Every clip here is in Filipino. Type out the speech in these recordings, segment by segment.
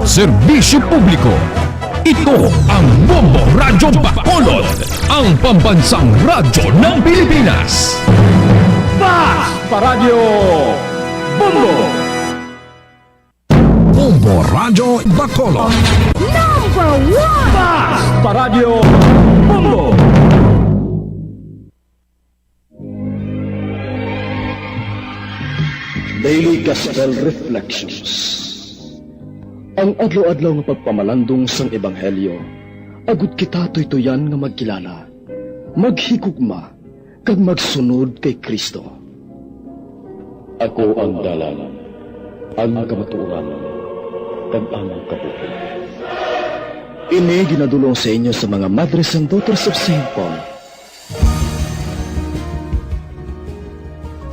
at serbisyo publiko. Ito ang Bombo Radyo Bacolod, ang pambansang radyo ng Pilipinas. Fast Paradyo Bombo! Bombo Radyo Bacolod. Number 1! Fast Paradyo Bombo! Daily Gospel Reflections. Ang adlaw-adlaw nga pagpamalandong sang Ebanghelyo, agud kita tuytoyan nga magkilala, maghigugma, kag magsunod kay Kristo. Ako ang dalan, ang kamatuoran, kag ang kabuhi. Ini ginadulong sa inyo sa mga Madres and Daughters of St. Paul.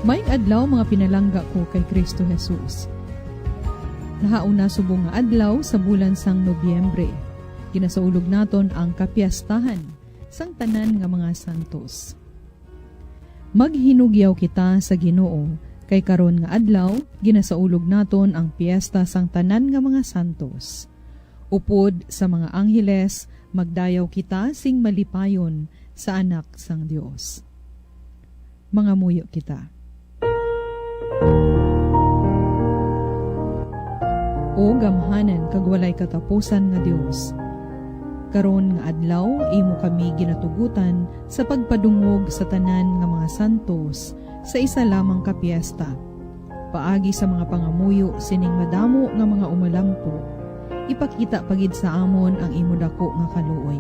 May adlaw mga pinalangga ko kay Kristo Jesus. Nahauna subong nga adlaw sa bulan sang Nobyembre. Ginasaulog naton ang kapiyastahan sang tanan nga mga santos. Maghinugyaw kita sa Ginoo kay karon nga adlaw ginasaulog naton ang piyesta sang tanan nga mga santos. Upod sa mga angheles magdayaw kita sing malipayon sa anak sang Dios. Mga muyo kita. O gamhanan kag walay katapusan nga Dios. Karon nga adlaw imo kami ginatugutan sa pagpadungog sa tanan nga mga santos sa isa lamang ka piyesta. Paagi sa mga pangamuyo sining madamo nga mga umalampo, ipakita pagid sa amon ang imo dako nga kaluoy.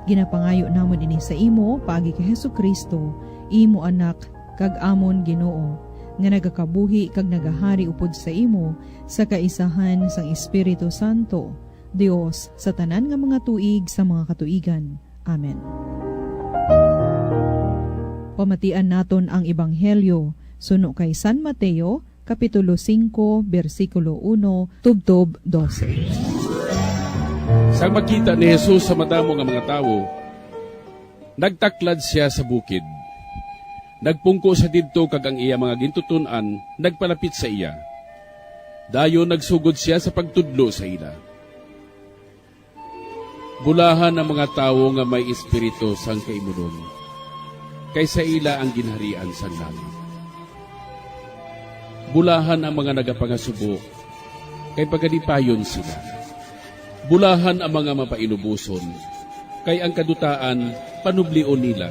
Ginapangayo namon ini sa imo paagi kay Hesukristo, imo anak kag amon Ginoo, nga nagakabuhi kag nagahari upod sa imo sa kaisahan sang Espiritu Santo, Dios sa tanan nga mga tuig sa mga katuigan. Amen. Pamatian naton ang Ebanghelyo suno kay San Mateo, Kapitulo 5, versikulo 1, tubtob 12. Sang makita ni Jesus sa madamo nga mga tawo, nagtaklad siya sa bukid. Nagpungko sa didto kag ang iya mga gintutunan nagpalapit sa iya. Dayon nagsugod siya sa pagtudlo sa ila. Bulahan ang mga tawo nga may espiritu sang kaimudon, kaysa ila ang ginharian sang langit. Bulahan ang mga nagapangasubok, kay pagadipayon sila. Bulahan ang mga mapainubuson, kay ang kadutaan panublion nila.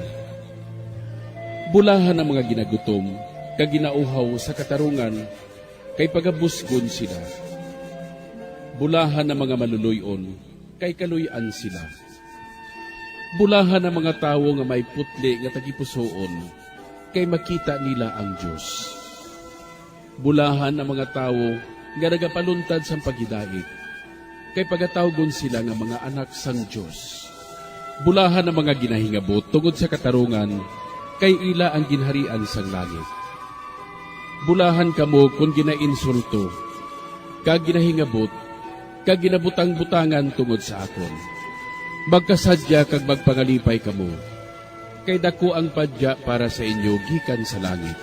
Bulahan ang mga ginagutom, kag ginauhaw sa katarungan, kay pagabusgon sila. Bulahan ang mga maluluyon, kay kaluyan sila. Bulahan ang mga tawo nga may putli nga tagipusoon, kay makita nila ang Diyos. Bulahan ang mga tawo nga nagapaluntad sa paghidaig, kay pagatawgon sila nga mga anak sang Diyos. Bulahan ang mga ginahingabot tungod sa katarungan, kay ila ang ginharian sang langit. Bulahan kamo kung ginainsulto, kag ginahingabot, kag ginabutang-butangan tungod sa akon. Magkasadya kag magpangalipay kamo, kay dako ang padya para sa inyo gikan sa langit.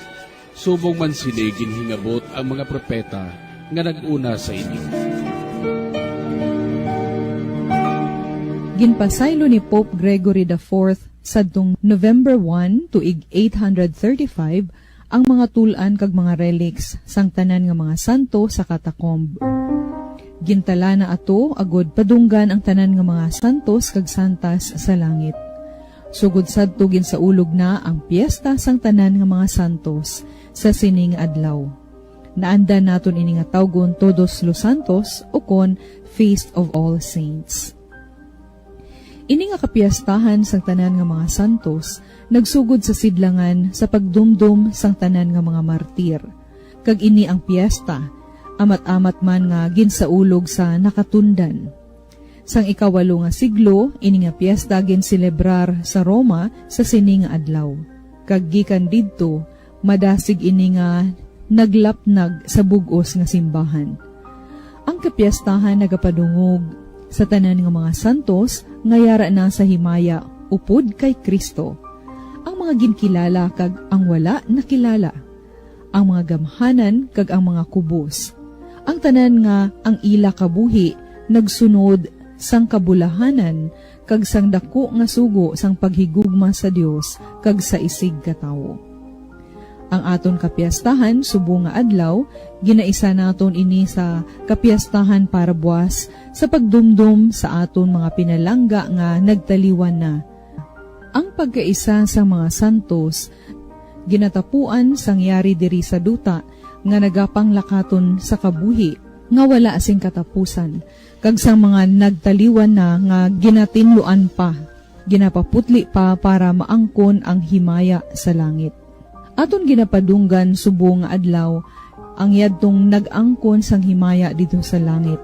Subong man sila ginhingabot ang mga propeta nga naguna sa inyo. Ginpasaylo ni Pope Gregory IV sadtong November 1 tuig 835 ang mga tulan kag mga relics sang tanan nga mga santo sa katakomb. Gintala na ato agod padunggan ang tanan nga mga santos kag santas sa langit. Sugod sadto ginsaulog na ang piyesta sang tanan nga mga santos sa sining adlaw. Naanda naton ini nga tawgon Todos los Santos o kon Feast of All Saints. Ini nga kapiyastahan sang tanan nga mga santos nagsugod sa sidlangan sa pagdumdum sang tanan nga mga martir. Kag ini ang piyesta amat-amat man nga ginsaulog sa nakatundan. Sang ikawalo nga siglo, ini nga piyesta ginselebrar sa Roma sa sining adlaw. Kag gikan didto, madasig ini nga naglapnag sa bugos nga simbahan. Ang kapiyastahan nagapadungog sa tanan nga mga santos ngayara na sa himaya upod kay Kristo. Ang mga ginkilala kag ang wala nakilala. Ang mga gamhanan kag ang mga kubos. Ang tanan nga ang ila kabuhi nagsunod sang kabulahanan kag sang dako nga sugo sang paghigugma sa Dios kag sa isig katawo. Ang aton kapiyastahan subo nga adlaw ginaisa naton ini sa kapiyastahan para buwas sa pagdumdum sa aton mga pinalangga nga nagtaliwan na. Ang pagkaisa sa mga santos ginatapuan sangyari diri sa duta nga nagapanglakaton sa kabuhi nga wala sing katapusan kag sang mga nagtaliwan na nga ginatinluan pa ginapaputli pa para maangkon ang himaya sa langit. Aton ginapadunggan subo nga adlaw ang yadtong nag-angkon sang himaya dito sa langit.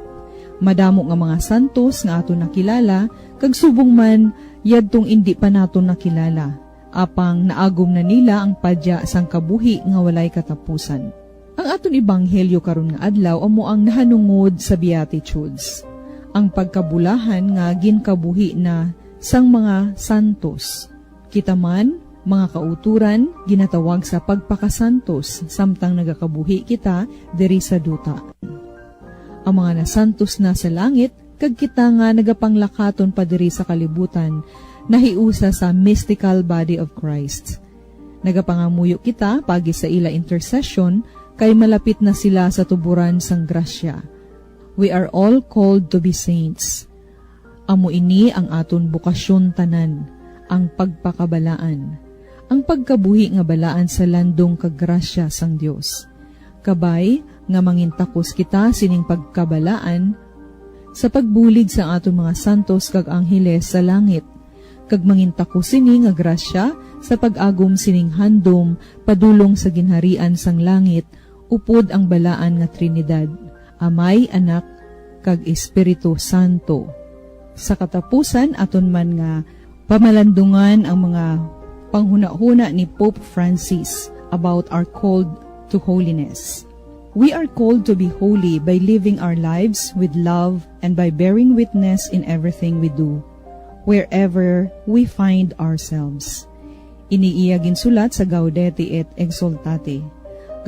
Madamo nga mga santos nga aton nakilala kag subong man yadtong indi pa naton nakilala. Apang naagom na nila ang padya sang kabuhi nga walay katapusan. Ang aton ebanghelyo karon nga adlaw amo ang nahanungod sa Beatitudes. Ang pagkabulahan nga ginkabuhi na sang mga santos. Kita man mga kauturan, ginatawag sa pagpakasantos, samtang nagakabuhi kita diri sa duta. Ang mga nasantos na sa langit, kag kita nga nagapanglakaton pa diri sa kalibutan, nahiusa sa mystical body of Christ. Nagapangamuyo kita pagi sa ila intercession, kay malapit na sila sa tuburan sang grasya. We are all called to be saints. Amo ini ang aton bukasyon tanan, ang pagpakabalaan. Ang pagkabuhi nga balaan sa landong kagrasya sang Dios. Kabay nga mangintakos kita sining pagkabalaan sa pagbulig sa aton mga santos kag angheles sa langit, kag mangintakos sini nga grasya sa pag-agom sining handom padulong sa ginharian sang langit upod ang balaan nga Trinidad, Amay, Anak, kag Espiritu Santo. Sa katapusan aton man nga pamalandungan ang mga panghuna-huna ni Pope Francis about our called to holiness. We are called to be holy by living our lives with love and by bearing witness in everything we do, wherever we find ourselves. Iniiya ginsulat sa Gaudete et Exsultate.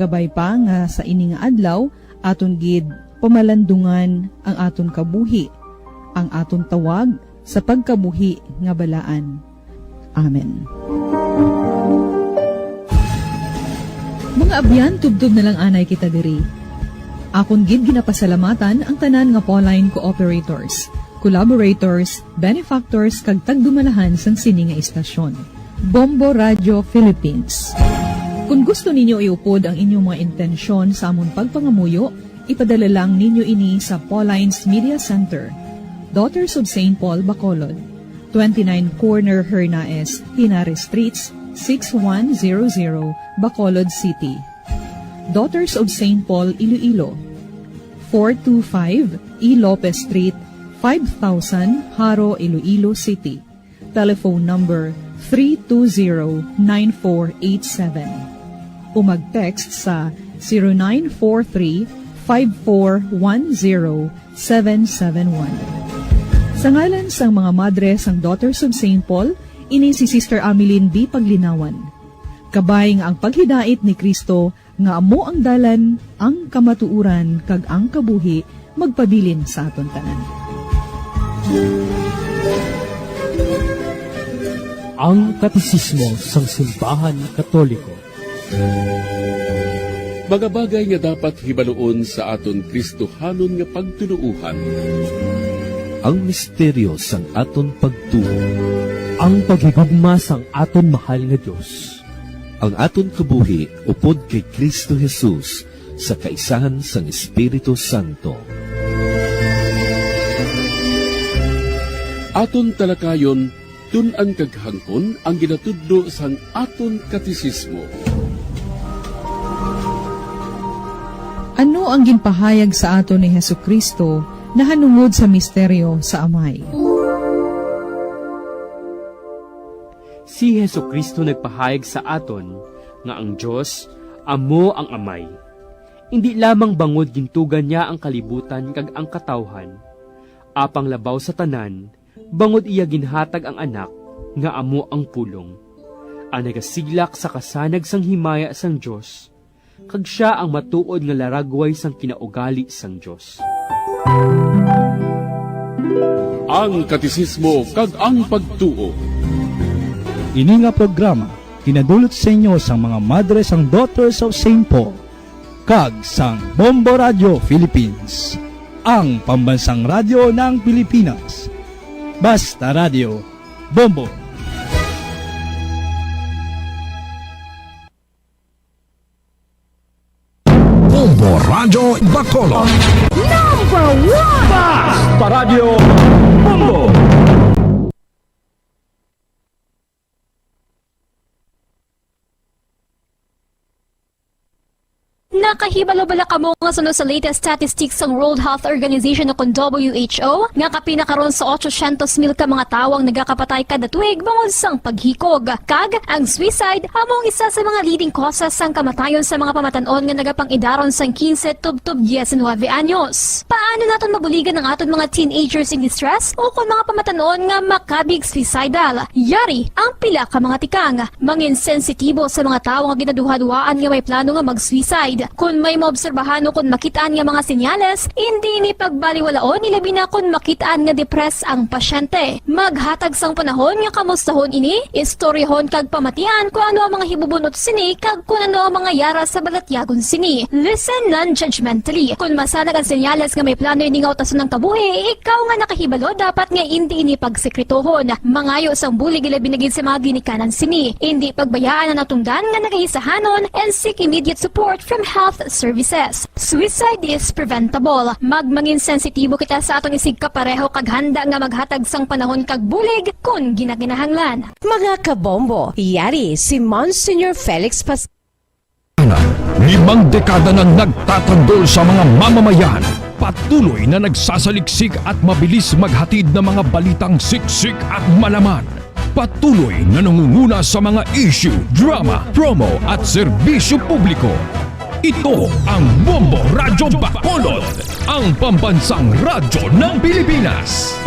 Gabay pa nga sa ini nga adlaw, aton gid pamalandungan ang aton kabuhi, ang aton tawag sa pagkabuhi nga balaan. Amen. Mga abyan, tubtub na lang anay kita diri. Akon gid ginapasalamatan ang tanan nga Pauline cooperators, collaborators, benefactors kag tagdumalahan sang sini nga istasyon. Bombo Radio Philippines. Kung gusto ninyo iupod ang inyong mga intensyon sa amon pagpangamuyo, ipadala lang ninyo ini sa Pauline's Media Center, Daughters of St. Paul, Bacolod, 29 Corner Hernaez, Hinares Streets, 6100, Bacolod City. Daughters of St. Paul, Iloilo, 425 E. Lopez Street, 5000, Haro, Iloilo City. Telephone number 320-9487. O mag-text sa 0943-5410-771. Sa ngalan sang mga madre sang Daughters of St. Paul, ini si Sister Ameline B. Paglinawan. Kabay nga ang paghidait ni Kristo nga amo ang dalan, ang kamatuuran, kag ang kabuhi, magpabilin sa aton tanan. Ang Katisismo sang Simbahan Katoliko. Mga bagay nga dapat hibaluon sa aton Kristohanon nga pagtuluuhan. Ang misteryo sang aton pagtuo, Ang paghigugma sang aton mahal nga Dios. ang aton kabuhi upod kay Kristo Jesus sa kaisahan sang Espiritu Santo. Aton talakayon, tun-an kag hangkon ang ginatudlo sang aton katisismo. Ano ang ginpahayag sa aton ni Hesukristo na hanungod sa misteryo sa Amay? Si Hesukristo nagpahayag sa aton nga ang Dios amo ang Amay. Hindi lamang bangod gintugan niya ang kalibutan kag ang katawhan. Apang labaw sa tanan, bangod iya ginhatag ang anak nga amo ang pulong. Ang nagasiglak sa kasanag sang himaya sang Dios, kag siya ang matuod nga laragway sang kinaugali sang Dios. ang katisismo kag ang pagtuo. Ini nga programa kinadulot sa inyo sang mga madres ang Daughters of St. Paul kag sang Bombo Radio Philippines, ang pambansang radyo ng Pilipinas. Basta Radio Bombo. Bombo Radio Bacolod. Number 1! Paradio Bombo. Nakahibalo-bala ka mo nga sunod sa latest statistics ng World Health Organization o kung WHO nga kapinakaroon sa 800,000 ka mga tawang nagakapatay kada tuig bangod sang paghikog. Kag, ang suicide among isa sa mga leading causes sang kamatayon sa mga pamatanon nga nagapang-idaron sang 15 tub 19 anyos. Paano naton mabuligan ang aton mga teenagers in distress o kung mga pamatanon nga makabig suicidal? Yari ang pila ka mga tikang. Mangin sensitibo sa mga tawo nga ginaduha-duhaan nga may plano nga mag-suicide. Kung may maobserbahan o kung makitaan nga mga senyales, hindi ni pagbaliwalaon ilabi na kung makitaan nga depress ang pasyente. Maghatag sang panahon nga kamustahon ini, istoryahon kag pamatian kung ano ang mga hibubunot sini kag kung ano ang mga yara sa balatyagon sini. Listen non-judgmentally. Kung masanag ang senyales nga may plano ini nga utason ng kabuhi, ikaw nga nakahibalo dapat nga hindi ini pagsekretohon. Mangayo sang bulig ilabi na gid sa mga ginikanan sini. Hindi pagbayaan ang natungdan nga nagahisahanon and seek immediate support from health services. Suicide is preventable. Magmangin sensitibo kita sa atong isig kapareho kag handa nga maghatag sang panahon kag bulig kung ginaginahanglan. Mga kabombo, yari si Monsignor Felix Pascal. 5 dekada nang nagtatanggol sa mga mamamayan. Patuloy na nagsasaliksik at mabilis maghatid ng mga balitang siksik at malaman. Patuloy na nangunguna sa mga issue, drama, promo at serbisyo publiko. Ito ang Bombo Radyo Bacolod, ang pambansang radyo ng Pilipinas.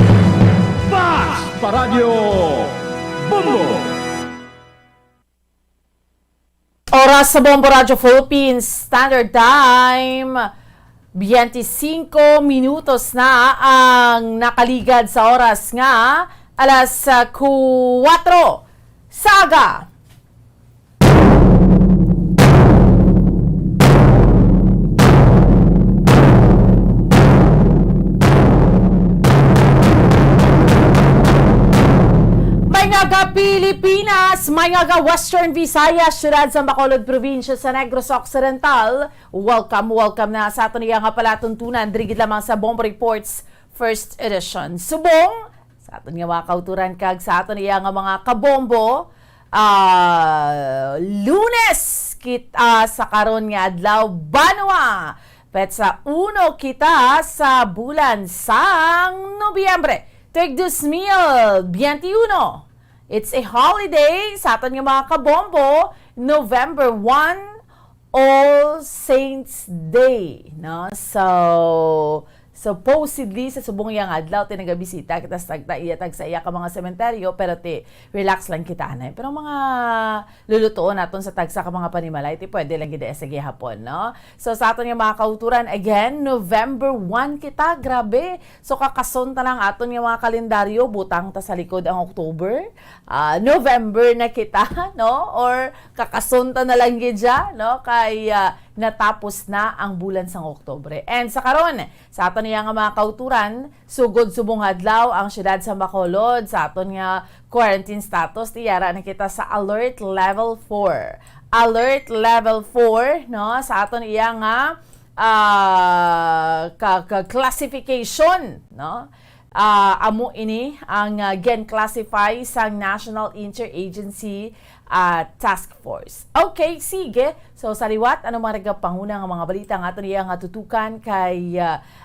Paradio Bombo. Oras sa Bombo Radio Philippines Standard Time. 25 minutos na ang nakaligad sa oras nga alas 4 Saga. Pilipinas, may nga Western Visayas, syudad sa Bacolod Provincia sa Negros Occidental. Welcome na sa ato niya nga palatuntunan, drigid lamang sa Bombo Reports First Edition. Subong, sa ato niya mga kauturan kag sa ato niya nga mga kabombo, Lunes kita sa karon nga adlaw Banwa. Petsa 1 kita sa bulan sang Nobyembre. Tuig 2021. It's a holiday sa aton nga mga kabombo, November 1, All Saints Day, no? So supposedly sa subong yang adlaw tinagabisita kita sa tag sa iya ka mga sementeryo pero relax lang kita anay. Pero mga lulutuon naton sa tagsa ka mga panimalay pwede lang gid sa gihapon, no? So sa aton nga mga kauturan again, November 1 kita, grabe. So kakasonta lang aton nga mga kalendaryo, butang ta sa likod ang October. November na kita, no? Or kakasonta na lang gid siya, no? Kay natapos na ang bulan sang Oktubre. And sa karon, sa aton nga mga kauturan, sugod subong adlaw ang syudad sa Bacolod sa aton nga quarantine status, tiyara na kita sa Alert Level 4. Alert Level 4, no? Sa aton iya nga classification, no? Amo ini ang gen classify sa National Interagency Task Force. Okay, sige. So sa liwat, ano mga panguna ng mga balita nga aton iya nga tutukan kay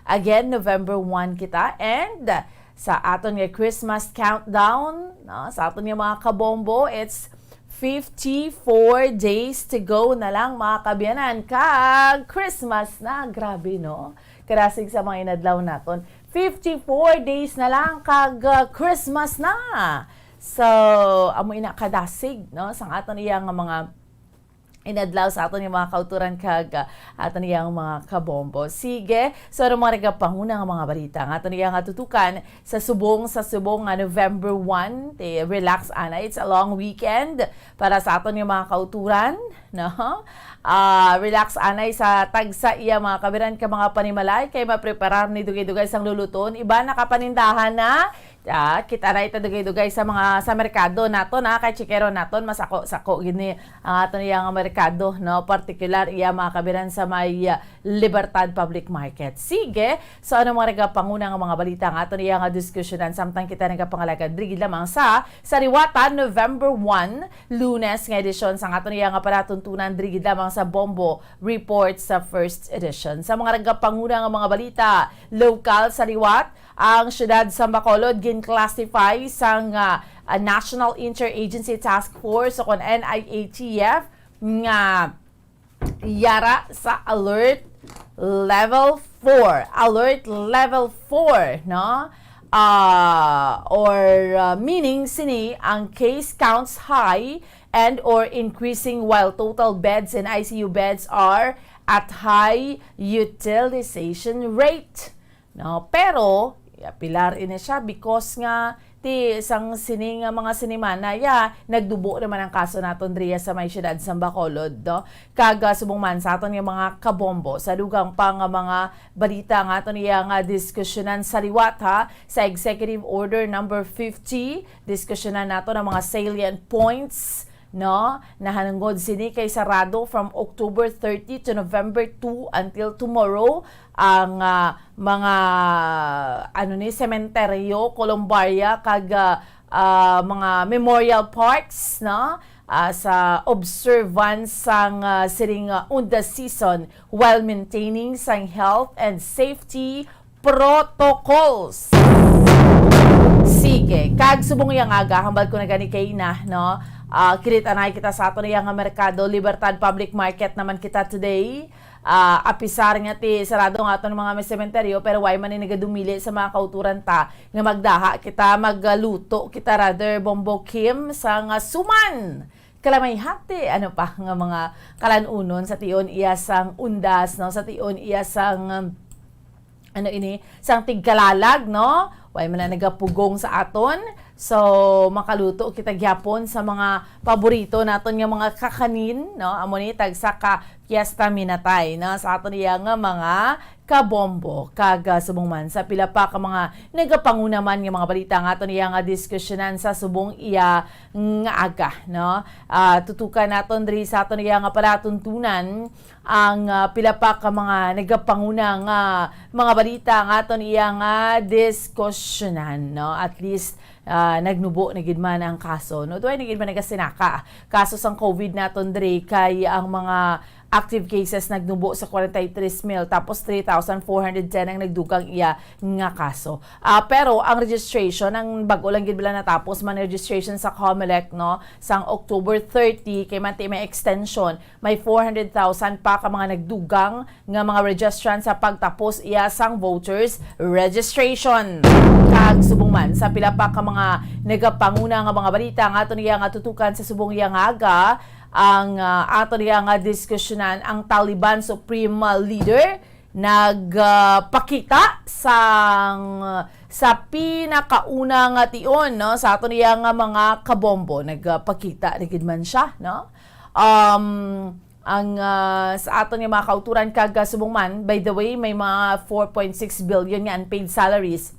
again November 1 kita, and sa aton nga Christmas countdown, no? Sa aton nga mga kabombo, it's 54 days to go na lang mga kabyanan kag Christmas na. Grabe, no? Karasig sa mga inadlaw naton. 54 days na lang kag Christmas na. So, amo ina kadasig, no? Sang aton iya nga mga inadlaw sa aton yung mga kauturan kag aton yang mga kabombo. Sige, so ano mga panguna nga mga balita nga aton yang tutukan sa subong November 1, relax ana, it's a long weekend para sa aton yung mga kauturan, no? Relax anay sa tagsa iya mga kabiran ka mga panimalay kay mapreparar ni dugay-dugay sang luluton, iba nakapanindahan na. Kita na ito dugay-dugay sa mga sa merkado naton kay chikero naton masako gini ang aton yang merkado, no, particular iya mga kabiran sa may Libertad Public Market. Sige, so ano mga panguna nga mga balita nga aton yang diskusyonan samtang kita nagapangalagad brigid lamang sa Sariwata November 1, Lunes nga edisyon sa aton yang palatuntunan brigid lamang sa Bombo Report sa first edition. Sa mga panguna nga mga balita local sa Liwat, ang syudad sa Bacolod gin-classify sang National Interagency Task Force o kon NIATF nga yara sa alert level 4. Alert level 4, no? Meaning sini ang case counts high and or increasing while total beds and ICU beds are at high utilization rate. No, pero pilar ini siya because nga ti isang sining mga sinimana nagdubo naman ang kaso naton driya sa may syudad sa Bacolod, no? Kaga subong man sa aton yung mga kabombo sa dugang pang mga balita nga aton nga diskusyonan sa Liwat sa Executive Order number 50, diskusyonan nato ng mga salient points, no, nahanungod sini kay sarado from October 30 to November 2 until tomorrow ang mga sementeryo, columbaria kag mga memorial parks, no, sa observance sang siring unda season while maintaining sang health and safety protocols. Sige, kag subong yang aga hambal ko na gani kay ina, no. Kiritanay kita sa ato na yang merkado Libertad Public Market naman kita today. Apisar nga ti sarado nga ato ng mga sementeryo pero why man nagadumili sa mga kauturan ta nga magdaha kita magluto kita rather Bombo Kim sa nga suman kalamay hati ano pa nga mga kalanunon sa tion iya sang undas, no, sa tion iya sang sang tigkalalag, no, why man na nagapugong sa aton. So, makaluto kita gyapon sa mga paborito naton nga mga kakanin, no? Amo ni tagsa ka Fiesta Minatay, no? Sa aton iya nga mga kabombo kaga subong man sa pila pa ka mga nagapanguna man nga mga balita nga aton iya nga diskusyonan sa subong iya nga aga, no? Tutukan naton diri sa aton iya nga palatuntunan ang pila pa ka mga nagapanguna nga mga balita nga aton iya nga diskusyonan, no? At least nagnubo na gid man ang kaso, no, duay na gid man nagasinaka kaso sang COVID naton dre kay ang mga active cases nagnubo sa 43,000 tapos 3,410 ang nagdugang iya nga kaso. Pero ang registration ang bago lang gid bila natapos man registration sa COMELEC, no, sang October 30 kay man may extension may 400,000 pa ka mga nagdugang nga mga registrant sa pagtapos iya sang voters registration. Kag subong man sa pila pa ka mga nagapanguna nga mga balita nga aton iya nga tutukan sa subong iya nga aga ang aton iya nga diskusyonan ang Taliban Supreme Leader nagpakita sa pinakauna nga tion, no, sa aton iya nga mga kabombo nagpakita rigid man siya, no. Ang sa aton nga mga kauturan kag subong man, by the way, may mga 4.6 billion nga unpaid salaries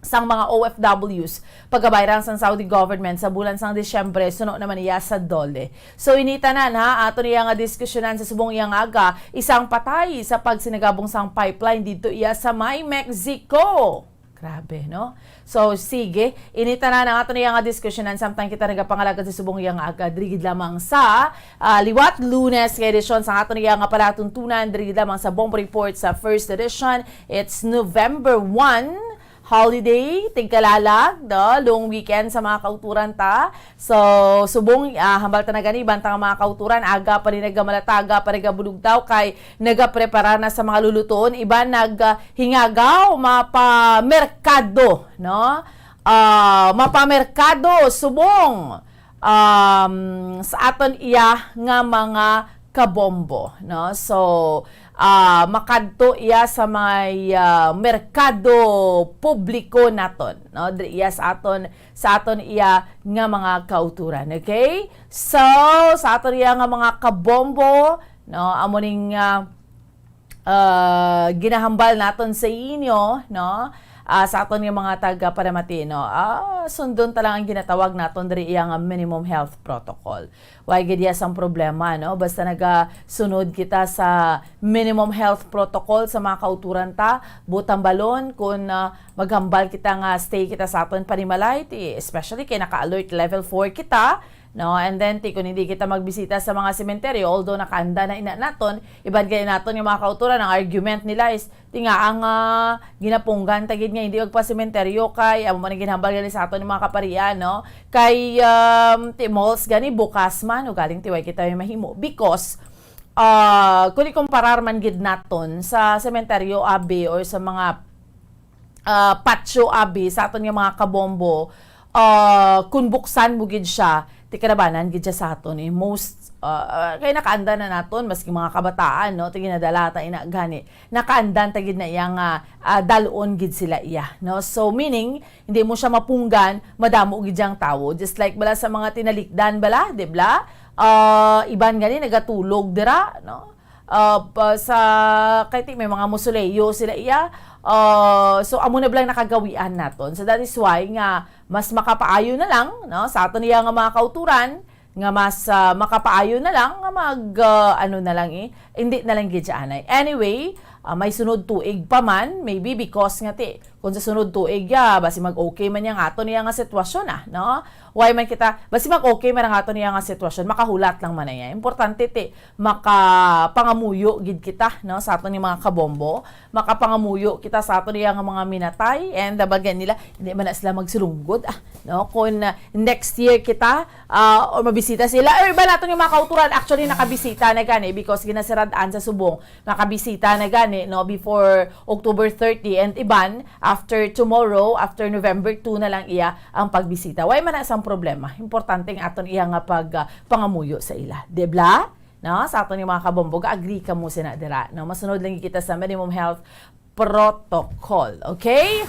sang mga OFWs pagkabayran sang Saudi government sa bulan sang Disyembre suno naman iya sa dole. So initanan aton iya nga diskusyonan sa subong iya nga aga isang patay sa pagsinagabong sang pipeline dito iya sa may Mexico. Grabe, no? So sige, initanan ang aton iya nga diskusyonan samtang kita nagapangalagad sa subong iya nga aga drigid lamang sa Liwat Lunes nga edisyon sa aton iya nga palatuntunan drigid lamang sa Bombo Report sa first edition. It's November 1, holiday, tigkalalag, no? Long weekend sa mga kauturan ta. So, subong, hambal ta na gani, bantang mga kauturan, aga pa rin nagamalataga, pa rin nagabulugtaw, kay nagaprepara na sa mga lulutoon. Iba naghingagaw, mapamerkado, no? Mapamerkado, subong. Sa aton iya nga mga kabombo, no? So makadto iya sa may merkado publiko naton, no? Diri iya sa aton iya nga mga kauturan, okay? So sa aton iya nga mga kabombo, no, amo ning ginahambal naton sa inyo, no? Sa aton nga mga taga-Paramati, no? Sundon talang ang ginatawag naton diri iya nga minimum health protocol. Why gid iya sang problema, no? Basta nagasunod kita sa minimum health protocol sa mga kauturan ta, butang balon kung maghambal kita nga stay kita sa aton panimalay, especially kay naka-alert level 4 kita, no, and then kung hindi kita magbisita sa mga sementeryo, although nakaanda na ina naton, iban kay naton yung mga kauturan, ang argument nila is tinga ang ginapunggan tagid nga hindi magpa-sementeryo kay amo man ginhambal gali sa aton yung mga kaparian, no, kay malls gani bukas man o galing tiway kita yung mahimo because kung ikumparar man gid naton sa sementeryo abi or sa mga patio abi sa aton yung mga kabombo, kung buksan mo gid siya tikarabanan gid siya sa aton most kay nakaandan na naton maski mga kabataan, no, tingin nadala ta ina gani nakaandan tagid na iyang dalon gid sila iya, no. So meaning hindi mo siya mapunggan, madamo gid yang tawo, just like bala sa mga tinalikdan bala, di bla, iban gani nagatulog dira, no, sa kay may mga musuleyo sila iya. So amo na blang nakagawian naton. So that is why nga mas makapaayo na lang, no, sa aton iya nga mga kauturan nga mas makapaayo na lang nga ano na lang hindi na lang gid anay. Anyway, may sunod tuig pa man, maybe because nga kung sa sunod tuig basi mag-okay man yang aton niya nga sitwasyon, no? Why man kita, basi mag-okay man ang aton niya nga sitwasyon, makahulat lang man niya. Importante makapangamuyo gid kita, no, sa aton ni mga kabombo, makapangamuyo kita sa aton niya nga mga minatay, and bagay nila, hindi man na sila magsulunggod, no? Kung next year kita, or mabisita sila, or iba naton yung mga kauturan, actually nakabisita na gani, because ginasiradaan sa subong, nakabisita na gani, no, before October 30, and iban, after tomorrow, after November 2 na lang iya ang pagbisita. Why man na isang problema? Importante ang aton iya nga pangamuyo sa ila. Debla? No? Sa aton yung mga kabombo, agree ka mo sinadira. No? Masunod lang kita sa minimum health protocol. Okay?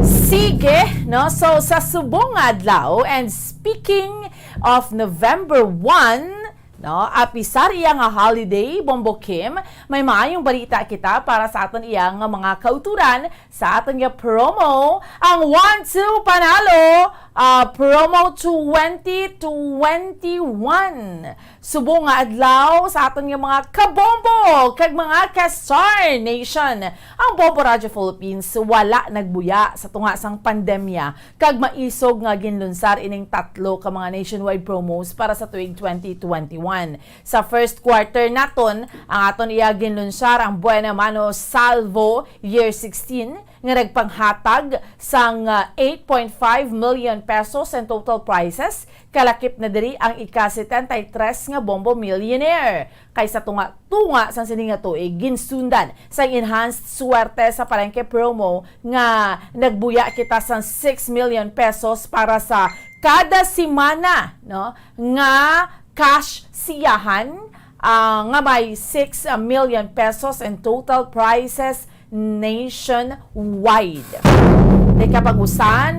Sige, no? So sa subong adlaw, and speaking of November 1, no, apisar iya nga holiday, Bombo Kim, may maayong balita kita para sa aton iya nga mga kauturan sa aton nga promo, ang 1-2 panalo, promo 2021. Subo nga adlaw sa aton nga mga kabombo kag mga ka-Star Nation. Ang Bombo Radio Philippines wala nagbuya sa tunga sang pandemya kag maisog nga ginlunsar ining tatlo ka mga nationwide promos para sa tuig 2021. Sa first quarter naton, ang aton iya ginlunsar ang Buena Mano Salvo Year 16 nga nagpanghatag sang 8.5 million pesos in total prizes. Kalakip na diri ang ika-73 nga Bombo Millionaire. Kaysa tunga sang sining nga tuig ginsundan sa enhanced swerte sa palengke promo nga nagbuya kita sang 6 million pesos para sa kada semana, no, nga cash siyahan nga may 6 million pesos in total prizes nationwide.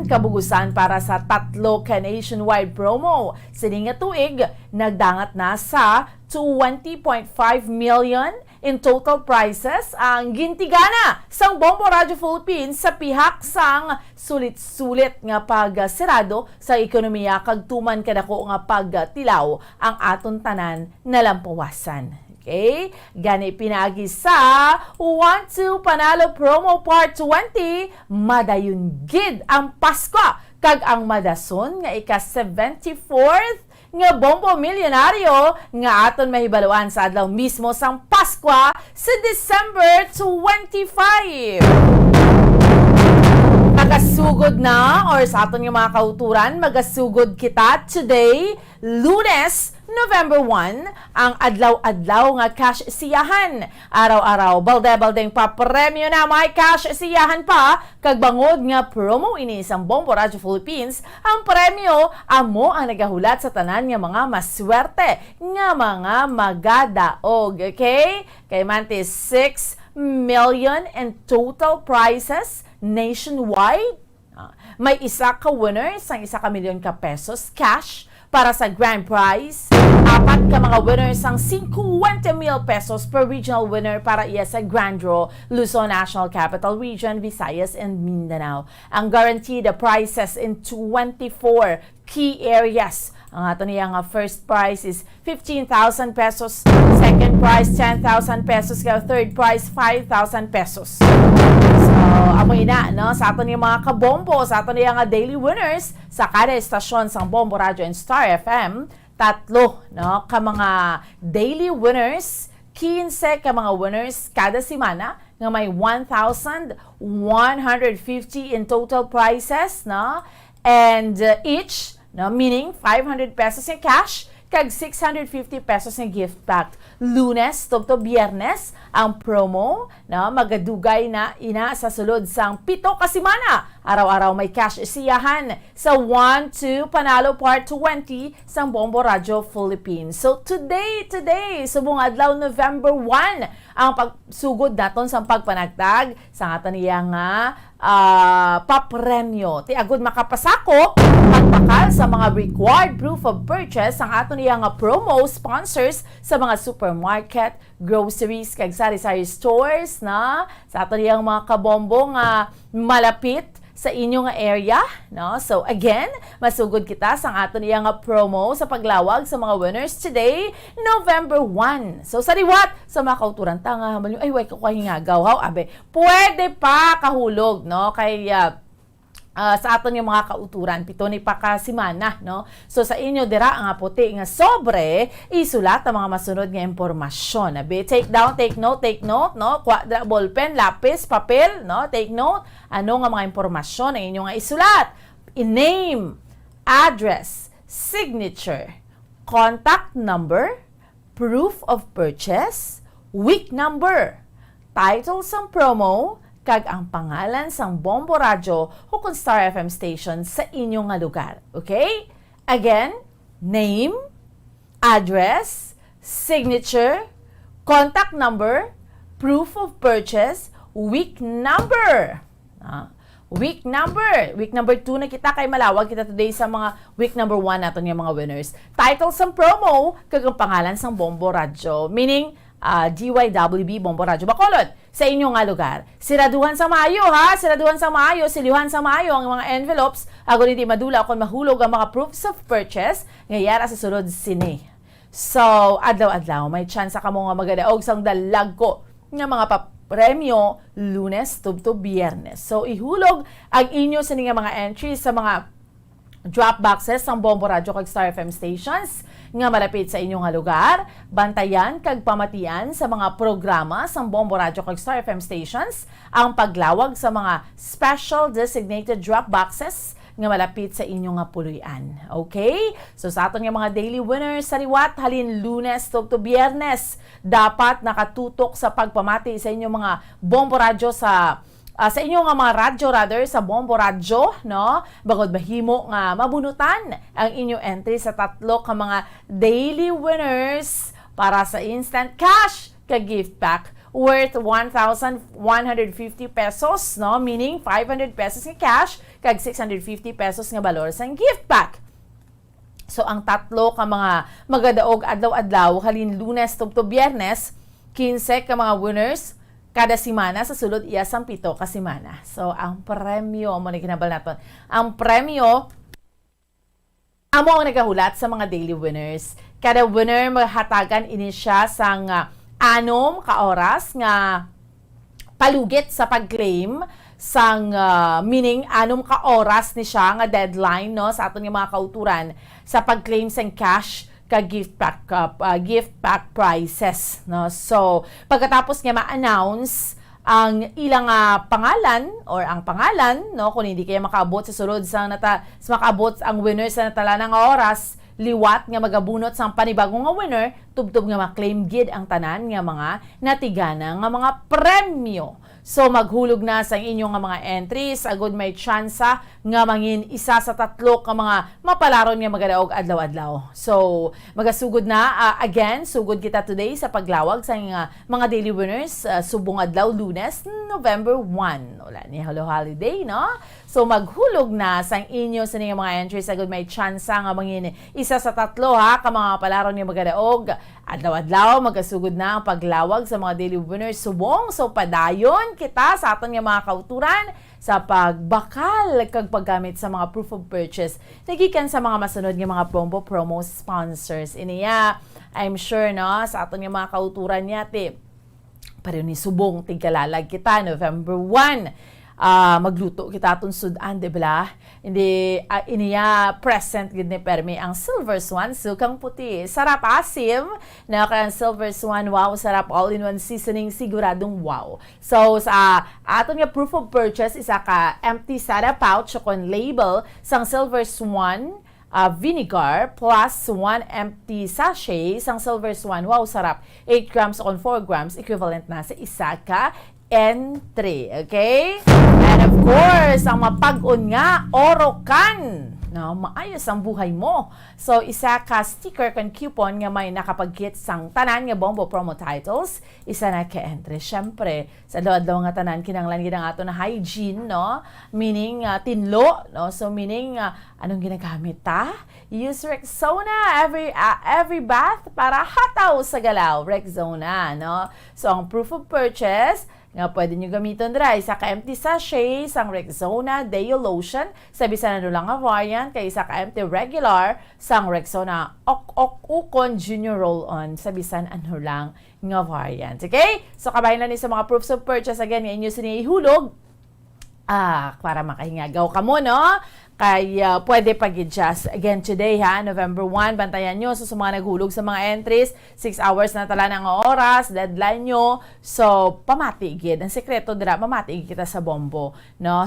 Kabugusan para sa tatlo ka nationwide promo. Sining nga tuig, nagdangat na sa 20.5 million in total prizes ang gintigana sang Bombo Radio Philippines sa pihak sang sulit-sulit nga pagsirado sa ekonomiya kag tuman kadako nga pagtilaw ang aton tanan nalampawasan. Okay? Gani pinagi sa 1-2 Panalo Promo Part 20, madayon gid ang Pasko kag ang madason nga ika-74th nga Bombo Milyonaryo nga aton mahibaluan sa adlaw mismo sang Pasko sa December 25. Magasugod na or sa aton nga mga kauturan, magasugod kita today, Lunes, November 1 ang adlaw-adlaw nga cash siyahan. Araw-araw balde-baldeng papremyo na may cash siyahan pa kag bangod nga promo ini sa Bombo Radio Philippines. Ang premyo amo ang nagahulat sa tanan nga mga maswerte nga mga magadaog. Okay? Kay mantis 6 million in total prizes nationwide. May isa ka winner sang 1 milyon ka pesos cash para sa grand prize. 4 ka mga winners sang 50 mil pesos per regional winner para iya sa grand draw Luzon National Capital Region, Visayas and Mindanao. Ang guaranteed prizes in 24 key areas. Ang ato niya nga first prize is 15,000 pesos, second prize 10,000 pesos, third prize 5,000 pesos. Amoy na, no? Sa ato niya mga kabombo, sa ato niya nga daily winners sa kada estasyon sa Bombo Radio and Star FM, 3, no? Ka mga daily winners, 15 ka mga winners kada semana nga may 1,150 in total prizes, no? And each, no, meaning 500 pesos in cash kag 650 pesos in gift pack. Lunes to Biyernes ang promo na magadugay na ina sa sulod sang 7 ka semana. Araw-araw may cash siyahan sa 1-2 Panalo Part 20 sang Bombo Radio Philippines. So today, subong adlaw November 1 ang pagsugod naton sa pagpanagtag sa aton niya nga papremyo. Ti agud makapasako pagpakal sa mga required proof of purchase ang aton niya nga promo sponsors sa mga supermarket, groceries, kag sari-sari stores na sa aton niya mga kabombo nga malapit sa inyong area, no? So again, masugod kita sa aton niya nga promo sa paglawag sa mga winners today, November 1. So sa liwat sa mga kauturan tanga hamal ay way ko hingagaw haw abe. Pwede pa kahulog, no? Kay sa aton yung mga kauturan, 7 ni pa ka semana, no? So sa inyo dira ang puti nga sobre isulat ang mga masunod nga impormasyon. Abi, take note, no? Kwadra, ballpen, lapis, papel, no? Take note ano nga mga impormasyon ang inyo nga isulat. Name, address, signature, contact number, proof of purchase, week number, title sang promo, kag ang pangalan sang Bombo Radio o Star FM station sa inyong nga lugar. Okay? Again, name, address, signature, contact number, proof of purchase, week number. Week number 2 na kita kay malawag kita today sa mga week number 1 naton yung mga winners. Title sang promo kag ang pangalan sang Bombo Radio. Meaning, DYWB Bombo Radio Bacolod sa inyong nga lugar. Siraduhan sa Mayo, ha? Siraduhan sa Mayo, silihan sa Mayo ang mga envelopes. Ako hindi madula kung mahulog ang mga proofs of purchase ngayara sa sulod sini. So, adlaw-adlaw, may chance ka mo nga magadaog sang dalag ko nga mga papremyo Lunes to Biyernes. So, ihulog ang inyo sa mga entries sa mga drop boxes ng Bombo Radio kag Star FM stations nga malapit sa inyong lugar. Bantayan kag pamatian sa mga programa sa Bombo Radio kag Star FM stations ang paglawag sa mga special designated drop boxes nga malapit sa inyong puluyan. Okay? So sa aton nga mga daily winners sa liwat halin Lunes to Biyernes dapat nakatutok sa pagpamati sa inyong mga Bombo Radio sa inyong mga radyo sa Bombo Radio, no? Bagod mahimo nga mabunutan ang inyong entry sa 3 ka mga daily winners para sa instant cash ka gift pack worth 1,150 pesos, no? Meaning 500 pesos nga cash kag 650 pesos nga balor sa gift pack. So ang 3 ka mga magadaog adlaw-adlaw halin Lunes to Biyernes, 15 ka mga winners kada semana sa sulod iya sang 7 ka semana. So, ang premyo, mo na kinabal natin. Ang premyo, amo ang nagahulat sa mga daily winners. Kada winner, maghatagan ini siya sang 6 ka oras nga palugit sa pag-claim sang meaning 6 ka oras ni siya nga deadline, no, sa aton nga mga kauturan sa pag-claim sang cash ka gift pack prizes, no? So pagkatapos nga ma-announce ang ilang pangalan or ang pangalan, no, kung hindi kayo makaabot sa sulod sa makaabot ang winner sa natala ng oras, liwat nga magabunot sang panibagong nga winner, tubtob nga ma-claim gid ang tanan nga mga natigana nga mga premyo. So maghulog na sa inyong nga mga entries, agud may tsansa nga mangin isa sa tatlo ka mga mapalaron nga magadaog adlaw-adlaw. So magasugod na again, sugod kita today sa paglawag sa mga daily winners subong adlaw Lunes, November 1. Wala ni holiday, no? So maghulog na sa inyo sa mga entries, agud may tsansa nga mangin isa sa tatlo ka mga palaron nga magadaog adlaw-adlaw. Magasugod na ang paglawag sa mga daily winners subong. So padayon kita sa aton nga mga kauturan sa pagbakal kag paggamit sa mga proof of purchase nagikan sa mga masunod nga mga promo sponsors. Iniya, I'm sure no sa aton nga mga kauturan yate pareho ni subong tigkalalag kita November 1. Magluto kita atong sudan, di ba? Hindi, iniya present gid ni Permi ang Silver Swan, sukang puti. Sarap asim, na kaya Silver Swan, wow, sarap all-in-one seasoning, siguradong wow. So, sa aton nga proof of purchase, isa ka empty sada pouch kon label sang Silver Swan, vinegar plus 1 empty sachet sang Silver Swan. Wow, sarap. 8 grams on 4 grams, equivalent na sa isa ka entry. Okay? And of course, ang mapag-on nga, orokan. No, maayos ang buhay mo. So, isa ka sticker kan coupon nga may nakapag-kit sang tanan nga Bombo promo titles. Isa na ka entry. Siyempre, sa daw nga tanan, kinanglan ginang ato na hygiene, no? Meaning, tinlo, no? So, meaning, anong ginagamit ta? Use Rexona every bath para hataw sa galaw. Rexona, no? So, ang proof of purchase, nga pwede nyo gamiton dra isa ka empty sachet sang Rexona Deo Lotion sa bisan na lang nga variant kay isa ka empty regular sang Rexona Ukon Junior Roll-On sa bisan ano lang nga variant. Okay? So kabahin na ni sa mga proofs of purchase again nga inyo sinihulog para makahingagaw ka mo, no? Kaya pwede pag-adjust. Again, today November 1, bantayan nyo. So, sa mga naghulog sa mga entries, 6 hours na tala ng oras, deadline nyo. So, pamatigid. Ang sekreto dira, pamatigid kita sa Bombo, no?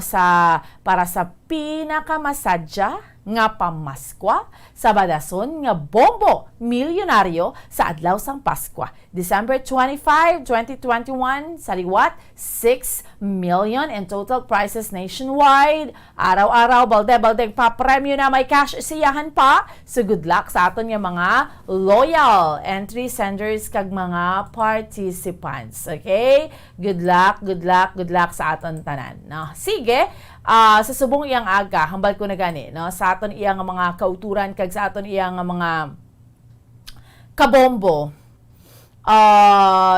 Para sa pinakamasadya nga pamaskwa sa badason nga Bombo Milyonaryo sa adlaw sang Paskwa. December 25, 2021, sa liwat, 6 million in total prizes nationwide. Araw-araw, balde-baldeng pa-premyo na may cash siyahan pa. So good luck sa aton nga mga loyal entry senders kag mga participants. Okay? Good luck, good luck, good luck sa aton tanan. No? Sige, sa subong iyang aga, hambal ko na gani, no? Sa aton iyang mga kauturan kag sa aton iyang mga kabombo.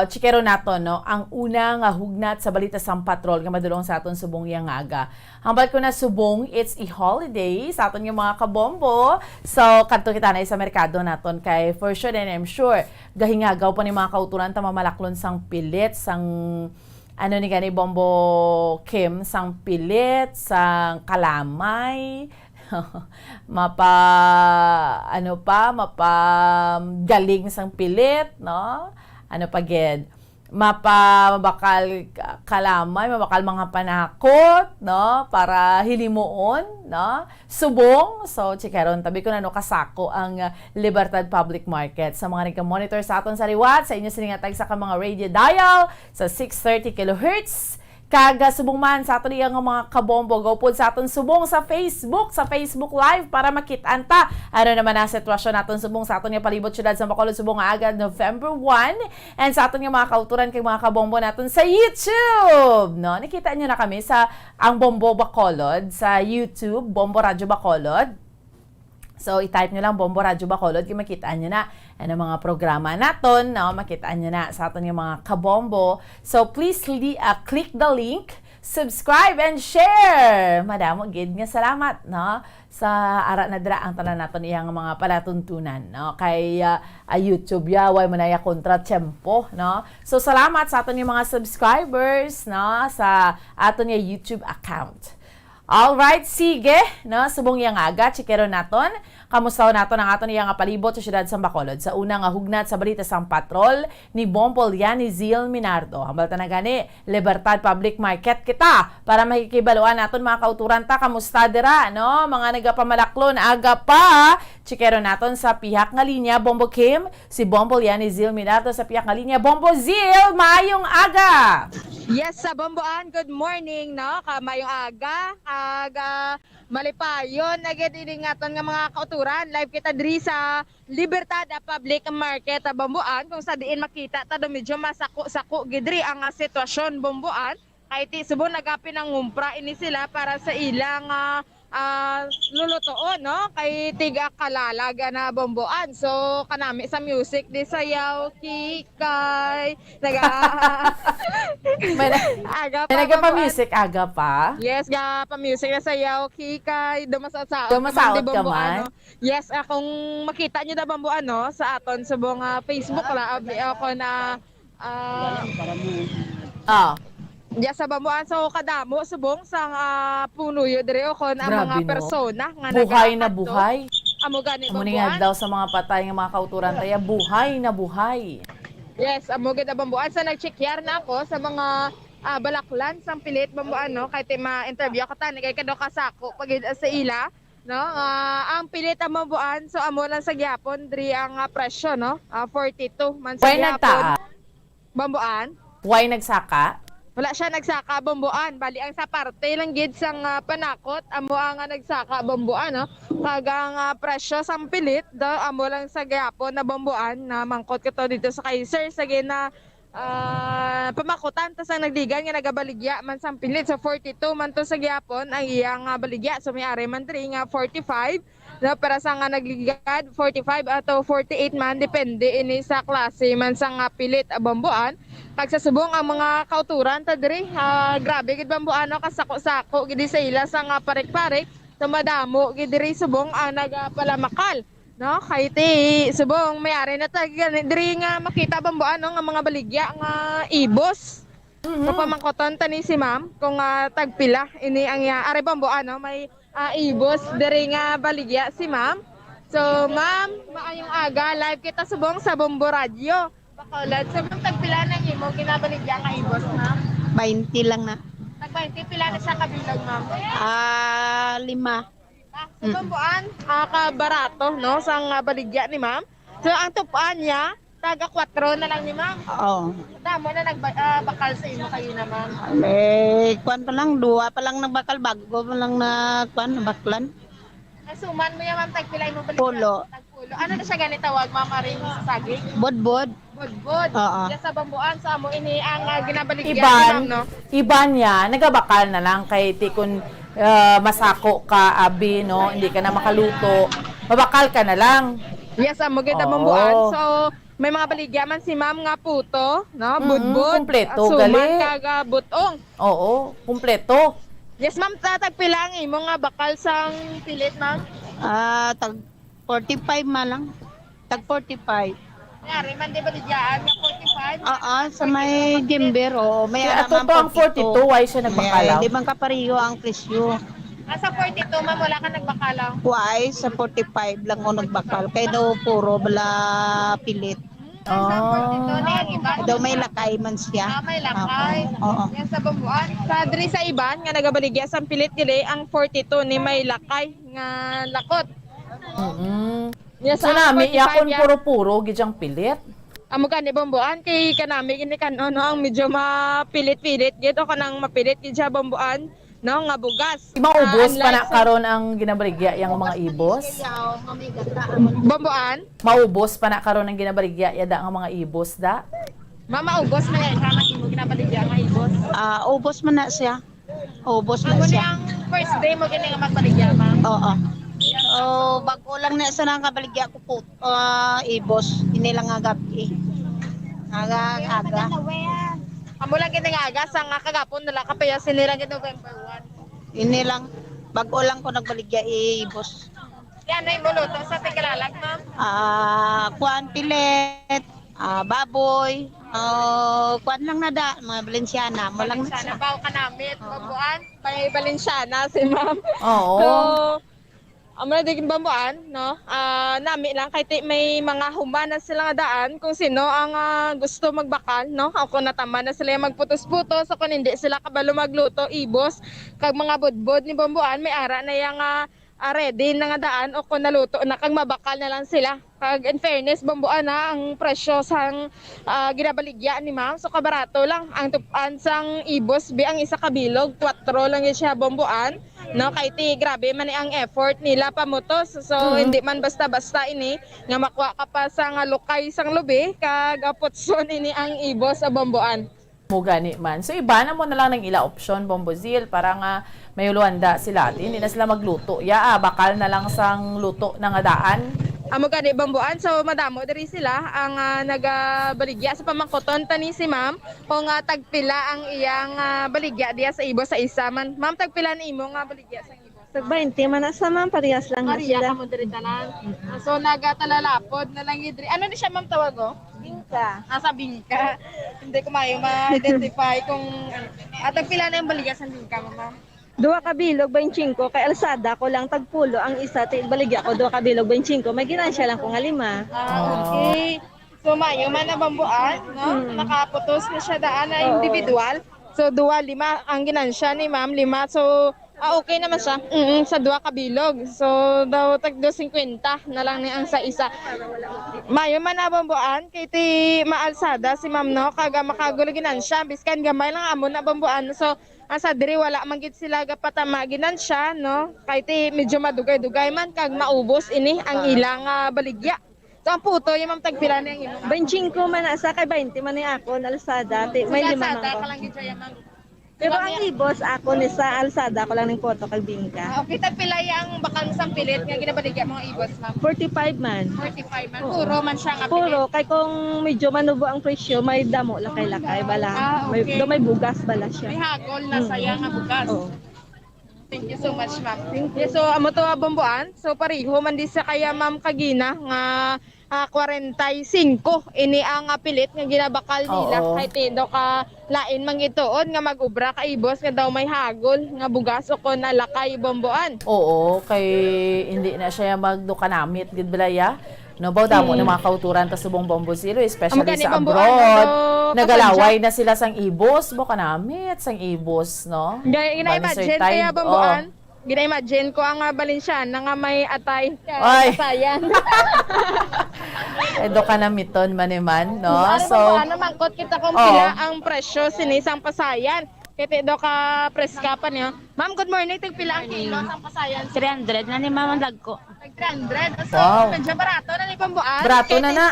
Chikero nato, no? Ang una nga hugnat sa balita sang patrol nga madulong sa aton subong iyang aga. Hambal ko na subong, it's a holiday sa aton yung mga kabombo. So, kadto kita na sa merkado naton kay for sure and I'm sure gahingagaw pa ni mga kauturan ta mamalaklon sang pilit sang ano ni gani Bombo Kim sang pilit, sang kalamay, galing sang pilit, no? Ano pa gid? Mabakal kalamay, mabakal mga panakot, no? Para hilimuon, no? Subong, so chikaron tabi ko na no kasako ang Libertad Public Market. Sa mga nagka-monitor sa aton sa liwat, sa inyo siningatag sa mga radio dial sa 630 kHz. Kaga subong man sa aton iyang mga kabombo, go pod sa aton subong sa Facebook Live para makitaan ta ano naman ang sitwasyon naton subong sa aton nga palibot syudad sa Bacolod subong nga agad November 1 and sa aton nga mga kauturan kay mga kabombo naton sa YouTube, no? Nakita niyo na kami sa ang Bombo Bacolod sa YouTube, Bombo Radyo Bacolod. So, i-type nyo lang Bombo Radyo Bacolod, kaya makitaan nyo na ang mga programa naton, no? Makitaan nyo na sa aton yung mga kabombo. So, please click the link, subscribe, and share. Madamo, gid nga salamat, no? Sa ara na dira ang tanan naton iyang mga palatuntunan, no? Kay YouTube way manaya kontra tempo, no? So, salamat sa aton yung mga subscribers, no? Sa aton yung YouTube account. Alright, sige, no? Subong yang aga, chikero naton. Kamusta naton ang aton iyang palibot sa siyudad sa Bacolod. Sa unang hugnat sa balita sang patrol ni Bompol ni Zil Minardo. Hambal ta na gani, Libertad Public Market kita para makikibaluan naton mga kauturan ta. Kamusta dira, no? Mga nagapamalaklon aga pa. Chikero naton sa pihak nga linya, Bombo Kim, si Bombo Liani Zil Minato sa pihak nga linya. Bombo Zil, maayong aga! Yes, sa Bomboan, good morning, no? Kamayong aga, malipayon, agad iningaton nga mga kauturan. Live kita diri sa Libertad Public Market sa Bomboan, kung sa diin makita, tado medyo masako-sako gidri ang sitwasyon Bomboan. Kahit subong nagapin ng ngumpra ini sila para sa ilang lulutoon, no? Kay tiga kalalaga na Bomboan. So kanami sa music di sayaw kikay May aga pa nagpa-music aga pa? Yes, ga pa music na sayaw kikay dumasaot ka man? no? Yes, kung makita niyo da Bomboan, no, sa aton subong Facebook la ako na yes, sa Bomboan, so kadamo subong sang punuyo dire kon ang mga persona nga buhay na buhay. Amo gani Amo Bomboan. daw sa mga patay nga mga kauturan taya, buhay na buhay. Yes, amo gid Bomboan. Sa nag-checkyar na ako sa mga balaklan sang pilit Bomboan, no, kay ma-interview ko tani kay kado kasako pag sa ila, no. Ang pilit ang Bomboan, so amo lang sa gyapon diri ang presyo, no. 42 man sa Why gyapon. nagtaa? Bomboan. Why nagsaka? Wala siya nagsaka Bomboan, bali ang sa parte lang gid sang panakot amo ang nagsaka Bomboan, no. Kagang presyo sang pilit daw amo lang sa gyapon na Bomboan na mangkot ko to dito sa Kaiser sa gina pamakutan tas ang nagdigan nga nagabaligya man sang pilit sa 42 man to sa gyapon ang iyang baligya, so may ari man diri nga 45, no, para sa nga nagligad 45 ato 48 man depende ini sa klase man sang pilit Bomboan. Pagsasubong ang mga kauturan ta diri, grabe gid Bomboan, no, kasako-sako gid sa ila sa nga parik-parik, so madamo gid diri subong ang nagapalamakal, no, kay ti subong may-ari na ta diri nga makita Bomboan, no, nga mga baligya nga ibos. So pamangkoton tani si ma'am kung tagpila ini ang ari Bomboan, no, may ibos diri nga baligya si ma'am. So ma'am, maayong aga, live kita subong sa Bombo Radio. Bacolod, sa mga tagpila ng imo ginabaligya nga ibos, ma'am? 20 lang na. Tag-20 pila na sa kabilang, ma'am? 5. Sa Bomboan, kabarato, no, sang baligya ni ma'am. So ang tupuan niya, taga 4 na lang ni ma'am. Oo. Damo na nagbakal sa imo kayo na, ma'am. Kwan pa lang, 2 pa lang nagbakal, bago pa lang na kwan, baklan. Suman mo yan, ma'am, tagpila imo baligya? Pulo. Tagpulo. Ano na siya ganit tawag, ma'am, aring sa saging? Bodbod. Budbud. Oo. Yes, sa Bomboan, sa mo ini ang ginabaligyan Iban, ni ma'am, no? iban niya, nagabakal na lang kay tikon masako ka, abi, no, hindi ka na makaluto, mabakal ka na lang. Yes, amo gid Oo. Bomboan. So, may mga baligya man si ma'am nga puto, no? Budbud. kumpleto, Suman gali. kaga butong. Oo, kumpleto. Yes, ma'am, tagpila ang imo nga bakal sang pilit, ma'am? Tag 45 man lang. Tag 45. Yari man di baligyaan nga 45? Sa may Jimber, may Kaya ato to ang 42, why siya nagbakalaw? Di man kapariyo ang presyo. Sa 42, ma'am, wala ka nagbakalaw? Why? Sa 45 lang ako nagbakal. Kaya daw puro bala pilit. Sa 42 ni ang iban? Daw may lakay man siya. May lakay. Oo. Yan sa Bomboan. Sa diri sa iban nga nagabaligya sang pilit dili ang 42 ni may lakay nga lakot. Yes, So ang nami, 45 yakon yan. puro-puro, gidyang pilit. Amo gani Bomboan kay kanami gini kan ano ang medyo mapilit-pilit gid o kanang mapilit gid sa Bomboan, no, nga bugas. Maubos pa na Unlike sa karon ang ginabaligya yang mga ibos. Bomboan, Maubos pa na karon ang ginabaligya yada ang mga ibos da. mamaugos na yan sa imo ginabaligya nga ibos. Ubos man na siya. Ubos Amo na ni siya. ang first day mo gini nga magbaligya, ma'am. Oo. Bago lang na sa nang kabaligya ko po, ibos, hindi lang nga gabi. Aga. Amo lang gini nga aga sa nga kagapon nila kapaya sinira gid November 1. Hindi lang, bago lang ko nagbaligya ibos. Yan ay buluto sa Tigalalag, ma'am. Kuan pilet, baboy, kuan lang na da, mga Balenciana, mo lang na Sana siya. baw ka namit, Bomboan. May Balenciana si ma'am. Oo. So, amo na digin Bomboan, no? Nami lang kay may mga humana sila nga daan kung sino ang gusto magbakal, no? Ako natama na sila magputos-putos, ako hindi sila kabalo magluto, ibos. Kag mga budbod ni Bomboan, may ara na yang ready na nga daan o kung naluto na kag mabakal na lang sila. Kag in fairness, bambuan na ang presyo sang ginabaligya ni ma'am. So kabarato lang ang tupan sang ibos bi ang isa kabilog 4 lang yun siya bambuan. No, kay ti grabe man ang effort nila pamutos. So hindi man basta-basta ini nga makuha ka pa sa nga lukay sang lubi kag putson ini ang ibos sa bambuan. Mo gani man. So iba na mo na lang ng ila option Bombozil para nga may luanda sila. Hindi na sila magluto. Bakal na lang sang luto na nga daan. Amo gani bambuan, so madamo diri sila ang nagabaligya sa pamangkoton tani si ma'am o nga tagpila ang iyang baligya diya sa ibos sa isa man. Ma'am, tagpila ni imo nga baligya sa ibos? Tag 20 man na sa ma'am, parehas lang na Maria sila. ka mo diri tanan. So nagatalalapod na lang idri. Ano ni siya ma'am tawag o? Bingka. Sa bingka. Hindi ko ma-identify kung tagpila na yung baligya sa bingka ma'am. 2 kabilog 25 kay alsada ko lang tagpulo ang isa ti baligya ko 2 kabilog 25 may ginansya lang ko nga 5. Okay. So mayo man na bambuan, no? Nakaputos na siya daan na individual. So 2-5 ang ginansya ni ma'am 5. So okay naman siya. Sa 2 kabilog. So daw tag 250 na lang ni ang sa isa. Mayo man na bambuan kay ti maalsada si ma'am no kaga makagulo ginansya biskan gamay lang amo na bambuan. So asa diri wala man gid sila gapatamaginan siya no kay ti medyo madugay-dugay man kag maubos ini ang ilang baligya. So ang puto yung ma'am tagpila na yung imo. 25 man na sa kay 20 man ni ako na alsada ti may 5 man Alsada ko. ka lang gid siya ma'am. Pero ang ibos ako ni sa alsada ko lang ning photo kag bingka. Okay, tagpila yang bakang sampilit nga ginabaligya mga ibos ma'am. 45 man. 45 man. Puro man siya nga pilit. Puro kay kung medyo manubo ang presyo may damo lakay-lakay bala. Okay. May bugas bala siya. May hagol na saya nga bukas. Oo. Thank you so much, ma'am. So, amo to bambuan. So, pareho man di sa kaya ma'am Kagina nga 45 ini ang pilit nga ginabakal nila. Oo. Kay tindo ka lain mang ituod nga mag-ubra ka ibos nga daw may hagol nga bugas o kon nalakay bambuan. Oo, kay hindi na siya magdukanamit gid balaya. No, baw damo ng mga kauturan ta subong Bombozil, especially Amo gani sa bambuan, abroad. ano, Nagalaway na sila sang ibos, bo kanamit sang ibos, no? Gina-imagine kaya bambuan. Gina-imagine ko ang Balenciana nga may atay. Ay. Kasayan. Edo ka na miton maniman, no? So, ano mangkot kita kung pila ang presyo sinisang pasayan. Kaya do ka preska pa niyo. Ma'am, good morning. Tig pila ang kilo sang pasayan? 300 na ni mama dagko. 300. So, Wow. medyo barato na ni pambuan. Barato na na.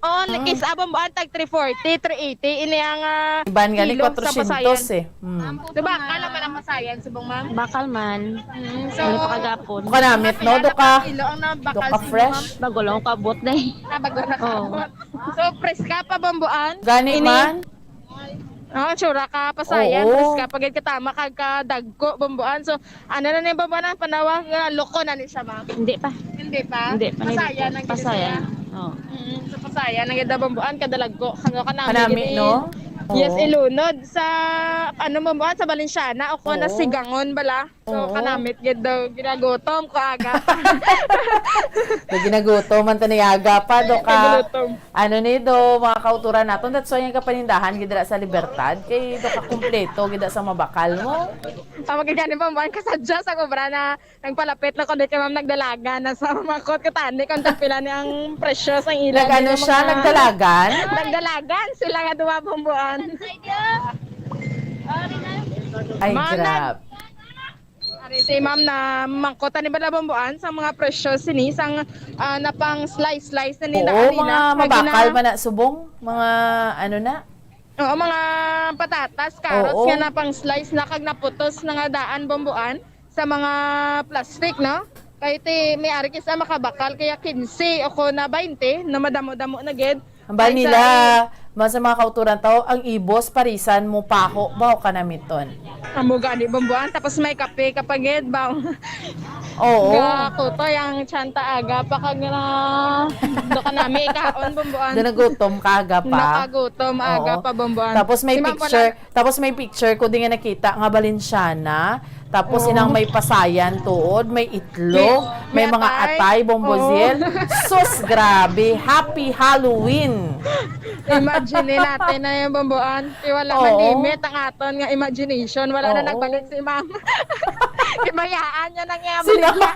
Oh, is abambuan tag 340, 380 ini ang Iban gani kilo sa 400 eh. Diba, kala man ang pasayan subong ma'am. Bakal man. So, Pagapon. Buka namit, no? Doka, kilo ang nabakal doka sa fresh. Bago lang kabot na eh. Bago na kabot. So, preska pa bambuan. Gani Ini- man. Tsura ka pasayan, Oo. preska pagid katama kag kadagko bambuan. So, ano na ni bambuan ang panawag loko na ni siya ma'am. Hindi pa. Hindi pa. Hindi pa. Pasayan ang Pasayan. Oo. So, pasayan ang ganda bambuan kadalagko. Kano ka namin. Kanami, no? Yes, Oo. ilunod sa bambuan sa Balenciana o ko na Oo. sigangon bala. So, Oo. kanamit gid daw ginagutom ko aga. Do ginaguto man taniyaga pa do ka. Ginagutom. Ano ni do mga kauturan naton that's why yung kapanindahan gid dira sa Libertad kay do ka kumpleto gid sa mabakal mo. Tama kay gani bambuan kasadya sa kubra na nagpalapit na ko dito ma'am nagdalaga na sa makot katani kung tagpila ni ang presyo sa ilan. Nagano siya nagdalagan? Nagdalagan sila nga duwa bambuan. Ay Mana- grab. Ari si ma'am na mangkota ni bala bambuan sa mga presyo sinisang napang slice na nila Oo, mga mabakal man na subong, mga ano na. Oo, mga patatas, carrots Oo. nga na pang slice na kag naputos na nga daan bambuan sa mga plastic, no? Kaya may ari kisa makabakal kaya 15 o ko na 20 na madamo-damo na gid. Ang ba Ay, nila, sa mga kauturan tao, ang ibos, parisan mo, paho, baho ka na miton. Amo gani bambuan tapos may kape kapag gid ba. Oo. Ga kuto yang chanta aga pa kag na do ka nami kaon bambuan. Doon nagutom ka aga pa. Nakagutom aga Oo. pa bambuan. Tapos may Si ma'am picture ko din nga nakita nga Balenciana. Tapos inang may pasayan tuod, may itlog, may mga atay, bombozil. Sus, grabe. Happy Halloween. Imagine natin na yung bambuan. Wala man Oo. limit ang aton nga imagination. Wala na Oo. nagbalik si ma'am. Ibayaan niya nang Sino? baligya.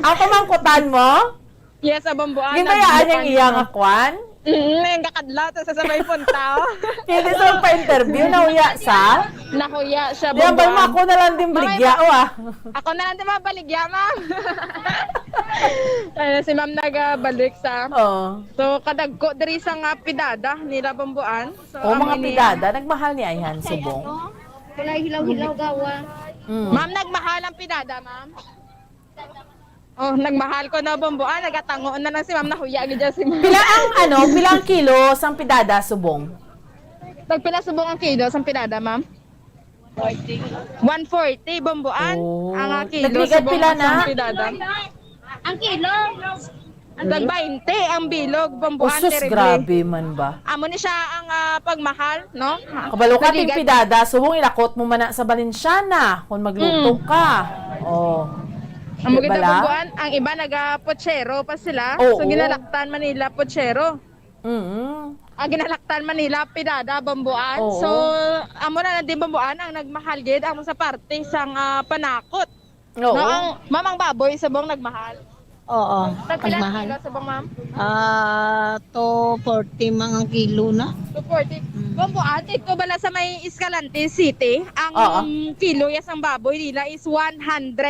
Ang pamangkutan mo? Yes, sa bambuan. Gibayaan niyang iya nga kwan? Yung kakadlaw, tapos sasabay punta. Hindi sa pa-interview, nauya sa? Nakuya siya Diyan ba bambuan. ako na lang din baligya, o ah. Ako na lang din mabaligya, ma'am. Ayun, si ma'am nagabalik sa... Oo. So, kadagko, diri sa nga pidada nila bambuan. So, O mga amo ni- pidada, nagmahal ni Ayhan subong. Wala hilaw-hilaw gawa. Ma'am, nagmahal ang pidada, ma'am. Oh, nagmahal ko na bambuan. Nagatangoon na lang si ma'am. Nahuya gidya si ma'am. Pilang kilo sang pidada subong? Nagpila subong ang kilo sa pidada, ma'am? 140 bambuan. Oh. Ang kilo Nagligad subong pila na? sa pidada. Ang kilo. Tag 20 ang bilog bambuan. Usus, terrible. grabe man ba? Amo ni siya ang pagmahal, no? Kabalo ka ting Nagligad- pidada, subong ilakot mo man na sa Balenciana kung magluto ka. Oh. Ang maganda Bala? bambuan, ang iba naga-pochero pa sila. Oo. So ginalaktan Manila pochero. Ang ginalaktan Manila pidada bambuan. Oo. So amo na din bambuan ang nagmahal gid amo sa parte sang panakot. Oo. No, ang mamang baboy subong nagmahal. Oo, Nagpila nagmahal. kilo subong ma'am? 240 mga kilo na. 240. Bambuan ito bala sa may Escalante City, ang Oo. kilo yasang baboy nila is 190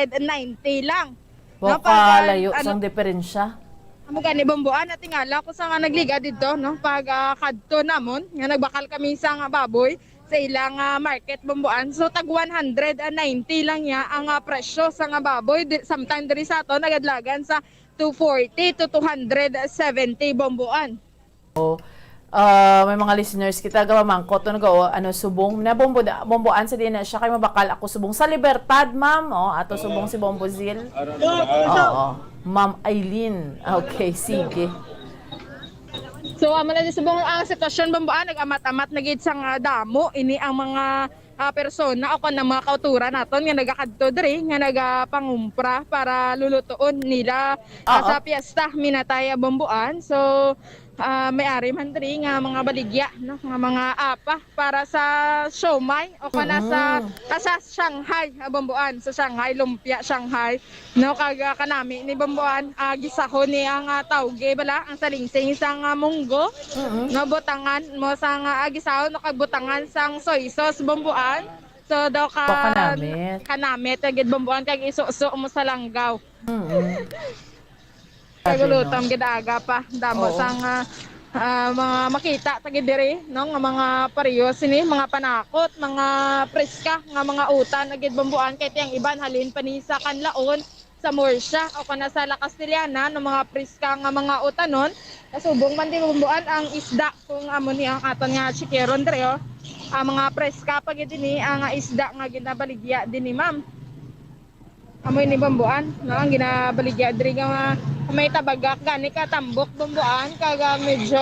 lang. Baka layo ano- sang diferensya. Amo gani bambuan at tingala ko sa nga nagliga dito no pag kadto namon nga nagbakal kami sa nga baboy sa ilang market bambuan so tag 190 lang ya ang presyo sa nga baboy samtang diri sa ato nagadlagan sa 240 to 270 bambuan. May mga listeners kita gawa mangkot no go subong na bomboan sa din na siya kay mabakal ako subong sa Libertad ma'am ato subong si Bombo Zil. Oo. Ma'am Eileen. Okay, sige. So amo na di subong ang sitwasyon bambuan nag-amat-amat na gid sang damo ini ang mga persona o kan mga kauturan naton nga nagakadto diri nga nagapangumpra para lulutoon nila sa piyesta minataya bambuan. So may-ari man diri nga mga baligya no nga mga apa para sa siomai o kana sa Shanghai bambuan sa Shanghai lumpia Shanghai no kag kanami ni bambuan gisahon ni ang tawge bala ang salingsing sang munggo no butangan mo sang gisahon no kag butangan sang soy sauce bambuan so daw ka kanamit gid bambuan kag isuso mo sa langgaw. Kagulutom gidaga pa damo sang mga makita tagi diri no nga mga pareho sini mga panakot mga preska nga mga utan agid bambuan kay tiyang iban halin pa ni sa kanlaon sa Morsya o kana sa La Castellana no mga preska nga mga utanon kasubong man di bambuan ang isda kung amo ni ang aton nga chikeron diri ang mga preska pagid dinhi ang isda nga ginabaligya dinhi ma'am. Amoy ni bambuan no ang ginabaligya diri nga may tabagak gani katambok bambuan kaga medyo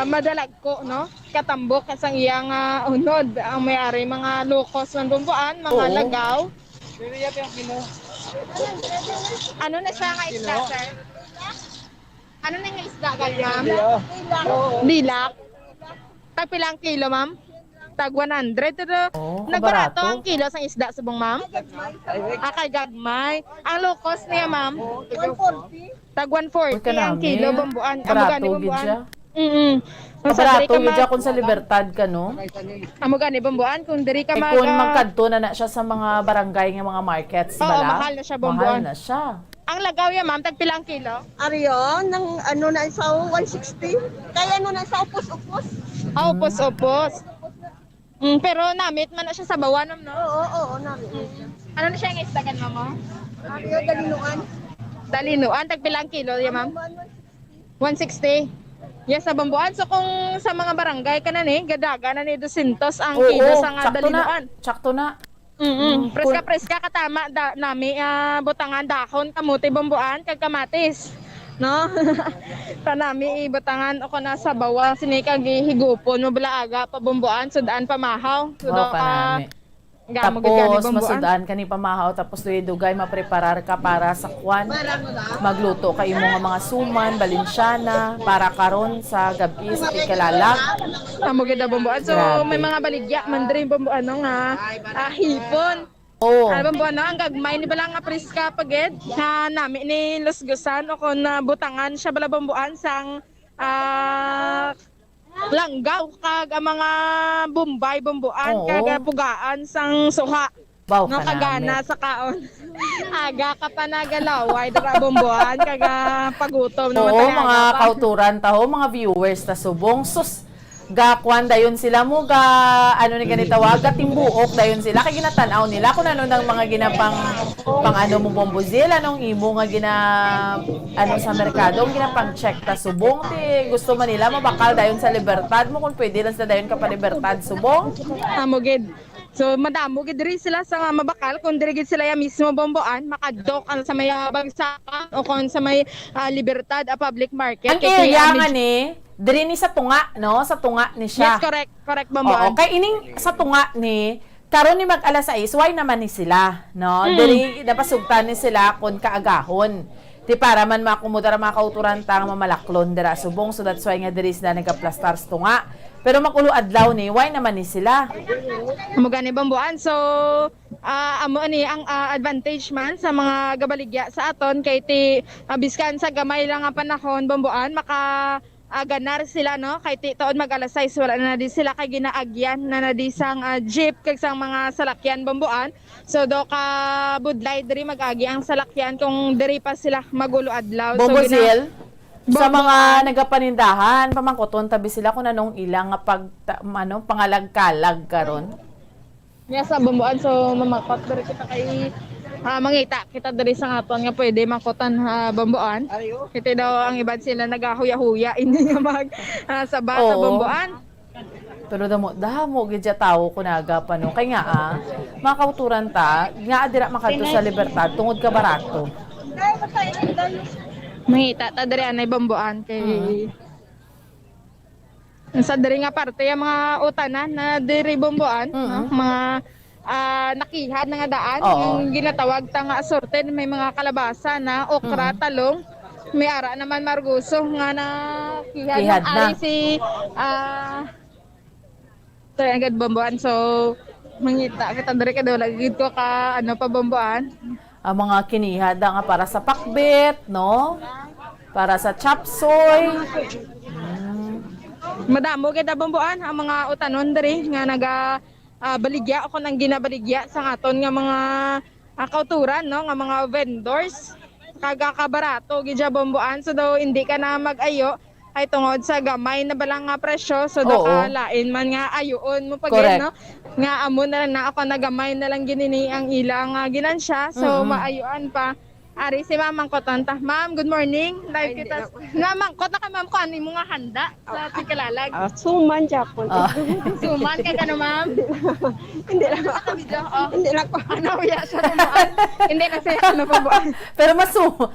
madalag ko no katambok kasang iyang unod ang may-ari mga locos ng bambuan mga lagaw. Ano na siya nga isda sir? Ano na nga isda ganyan? Dilak. Tagpilang kilo ma'am? Tag 100 pero nagbarato ang kilo sang isda subong ma'am. Kay gagmay. Ang low cost niya ma'am. Tag 140 ang kilo bambuan. Amo gani bambuan. Barato gyud kung sa Libertad ka no. Amo gani bambuan kung diri ka kung magkadto na siya sa mga barangay nga mga markets bala. Mahal na siya bambuan. Mahal na siya. Ang lagaw ya ma'am tag pilang kilo? Ariyo, ng ano na sa 160. Kaya ano na sa upos-upos. Upos-upos. Pero namit man na siya sa bawan no? Oo, namit. Ano na siya nga isdagan mo? Ariyo, dalinuan. Dalinuan, tagpilang kilo ya ma'am? 160. Yes, sa bambuan. So kung sa mga barangay ka na ni, gadaga na ni 200 ang kilo sa nga dalinuan. Sakto na. Preska katama nami butangan dahon kamuti bambuan kag kamatis. No? Kanami ibutangan ako na sa bawang sinikag higupon mo balaaga pabumbuan sudaan pamahaw. Sudo ka. Tapos masudaan ka ni pamahaw tapos dugay mapreparar ka para sa kwan. Magluto kay mo nga mga suman, Balenciana para karon sa gabi sa ikalalag. Amo gid bumbuan. So may mga baligya man diri bumbuan nga hipon. Oo. Ano bang buwan na, ang gagmay ni balang nga priska pagid, na nami ni Lusgusan o kung butangan siya balabambuan sang langgaw kag ang mga bumbay bumbuan Oo. kag pugaan sang suha. Baw No ka kagana namin. sa kaon. Aga ka pa nagalaway dira bumbuan kag pagutom naman Oo, tayo mga aga pa. kauturan taho, mga viewers ta subong. Sus, gakwan dayon sila mo ga ano ni ganito wag timbuok dayon sila kay ginatanaw nila kung ano nang mga ginapang pang ano mo bombozil anong imo nga gina ano sa merkado ang ginapang check ta subong ti gusto man nila mabakal dayon sa libertad mo kung pwede lang sa dayon ka pa libertad subong. Amo gid. So madamo gid diri sila sa nga mabakal kung diri gid sila ya mismo bomboan makadok ang sa may bagsakan o kung sa may Libertad a public market. Ang Kay area kuya, nga ni diri ni sa tunga no sa tunga ni siya. Yes, correct Oo, bomboan. kay ining sa tunga ni karon ni mag alas 6 why naman ni sila no diri napasugtan ni sila kon kaagahon ti para man makumudara mga kauturan tang mamalaklon dira subong so that's why nga diri sila nagaplastar sa tunga pero makulo adlaw ni why naman ni sila. Amo gani bomboan. So amo ni ang advantage man sa mga gabaligya sa aton kay ti biskan sa gamay lang nga panahon bomboan maka ganar sila no kay ti taon mag alas 6 wala na di sila kay ginaagyan na di sang jeep kag sang mga salakyan bomboan. So do ka budlay diri mag-agi ang salakyan kung diri pa sila magulo adlaw. Bombozil sa Bomboan. mga nagapanindahan pamangkoton tabi sila kung anong ilang nga pag ano pangalag-kalag karon. Nga sa bomboan so mamakot diri kita kay mangita kita diri sa aton nga pwede makotan bomboan. Kita daw ang iban sila nagahuya-huya hindi nga mag saba sa Oo. bomboan. Pero damo gid ja tawo kunaga pa no kay nga mga kauturan ta nga dira makadto sa libertad tungod ka barato. Mangita ta diri anay bomboan kay sa diri nga parte yung mga utanan na diri bomboan no? Mga nakihad na nga daan Oo. yung ginatawag ta nga asorted may mga kalabasa na okra talong may ara naman marguso nga na kihad Kihad ng na. ari si agad bomboan so mangita kita diri ka daw lagi ko ka ano pa bomboan. Ang mga kinihada nga para sa pakbet, no? Para sa chop suey. Madamo kita bomboan ang mga utanon diri nga naga baligya ako nang ginabaligya sa aton nga mga kauturan no nga mga vendors kaga kabarato gid bomboan so daw hindi ka na mag-ayo ay tungod sa gamay na balang nga presyo so daw Oo. ka lain man nga ayoon mo pag Correct. no nga amo na lang na ako nagamay na lang ginini ang ilang ginansya so maayoan pa. Ari si Mamang Koton ta. Ma'am, good morning. Live kita. Mamang Kot na kay ma'am ko ani mo nga handa sa tikalalag. Suman Japon. Suman kay kano ma'am. Hindi lang Sa ka video. Oh. Hindi lang ko. Ano ya siya naman. Hindi na siya ano pa buwan. Pero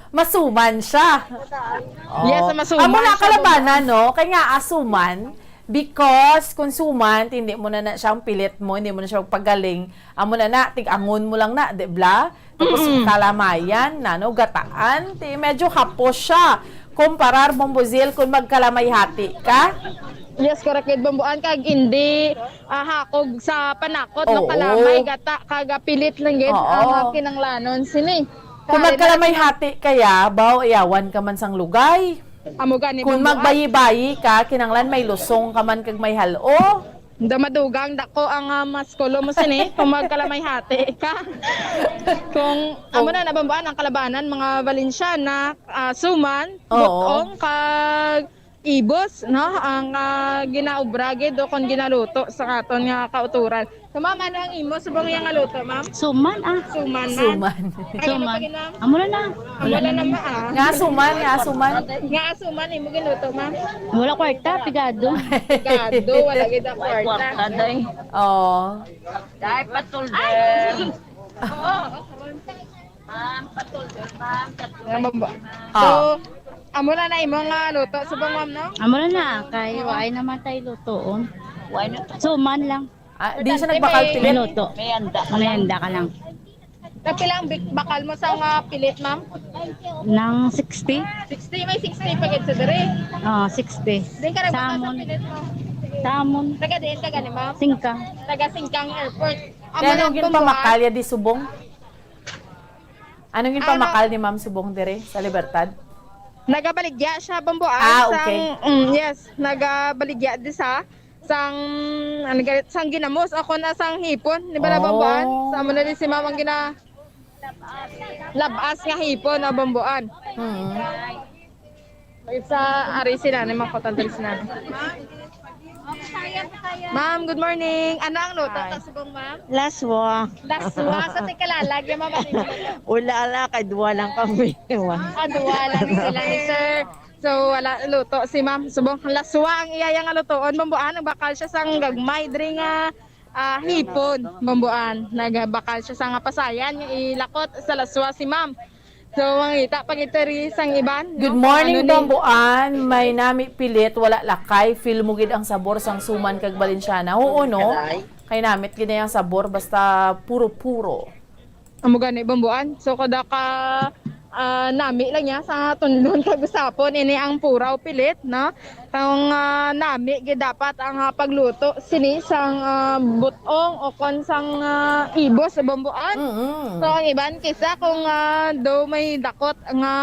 masuman siya. Yes, masuman Amo na siya, kalabanan, no? Kaya nga asuman, because kung suman, hindi mo na siyang pilit mo, hindi mo na siya pagaling, amo na tig-angon mo lang na, di ba? Tapos kalamayan, no, gataan, medyo hapos siya. Kumparar bombozil kung magkalamay hati ka. Yes, correct. Bambuan kag hindi hakog sa panakot no Oo. kalamay gata kag pilit lang gid Oo. ang kinanglanon sini. Kung magkalamay hati kaya, baw iyawan ka man sang lugay. Amo gani Kung magbayi-bayi ka, kinanglan may lusong ka man kag may halo. Damadugang dako ang maskulo mo sini kung magkalamay hati ka. Kung amo na nabambuan ang kalabanan mga Valenciana, suman, Oo. butong kag ibos no ang ginaubra gid o kon ginaluto sa aton nga kauturan. So ma'am ano ang imo subong yang luto ma'am? Suman Suman. Suman. Suman. Amo na. Wala na ma. Nga suman, nga suman. Nga asuman imo ginuto ma'am. Wala kwarta, pigado. Gado wala gid ako kwarta. day. Oh. Dai patul der. So amo na imo nga luto subong ma'am no? Amo na kay waay naman tayo lutoon. Waay na. Suman lang. Di siya nagbakal pilit. Minuto. May handa ka lang. Kapilang bakal mo sa nga pilit ma'am? Nang 60? 60 may 60 pa gid sa dere. 60. Din ka nagbakal sa Salmon. pilit mo. Salmon. Taga diin ka gani ma'am? Singka. Taga Singkang Airport. Kaya anong pamakal ya di subong? Anong pamakal ni Ma'am Subong dire sa Libertad? Nagabaligya siya bambuan. Okay. Yes, nagabaligya di sa sang ginamos ako na sang hipon, di ba na bambuan? Sa mo na din si mamang labas nga hipon na bambuan. Sa ari sila ni makotan diri sila. Ma'am, good morning. Ano ang luto ta subong, ma'am? Laswa. Laswa sa tikalalag yung mama. Ula kay duwa lang kami. Duwa lang sila ni sir. So wala luto si ma'am. Subong laswa ang iyaya nga lutoon bambuan, nagbakal siya sang gagmay diri nga hipon bambuan. Nagbakal siya sang pasayan nga ilakot sa laswa si ma'am. So, mangita pag iteri sang iban. Good morning, Bambuan. May nami pilit, wala lakay. Feel mo gid ang sabor sang suman kag Balenciana. Oo, no? Kay namit gid na yung sabor, basta puro-puro. Amo gani Bambuan. So, kada ka nami lang niya sa tunlon kag usapon ini ang puraw pilit, no? Ang nami gid dapat ang pagluto sini sang butong o kon sang ibos sa Bambuan. So ang iban kisa kung do may dakot nga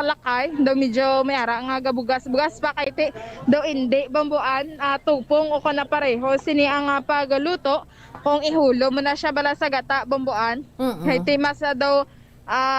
lakay, do medyo may ara nga gabugas-bugas pa kay ti do hindi Bambuan tupong o kon na pareho sini ang pagluto kung ihulo mo na siya bala sa gata Bambuan. Kay ti mas daw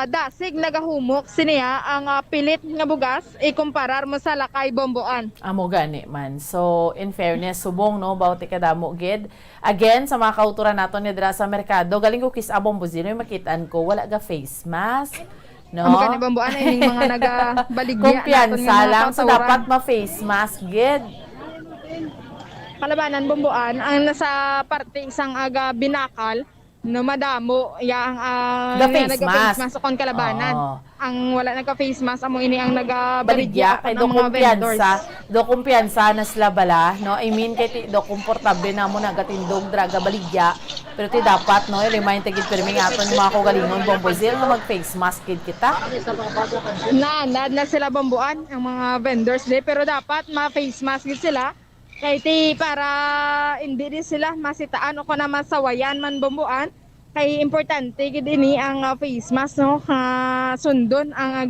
dasig nagahumok siniya ang pilit nga bugas ikumparar mo sa lakay Bambuan. Amo gani man. So in fairness subong no bawti kadamo gid. Again sa mga kauturan naton ni dira sa merkado, galing ko kis abong buzino makitaan ko wala ga face mask. No? Amo gani Bambuan ay mga nagabaligya kumpiyansa lang so dapat ma-face mask gid. Kalabanan Bambuan ang nasa parte isang aga binakal no madamo yang face mask kon kalabanan. Ang wala nagka-face mask amo ini ang nagabaligya kay do kumpiyansa na sila bala no. I mean kay do komportable na mo nagatindog draga baligya pero ti dapat no i-remind gid permi aton mga kaugalingon Bombozil nga mag-face mask gid kita. Na sila Bambuan ang mga vendors di pero dapat ma-face mask gid sila. Kay ti para hindi din sila masitaan o kuna masawayan man Bambuan. Kay importante gid ini ang face mask no sundon ang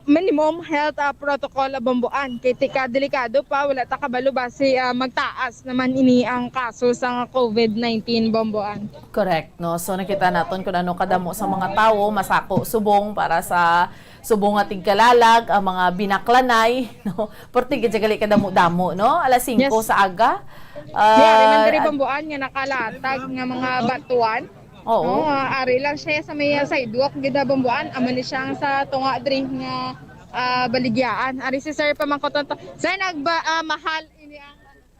minimum health protocol Bambuan. Kay ti ka delikado pa wala ta kabalo base magtaas naman ini ang kaso sa COVID-19 Bambuan. Correct no. So nakita naton kun ano kadamo sa mga tawo masako subong para sa subong ating kalalag, ang mga binaklanay, no? Porti gid gali kadamo-damo, no? Alas 5 sa aga. Ari man diri Bambuan nga nakalatag nga mga batuan. Oo. Ari lang siya sa may sidewalk gid Bambuan, amo ni siya sa tunga diri nga baligyaan. Ari si sir pamangkoton to. Sir mahal ini ang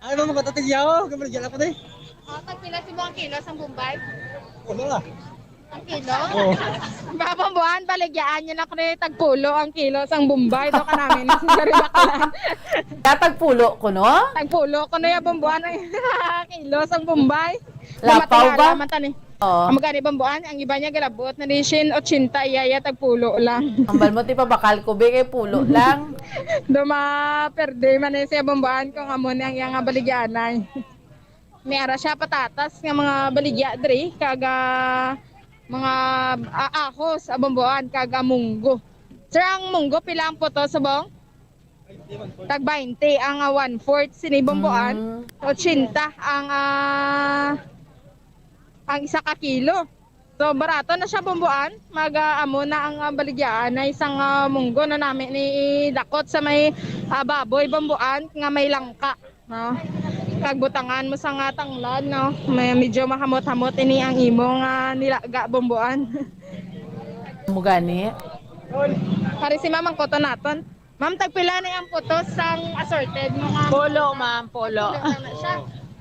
ay mo ko tatigyaw, gabaligyan ako di. Pagpila si mga kilo sang Bombay? Wala. Ang kilo? Oo. Bambuan, baligyaan nyo na kung tagpulo ang kilo sang Bombay. Ito ka namin sa Saribaklan. Tagpulo ko, no? Tagpulo ko na yung Bambuan ang kilo sang Bombay. Lapaw ba? Oo. Ang magani Bambuan, ang iba niya galabot na dishin 80 iyaya tagpulo lang. Ambal mo ti pa bakal ko kay pulo lang. Duma perde man siya Bambuan kung amo ni ang iyang baligyanay. May ara siya patatas nga mga baligya diri kaga mga ahos Bambuan kaga munggo. Sir, ang munggo pila ang puto subong? Tag 20 ang 1/4 sini Bambuan. 80 ang isa ka kilo. So barato na siya Bambuan. Mag-amo na ang baligyaan na isang munggo na namin ni dakot sa may baboy Bambuan nga may langka, no? Kagbutangan mo sa nga tanglad, no? May medyo mahamot-hamot ini ang imong nilaga Bambuan. Mugani. Pare si Mamang Koto naton. Ma'am, tagpila na yung puto sang assorted mga Polo, ma'am, polo.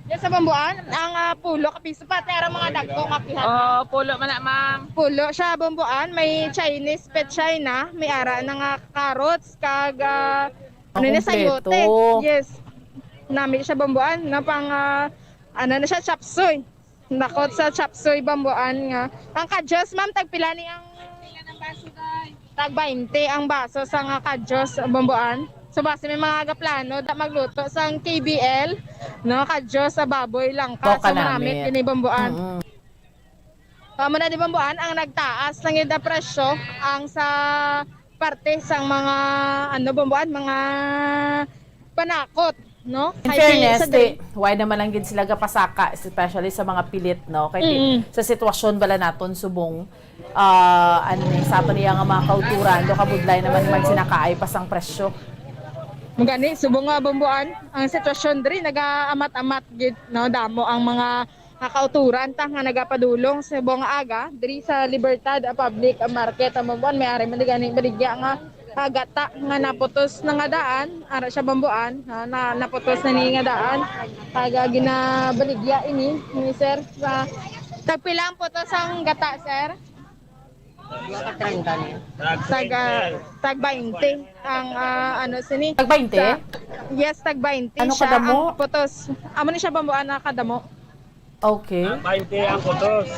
Yan sa Bambuan, ang pulo kapiso pa tera mga dagko kapihan. Polo man na, ma'am. Pulo siya Bambuan, may Chinese pechay na, may ara ng carrots kag ano na sayote. Yes. Nami siya Bambuan na pang ano na siya chapsuy. Nakot sa chapsuy Bambuan nga. Ang kadyos ma'am tagpila ni ang baso day. Tag 20 ang baso sa nga kadyos Bambuan. So base may mga agaplano da magluto sang KBL, no, kadyo sa baboy lang ka. Boka So marami namin. kinibambuan. Mo na di bambuan ang nagtaas ng ida presyo ang sa parte sang mga bambuan, mga panakot, no? In fairness, why naman lang gid sila gapasaka, especially sa mga pilit, no? Kay sa sitwasyon bala naton subong sa ato niya nga mga kauturan, do kabudlay naman magsinakaay pasang presyo. Magani subong nga bambuan ang sitwasyon diri naga-amat-amat gid, no, damo ang mga kauturan ta nga nagapadulong sa buong aga diri sa Libertad Public Market ang bambuan may ari man gani baligya nga gata nga naputos na nga daan ara siya bambuan na naputos na ni nga daan kaga ginabaligya ini ni sir sa tagpila ang putos ang gata sir tag 20 ang sini tag 20 yes tag 20 ano siya kadamo? ang putos amo ni siya bambuan na kadamo. Okay. 20 ang putos.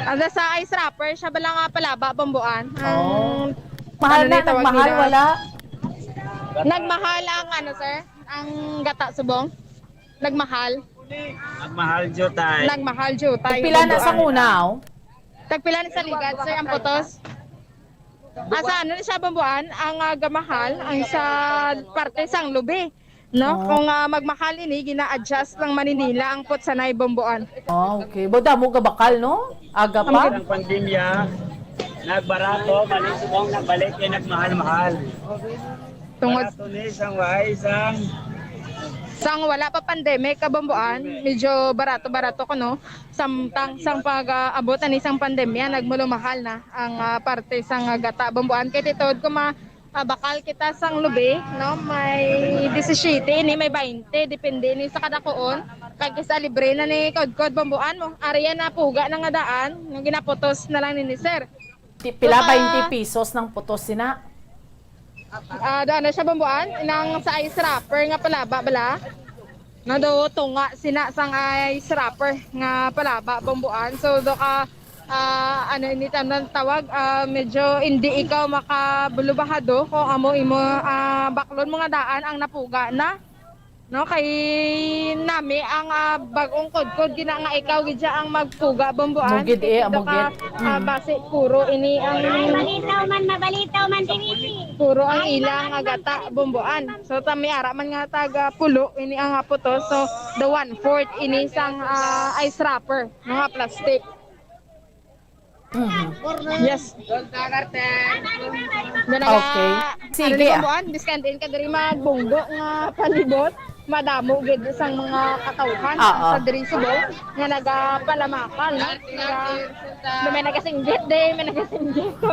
Ada sa ice wrapper, siya ba lang palaba, bambuan? Mahal na, nagmahal, wala? Nagmahal ang sir? Ang gata subong? Nagmahal? Nagmahal jutay. Nagmahal jutay. Pila na sa unaw? Tagpila na sa ligad, sir, ang putos? Asa siya bambuan? Ang gamahal, ang sa parte sang lubi. No? Kung magmahal ini, gina-adjust ng Maninila ang putsanay bambuan. Okay. Boda mo bakal, no? Aga pa? Ang pandemya, nagbarato, malisubong, nagbalik, nagmahal-mahal. Tungod Barato ni isang wahay, sang wala pa pandemic kabambuan, medyo barato-barato ko, no? Sang pag-abot ni isang pandemya, nagmulumahal na ang parte sang gata bambuan. Kaya titod ko bakal kita sang lubi, no? May 17, ni may 20, depende ni sa kadakuon. Kag sa libre na ni kod bambuan mo. Ariya na puga na nga daan, yung ginaputos na lang ni sir. Pila 20 pesos ng putos sina? Doon na siya bambuan, nang sa ice wrapper nga palaba bala. No, do tunga sina sang ice wrapper nga palaba bambuan. So do ka ini tamang tawag, medyo hindi ikaw makabulubahado kung amo imo baklon mga daan ang napuga na, no, kay nami ang bagong kodkod gina nga ikaw gidya ang magpuga bambuan. Mugid amugid. Base puro ini ang mabalitaw man puro ang ilang gata bambuan. So tami ara man nga taga pulo ini ang putos. So the 1/4 ini sang ice wrapper nga plastic. Yes. Okay. Sige. Diskantin ka diri magbunggo nga palibot. Madamo gid sang mga katawhan sa diri subong nga nagapalamakal na may nagasinggit may nagasinggit.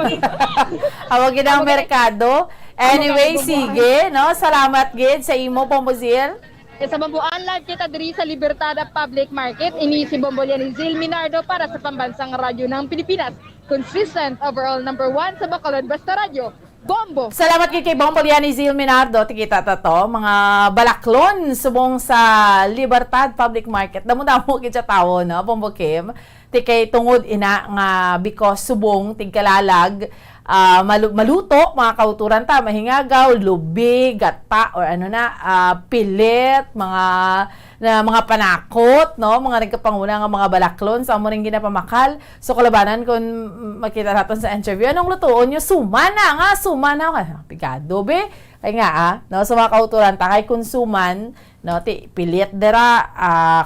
Awag gid ang merkado. Anyway, sige, no? Salamat gid sa imo Bombozil. Sa bambuan live kita diri sa Libertad Public Market, ini si Bombolianizil Minardo para sa Pambansang Radyo ng Pilipinas. Consistent overall number 1 sa Bacolod Basta Radyo. Bombo! Salamat kay Bombolianizil Minardo. Tikita to, mga balaklon subong sa Libertad Public Market. Damo-damo gid sa tawo, no? Bombo Kim. Tikay tungod ina nga because subong tigkalalag maluto mga kauturan ta, mahingagaw, lubi, gata or pilit, mga panakot, no, mga nagkapanguna nga mga balaklon sa amo ring ginapamakal. So kalabanan kung makita natin sa interview anong lutuon nyo, suma na pigado be ay nga no, sa mga kauturan ta kay konsuman, no, pilit dera,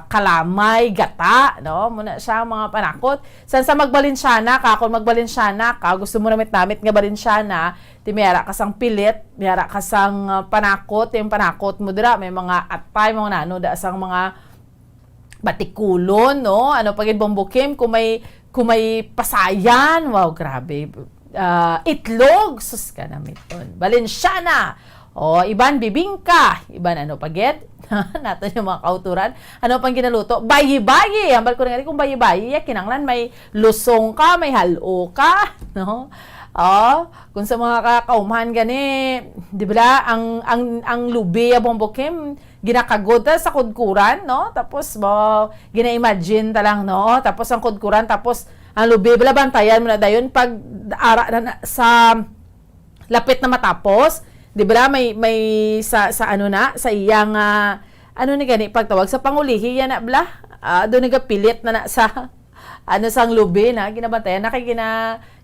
kalamay, gata, no, muna siya mga panakot. San sa magbalinsyana ka, kung magbalinsyana ka, gusto mo namit nga balinsyana, mayara ka sang pilit, mayara ka sang panakot, yung panakot mo dira, may mga atay, mga nano, da sang mga batikulon, no, pagid bombokim, kung may pasayan, wow, grabe, itlog, sus ka namin ton, balinsyana, iban bibingka, iban pagid, nato yung mga kauturan. Ano pang ginaluto? Bayi-bayi. Ambal ko nga rin kung bayi-bayi, kinanglan may lusong ka, may halo ka, no? Kung sa mga kakaumahan gani, di ba, ang lubi bombokim, ginakagod sa kudkuran, no? Tapos gina-imagine talang, no? Tapos ang kudkuran, tapos ang lubi, bantayan mo na dayon pag ara na sa lapit na matapos, di ba may sa ano na sa iyang ano ni gani pagtawag sa pangulihi yan na bla do nagapilit na sa ano sang lubi na ginabantayan na kay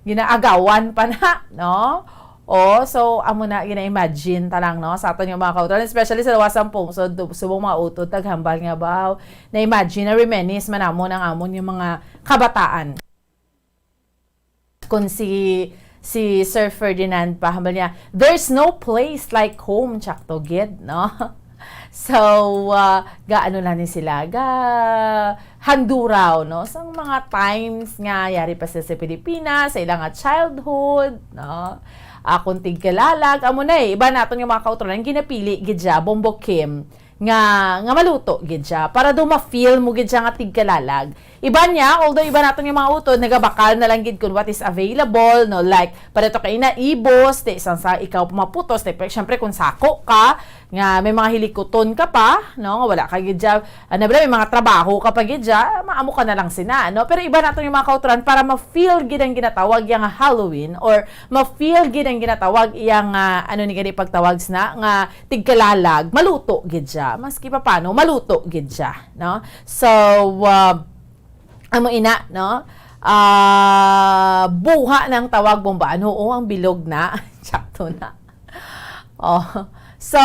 ginaagawan pa na, no? So amo na gina-imagine talang, no, sa aton yung mga kauturan, especially sa lawasang pungsod subong mga utod taghambal nga baw na imagine na reminisce manamo ng amon yung mga kabataan. Kung si Sir Ferdinand pa hambal niya, there's no place like home, tsakto gid, no? So, gaano na ni sila, handuraw, no? Sa mga times nga, yari pa sila sa Pilipinas, sa ilang childhood, no? Kung tigkalalag, amo na iba natin yung mga kautulan, ginapili, gidya, Bombo Kim, nga maluto, gidya, para do ma-feel mo, gidya nga tigkalalag. Iba niya, although iba natin yung mga utod, nagabakal na lang gid kung what is available, no? Like, para ito kayo na ibos, isang sa ikaw pumaputos, syempre kung sako ka, nga may mga hilikoton ka pa, no? Wala ka gidya, may mga trabaho ka pa gidya, maamo ka na lang sina, no? Pero iba natin yung mga kauturan para ma-feel gid ang ginatawag yung Halloween or ma-feel gid ang ginatawag yung ano ni gani pagtawag na nga tigkalalag, maluto gidya, maski pa paano maluto gidya, no? So amo ina, no? Buha ng tawag bombaan, oo, ang bilog na, tsakto na. So,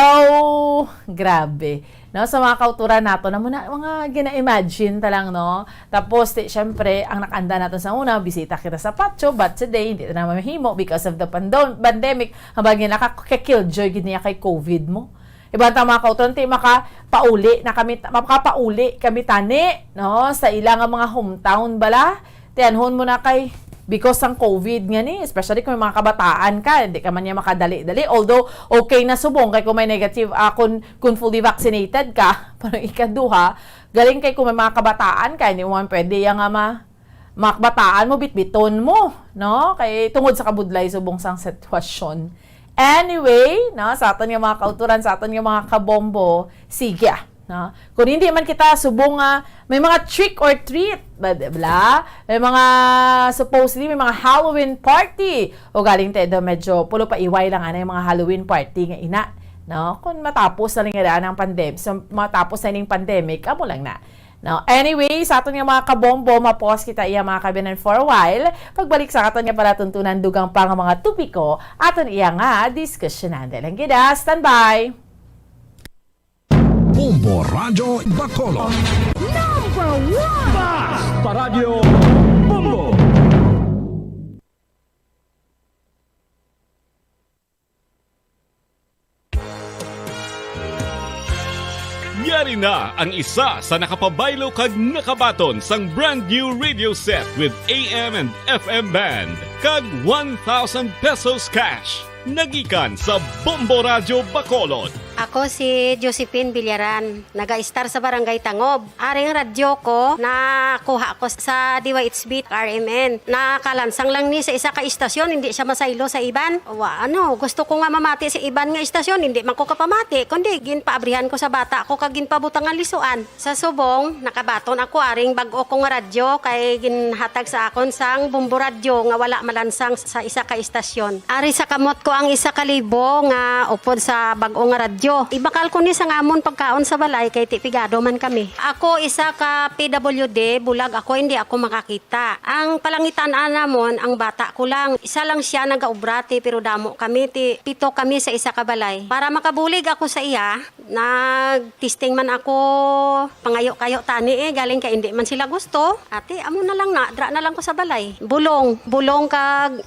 grabe. No, sa mga kauturan nato na muna mga gina-imagine talang, no. Tapos syempre ang nakanda nato sa una, bisita kita sa patio, but today hindi na mahimo because of the pandemic. Habang nakaka-killjoy gid niya kay COVID mo. Iba ta mga kauturan, makapauli kami tani, no, sa ilang mga hometown bala. Tianhon mo na kay because ang COVID nga ni, especially kung may mga kabataan ka, hindi ka man niya makadali-dali. Although, okay na subong kay kung may negative, kung fully vaccinated ka, parang ikaduha, galing kay kung may mga kabataan ka, hindi mo man pwede yung mga kabataan mo, bitbiton mo, no? Kay tungod sa kabudlay subong sang sitwasyon. Anyway, no, sa aton yung mga kauturan, sa aton yung mga kabombo, sige, no? Kung hindi man kita subong may mga trick or treat, bla, may mga supposedly may mga Halloween party o galing tayo medyo pulo pa iway lang yung mga Halloween party nga ina, no? Kung matapos na rin ang pandemic, so matapos na yung pandemic, amo lang na. No, anyway, sa aton nga mga kabombo, mapos kita iya mga kabinan for a while. Pagbalik sa aton nga para tuntunan dugang pa nga mga tupiko, aton iya nga diskusyonan. Dalang gida, standby! Bombo Radio Bacolod. Number 1! Basta Radio Bombo! Yari na ang isa sa nakapabaylo kag nakabaton sang brand new radio set with AM and FM band kag 1,000 pesos cash. Nagikan sa Bombo Radio Bacolod. Ako si Josephine Villaran, naga-star sa Barangay Tangob. Aring radyo ko, nakuha ko sa DYHB RMN. Nakalansang lang ni sa isa ka istasyon, hindi siya masaylo sa iban. Gusto ko nga mamati sa iban nga istasyon, hindi man ko kapamati. Kundi, ginpaabrihan ko sa bata ko, kag ginpabutang ang lisuan. Sa subong, nakabaton ako aring bag-o kong radyo, kay ginhatag sa akon sang Bombo Radio, nga wala malansang sa isa ka istasyon. Ari sa kamot ko ang 1,000 nga upod sa bag-o nga radyo. Ibakal ko ni sa ngamon pagkaon sa balay kay tipigado man kami. Ako isa ka PWD, bulag ako, hindi ako makakita. Ang palangitan namon, ang bata ko lang. Isa lang siya nagaubrati pero damo kami, 7 kami sa isa ka balay. Para makabulig ako sa iya, nag-testing man ako, pangayo-kayo tani galing kay hindi man sila gusto. Ate, amo na lang dra na lang ko sa balay. Bulong kag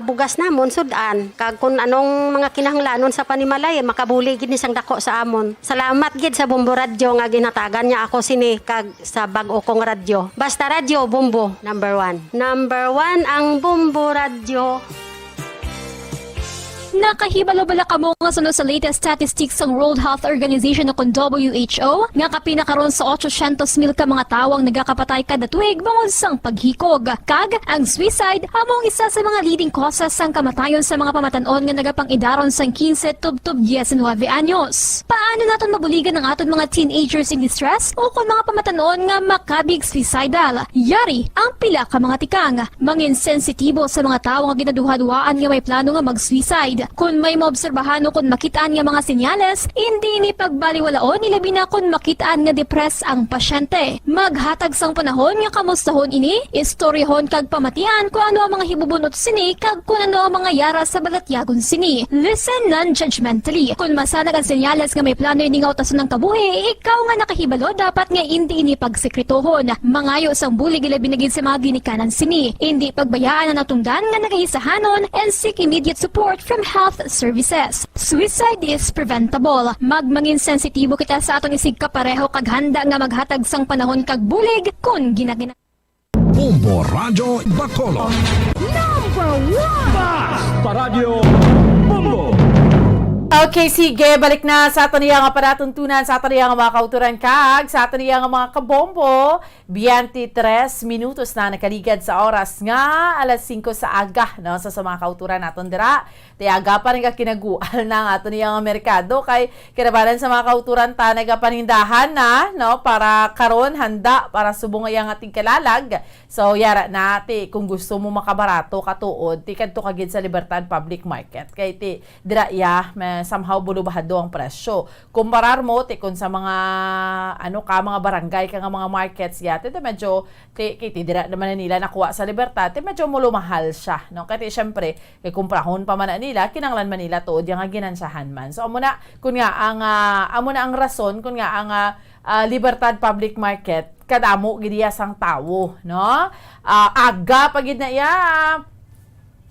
bugas namon sudan. Kag kung anong mga kinahanglanon sa panimalay, makabulig gid ni sang dako sa amon. Salamat gid sa Bombo Radio nga ginatagan niya ako sini kag sa bag-o kong radyo. Basta Radio Bombo, number 1. Number 1 ang Bombo Radio. Nakahibalo-bala ka mo nga sunod sa latest statistics ng World Health Organization o WHO nga kapinakaroon sa 800,000 ka mga tawang nagakapatay kada tuig bangod sang paghikog. Kag ang suicide among isa sa mga leading causes sang kamatayon sa mga pamatanon nga nagapang-idaron sang 15 tub 19 anyos. Paano naton mabuligan ang aton mga teenagers in distress o kung mga pamatanon nga makabig suicidal? Yari ang pila ka mga tikang, mangin sensitibo sa mga tawo nga ginaduhaduaan nga may plano nga mag-suicide. Kung may maobserbahan o kung makitaan nga mga senyales, hindi ni pagbaliwalaon nilabi na kung makitaan nga depress ang pasyente. Maghatag sang panahon nga kamustahon ini, istoryahon kag pamatian kung ano ang mga hibubunot sini kag kung ano ang mga yara sa balatyagon sini. Listen non-judgmentally. Kung masanag ang senyales nga may plano ini nga utasan ng kabuhi, ikaw nga nakahibalo dapat nga hindi ini pagsekretohon. Mangayo sang bulig ila binagid sa mga ginikanan sini. Hindi pagbayaan ang natungdan nga nagahisahanon and seek immediate support from health services. Suicide is preventable. Magmangin sensitibo kita sa aton isig kapareho kag handa nga maghatag sang panahon kag bulig kung ginagina. Bombo Radio Bacolod. Number 1! Paradyo Bombo. Okay, sige, balik na sa aton nga panatuntunan, sa aton nga mga kauturan kag, sa aton nga mga kabombo. 23 minutos na nakaligad sa oras nga, alas 5 sa aga, no? So, sa mga kauturan naton dira, tiaga pa rin ka kinagual ng aton nga merkado, kay kinabalan sa mga kauturan ta, nagapanindahan na, no? Para karon handa, para subong ang ating kalalag. So, yara na, kung gusto mo makabarato, katuod, tikad to kagid sa Libertad Public Market. Kay dira somehow bulubahado ang presyo. Kumparar mo kung sa mga mga barangay ka nga mga markets yate, medyo dira naman nila nakuha sa Libertad, medyo mulumahal siya, no? Kaya syempre kay kumprahon pa man nila, kinanglan man nila tuod yung ginansahan man. So amo na kun nga ang rason kun nga ang Libertad Public Market kadamo gidiya sang tawo, no? Aga pagid na iya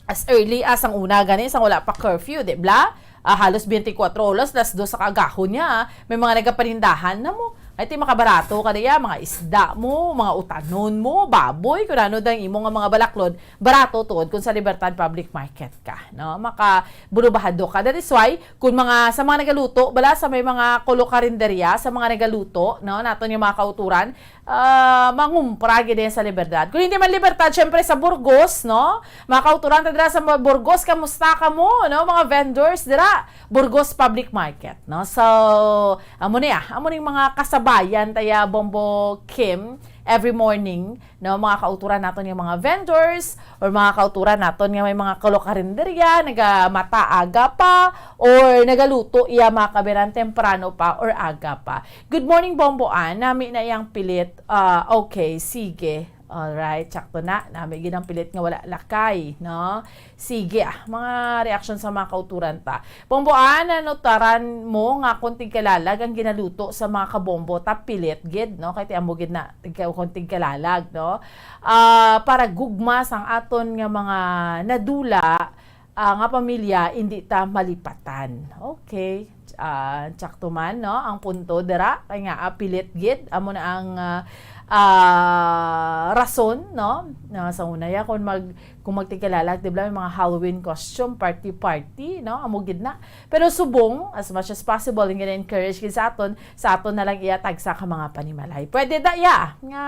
as early as ang una gani sang wala pa curfew, di ba? Halos 24 oras, las 2 sa kagahon niya, may mga nagapanindahan na mo. Ay makabarato ka niya, mga isda mo, mga utanon mo, baboy, kung ano dang imo nga mga balaklod, barato tuod kung sa Libertad Public Market ka, no? Makabulubahado ka. That is why, kung sa mga nagaluto, bala sa may mga kolokarinderya, sa mga nagaluto, no? Naton yung mga kauturan, mangumpra gid sa Libertad. Kung hindi man Libertad, syempre sa Burgos, no? Mga kauturan dira sa Burgos, kamusta ka mo, no? Mga vendors dira, Burgos Public Market, no? So, amo ni mga kasabayan taya Bombo Kim every morning, no, mga kauturan naton yung mga vendors or mga kauturan naton nga may mga kolokarinderya nagamata-aga pa or nagaluto iya makaberan temprano pa or aga pa. Good morning Bomboan, nami na yang pilit. Okay, sige. Alright, sakto na. Nami ginang pilit nga wala lakay, no? Sige, mga reaction sa mga kauturan ta. Bomboan, taran mo nga konting kalalag ang ginaluto sa mga kabombo ta pilit gid, no? Kay amo gid na konting kalalag, no? Para gugma sang aton nga mga nadula nga pamilya hindi ta malipatan. Okay. Sakto man, no? Ang punto dira kay nga pilit gid amo na ang rason, no? Sa una ya kung magtikalalag, di ba, may mga Halloween costume, party, no? Amugid na. Pero subong, as much as possible, yung encourage sa aton na lang iatag sa ka mga panimalay. Pwede da, nga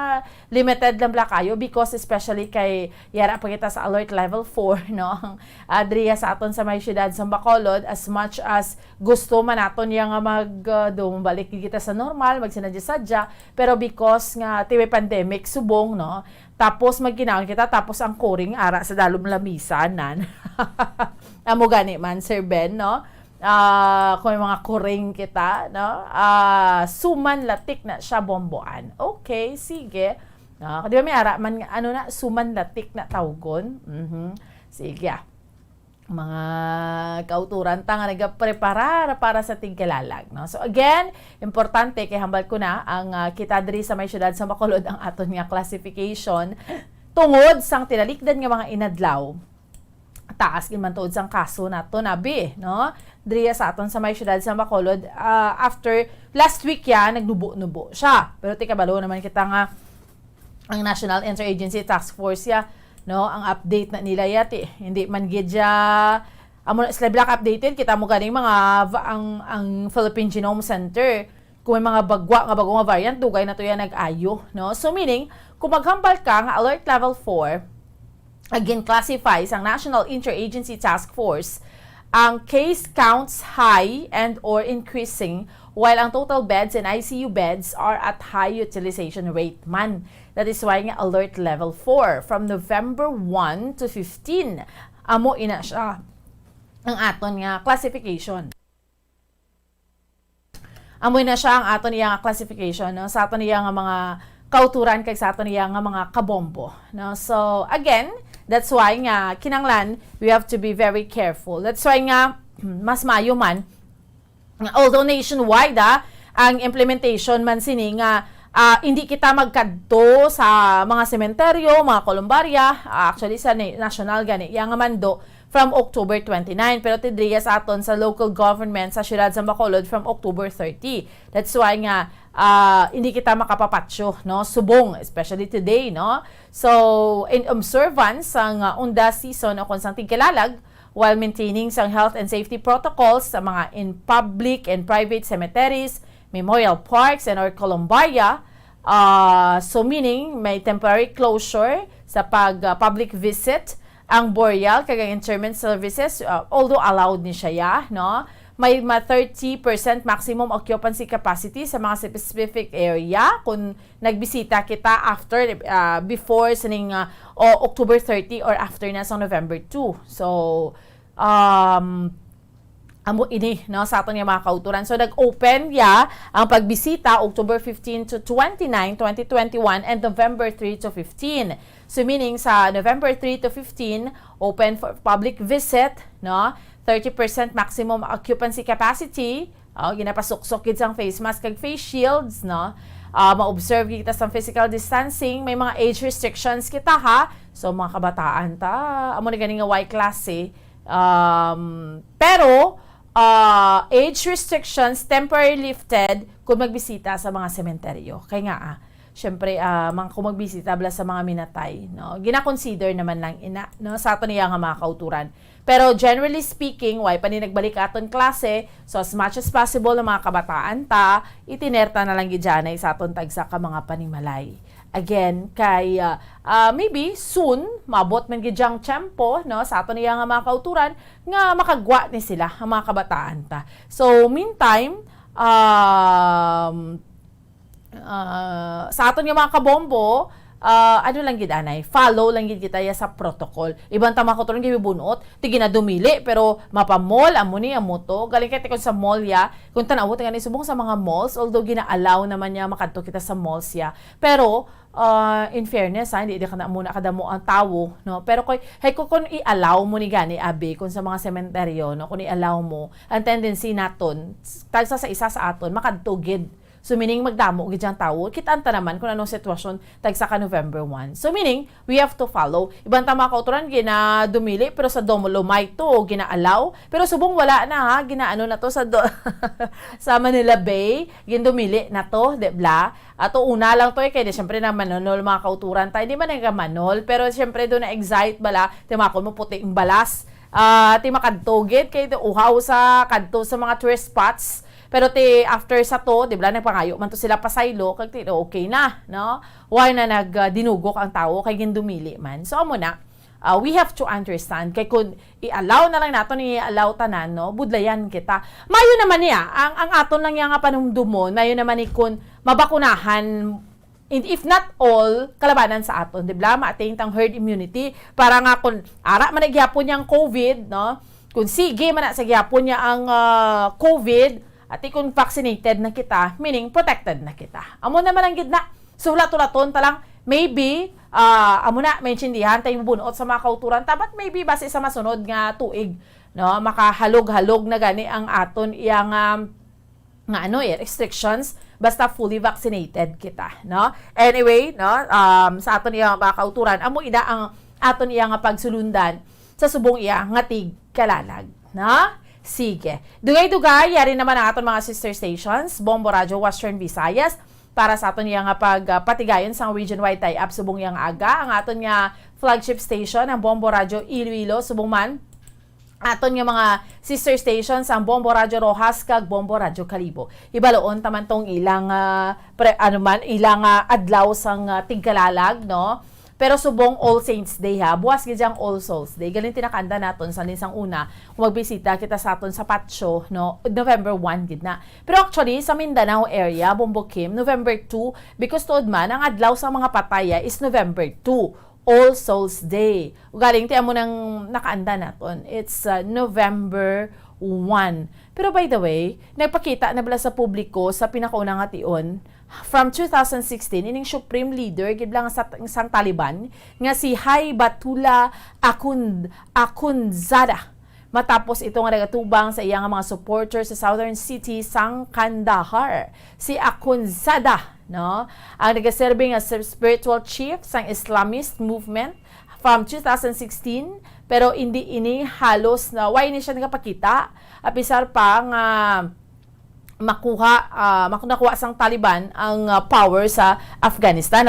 limited lang bla kayo because especially kay yara pa kita sa alert level 4, no? Ang adriya sa aton sa may syudad sa Bacolod, as much as gusto man aton yang balik kita sa normal, magsinadya-sadya, pero because nga may pandemic, subong, no? Tapos magkinaon kita, tapos ang koring ara sa dalom lamisanan. Amo gani man, Sir Ben, no? Kung may mga koring kita, no? Suman latik na siya Bomboan. Okay, sige. Di ba may ara man, suman latik na tawgon? Sige, mga kauturan ta nga nagapreparar para sa tingkalalag, no? So again, importante kay hambal ko na ang kita diri sa may syudad sa Bacolod ang aton nga classification tungod sang tinalikdan nga mga inadlaw. Taas gid man tuod sang kaso nato nabi, no? Diri sa aton sa may syudad sa Bacolod, after last week nagnubo-nubo siya. Pero tikabalo naman kita nga ang National Interagency Task Force no, ang update na nila yati hindi man gidya amo sila black updated kita mo ganing mga ang Philippine Genome Center kung may mga bagong variant dugay na to yan nag-ayo, no? So meaning kung maghambal ka nga alert level 4 again classifies ang National Interagency Task Force ang case counts high and or increasing while ang total beds and ICU beds are at high utilization rate man. That is why nga alert level 4 from November 1 to 15. Amo ina siya ang aton nga classification. Amoy na siya ang aton iya nga classification, no? Sa aton iya nga mga kauturan kay sa aton iya nga mga kabombo, no? So again, that's why nga kinanglan we have to be very careful. That's why nga mas maayo man, although nationwide ang implementation man sini nga hindi kita magkadto sa mga sementeryo, mga kolumbarya, actually sa national gani yang mando from October 29, pero tidriya sa aton sa local government sa siyudad sa Bacolod from October 30. That's why nga hindi kita makapapatsyo, no? Subong, especially today, no? So, in observance sang unda season o kung sang tigkalalag, while maintaining sang health and safety protocols sa mga in public and private cemeteries, memorial parks, and or columbaria, so meaning may temporary closure sa public visit ang burial kag interment services, although allowed ni siya, no? May 30% maximum occupancy capacity sa mga specific area kung nagbisita kita after before sining October 30 or after na sa November 2. So amo ini, no, sa aton nga mga kauturan. So nag-open ang pagbisita October 15 to 29, 2021 and November 3 to 15. So meaning sa November 3 to 15 open for public visit, no? 30% maximum occupancy capacity. Ginapasuksok gid sang face mask kag face shields, no? Ma-observe kita sa physical distancing, may mga age restrictions kita So mga kabataan amo ni gani nga Y klase. Pero age restrictions temporarily lifted kung magbisita sa mga sementeryo. Kaya nga syempre kung magbisita bala sa mga minatay, no, gina-consider naman lang no, sa aton niya nga mga kauturan. Pero generally speaking, why pa ni nagbalik aton klase, so as much as possible ng mga kabataan itinerta na lang gidyanay sa aton tagsa ka mga panimalay. Again, kay maybe soon mabot man gidyang tiyempo, no, sa aton niya nga mga kauturan nga makagwa ni sila ang mga kabataan So meantime, sa aton nga mga kabombo, ano lang gid anay, follow lang gid kita sa protocol. Ibang tama ko to lang gibunot, ti ginadumili pero mapa-mall amo ni amo to. Galing kay kon sa mall kung tanaw nga ni subong sa mga malls, although gina-allow naman niya makadto kita sa malls Pero in fairness hindi ka na muna kadamo ang tawo, no? Pero kung i-allow mo ni gani abi kung sa mga sementeryo, no, kung i-allow mo, ang tendency naton tagsa sa isa sa aton makadto gid. So meaning magdamo gid ang tawo, kitanta naman kung anong sitwasyon tagsa ka November 1. So meaning we have to follow. Ibang tama kauturan ginadumili pero sa Dolomite to gina-allow, pero subong wala na ginaano na to sa sa Manila Bay, gindumili na to, di bla? Ato una lang to kay syempre na manonol mga kauturan tayo, di man nga manol, pero syempre do na excite bala, timakon mo puting balas. Ti makadtogit kay uhaw sa kadto sa mga tourist spots. Pero after sa to, di ba, nagpangayo man to sila pasaylo, kag okay na, no? Why na nagdinugok ang tao kay gindumili man. So amo na, we have to understand kay kung i-allow na lang naton i-allow tanan, no, budlayan kita. Mayo naman niya ang aton lang nga panumdumon, mayo naman ni kun mabakunahan, if not all, kalabanan sa aton, di ba? Ma-attain tang herd immunity para nga kung ara man nagyapon yang COVID, no? Kung sige man sa gyapon niya ang COVID, at kung vaccinated na kita, meaning protected na kita. Amo naman ang gidna. So hulat-hulaton talang maybe amo na maintindihan tayo bunot sa mga kauturan but maybe base sa masunod nga tuig, no, makahalog-halog na gani ang aton iyang restrictions basta fully vaccinated kita, no? Anyway, no, sa aton iyang mga kauturan amo ida ang aton iyang pagsulundan sa subong iya nga tigkalalag, no? Sige. Dugay-dugay, yari naman ang aton mga sister stations, Bombo Radio Western Visayas, para sa aton nga pagpatigayon sa region-wide tie-up subong yang aga. Ang aton nga flagship station, ang Bombo Radio Iloilo, subong man. Aton nga mga sister stations, ang Bombo Radio Rojas, kag Bombo Radio Calibo. Ibaloon taman tong ilang, ilang adlaw sang tigkalalag, no? Pero subong All Saints Day buwas gid ang All Souls Day. Galing tinakanda naton sa linsang una kung magbisita kita sa aton sa Patio, no, November 1 gid na. Pero actually sa Mindanao area, Bombokim, November 2 because tuod man ang adlaw sa mga pataya is November 2. All Souls Day. Galing ti amo nang nakaanda naton. It's November 1. Pero by the way, nagpakita na bala sa publiko sa pinakaunang ation from 2016 ining supreme leader gid lang sa isang Taliban nga si Haibatullah Akhundzada. Matapos ito nga nagatubang sa iyang mga supporters sa southern city sang Kandahar. Si Akhundzada, no, ang nagaserbe nga spiritual chief sang Islamist movement from 2016, pero hindi ini halos na why ni siya nagapakita apisar pa nga makuha sang Taliban ang power sa Afghanistan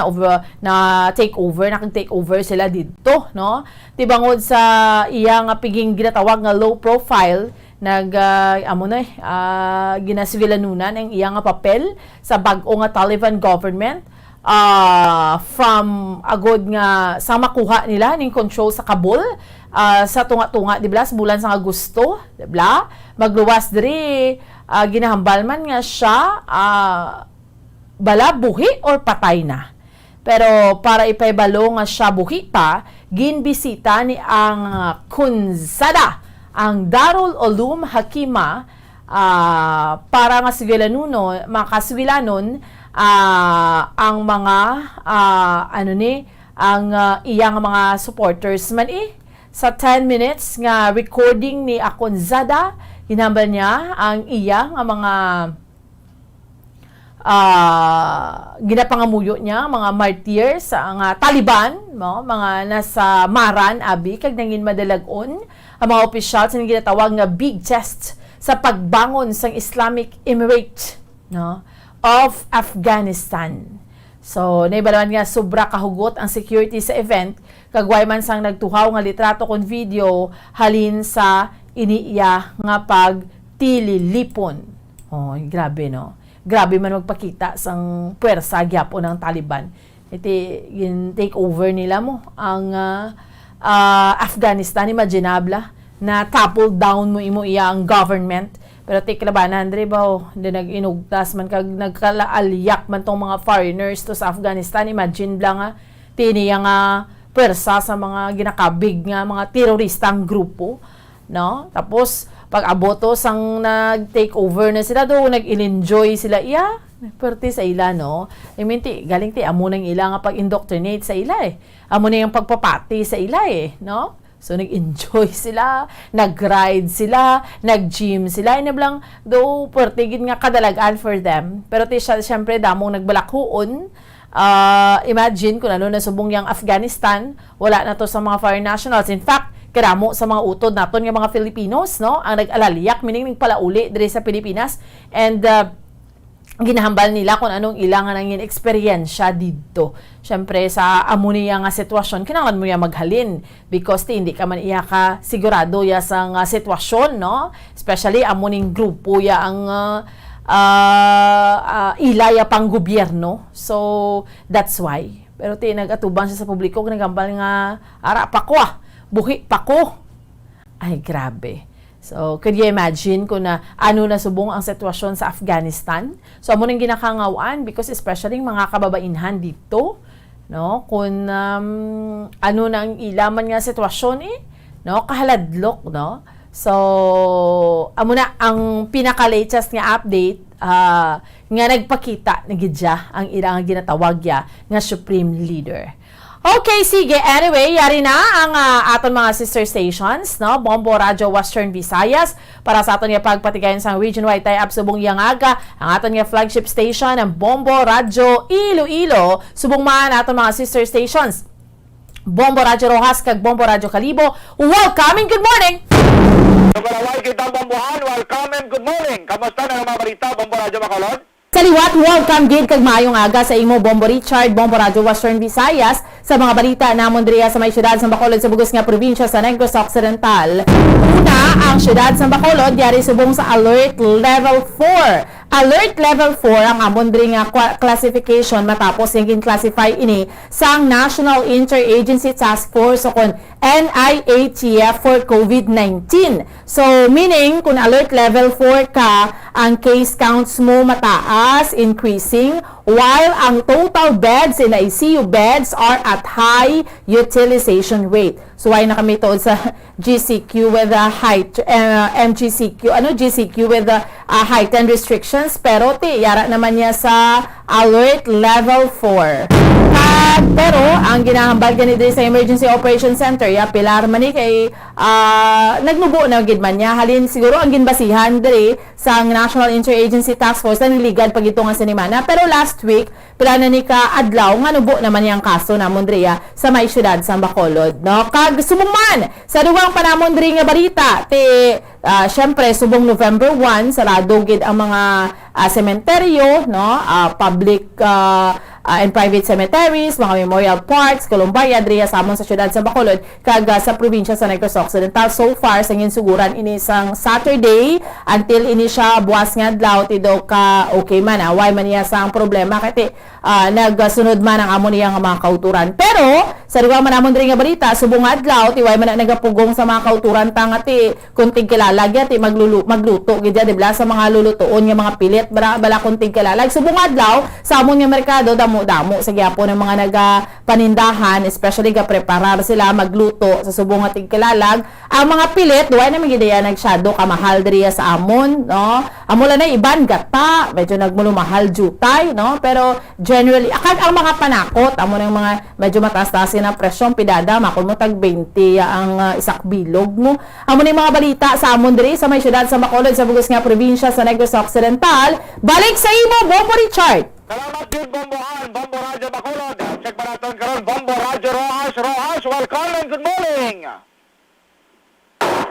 na take over sila dito, no, tibangod sa iyang piging ginatawag nga low profile ginasivilanunan ang iyang papel sa bag-o nga Taliban government from agod nga sa makuha nila ning control sa Kabul sa tunga-tunga di ba sa bulan sa Agosto, di ba, magluwas diri ginahambal man nga siya bala buhi or patay na. Pero para ipaibalo nga siya buhi pa, ginbisita ni ang Akhundzada ang Darul Uloom Hakimah para nga makaswilanon ang mga ang iyang mga supporters man sa 10 minutes nga recording ni Akhundzada, hinambal niya ang iyang mga ginapangamuyo niya, mga martyrs sa Taliban, no? Mga nasa Maran, Abi, kag nangin madalagon, ang mga officials na ginatawag nga big test sa pagbangon sang Islamic Emirate, no, of Afghanistan. So, naibalawan nga sobra kahugot ang security sa event, kagway man sang nagtuhaw nga litrato kon video halin sa iniiya nga pagtililipon. Oh, grabe no. Grabe man magpakita sang puwersa gyapon ng Taliban. Iti take over nila mo ang Afghanistan, imaginable na topple down mo imo iya ang government. Pero take labanan Andre ba hindi nag-inugtas man kag nagkalaalyak man tong mga foreigners to sa Afghanistan. Imagine lang nga tiniya nga puwersa sa mga ginakabig nga mga teroristang grupo, no? Tapos pag aboto sang nag-take over na sila do, nag-enjoy sila iya, perti sa ila, no? I mean, galing amo nang ila nga pag-indoctrinate sa ila amo na yung pagpapati sa ila no? So nag-enjoy sila, nag-ride sila, nag-gym sila, inablang do perti gid nga kadalagan for them. Pero syempre damong nagbalakhuon. Imagine kung ano nasubong yang Afghanistan, wala na to sa mga foreign nationals. In fact, karamo sa mga utod naton nga mga Filipinos, no, ang nag-alaliyak meaning palauli diri sa Pilipinas, and ginahambal nila kung anong ilangan ang eksperyensya dito. Syempre sa amo niya nga sitwasyon kinahanglan mo ya maghalin because hindi ka man iya ka sigurado ya sa sitwasyon, no, especially amo ning grupo ya ang ilaya pang gobyerno. So that's why. Pero nag-atubang siya sa publiko, nagambal nga ara pa ko buhi pa ko. Ay, grabe. So, could you imagine kung ano nasubong ang sitwasyon sa Afghanistan? So, amo nang ginakangawaan because especially mga kababainhan dito, no? Kung ano nang ilaman nga sitwasyon no? Kahaladlok, no? So, amo na ang pinaka-latest nga update nga nagpakita na gidya ang ilang ginatawag nga Supreme Leader. Okay, sige. Anyway, yari na ang aton mga sister stations, no? Bombo Radio Western Visayas para sa aton nga pagpatigayon sa region-wide tie-up subong Yangaga, ang aton nga flagship station ang Bombo Radio Iloilo, subong man aton mga sister stations Bombo Radio Rojas kag Bombo Radio Kalibo. Welcome and good morning! Kabalaway kita Bombohan, welcome and good morning. Kamusta na ang mga balita, Bombo Radio Bacolod? Kaliwat, welcome gid kag maayong aga sa imo Bombo Richard, Bombo Radio Western Visayas sa mga balita namon diriya sa may syudad sa Bacolod sa bugos nga probinsya sa Negros Occidental. Una, ang syudad sa Bacolod diari subong sa Alert Level 4. Alert Level 4 ang amon diri nga classification matapos yung classify ini sang National Interagency Task Force o kon NIATF for COVID-19. So, meaning, kung alert level 4 ka, ang case counts mo mataas, increasing, while ang total beds in ICU beds are at high utilization rate. So ay na kami to sa GCQ with the GCQ with the heightened restrictions, pero yara naman niya sa alert level 4. Pero ang ginahambal ganito sa Emergency Operations Center, pilar man ni kay nagnubo na gid man niya, halin siguro ang ginbasihan diri sa National Interagency Task Force na niligad pag ito nga sinimana. Pero last week pila na ni ka adlaw nga nubo naman niyang kaso namon diri sa may syudad sa Bacolod, no? Kag sumuman sa dugang panamon diri nga balita syempre subong November 1 sarado gid ang mga sementeryo, no? Public and private cemeteries, mga memorial parks, Columbia, diriya sa amon sa syudad sa Bacolod, kag sa probinsya sa Negros Occidental. So far sa ginsuguran ini sang Saturday until ini siya buwas nga adlaw tido ka okay man, way man niya sang problema kay nagsunod man ang amon niya nga mga kauturan. Pero sa dugang man amon diri nga balita subong nga adlaw way man nagapugong sa mga kauturan tangati kunting kilala gyud magluto gid dibla sa mga lulutuon nga mga pilit bala kunting kilala. Subong nga adlaw sa amon nga merkado damo sa gyapon ng mga nagapanindahan, especially ga preparar sila magluto sa subong nga tigkalalag. Ang mga pilit duay na magideya nagsyado kamahal diriya sa amon, no? Amo lang na iban gata, medyo nagmulumahal jutay, no? Pero generally akag ang mga panakot amo nang mga medyo mataas-taas na presyong pidada makon mo tag 20 ang isak bilog mo. Amo ning mga balita sa amon diri sa may syudad sa Bacolod sa bugos nga probinsya sa Negros Occidental. Balik sa imo, Bombo Richard. Salamat din, Bombohan, Bombo Radio Bacolod. Check pa natin karon, Bombo Radio Rojas, welcome and good morning.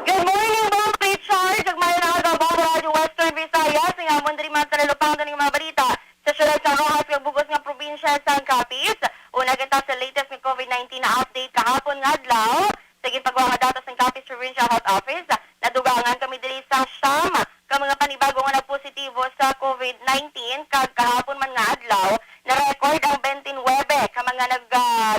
Good morning, Bombo Richard. Gagmay na ka, Bombo Radio Western Visayas. Nga amon diri man sa nalupang ng mga balita sa syudad sa Rojas, kag bugos nga probinsya sa Capiz. Una kita sa latest ng COVID-19 na update kahapon nga adlaw. Sige pagwa nga datos ng Capiz Provincial Health Office, nadugangan kami diri sa Siam ka mga panibago nga nagpositibo sa COVID-19 kag kahapon man nga adlaw na record ang 29 ka mga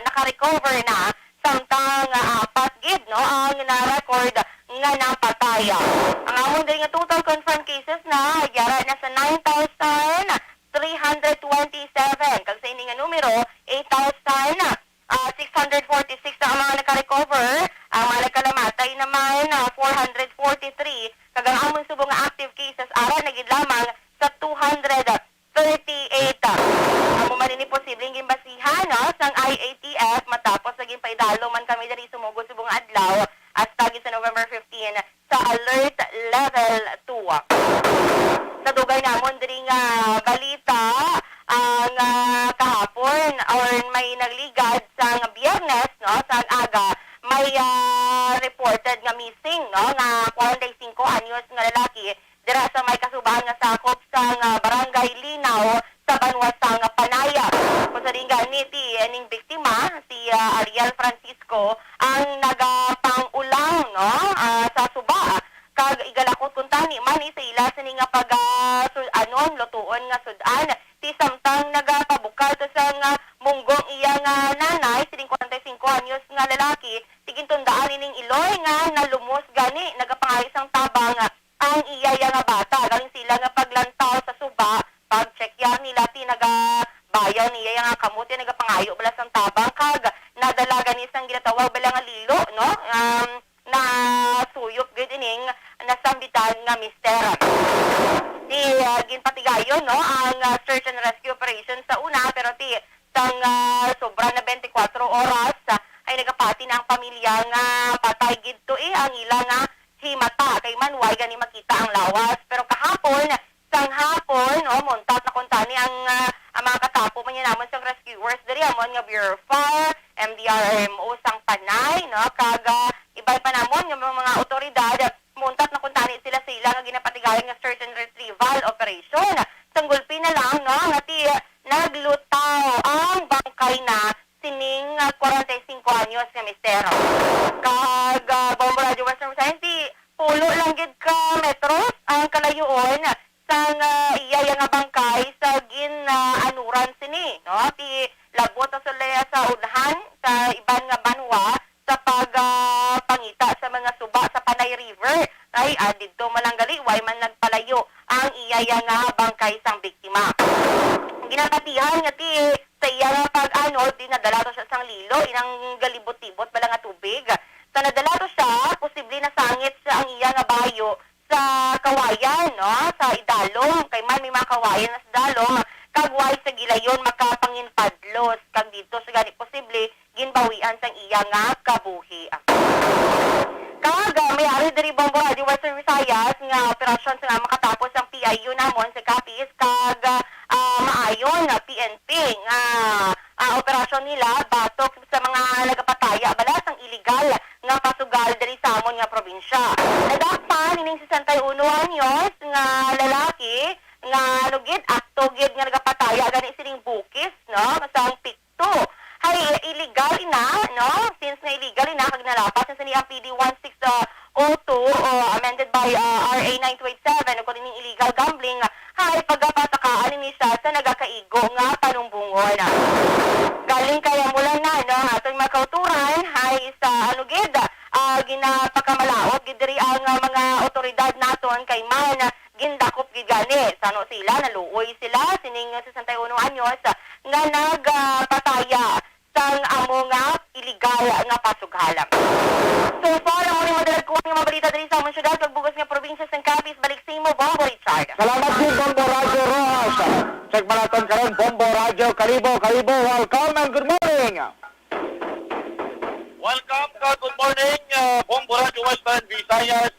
naka-recover na samtang apat gid no ang na-record nga napataya. Ang amon diri nga total confirmed cases na yara na sa 9,327 kag sa ini nga numero 8,646 na ang mga naka-recover. Ang mga nagkalamatay naman 443 kag ang amon subong nga active cases ara na gid lamang sa 238. Amo man ini posibleng gimbasihan no sang IATF matapos naging paidalo man kami diri sumugod subong adlaw as tagi sa November 15 sa alert level 2. Sa dugay namon diri nga balita ang kahapon or may nagligad sa Biyernes no sa aga may reported nga missing no nga 45 anyos nga lalaki dira sa may kasubahan nga sakop sa barangay Linaw sa Banwasang Panaya. Kung sa ringa ni ning biktima si Ariel Francisco ang nagapang-ulang no sa suba kag igalakot kun tani man sa ila sa nga pag lutuon nga sudan ti samtang nagapabukal sa munggong iya nga nanay sining 45 anyos nga lalaki tigintundaan ining iloy nga nalumos gani nagapangayos ang tabang ang iya nga bata galing sila nga paglantaw sa suba pag-check yan nila ti nagabayaw niya nga kamuti nagapangayo bala sang tabang kag nadalaga ni sang ginatawag bala nga lilo no na suyop gid ining nasambitan nga mister. Di ginpatigayon no ang search and rescue operation sa una pero ti sang sobra na 24 oras ay nagapati na ang pamilya nga patay gid to ang ila nga himata kay manway gani makita ang lawas pero kahapon sang hapon no montat na kuntani ang mga katapo man namon sang rescuers diri amon nga Bureau of Fire, MDRMO sang Panay no kag ibay pa namon nga mga otoridad montat na kuntani sila nga ginapatigayon nga search and retrieval operation. Sanggulpi na lang no nga ti naglutaw ang bangkay na sining 45 anyos nga mistero. Kag Bombo Radio Western Visayas pulo lang gid ka metros ang kalayoon sang iya nga bangkay sa ginanuran sini no ti labot sa sulaya sa unahan sa iban nga banwa sa pagpangita sa mga suba sa Panay River ay didto malanggali way man nagpalayo ang iya nga bangkay sang biktima. Ginapatihan tubig. Sa nadala to siya, posible na sangit sa ang iya nga bayo sa kawayan, no? Sa idalom. Kay man may mga kawayan na sa dalom, kagway sa gilayon makapanginpadlos. Kag dito sa gani posible, ginbawian sang iya nga kabuhi. Kag may-ari diri Bombo Radio Western Visayas nga operasyon sa nga makatapos ang PIU namon sa Capiz kag maayon na PNP nga operasyon nila batok sa mga nagapataya balas ang illegal nga pasugal diri sa amon nga probinsya. Nadakpan ining 61 anyos nga lalaki nga lugid akto gid nga nagapataya gani sining bukis, no? Masang pikto. Hay illegal ina, no? Since na illegal ina kag nalapas sa niyang PD 1602 amended by RA 9287 ko ning illegal gambling, hay pagapatakaan ni siya sa nagakaigo nga panumbungon. Galing kaya mula na, no? Atong makauturan hay sa ano gid ginapakamalawot gid diri ang mga otoridad naton kay man gindakop gid gani sano sila naluoy sila sining 61 anyos nga nagpataya sang amo nga illegal nga pasughalam. So far ang mga madalag ko nga mga balita diri sa among syudad ug bugos nga probinsya sang Capiz, balik sa imo Bombo Richard. Salamat din Bombo Radio Rojas. Check maraton karon Bombo Radio Kalibo. Welcome and good morning. Welcome ka, good morning, Bombo Radio Western Visayas,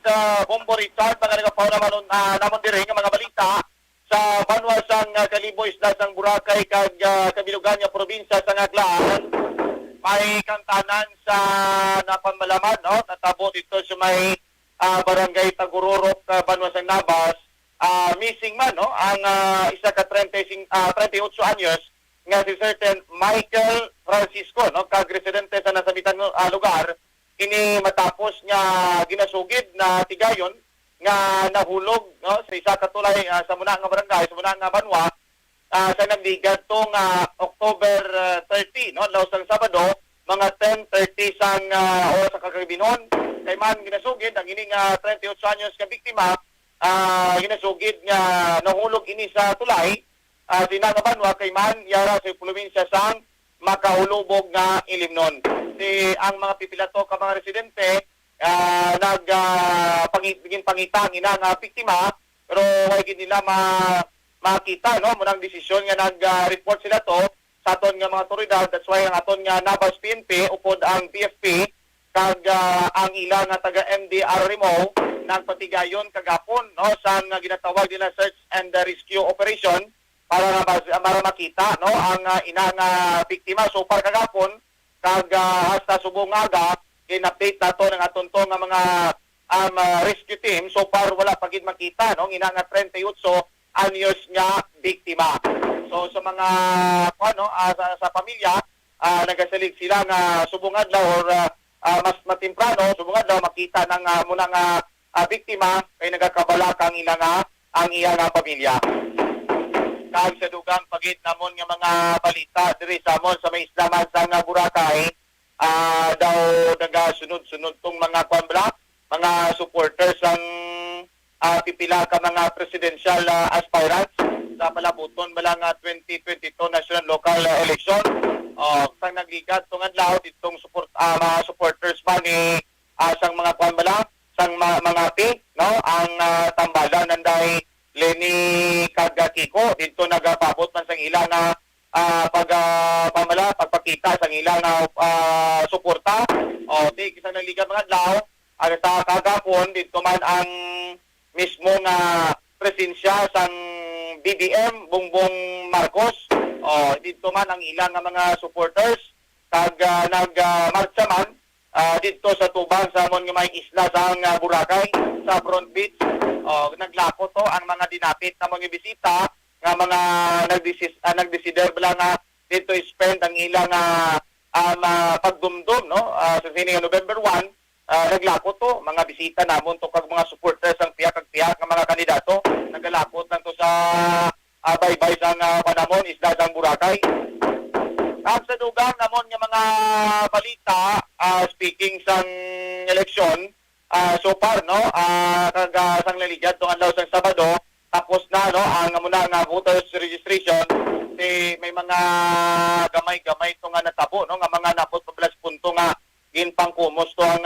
Bombo Richard, mga nagapaw naman namon diri nga mga balita sa banwa sang Kalibo, isla sang Boracay, kag kabilugan nga probinsya sa Ngaglaan. May kantanan sa napamalaman, no? Natabo dito sa may barangay Tagururok, banwa sang Nabas. Missing man, no? Ang isa ka 38 anyos nga si certain Michael Francisco, no, kag-residente sa nasabitan lugar, ini matapos nga ginasugid na tigayon nga nahulog, no, sa isa ka tulay sa muna nga barangay, sa muna nga banwa, sa nagligad tong October 30, no, law sang Sabado, mga 10:30 sang oras sa kagabinon. Kay man ginasugid ang ini nga 38 anyos ka biktima, ginasugid nga nahulog ini sa tulay. Sinagabanwa kay man yara sa probinsya sang makahulubog nga ilimnon. Ang mga pipilato ka mga residente nagpangin pangitang ina nga biktima pero way gid nila makita, no, munang desisyon nga nag-report sila to sa aton nga mga otoridad. That's why ang aton nga Nabas PNP upod ang PFP kag ang ila nga taga MDR Remo nagpatigayon kagapon, no, sa nga ginatawag nila search and rescue operation para makita, no, ang ina nga biktima. So far kagapon kag hasta subong aga in-update nato ng aton to nga mga rescue team. So far wala pa gid makita, no, ina nga 38 anyos nga biktima. So sa mga sa pamilya nagasalig sila nga subong adlaw or mas matimprano subong adlaw makita ng muna nga biktima kay nagakabala kang ila nga ang iya nga pamilya. Kag sa dugang pagit namon nga mga balita diri sa amon sa may islaman sa nga Boracay, daw nagasunod-sunod tong mga kwambla, mga supporters ang pipila ka mga presidential aspirants sa palabuton balang 2022 national local election. Sang nagligat tong adlaw ditong mga supporters man ni sang mga kwambla, sang mga pink, no, ang tambalan nanday Lenny Kagakiko dito nagapabot man sang ila na pagpakita sang ila na suporta. Di kisang nagligat mga adlaw sa kagapon dito man ang mismo nga presensya sang BBM Bongbong Marcos. Dito man ang ila nga mga supporters kag nagmarcha man dito sa tubang sa amon nga may isla sang Boracay sa Front Beach. Naglako to ang mga dinapit na mga bisita nga mga nagdesider bala nga dito spend ang ilang pagdumdum, no, sa sining November 1. Naglako to mga bisita namon to kag mga supporters ang piyak nga mga kandidato nagalakot lang to sa baybay sang panamon isla sang Boracay. Sa dugang namon nga mga balita speaking sang eleksyon, so far, no, sang laligad tong adlaw sang Sabado tapos na, no, ang muna nga voters registration. May mga gamay-gamay to nga natabo, no, nga mga napot pabelas punto nga ginpangkumos to ang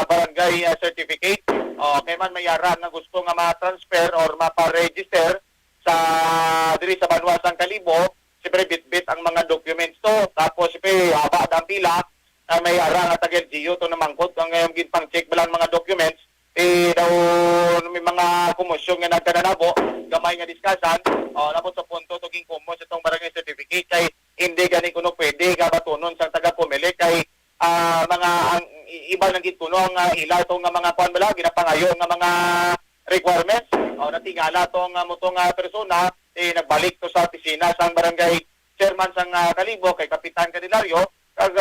barangay certificate. Kay man mayara nga gusto nga ma-transfer or mapa-register sa diri sa Banwasang Kalibo, siyempre bit-bit ang mga documents to. Tapos siyempre haba ang pila, may ara nga tag-LGU to namangkot ang ngayong ginpang-check balang mga documents. Daw may mga kumusyon nga nagkananabo, gamay nga diskasan, nabot sa punto to ginkumos itong barangay certificate kay hindi gani kuno pwede nga batunon sa taga-pumili kay mga ang iba nang gituno ang ila itong mga kuan bala ginapangayo nga mga requirements natingala tong mutong persona nagbalik to sa opisina sang barangay chairman sang Kalibo kay Kapitan Candelario kag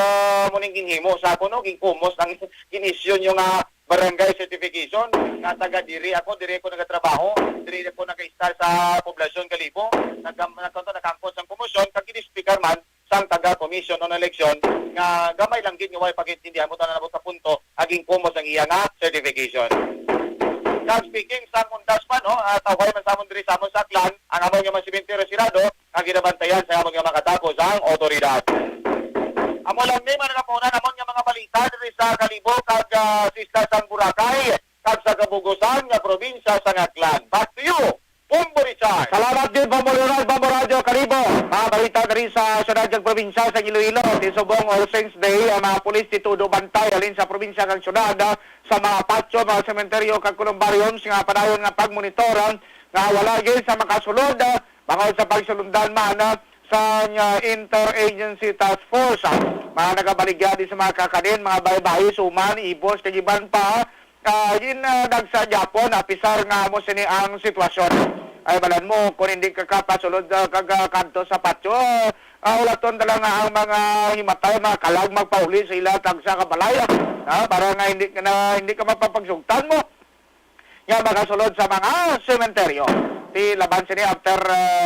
muning ginhimo sa kuno gingkumos ang ginisyon yung barangay certification nga taga diri ako nagatrabaho diri ako naka-start sa poblasyon Kalibo nakangkot sang komosyon kag gini-speaker man sang taga-commission on election nga gamay lang gid nga way pag-intindihan mo ta nabot sa punto aging kumos ang iya nga certification. Now speaking sa Mundasman tawhay man sa amon diri sa amon sa Aklan ang amon nga mga sementeryo sirado ang ginabantayan sa amon nga makatapos ang otoridad. Amo lang ni man nakapunan amon nga mga balita diri sa Kalibo kag sista sang Boracay kag sa kabugusan nga probinsya sang Aklan. Back to you, Bombo Richard. Salamat din, Bombo Leonard, Bombo Radio Kalibo. Mga balita rin sa syudad ng probinsya sa Iloilo. Tisubong All Saints Day, ang mga pulis titudo bantay alin sa probinsya ng syudad sa mga patio, mga sementeryo, kag columbariums nga padayon nga pagmonitoran nga wala gid sa makasulod bangod sa pagsulundan man sa Interagency Task Force. Mga nagabaligya din sa mga kakadin, mga bahay-bahay, suman, ibos, kagiban pa nagsa Japon, apisar nga mo sini ang sitwasyon. Ay balan mo, kung hindi ka kapasulod kanto sa patio, ulaton na lang ang mga himatay, mga kalag, magpauli sa ila tagsa kabalaya. Para nga hindi ka mapapagsugtan mo. Nga makasulod sa mga sementeryo. Di laban sini after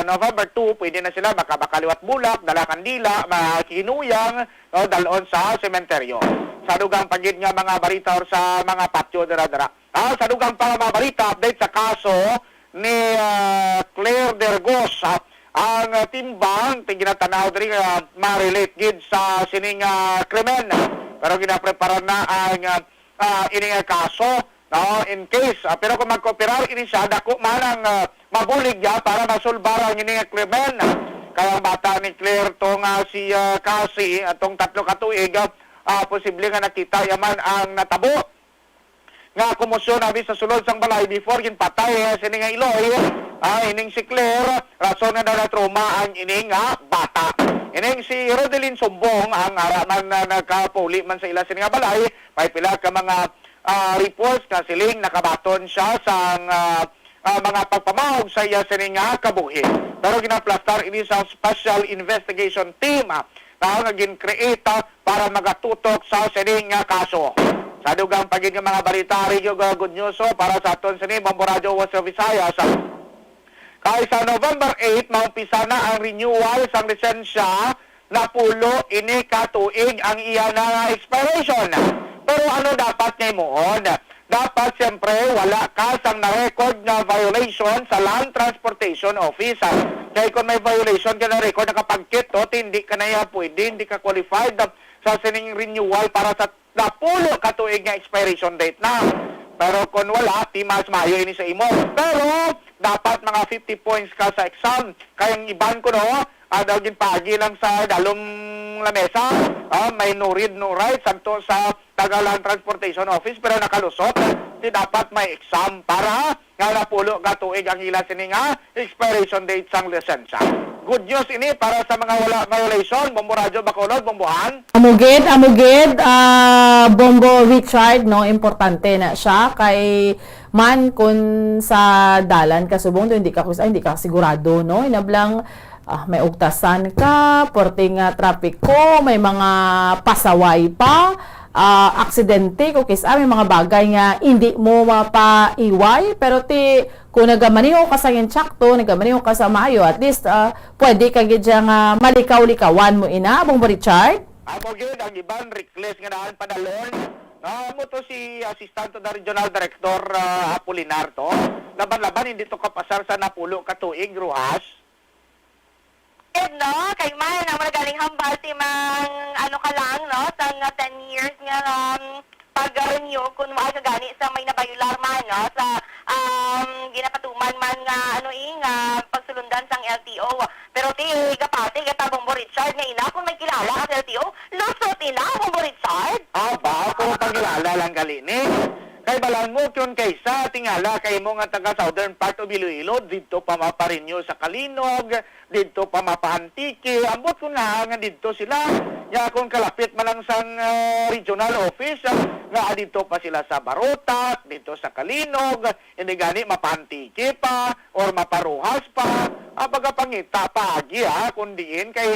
November 2, pwede na sila makabakaliwat bulak, dala kandila, makinuyang, dalon sa sementeryo. Sa dugang pagid nga mga balita or sa mga patio dara-dara. Sa dugang pa mga balita, update sa kaso ni Claire Dergos. Ang timbang, ginatanaw diri ma-relate gid sa sining krimen. Pero ginaprepara na ang ining kaso in case. Pero kung magkooperar, ini siya, dako man ang mabulig niya para masulbaran ining krimen. Kaya ang bata ni Claire tong si Cassie, atong 3 ka tuig, posible nga nakita yaman ang natabo nga kumusyon abi sa sulod sang balay before ginpatay sini nga Iloy ining si Claire rason nga na trauma ang ining bata. Ining si Rodelin Sumbong ang araman na nagkapuli man sa ila sini nga balay may pila ka mga reports na siling nakabaton siya sang mga pagpamahog sa iya sini nga kabuhi. Pero ginaplastar ini sa Special Investigation Team nga gin-create para magatutok sa sining kaso. Sa dugang pagig nga mga balita, radio good news para sa aton sini Bombo Radio West Visayas. Kay sa November 8, maumpisa na ang renewal sang lisensya na pulo ini katuig ang iya na expiration. Pero ano dapat ngay moon? Dapat siyempre wala ka sang na-record na violation sa Land Transportation Office. Kaya kung may violation ka na record nakapagkit, hindi ka na pwede, hindi ka qualified sa sining renewal para sa napulo katuig nga expiration date na. Pero kung wala, mas mayo ini sa imo. Pero dapat mga 50 points ka sa exam. Kayang iban ko daw ginpagi lang sa dalom lamesa, may no read no write santo sa Tagalan Transportation Office pero nakalusot di dapat may exam para nga napulo ka tuig ang ila sini nga expiration date sang lisensya. Good news ini para sa mga wala violation. Bombo Radio Bacolod, Bombohan. Amugid, Bombo Richard, importante na siya kay man kung sa dalan ka subong hindi ka sigurado, inablang may ugtasan ka, porting traffic ko, may mga pasaway pa, aksidente ko may mga bagay nga hindi mo mapaiway pero kung nagamaniho ka sa insakto, nagamaniho ka sa maayo, at least pwede ka gyud malikaw-likawan mo Bombo Richard. Amo gyud ang iban reckless nga daan padalon. Mo to si Assistant to the Regional Director Apolinar to. Laban-laban hindi to kapasar sa napulo ka tuig ruhas. no? Kay man, ang galing hambal si mang ano ka lang, no? Sa 10 years nga pag-renew kung makagani sa may nabayular man, no? Sa ginapatuman man nga pagsulundan sang LTO. Pero gapati kita Bombo Richard nga ina kung may kilala sa LTO, lusot ina Bombo Richard. Ba, kung pagilala lang galini. Kay balang mo kung kaysa tingala kay mo nga taga southern part of Iloilo, dito pa maparinyo sa Kalinog, dito pa mapahantiki, ambot ko nga dito sila. Ya kung kalapit man lang sang regional office, nga dito pa sila sa Barotac, dito sa Kalinog, hindi gani mapahantiki pa or maparuhas pa. Pagkapangita paagi kundiin kay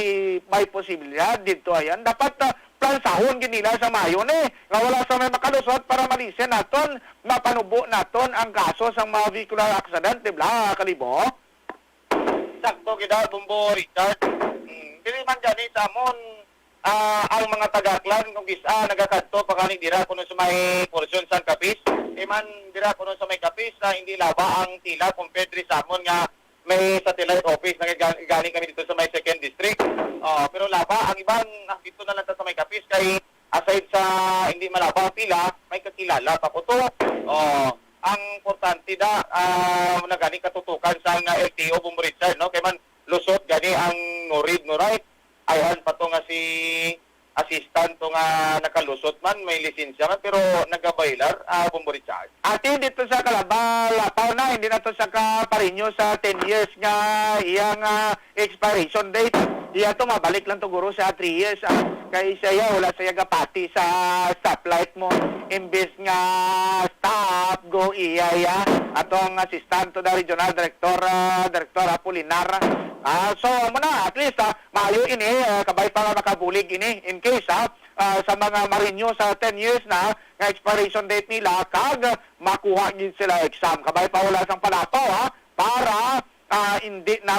may posibilidad dito ayan dapat plansahon ginila sa mayon nga wala sa may makalusot para malisen naton mapanubo naton ang kaso sa mga vehicular accident, di ba, Kalibo? Sakto gid Bombo Richard. Dili man dyan sa amon ang mga taga-Aklan kung isa nagakadto pakani dira kuno sa may porsyon sa Kapis. Man dira kuno sa may Kapis hindi laba ang tila compared sa amon nga may satellite office na galing kami dito sa may 2nd district. Pero laba ang ibang dito na lang sa may Kapis kay aside sa hindi malaba ang pila, may kakilala pa po to. Ang importante na galing katutukan sa LTO Bombo Richard, no? Kay man lusot gani ang no read no right. Ayan pa to nga si assistant to nga nakalusot man, may lisensya man, pero nagabaylar, Bombo Richard. Ati dito sa Lapaw na, hindi na to sa Kaparinyo sa 10 years nga iyang expiration date. Iya to mabalik lang to guro sa 3 years. Kay siya wala siya gapati sa stoplight mo. Imbes nga stop, go iya. Atong assistant to the regional director, Director Apolinar. So muna, at least maayo ini, kabay pa nga makabulig ini in case sa mga marinyo sa 10 years na nga expiration date nila kag makuha gid sila exam. Kabay pa wala sang palato para hindi na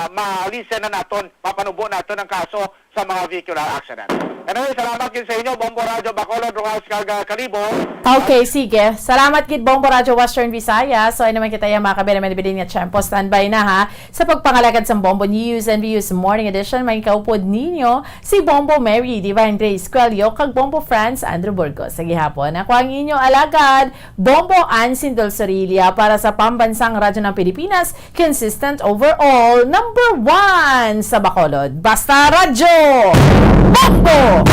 ma-listen na naton, mapanubo naton ang kaso sa mga vehicular accident. Anyway, salamat gid sa inyo, Bombo Radio Bacolod, Rojas, Kalibo. Okay, sige. Salamat gid Bombo Radio Western Visayas. So, naman kita yung mga kabila-bilin nga tiyempo. Standby na ha. Sa pagpangalagad sa Bombo News and Views Morning Edition, may kaupod ninyo si Bombo Mary, Divine Grace Quelio, kag Bombo France, Andrew Burgos. Sige hapon. Ako ang inyong alagad, Bombo Ansin Dulcerilia para sa Pambansang Radyo ng Pilipinas, consistent overall, number 1 sa Bacolod. Basta Radyo! Bombo!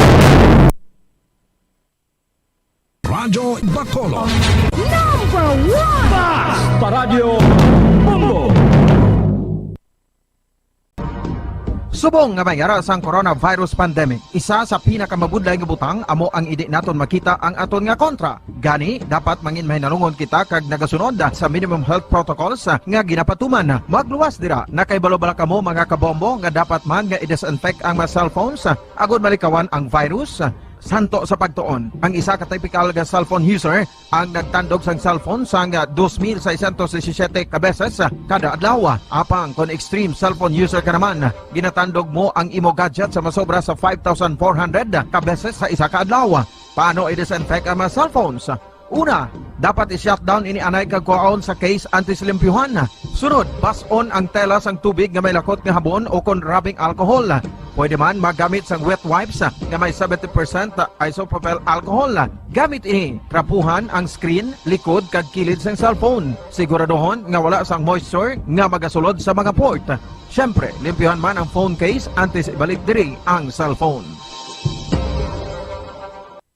Radyo Bacolod. Number 1! Basta Radyo Bombo! Subong nga mayara sang coronavirus pandemic, isa sa pinakamabudlay nga butang amo ang idi naton makita ang aton nga kontra. Gani, dapat mangin mahinalungon kita kag nagasunod sa minimum health protocols nga ginapatuman. Magluwas dira na kay balo-bala kamo mga kabombo nga dapat man nga i-disinfect ang mga cellphones agud malikawan ang virus. Santo sa pagtuon, ang isa ka typical nga cellphone user ang nagtandog sang cellphone sang 2,617 ka beses kada adlaw. Apang kon extreme cellphone user ka naman, ginatandog mo ang imo gadget sa masobra sa 5,400 ka beses sa isa ka adlaw. Paano i-disinfect ang mga cellphones? Una, dapat i-shutdown ini anay kag kuhaon sa case anti-slimpyuhan. Sunod, pass-on ang tela sang tubig nga may lakot nga habon o kon rubbing alcohol. Pwede man magamit sang wet wipes nga may 70% isopropyl alcohol. Gamit ini, trapuhan ang screen, likod kag kilid sang cellphone. Siguraduhon nga wala sang moisture nga magasulod sa mga port. Syempre, limpyuhan man ang phone case antes ibalik diri ang cellphone.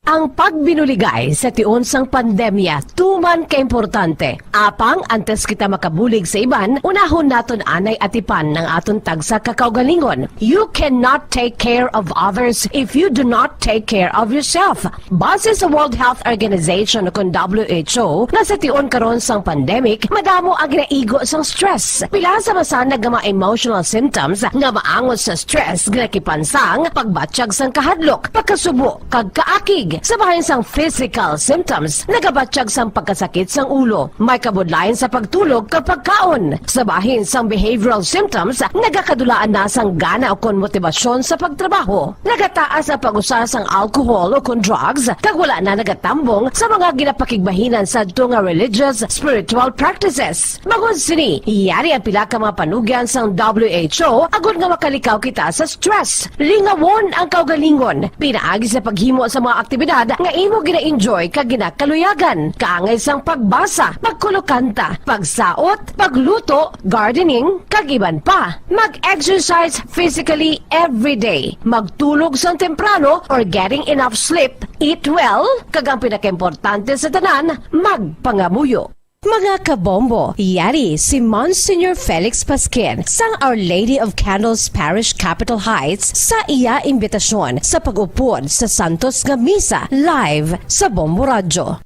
Ang pagbinuligay sa tiun sang pandemya, tuman ka-importante. Apang, antes kita makabulig sa iban, unahon naton anay atipan ng aton tagsa kakaugalingon. You cannot take care of others if you do not take care of yourself. Base sa World Health Organization o WHO, na sa tiun karon sang pandemic, madamo ang ginaigo sang stress. Pila sa masanag nga mga emotional symptoms nga maangon sa stress, ginakipansang, pagbatsyag sang kahadlok, pagkasubo, kag kaakig. tubig. Sabahin sang physical symptoms, nagabatsyag sang pagkasakit sang ulo, may kabudlayan sa pagtulog kapag kaon. Sabahin sang behavioral symptoms, nagakadulaan na sang gana o kon motibasyon sa pagtrabaho. Nagataas ang pag-usar sang alcohol o kon drugs, kag wala na nagatambong sa mga ginapakigbahinan sa nga religious, spiritual practices. Magod sini, iyari ang pila ka mga panugyan sang WHO agud nga makalikaw kita sa stress. Lingawon ang kaugalingon, pinaagi sa paghimo sa mga aktibidad nga imo gina-enjoy kag ginakaluyagan. Kaangay sang pagbasa, pagkulokanta, pagsaot, pagluto, gardening, kag iban pa. Mag-exercise physically every day. Magtulog sang temprano or getting enough sleep. Eat well, kag ang pinakaimportante sa tanan, magpangamuyo. Mga kabombo, yari si Monsignor Felix Pasquin sang Our Lady of Candles Parish Capitol Heights sa iya imbitasyon sa pag-upod sa Santos nga Misa live sa Bombo Radio.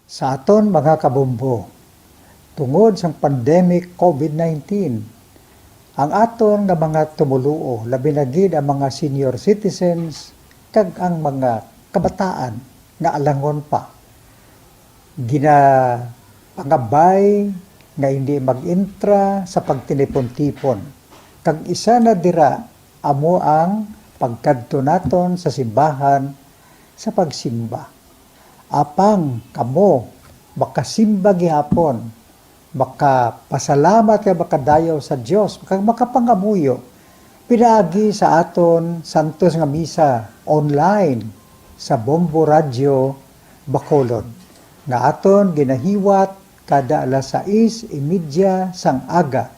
Sa aton mga kabombo, tungod sa pandemic COVID-19, ang aton nga mga tumuluo, labi na gid ang mga senior citizens kag ang mga kabataan nga alangon pa. Pangabay nga hindi mag-intra sa pagtinipon-tipon. Kag isa na dira amo ang pagkadto naton sa simbahan sa pagsimba. Apang kamo makasimba gihapon, makapasalamat kay makadayaw sa Dios, makapangamuyo. Pinaagi sa aton Santos nga Misa online sa Bombo Radio Bacolod nga aton ginahiwat kada alas 6:30 sang aga.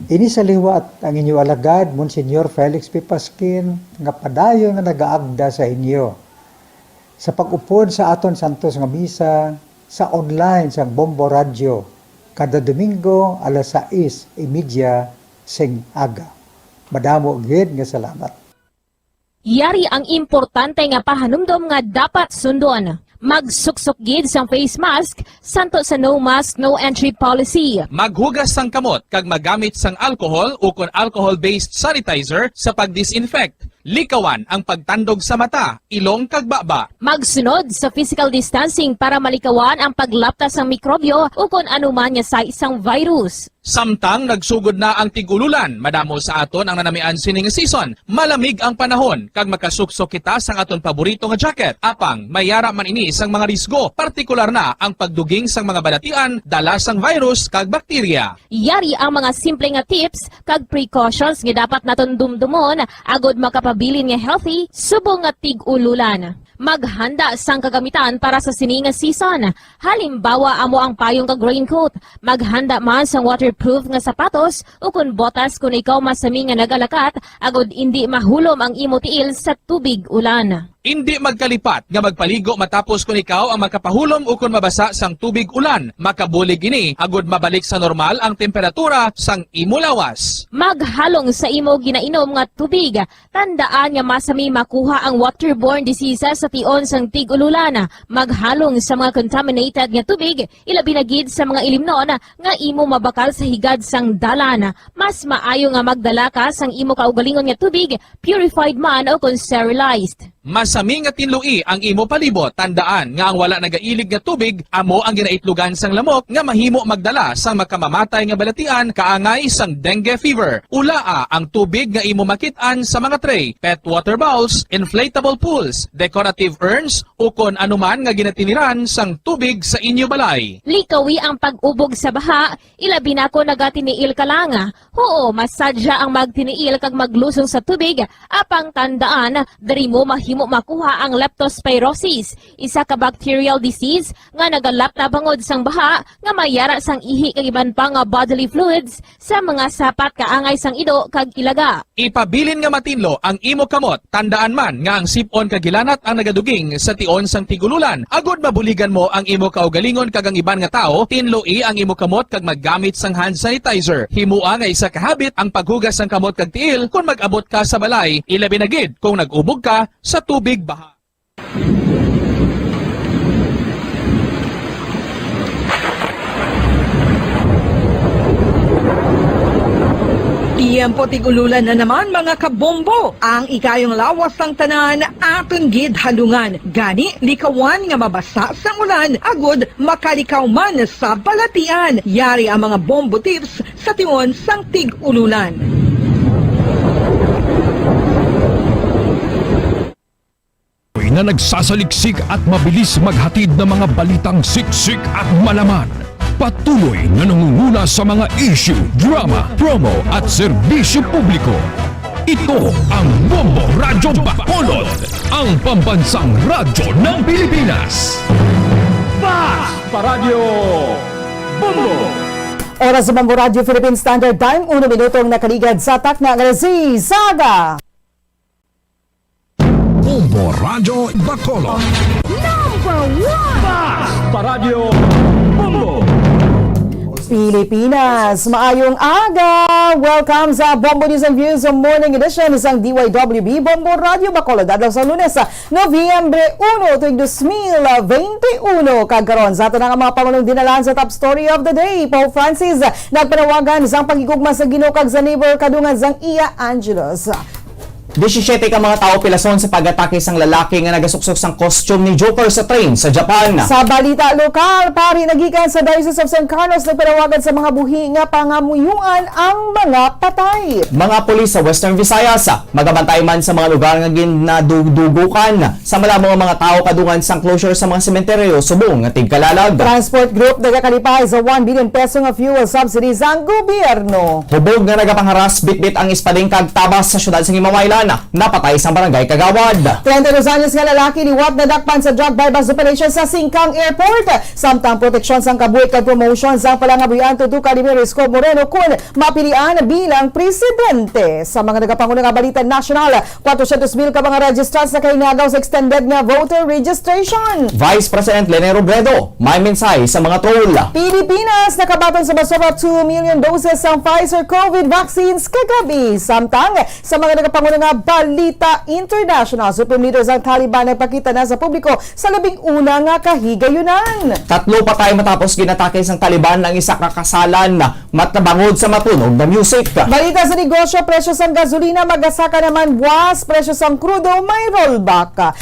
Ini sa liwat ang inyo alagad, Monsignor Felix P. Pasquin, nga padayon nga nagaagda sa inyo. Sa pag-upod sa aton Santos nga Misa, sa online sang Bombo Radio, kada Domingo alas 6:30 sing aga. Madamo gid nga salamat. Yari ang importante nga pahanumdom nga dapat sundon. Magsuksok gid sang face mask, santo sa no mask, no entry policy. Maghugas sang kamot kag magamit sang alcohol o kon alcohol-based sanitizer sa pag-disinfect. Likawan ang pagtandog sa mata, ilong kag baba. Magsunod sa physical distancing para malikawan ang paglaptas ng mikrobyo o kung anuman niya sa isang virus. Samtang nagsugod na ang tigululan, madamo sa aton ang nanamian sining season. Malamig ang panahon kag makasuksok kita sang aton paborito nga jacket. Apang mayara man ini sang mga risgo, partikular na ang pagduging sang mga balatian, dala sang virus kag bakterya. Yari ang mga simple nga tips kag precautions nga dapat naton dumdumon agod makapabilin nga healthy subong nga tig-ululan. Maghanda sang kagamitan para sa sining nga season. Halimbawa amo ang payong kag raincoat. Maghanda man sang waterproof nga sapatos o kun botas kung ikaw masami nga nagalakat agod hindi mahulom ang imo tiil sa tubig ulan. Hindi magkalipat nga magpaligo matapos kung ikaw ang makapahulom o kung mabasa sang tubig ulan. Makabulig ini agod mabalik sa normal ang temperatura sang imo lawas. Maghalong sa imo ginainom nga tubig. Tandaan nga masami makuha ang waterborne diseases sa tion sang tig-ululan. Maghalong sa mga contaminated nga tubig, ilabi na gid sa mga ilimnon nga imo mabakal sa higad sang dalan. Mas maayo nga magdala ka sang imo kaugalingon nga tubig, purified man o kung sterilized. Masami nga tinlui ang imo palibot. Tandaan nga ang wala nagailig nga tubig amo ang ginaitlugan sang lamok nga mahimo magdala sang makamamatay nga balatian kaangay sang dengue fever. Ulaa ang tubig nga imo makit-an sa mga tray, pet water bowls, inflatable pools, decorative urns o kon anuman nga ginatiniran sang tubig sa inyo balay. Likawi ang pag-ubog sa baha, ilabi na ko nagatiniil ka lang. Oo, masadya ang magtiniil kag maglusong sa tubig, apang tandaan, dari mo mahimo makuha ang leptospirosis, isa ka bacterial disease nga nagalap na bangod sang baha nga mayara sang ihi kag iban pa nga bodily fluids sa mga sapat kaangay sang ido kag ilaga. Ipabilin nga matinlo ang imo kamot. Tandaan man nga ang sipon kag gilanat ang nagaduging sa tion sang tigululan. Agod mabuligan mo ang imo kaugalingon kag ang iban nga tao, tinloi ang imo kamot kag maggamit sang hand sanitizer. Himua nga isa ka habit ang paghugas sang kamot kag tiil kung mag-abot ka sa balay, ilabi na gid kung nag-ubog ka sa tubig baha. Tiempo tigululan na naman mga kabombo. Ang ikayong lawas ng tanan aton gid halungan. Gani likawan nga mabasa sa ulan agud makalikaw man sa balatian. Yari ang mga bombo tips sa tion sang tig-ululan. Na nagsasaliksik at mabilis maghatid ng mga balitang siksik at malaman. Patuloy na nangunguna sa mga issue, drama, promo at serbisyo publiko. Ito ang Bombo Radyo Bacolod, ang pambansang radyo ng Pilipinas. Paradyo Bombo! Oras sa Bombo Radio Philippine Standard Time, 1 minutong nakaligad sa takna ng Saga. Bombo Radyo Bacolod. Number 1! Paradyo Bombo! Pilipinas, maayong aga! Welcome sa Bombo News and Views sa morning edition isang DYWB Bombo Radio Bacolod adlaw sa Lunes sa Nobyembre 1 tuig 2021. Kagkaron sa ato nga mga pamanong dinalaan sa top story of the day. Pope Francis nagpanawagan sa pagigugma sa Ginoo kag sa neighbor kadungan sang Iya Angelos. 17 ka mga tao pilason sa pag-atake sang lalaki nga nagasuksok sang costume ni Joker sa train sa Japan. Sa balita lokal, pari nagikan sa Diocese of San Carlos nagpanawagan sa mga buhi nga pangamuyuan ang mga patay. Mga pulis sa Western Visayas magabantay man sa mga lugar nga ginadudugukan sa malamong mga tao kadungan sang closure sa mga sementeryo subong nga tigkalalag. Transport Group nagakalipay sa 1 billion peso nga fuel subsidies ang gobyerno. Hubog nga nagapangharas bitbit ang ispading kag tabas sa syudad sang Imawailan. Napatay sa barangay Kagawad. 32 anyos nga lalaki liwat na dakpan sa drug bypass operation sa Singkang Airport. Samtang proteksyon sang kabuhit kag promotion sang palangabuyan tutukan ni Mayor Isko Moreno kun mapilian bilang presidente. Sa mga nagapangunang balita nasyonal, 400,000 ka mga registrants na kainagaw sa extended nga voter registration. Vice President Lene Robredo may mensahe sa mga troll. Pilipinas nakabaton sa basobra 2 million doses sang Pfizer COVID vaccines kagabi. Samtang sa mga nagapangunang balita international, Supreme Leaders ang Taliban nagpakita na sa publiko sa labing una nga kahigayunan. 3 patay matapos ginatake sang Taliban ang isa ka kasalan matabangod sa matunog na music. Balita sa negosyo, presyo sang gasolina magasaka naman buwas, presyo sang crudo may rollback.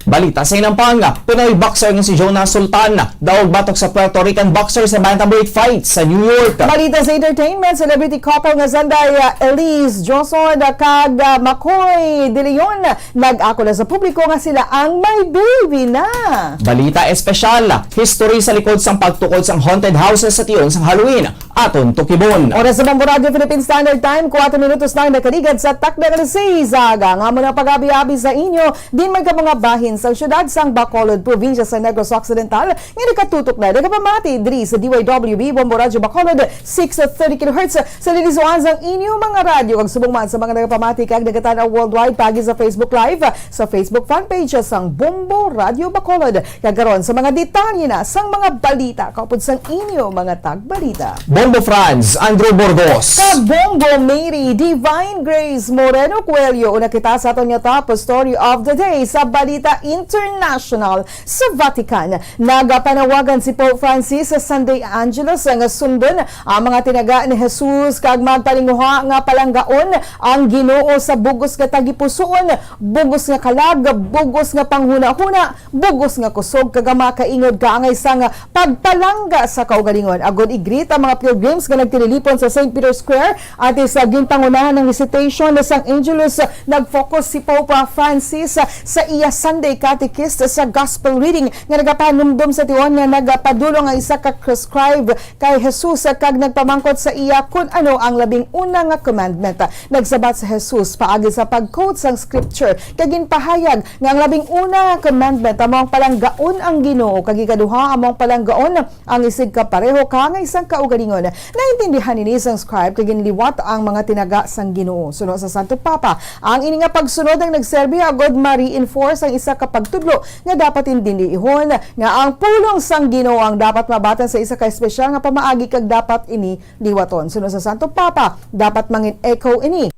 Balita sa Inampang, Pinoy boxer nga si Jonas Sultan daog batok sa Puerto Rican boxer sa bantamweight fight sa New York. Balita sa entertainment, celebrity couple nga sanday Elise Johnson kag McCoy De Leon nag-ako na sa publiko nga sila ang may baby na. Balita espesyal, history sa likod sang pagtukod sang haunted houses sa tiyon sang Halloween aton tukibon. Oras sa Bombo Radio Philippine Standard Time, 4 minutos na nakaligad sa takda ng Saga. Nga mo na pag-abi-abi sa inyo, din may ka mga bahin sa syudad sang Bacolod, probinsya sa Negros Occidental, nga nakatutok na nagapamati diri sa DYWB Bombo Radio Bacolod 630 kHz sa lilisuan sang inyo mga radyo kag subong man sa mga nagapamati kag nagatanaw worldwide pagi sa Facebook Live sa Facebook fanpage sang Bombo Radio Bacolod. Kagaron sa mga detalye na sang mga balita kaupod sang inyo mga tagbalita. Bombo Franz, Andrew Burgos. Kag Bombo Mary, Divine Grace Moreno Coelho, una kita sa aton nga top story of the day sa balita international sa Vatican. Nagapanawagan si Pope Francis sa Sunday Angelus nga sundon ang mga tinaga ni Jesus kag magpalinguha nga palanggaon ang Ginoo sa bugos nga tagipusoon, bugos nga kalag, bugos nga panghuna-huna, bugos nga kusog kag makaingod kaangay sa nga pagpalangga sa kaugalingon. Agod igreet ang mga pilgrims nga nagtililipon sa St. Peter's Square at sa ginpangunahan ng recitation na St. Angelus. Nag-focus si Pope Francis sa iya Sunday Catechist sa gospel reading nga nagapanumdum sa tiwan nga nagapadulong ang isa ka prescribe kay Jesus kag nagpamangkot sa iya kung ano ang labing una nga commandment. Nagsabat sa Jesus paagi sa pag-quote sang scripture kag ginpahayag nga ang labing una nga commandment among palanggaon ang Ginoo kag ikaduha among palanggaon ang isig kapareho ka nga isang kaugalingon. Naintindihan ni sang scribe kag ginliwat ang mga tinaga sang Ginoo. Suno sa Santo Papa, ang ini nga pagsunod ang nagserbi agod ma-reinforce ang isa ka pagtudlo nga dapat indinihon nga ang pulong sang Ginoo ang dapat mabatan sa isa ka espesyal nga pamaagi kag dapat ini liwaton. Suno sa Santo Papa, dapat mangin echo ini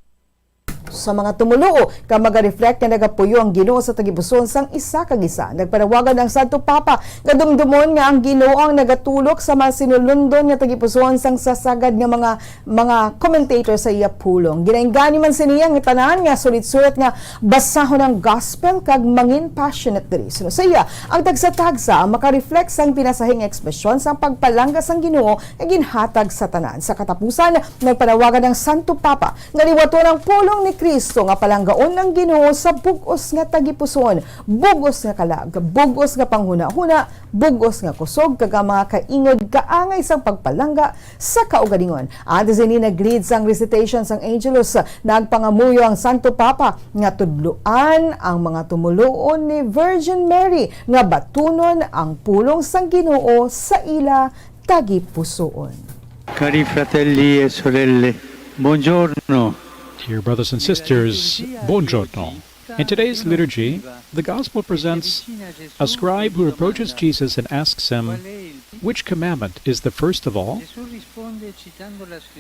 sa mga tumuluo ka maga-reflect nga nagapuyo ang Ginoo sa tagipuson sang isa kag isa. Nagpanawagan ang Santo Papa nga dumdumon nga ang Ginoo ang nagatulok sa mga sinulundon nga tagipuson sang sasagad nga mga commentator sa iya pulong. Ginainggani man siniya nga tanan nga sulit-sulit nga basahon ang gospel kag mangin passionate diri. Sa iya ang tagsa-tagsa ang maka-reflect sang pinasahing ekspresyon sang pagpalangga sang Ginoo nga ginhatag sa tanan. Sa katapusan, nagpanawagan ng Santo Papa nga liwaton ang pulong ni Kristo nga palanggaon ng Ginoo sa bugos nga tagipuson, bugos nga kalag, bugos nga panghuna-huna, bugos nga kusog kag mga kaingod kaangay sang pagpalangga sa kaugalingon. Antes ini nag-lead sang recitation sang Angelus, nagpangamuyo ang Santo Papa nga tudloan ang mga tumuluon ni Virgin Mary nga batunon ang pulong sang Ginoo sa ila tagipusoon. Cari fratelli e sorelle, buongiorno. Dear brothers and sisters, buongiorno. In today's liturgy, the Gospel presents a scribe who approaches Jesus and asks him, "Which commandment is the first of all?"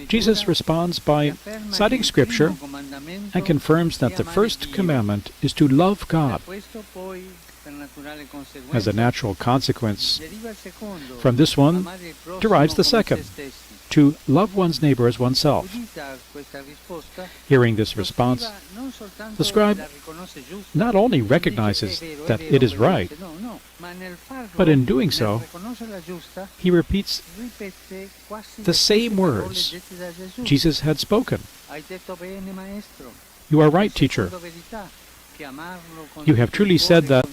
Jesus responds by citing Scripture and confirms that the first commandment is to love God. As a natural consequence, from this one derives the second, to love one's neighbor as oneself. Hearing this response, the scribe not only recognizes that it is right, but in doing so, he repeats the same words Jesus had spoken. "You are right, teacher. You have truly said that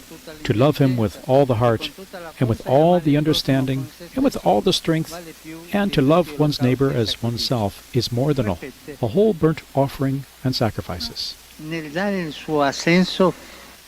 to love him with all the heart, and with all the understanding, and with all the strength, and to love one's neighbor as oneself is more than a whole burnt offering and sacrifices." Nel dare il suo assenso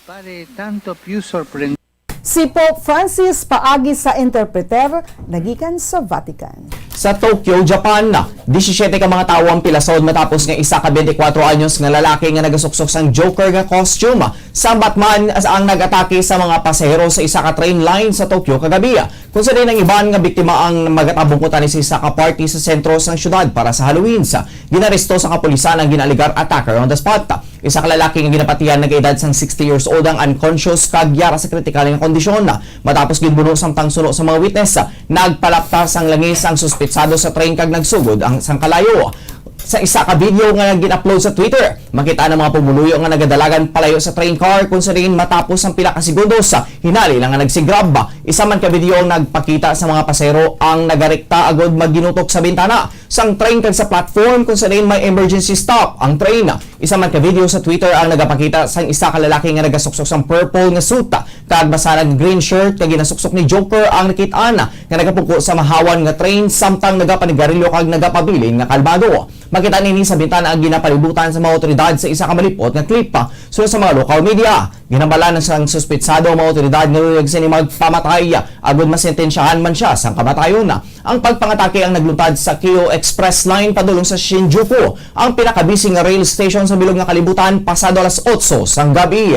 pare tanto più sorprendente. Si Pope Francis paagi sa interpreter nagikan sa Vatican. Sa Tokyo, Japan, 17 ka mga tawo ang pilasod matapos nga isa ka 24 anyos nga lalaki nga nagasuksok sang Joker nga costume sa Batman ang nag-atake sa mga pasahero sa isa ka train line sa Tokyo kagabi. Kung sa din ang iban nga biktima ang magatabungkutan ni sa isa ka party sa sentro sang syudad para sa Halloween. Ginaresto sa kapulisan ang ginaligar attacker on the spot. Isa ka lalaki nga ginapatihan nag-edad sang 60 years old ang unconscious kag yara sa kritikal nga kondisyon. Matapos ginbuno sang tangsulo sa mga witness, nagpalaptas ang langis ang suspetsado sa train kag nagsugod ang sangkalayo. Sa isa ka video nga gin-upload sa Twitter, makita ang mga pumuluyo nga nagadalagan palayo sa train car kung sa rin matapos ang pila ka segundos hinali lang nga nagsigrab. Isa man ka video ang nagpakita sa mga pasahero ang nagarikta agod magginutok sa bintana sang train kag sa platform kung sa rin may emergency stop ang train. Isa man ka video sa Twitter ang nagapakita sang isa ka lalaki nga nagasuksok sang purple nga suit kag basalag green shirt kag ginasuksok ni Joker ang nakitaan nga nagapungko sa mahawan nga train samtang nagapanigarilyo kag nagapabilin nga kalmado. Makita nini sa bintana ang ginapalibutan sa mga otoridad sa isa ka malipot nga clip. Sunod sa mga local media, ginambala ng sang suspetsado ang mga otoridad nga nagsin ni magpamatay agud masentensyahan man siya sang kamatayon. Ang pagpangatake ang nagluntad sa Keio Express Line padulong sa Shinjuku, ang pinakabisi nga rail station sa bilog nga kalibutan pasado alas 8 sang gabi.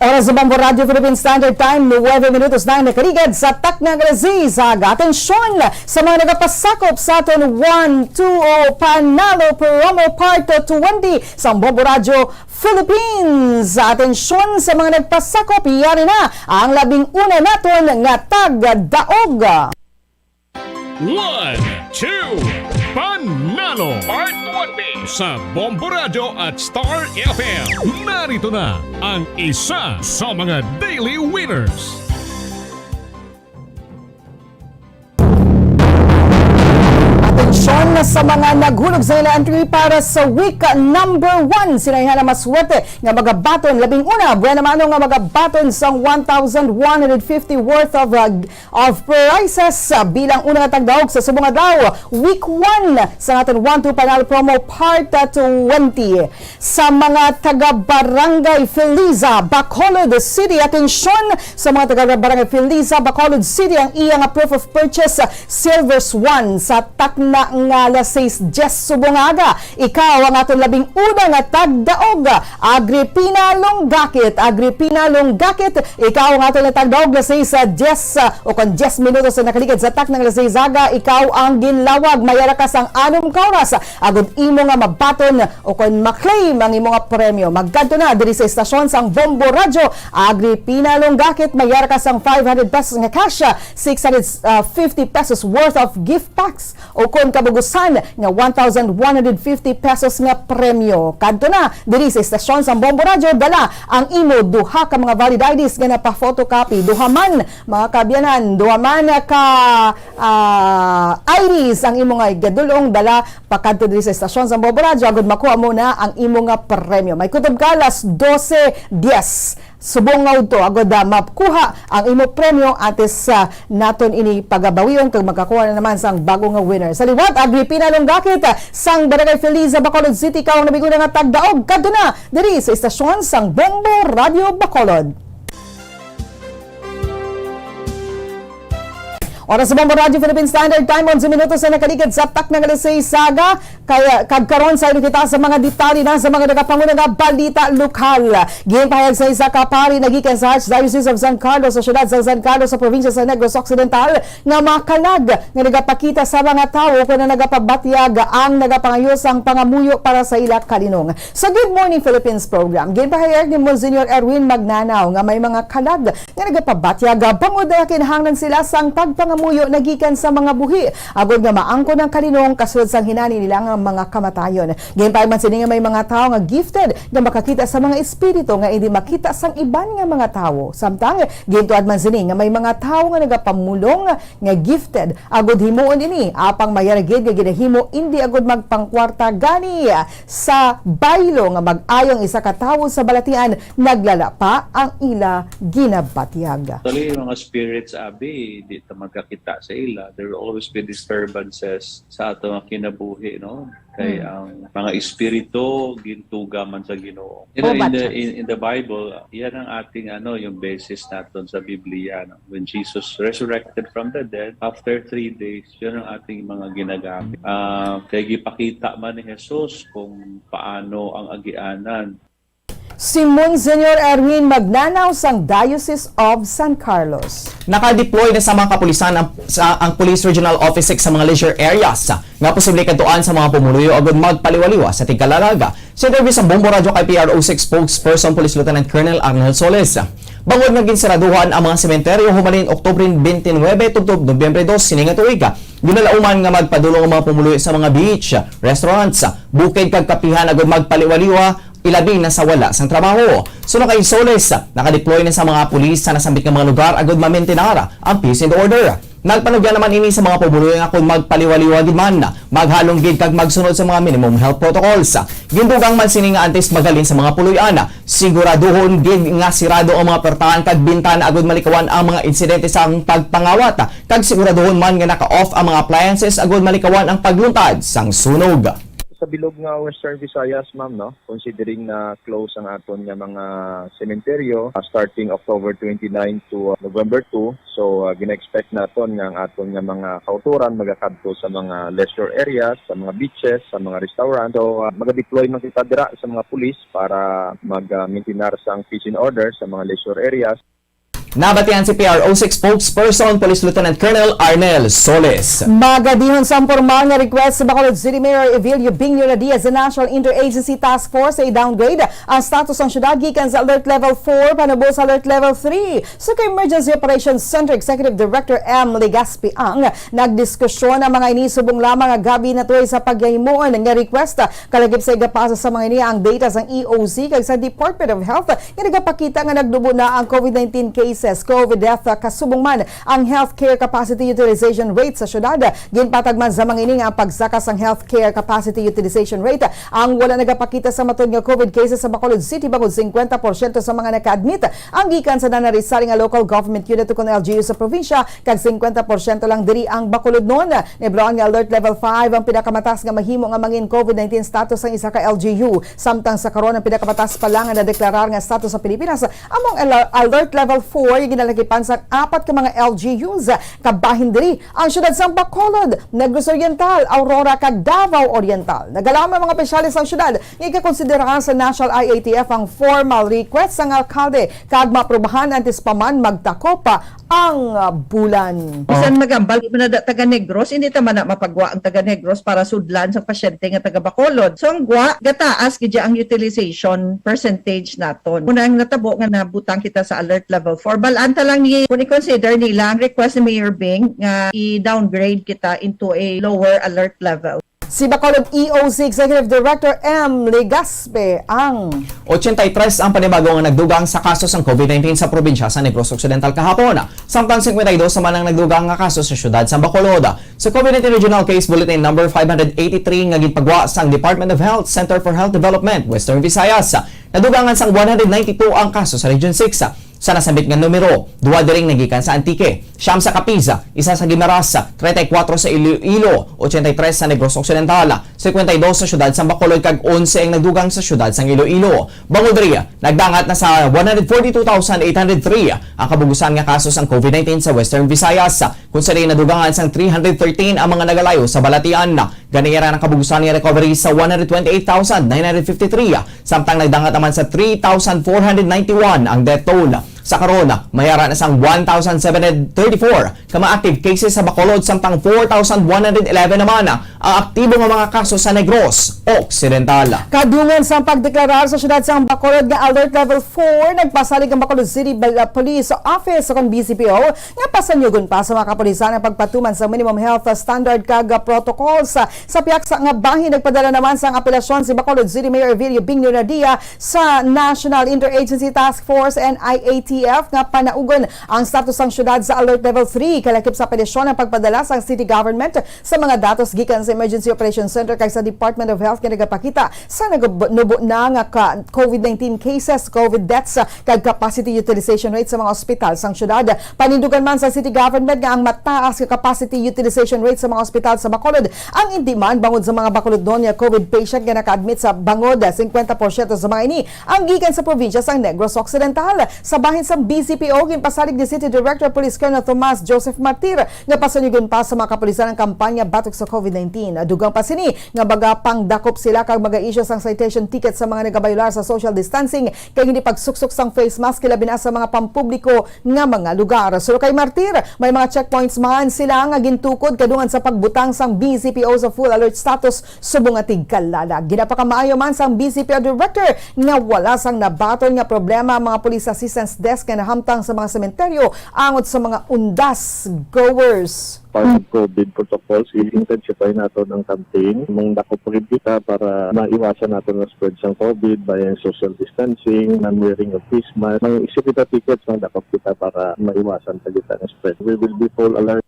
Oras sa Bombo Radio Philippine Standard Time, 9 minutos na nakarigad sa Taknang Aziz. Atensyon sa mga nagapasakop sa aton 1-2 Panalo Promo Part 20 sa Bombo Radio Philippines. Atensyon sa mga nagpasakop, yari na ang 11 naton nga tag-daog. 1, 2, Panalo Part 20 sa Bombo Radio at Star FM. Narito na ang isa sa mga daily winners. Atensyon sa mga naghulog sa ila entry para sa week number 1. Sinayihan na maswerte nga magabaton. 11, buwan naman nga magabaton sa 1,150 worth of prizes bilang unang tagdaog sa subong adlaw. Week 1 sa aton 1-2 Panalo Promo Part 20. Sa mga taga-barangay Feliza, Bacolod City. Atensyon sa mga taga-barangay Feliza, Bacolod City ang iyang proof of purchase Silver Swan sa Takna nga alas 6 subungaga. Ikaw ang aton labing una nga tagdaog. Agripina Longgakit, ikaw ang aton nga tagdaog alas 6 o kon 10 minutos na nakaligid sa tak ng alas 6 aga, ikaw ang ginlawag. Mayara ka sang 6 ka oras agud imo nga mabaton o kon maklaim ang imo nga premyo. Magkadto na diri sa istasyon sang Bombo Radyo Agripina Longgakit, mayara ka sang 500 pesos nga cash, 650 pesos worth of gift packs o kon kabugusan nga 1,150 pesos nga premyo. Kadto na diri sa istasyon sang Bombo Radyo, dala ang imo duha ka mga valid IDs nga napa-photocopy, duha man mga kabyanan, duha man ka IDs ang imo nga gadulong dala pakadto diri sa istasyon sang Bombo Radyo agud makuha mo na ang imo nga premyo. May kutob ka alas 12:10 subong nga udto agud makuha ang imo premyo atis naton ini pagabawion kag makakuha na naman sang bago nga winner. Sa liwat Agripina Longgakit sang Barangay Feliza, Bacolod City, kaw nabiguna nga tagdaog kadto na diri sa istasyon sang Bombo Radio Bacolod. Oras sa Bombo Radio Philippine Standard Time 11 minutos na nakaligid sa tak ng alas 6 saga. Kaya kagkaroon sa kita sa mga detalye na sa mga nagapangunan nga balita lokal. Ginpahayag sa isa ka pari nagikan sa Archdiocese of San Carlos sa siyudad sa San Carlos sa probinsya sa Negros Occidental nga makalag nga nagapakita sa mga tao kung na nagapabatyag ang nagapangayos ang pangamuyo para sa ila kalinong. Sa Good Morning Philippines program, ginpahayag ni Monsignor Erwin Magnanaw nga may mga kalag nga nagapabatyag bangod na kinahanglan sila sang tagpangamuyo nagikan sa mga buhi agod nga maangkon ang kalinong kasulod sang hinani nila nga mga kamatayon. Ginpahayag man sini nga may mga tao nga gifted nga makakita sa mga espiritu nga hindi makita sang iban nga mga tao. Samtang gintuad man sini nga may mga tao nga nagapamulong nga gifted agod himuon ini apang mayaragid nga ginahimo hindi agod magpangkwarta gani sa baylo nga mag-ayong isa ka tawo sa balatian naglala pa ang ila ginabatyag. Actually, yung mga spirits, abi, di ta magkakita sa ila. There will always be disturbances sa ato nga kinabuhi, no? Kay ang mga espiritu gintuga man sa Ginoo. In the Bible, yan ang ating yung basis naton sa Biblia, no? When Jesus resurrected from the dead, after 3 days, yan ang ating mga ginagamit. Kaya gipakita man ni Jesus kung paano ang agianan. Si Monsignor Erwin Magnanaw sang Diocese of San Carlos. Naka-deploy na sa mga kapulisan ang Police Regional Office 6 sa mga leisure areas nga posible kantuan sa mga pumuluyo agad magpaliwaliwa sa tigkalalaga. Sa interview sa Bombo Radio kay PRO6 spokesperson Police Lieutenant Colonel Arnel Soles. Bangod nga ginsaraduhan ang mga sementeryo humalin Oktubre 29 tugtog Nobyembre 2 sininga tuig. Ginalauman nga magpadulong ang mga pumuluyo sa mga beach, restaurants, bukid kag kapihan agad magpaliwaliwa ilabi na sa wala sang trabaho. Suno kay Soles, nakadeploy na sa mga pulis sa nasambit nga mga lugar agad mamentenara ang peace and order. Nagpanugyan naman ini sa mga pumuluyo nga kung magpaliwaliwa gid man, maghalong gid kag magsunod sa mga minimum health protocols. Gindugang man sini nga antes magalin sa mga puluyan, siguraduhon gid nga sirado ang mga pertahan kag bintana agad malikawan ang mga insidente sa pagpangawat, kag siguraduhon man nga naka-off ang mga appliances agad malikawan ang pagluntad sang sunog. Sa bilog nga Western Visayas, ma'am, no? Considering na close ang aton nga mga sementeryo starting October 29 to November 2. So, gina-expect naton nga ang aton nga mga kauturan magakadto sa mga leisure areas, sa mga beaches, sa mga restaurant. So, mag-deploy man kita dira sa mga pulis para mag-maintinar sang peace and order sa mga leisure areas. Nabatian si PRO6 spokesperson Police Lieutenant Colonel Arnel Soles. Magadihon sa formal nga request sa Bacolod City Mayor Evilio Bingyo Diaz sa National Interagency Task Force ay downgrade ang status ng syudad gikan sa Alert Level 4 panabol sa Alert Level 3. Sa Emergency Operations Center Executive Director M. Legaspi ang nagdiskusyon ang mga inisubong lamang nga gabi na tuloy sa pagyahimuon nga request kalagip sa igapasa sa mga niya ang data sa EOC kag sa Department of Health nga nagapakita nga nagdubo na ang COVID-19 cases, COVID death kasubong man ang healthcare capacity utilization rate sa syudad. Ginpatag man sa mga ini nga pagsakas ang healthcare capacity utilization rate ang wala nagapakita sa matud nga COVID cases sa Bacolod City bangod 50% sa mga naka-admit ang gikan sa nanarisari nga local government unit kon LGU sa probinsya kag 50% lang diri ang Bacolod noon. Nibroan nga alert level 5 ang pinakamatas nga mahimo nga mangin COVID-19 status ang isa ka LGU samtang sa karon ang pinakamatas pa lang nga nadeklarar nga status sa Pilipinas among alert level 4 4 ginalakipan sa 4 ka mga LGUs kabahin diri ang syudad sang Bacolod, Negros Oriental, Aurora kag Davao Oriental. Nagalaman mga opisyalis sang syudad nga ikakonsiderahan sa National IATF ang formal request sang alkalde kag maprobahan antes pa man magdako pa ang bulan. Bisan magambal mo na taga Negros, hindi ta man na mapagwa ang taga Negros para sudlan sa pasyente nga taga Bacolod. So ang gwa gataas gidya ang utilization percentage naton. Una ang natabo nga nabutang kita sa alert level 4. Balanta lang ni kung i-consider nila ang request ni Mayor Bing nga i-downgrade kita into a lower alert level. Si Bacolod EOC Executive Director M. Legaspe ang 83 ang panibago nga nagdugang sa kaso ng COVID-19 sa probinsya sa Negros Occidental kahapon. Samtang 52 naman ang nagdugang nga kaso sa syudad sa Bacolod. Sa COVID-19 Regional Case Bulletin number 583 nga ginpagwa sa Department of Health Center for Health Development Western Visayas. Nadugangan sang 192 ang kaso sa Region 6. Sa nasabit nga numero, 2 diring nagikan sa Antique, 9 sa Capiz, 1 sa Guimaras, 34 sa Iloilo, 83 sa Negros Occidental, 52 sa syudad sa Bacolod kag 11 ang nagdugang sa syudad sa Iloilo. Bangod diri, nagdangat na sa 142,803 ang kabugusan nga kaso sang COVID-19 sa Western Visayas, kung sa nadugangan sang 313 ang mga nagalayo sa balatian. Ganira ang kabugusan nga recovery sa 128,953, samtang nagdangat naman sa 3,491 ang death toll. Sa karon, mayara na sang 1,734 kama active cases sa Bacolod, samtang 4,111 naman ang aktibo nga mga kaso sa Negros Occidental. Kadungan sa pagdeklarar sa syudad sa Bacolod nga alert level 4, nagpasalig ang Bacolod City Police Office o BCPO nga pasanyugon pa sa mga kapulisan ang pagpatuman sa minimum health standard kag protocols. Sa piyaksa nga bahin, nagpadala naman sa apelasyon si Bacolod City Mayor Evelio Bing Nadia sa National Interagency Task Force and IATF nga panaugon ang status ng syudad sa alert level 3 kalakip sa petisyon ang pagpadala sa city government sa mga datos gikan sa Emergency Operations Center kay sa Department of Health nga nagapakita sa nagnubo na nga COVID-19 cases, COVID deaths kag capacity utilization rate sa mga ospital sang syudad. Panindugan man sa city government nga ang mataas nga capacity utilization rate sa mga ospital sa Bacolod ang hindi man bangod sa mga Bacolodon nga COVID patient nga naka-admit sa bangod. 50% sa mga ini ang gikan sa probinsya sang Negros Occidental. Sa bahin sa BCPO, ginpasalig ni City Director Police Colonel Tomas Joseph Martir nga pasanyugon pa sa mga kapulisan ng kampanya batok sa COVID-19. Dugang pa sini nga baga pang dakop sila kag maga-issue sang citation ticket sa mga nagabayular sa social distancing kay hindi pagsuksok sang face mask kilabi na sa mga pampubliko nga mga lugar. So kay Martir, may mga checkpoints man sila nga gintukod kadungan sa pagbutang sang BCPO sa full alert status subong atig kalala. Ginapakamaayo man sang BCPO Director nga wala sang nabaton nga problema ang mga police assistance desk nga nahamtang sa mga sementeryo angod sa mga undas goers. Part of COVID protocols, i-intensify natin ang campaign. Mangdako pa rin kita para maiwasan natin ang spread ng COVID by social distancing, non-wearing of face mask. Mag-isip kita tickets, mangdako kita para maiwasan pa kita ang spread. We will be full alert.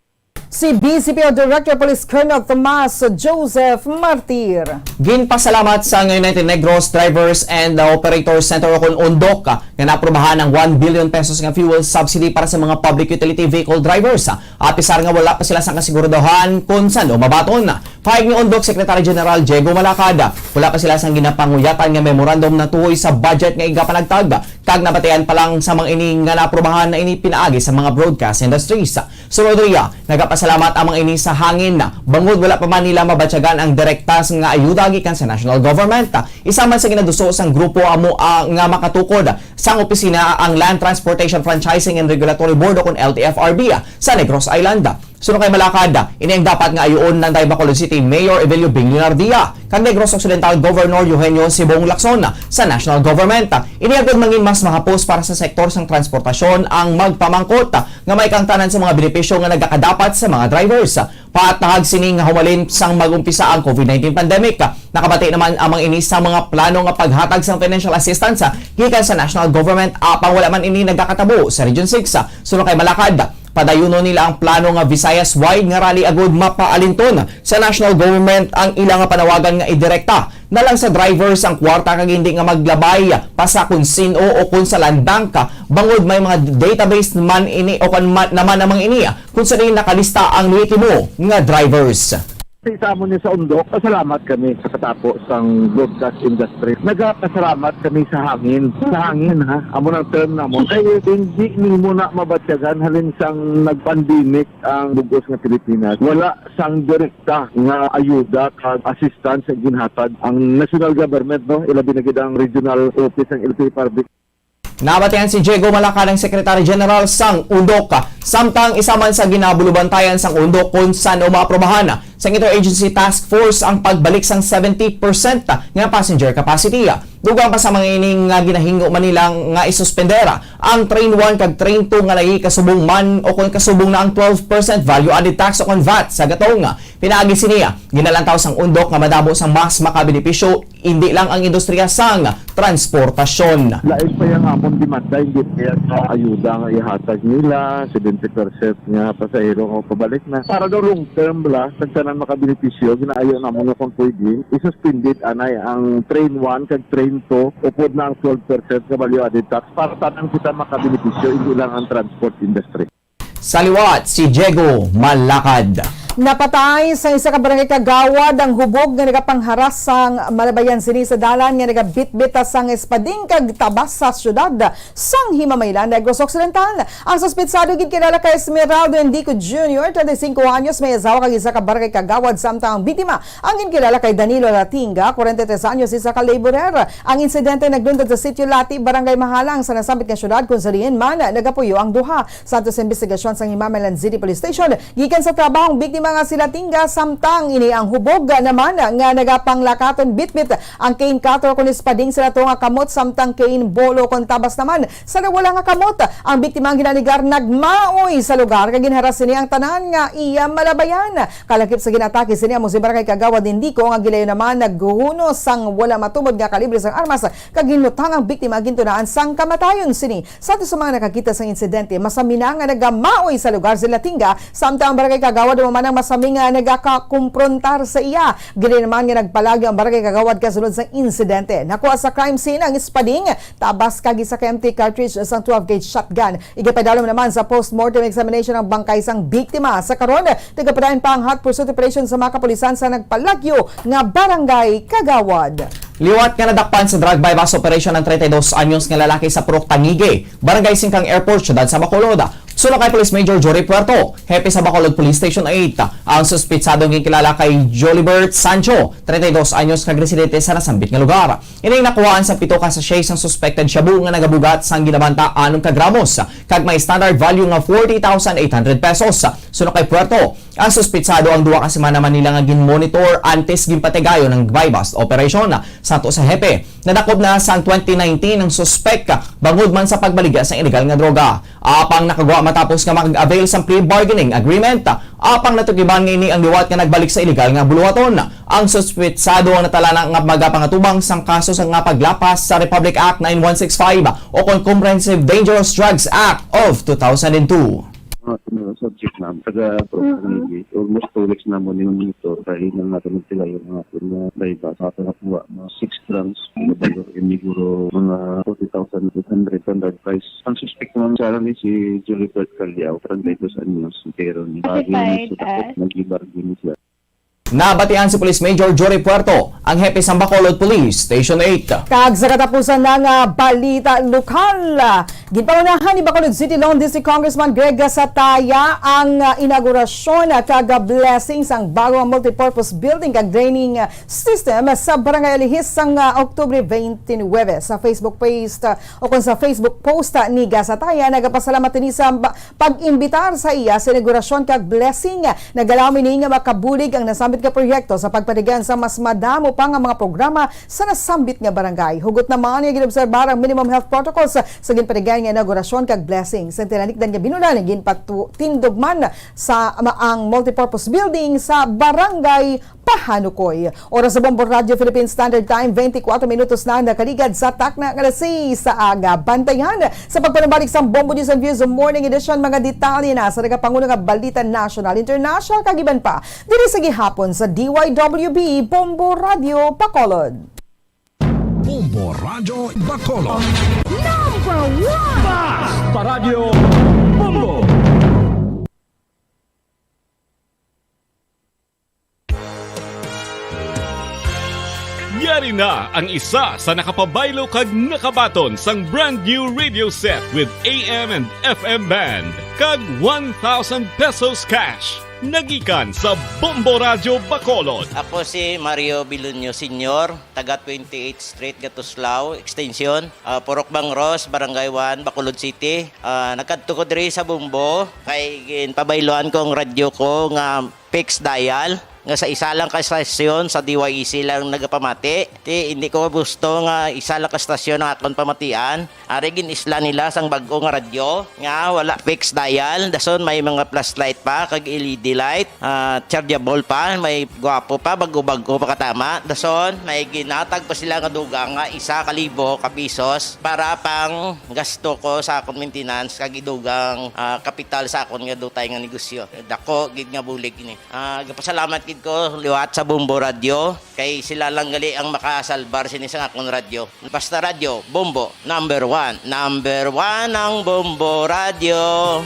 Si BCPO Director Police Colonel Tomas Joseph Martir. Ginpasalamat sa United Negros Drivers and Operators Center o Undok nga naprobahan ng 1 billion pesos nga fuel subsidy para sa mga public utility vehicle drivers. At pisar nga wala pa sila sa kasiguraduhan kung saan o mabaton. Pahig ni Undok Secretary General Diego Malacada, wala pa sila sang ginapanguyatan nga memorandum na tuhoy sa budget nga igapanagtag. Kag nabatayan pa lang sa mga ini nga naprobahan na ini pinaagi sa mga broadcast industries. Sa Rodria, nagapasalamat ang mga ini sa hangin na bangod wala pa man nila mabatyagan ang direktas nga ayuda gikan sa national government. Isa man sa ginaduso sang grupo amo nga makatukod sang opisina ang Land Transportation Franchising and Regulatory Board o LTFRB sa Negros Island. Sunod kay Malacada, ini ang dapat nga ayoon ng Bacolod City Mayor Evelio Bing Nadia kag Negros Occidental Governor Eugenio Sibong Lacson sa national government. Ini agad mangin mas mahapos para sa sektor sang transportasyon ang magpamangkot nga may kangtanan sa mga benepisyo nga nagakadapat sa mga drivers. Patahag sini nga humalin sang magumpisa ang COVID-19 pandemic. Nakabati naman amang ini sa mga plano nga paghatag sang financial assistance gikan sa national government apang wala man ini nagakatabo sa Region 6. Sunod kay Malacada, padayuno nila ang plano nga Visayas-wide nga rally agud mapaalinton sa national government ang ilang nga panawagan nga idirekta na lang sa drivers ang kwarta kag hindi nga maglabay pa sa kung sino o kung sa landang ka bangod may mga database man ini o kan naman namang ini kung saan nakalista ang nihitimo nga drivers. Sa amon niya sa undok, pasalamat kami sa katapos ng broadcast industry. Nagpasalamat kami sa hangin. Sa hangin ha, amo ng term na mo. Kaya hindi ni mo na mabatyagan halin sang nag-pandemic ang bugos ng Pilipinas. Wala sang direkta nga ayuda kag assistance sa ginhatag ang national government, no? Ilabi na gid ang regional office ng LTO Public. Nabatihan si Diego Malacad, Secretary General sang Undok. Samtang isa man sa ginabulubantayan sang Undok kung saan umaaprobahan sang interagency task force ang pagbalik sang 70% nga passenger capacity. Dugang pa sa mga ining nga ginahingo Manila nga isuspendera ang Train 1 kag Train 2 nga lagi kasubong man o kung kasubong na ang 12% value added tax o kung VAT sa gatong. Pinaagi siniya, ginalantaw sang Undok nga madamo sang mas makabenepisyo hindi lang ang industriya sang transportasyon. Lain pa yung amon demanda, hindi kaya sa ayuda nga ihatag nila, 70% nga pasahero nga pabalik na. Para daw long term la, sagsanan makabenepisyo, ginaayo na mga kung pwede, isuspended anay ang Train 1 kag Train 2, upod na ang 12% nga value added tax para tanang kita makabenepisyo, hindi lang ang transport industry. Saliwat si Diego Malacad. Napatay sa isa ka barangay Kagawad ang hubog nga nagapangharas sang Malabayan sini sa dalan nga nagabitbita sang espading kag tabas sa syudad sang Himamaylan, Negros Occidental. Ang suspetsado gid kilala kay Esmeraldo Endico Jr., 35 anyos, may asawa kag isa ka barangay Kagawad, samtang ang biktima ang ginkilala kay Danilo Latinga, 43 anyos, isa ka laborer. Ang insidente naglundad sa Sitio Lati, Barangay Mahalang sa nasambit nga syudad kung salihin man nagapuyo ang duha. Santos investigasyon sang Himamaylan City Police Station gikan sa trabahong biktima nga sila Tinga, samtang ini ang hubog naman nga nagapanglakaton bitbit ang cane cutter kun espading sila to nga kamot, samtang cane bolo kun tabas naman sa wala nga kamot. Ang biktima ang ginaligar nagmaoy sa lugar kag ginharas sini ang tanan nga iya Malabayan. Kalakip sa ginatake sini amo si Barangay Kagawad Indico nga gilayo naman naghuhunos sang wala matubod nga kalibre sang armas kag ginlutang ang biktima gintunaan sang kamatayon sini. Sa sa mga nakakita sang insidente, masamina nga nagamaoy sa lugar sila Tinga, samtang ang Barangay Kagawad man masami nga nagakakumprontar sa iya. Gili naman nga nagpalagi ang Barangay Kagawad kasunod sa insidente. Nakuha sa crime scene ang espading, tabas kag isa ka empty cartridge sang 12-gauge shotgun. Igapadalom naman sa post-mortem examination ang bangkay sang biktima. Sa karon, tigapadayon pa ang hot pursuit operation sa mga kapulisan sa nagpalagyo nga Barangay Kagawad. Liwat nga nadakpan sa drug bypass operation ng 32 anyos nga lalaki sa Purok Tangige, Barangay Singkang Airport, syudad sa Bacolod. Sulong kay Police Major Jory Puerto, hepe sa Bacolod Police Station 8. Ang suspitsadong ginkilala kay Jolibert Sancho, 32 anyos, kag residente sa nasambit nga lugar. Ining nakuhaan sa 7 ka sachet ang suspected shabu nga nagabugat sang ginabanta 6 ka gramos, kag may standard value nga 40,800 pesos. Sulong kay Puerto, ang suspitsado ang 2 ka semana man nila nga gin-monitor antes ginpatigayon ng bypass operation. Santo sa hepe, nadakop na sang 2019 ang suspect bangod man sa pagbaligya sa illegal nga droga. Apang nakagawa matapos nga mag-avail sa pre-bargaining agreement. Apang natukiban nga ini ang liwat nga nagbalik sa illegal nga buluhaton. Ang suspitsado ang natalana nga magapangatubang sang kaso sa nga paglapas sa Republic Act 9165 o Comprehensive Dangerous Drugs Act of 2002. Subject namin, almost 2 weeks na mo yung monitor, dahil na natin sila yung mga bypass. Sa atin nakuha mga 6 grams, siguro mga 40,800 standard price. Ang suspect naman sa alam si Jolibert Caliao, 32 anyos, pero nag-ibargin siya. Nabatian si Police Major Jory Puerto, ang hepe sa Bacolod Police Station 8. Kag sa katapusan ng balita lokal, ginpangunahan ni Bacolod City Lone District Congressman Greg Sataya ang inaugurasyon kag blessings ang bagong multipurpose building kag draining system sa Barangay Alihis sang Oktubre 29. Sa Facebook post o kung sa Facebook post ni Gasataya, nagapasalamat ni sa pag-imbitar sa iya sa inaugurasyon kag blessing. Nagalaw ni nga makabulig ang nasambit nga proyekto sa pagpatigan sa mas madamo pa nga mga programa sa nasambit nga barangay. Hugot naman nga ginobserbar ang minimum health protocols sa ginpatigan nga inaugurasyon kag blessing. Sa tinanikdan nga binulan ginpatindugman sa ang multipurpose building sa Barangay Pahanukoy. Oras sa Bombo Radio Philippine Standard Time, 24 minutos na nakaligad sa takna nga sa aga. Bantayan sa pagpanabalik sa Bombo News and Views Morning Edition, mga detalye na sa nagapangulo nga balita national, international, kagiban pa diri sa gihapon sa DYWB Bombo Radio Bacolod. Bombo Radio Bacolod. Number 1 Basta Radio Bombo. Yari na ang isa sa nakapabaylo kag nakabaton sang brand new radio set with AM and FM band kag 1,000 pesos cash. Nagikan sa Bombo Radio Bacolod. Ako si Mario Bilunyo Sr., taga 28th Street, Gatuslao, Extension, Purok Bangros, Barangay 1, Bacolod City. Nagkadto ko diri sa Bombo, kay pabayloan ko ang radyo ko nga fixed dial. Nga sa isa lang ka stasyon sa DYEC lang nagapamati. Hindi ko gusto nga isa lang ka stasyon ang akong pamatian. Arigin isla nila sang bago nga radyo. Nga wala fixed dial. Dason may mga flashlight pa, kag LED light. Chargeable pa, may gwapo pa, bago-bago pa katama. Dason may ginatag pa sila nga dugang nga 1,000 kapisos para pang gasto ko sa akong maintenance kag idugang kapital sa akong nga dutay nga negosyo. Dako gid nga bulig ini. Gapasalamat gid ko liwat sa Bombo Radio kay sila lang gali ang makasalbar sini sa akong radyo. Basta radio, Bombo, number 1. Number 1 ang Bombo Radio.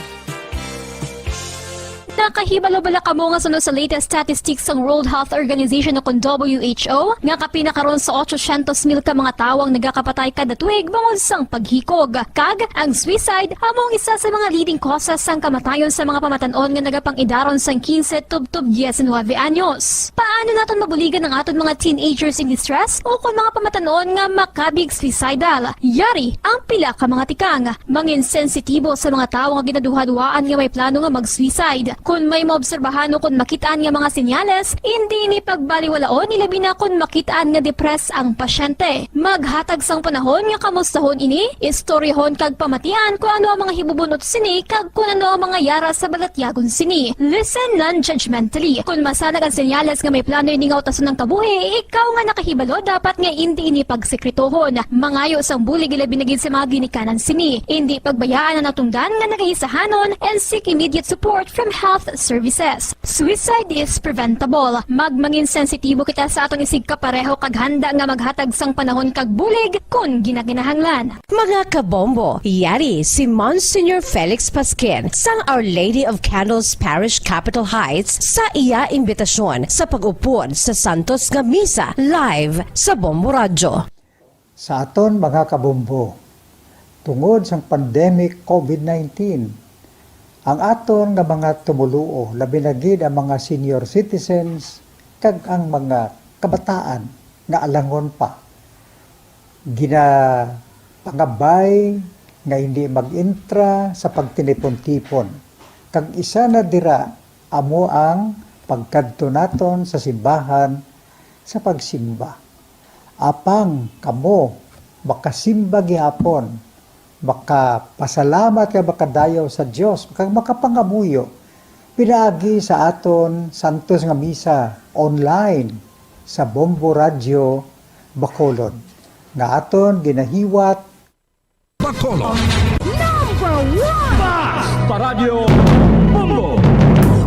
Nakahibalo-bala kamo nga sunod sa latest statistics ng World Health Organization o kung WHO nga kapinakaroon sa 800,000 ka mga tawang nagakapatay kada tuig bangod sang paghikog. Kag ang suicide among isa sa mga leading causes sang kamatayon sa mga pamatanon nga nagapangidaron sang 15 tub 19 anyos. Paano naton mabuligan ang aton mga teenagers in distress o kung mga pamatanon nga makabig suicidal? Yari ang pila ka mga tikang mangin sensitibo sa mga tawo nga ginaduha-duhaan nga may plano nga mag-suicide. Kung may maobserbahan o kung makitaan nga mga senyales, hindi ni pagbaliwalaon ilabi na kung makitaan nga depress ang pasyente. Maghatag sang panahon nga kamustahon ini, istoryahon kag pamatian kung ano ang mga hibubunot sini kag kung ano ang mga yara sa balatyagon sini. Listen non-judgmentally. Kung masanag ang senyales nga may plano ini nga utason ng kabuhi, ikaw nga nakahibalo dapat nga hindi ini pagsekretohon. Mangayo sang bulig ilabi na gid sa mga ginikanan sini. Hindi pagbayaan ang natungdan nga nagahisahanon and seek immediate support from health services. Suicide is preventable. Magmangin sensitibo kita sa atong isig kapareho kag handa nga maghatag sang panahon kag bulig kung ginaginahanglan. Mga kabombo, yari si Monsignor Felix Pasquin sang Our Lady of Candles Parish Capitol Heights sa iya imbitasyon sa pag-upod sa Santos nga Misa live sa Bombo Radio. Sa aton mga kabombo, tungod sang pandemic COVID-19, ang aton nga mga tumuluo, labi na gid ang mga senior citizens kag ang mga kabataan nga alangon pa. Ginapangabay nga hindi mag-intra sa pagtinipon-tipon. Kag isa na dira amo ang pagkadto naton sa simbahan sa pagsimba. Apang kamo makasimba gihapon, makapasalamat ka makadayaw sa Dios, makapangamuyo pinaagi sa aton Santos nga Misa online sa Bombo Radio Bacolod nga aton ginahiwat Bacolod. Number 1! Basta Radio Bombo.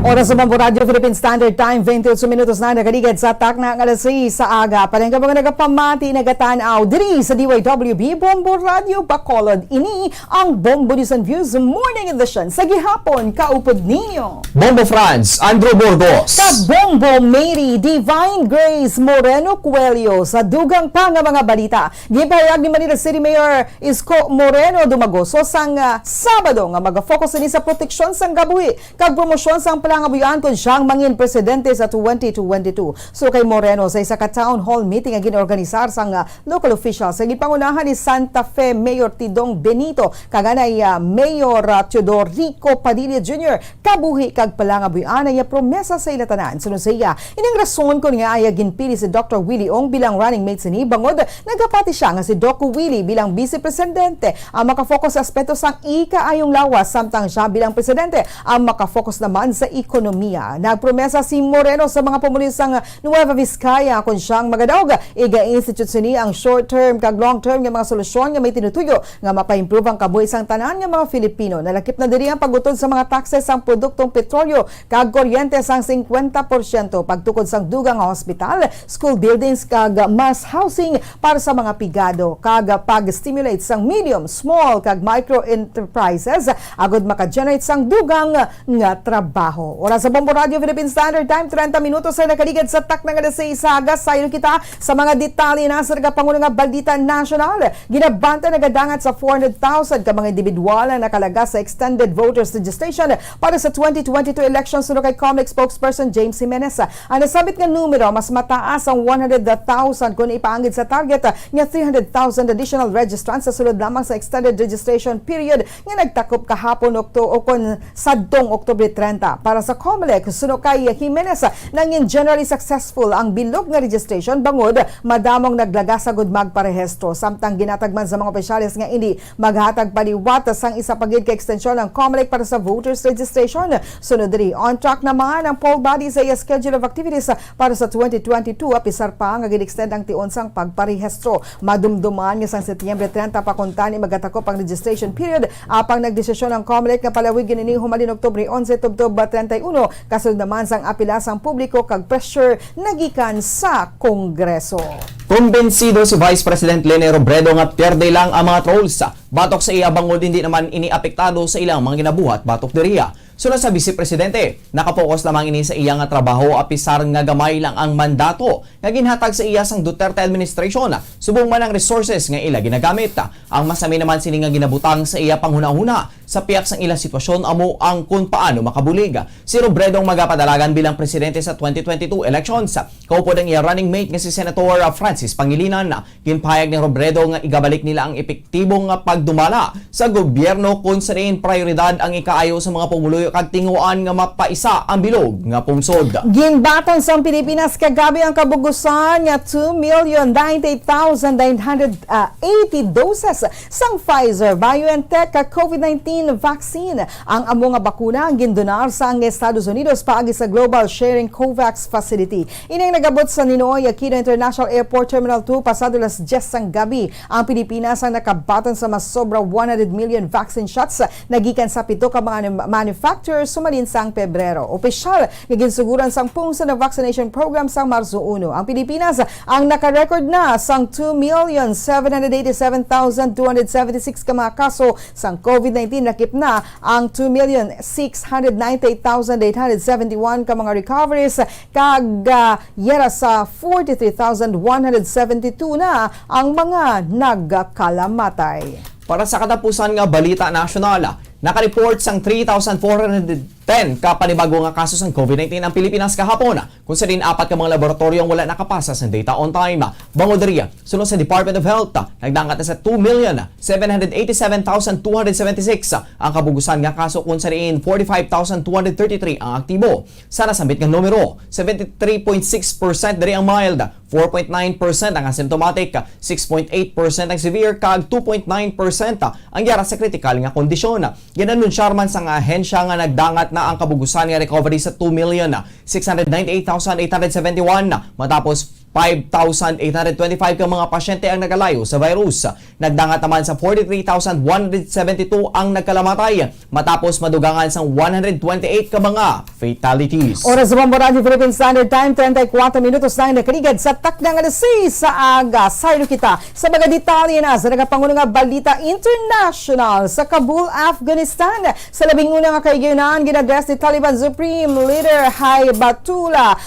Oras sa Bombo Radio Philippine Standard Time, 28 minutos na nakaligid sa takna ng alas 6 sa aga. Parang kapag nagapamati, nagatanaw, diri sa DYWB, Bombo Radio Bacolod. Ini ang Bombo News and Views Morning Edition. Sa gihapon, kaupod ninyo. Bombo France, Andrew Burgos. Sa Bombo Mary, Divine Grace Moreno Coelho. Sa dugang pa nga mga balita, gipahayag ni Manila City Mayor Isko Moreno Dumagoso sang Sabado nga mag-focus ni sa proteksyon sang gabuhi kag promosyon sang pangabuyan kung siyang mangin presidente sa 2022. So kay Moreno sa isa ka town hall meeting nga ginorganisar sang local officials sa gipangunahan ni Santa Fe Mayor Tidong Benito kaganay Mayor Teodoro Rico Padilla Jr. kabuhi kag palangabuyan ay promesa sa ilatanan. Sunod sa iya, ining rason kung nga ay ginpili si Dr. Willie Ong bilang running mate sini bangod nagapati siya nga si Doc Willie bilang vice presidente ang makafocus sa aspeto sang ikaayong lawas samtang siya bilang presidente ang makafocus naman sa ekonomiya. Nagpromesa si Moreno sa mga pumulisang Nueva Vizcaya kung siyang magadawg iga-institute sini ang short-term kag long-term nga mga solusyon nga may tinutuyo nga mapa-improve ang kabuhi sang tanan nga mga Filipino. Nalakip na diri ang pagutod sa mga taxes sang produktong petrolyo kag kuryente sang 50%, pagtukod sang dugang hospital, school buildings kag mass housing para sa mga pigado kag pag-stimulate sang medium, small kag micro enterprises agud maka-generate sang dugang nga trabaho. Oras sa Bombo Radio Philippine Standard Time, 30 minutos ay nakaligad sa tak ng alas 6 sa agas. Sayo kita sa mga detalye na sa Pangulo nga Balita National. Ginabanta nagadangat sa 400,000 ka mga individual na nakalaga sa extended voters registration para sa 2022 elections suno kay COMELEC spokesperson James Jimenez. Ang nasabit nga numero mas mataas ang 100,000 kung ipaangid sa target nga 300,000 additional registrants sa sulod lamang sa extended registration period nga nagtakop kahapon sadtong Oktubre 30. Para sa COMELEC, suno kay Jimenez, nangin generally successful ang bilog nga registration bangod madamong naglaga sa gudmag parehistro. Samtang ginatagman sa mga opisyalis nga hindi maghatag paliwat sang isa pagid ka extensyon ng COMELEC para sa voters registration. Sunod diri, on track naman ang poll body sa iya schedule of activities para sa 2022 apisar pa nga gin-extend ang tionsang pagparehistro. Madumduman nga sang Setyembre 30 pa kuntani magatakop ang registration period apang nagdesisyon ang COMELEC nga palawig gining humalin Oktubre 11 tubtob 31 kasunod naman sang apila sang publiko kag pressure nagikan sa Kongreso. Kumbensido si Vice President Leni Robredo nga pierde lang ang mga trolls. Batok sa iya bangod hindi naman iniapektado sa ilang mga ginabuhat batok diriya. Sunod sa Vice Presidente, nakapokus lamang ini sa iya nga trabaho apisar nga gamay lang ang mandato nga ginhatag sa iya sang Duterte administration. Subong man ang resources nga ila ginagamit. Ang masami naman sini nga ginabutang sa iya panghuna-huna sa piyak sang ila sitwasyon amo ang kung paano makabulig. Si Robredo ang magapadalagan bilang presidente sa 2022 elections. Kaupod ang iya running mate nga si Senator Francis Pangilinan. Ginpahayag ni Robredo nga igabalik nila ang epektibong pagdumala sa gobyerno kung saan prioridad ang ikaayo sa mga pumuluyo kag tinguan nga mapaisa ang bilog nga pungsod. Ginbaton sa Pilipinas kagabi ang kabugusan nga 2,098,980 doses sang Pfizer BioNTech COVID-19 vaccine. Ang amo nga bakuna ang gindonar sa Estados Unidos paagi sa Global Sharing COVAX Facility. Ining nagabot sa Ninoy Aquino International Airport Terminal 2 pasado las 10 sang gabi. Ang Pilipinas ang nakabaton sa mas sobra 100 million vaccine shots nagikan sa 7 ka mga manufacturers sumalin sang Pebrero. Opisyal nga ginsuguran sang pungsa ng vaccination program sang Marso 1. Ang Pilipinas ang naka-record na sang 2,787,276 ka mga kaso sang COVID-19. Nakip na ang 2,698,871 ka mga recoveries kag yera sa 43,172 na ang mga nagkalamatay. Para sa katapusan nga balita nasyonal, nakareport sang 3,410 ka panibago nga kaso ng COVID-19 ang Pilipinas kahapon. Kung sa din 4 ka mga laboratoryong wala nakapasa sa data on time. Bangod-riya, sunod sa Department of Health, nagdangat na sa 2,787,276 ang kabugusan nga kaso kung sa din 45,233 ang aktibo. Sa nasambit nga numero, 73.6% dari ang mild, 4.9% ang asymptomatic, 6.8% ang severe, kag 2.9% ang yara sa critical nga kondisyon. Ginanunsar man sa ahensya nga nagdangat na ang kabugusan nga recovery sa 2,698,871 matapos 5,825 ka mga pasyente ang nagalayo sa virus. Nagdangat naman sa 43,172 ang nagkalamatay matapos madugangan sa 128 ka mga fatalities. Oras sa Bombo Radio Philippine Standard Time, 34 minutos na nakaligad sa takdang alas 6 sa aga. Saylo kita sa mga detalye na sa nagapangulong nga balita international sa Kabul, Afghanistan. Sa labing una nga kaigayunan, ginadress ni Taliban Supreme Leader Haibatullah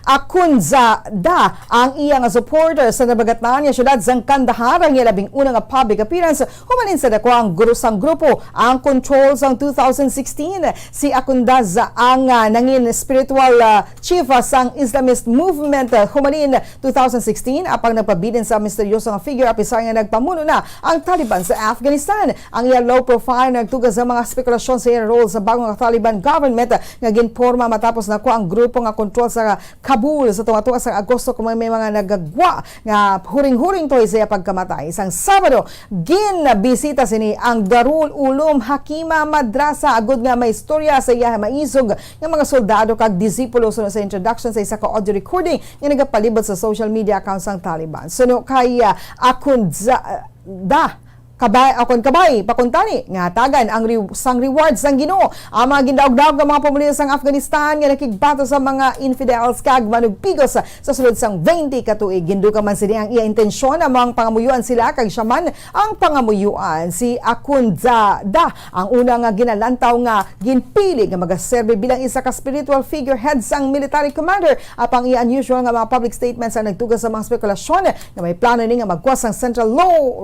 Akhundzada ang iyang supporter sa nabagatnan niya syudad sang Kandahar ang labing unang public appearance humalin sa dako ang sang grupo ang control sang 2016. Si Akhundzada ang nangin spiritual chief sang Islamist movement humalin 2016 apang nagpabilin sa misteryoso nga figure apisar nga nagpamuno na ang Taliban sa Afghanistan. Ang iyang low profile nagtugas sa mga spekulasyon sa iyang role sa bagong Taliban government nga ginporma matapos nako ang grupo nga control sa Kabul sa tunga-tunga sa Agosto kung may mga nagagwa nga huring-huring toy sa pagkamatay. Isang Sabado, ginabisita sini ang Darul Ulum Hakima Madrasa agud nga may istorya sa iya maisog nga mga soldado kag disipulo sunod sa introduction sa isa ka audio recording nga nagapalibot sa social media accounts ng Taliban. Suno kay Akhundzada kabay pakuntani nga tagan ang sang rewards sang Ginoo ang mga gindaog-daog nga mga pamulian sang Afghanistan nga nakigbato sa mga infidels kag manugpigos sa sulod sang 20 ka tuig. Ginduka man sini ang iya intensyon amang pangamuyuan sila kag siya man ang pangamuyuan si Akhundzada ang una nga ginalantaw nga ginpili nga magaserbe bilang isa ka spiritual figurehead sang military commander. Apang iya unusual nga mga public statements ang nagtugas sa mga spekulasyon nga may plano ni nga magkuha sang central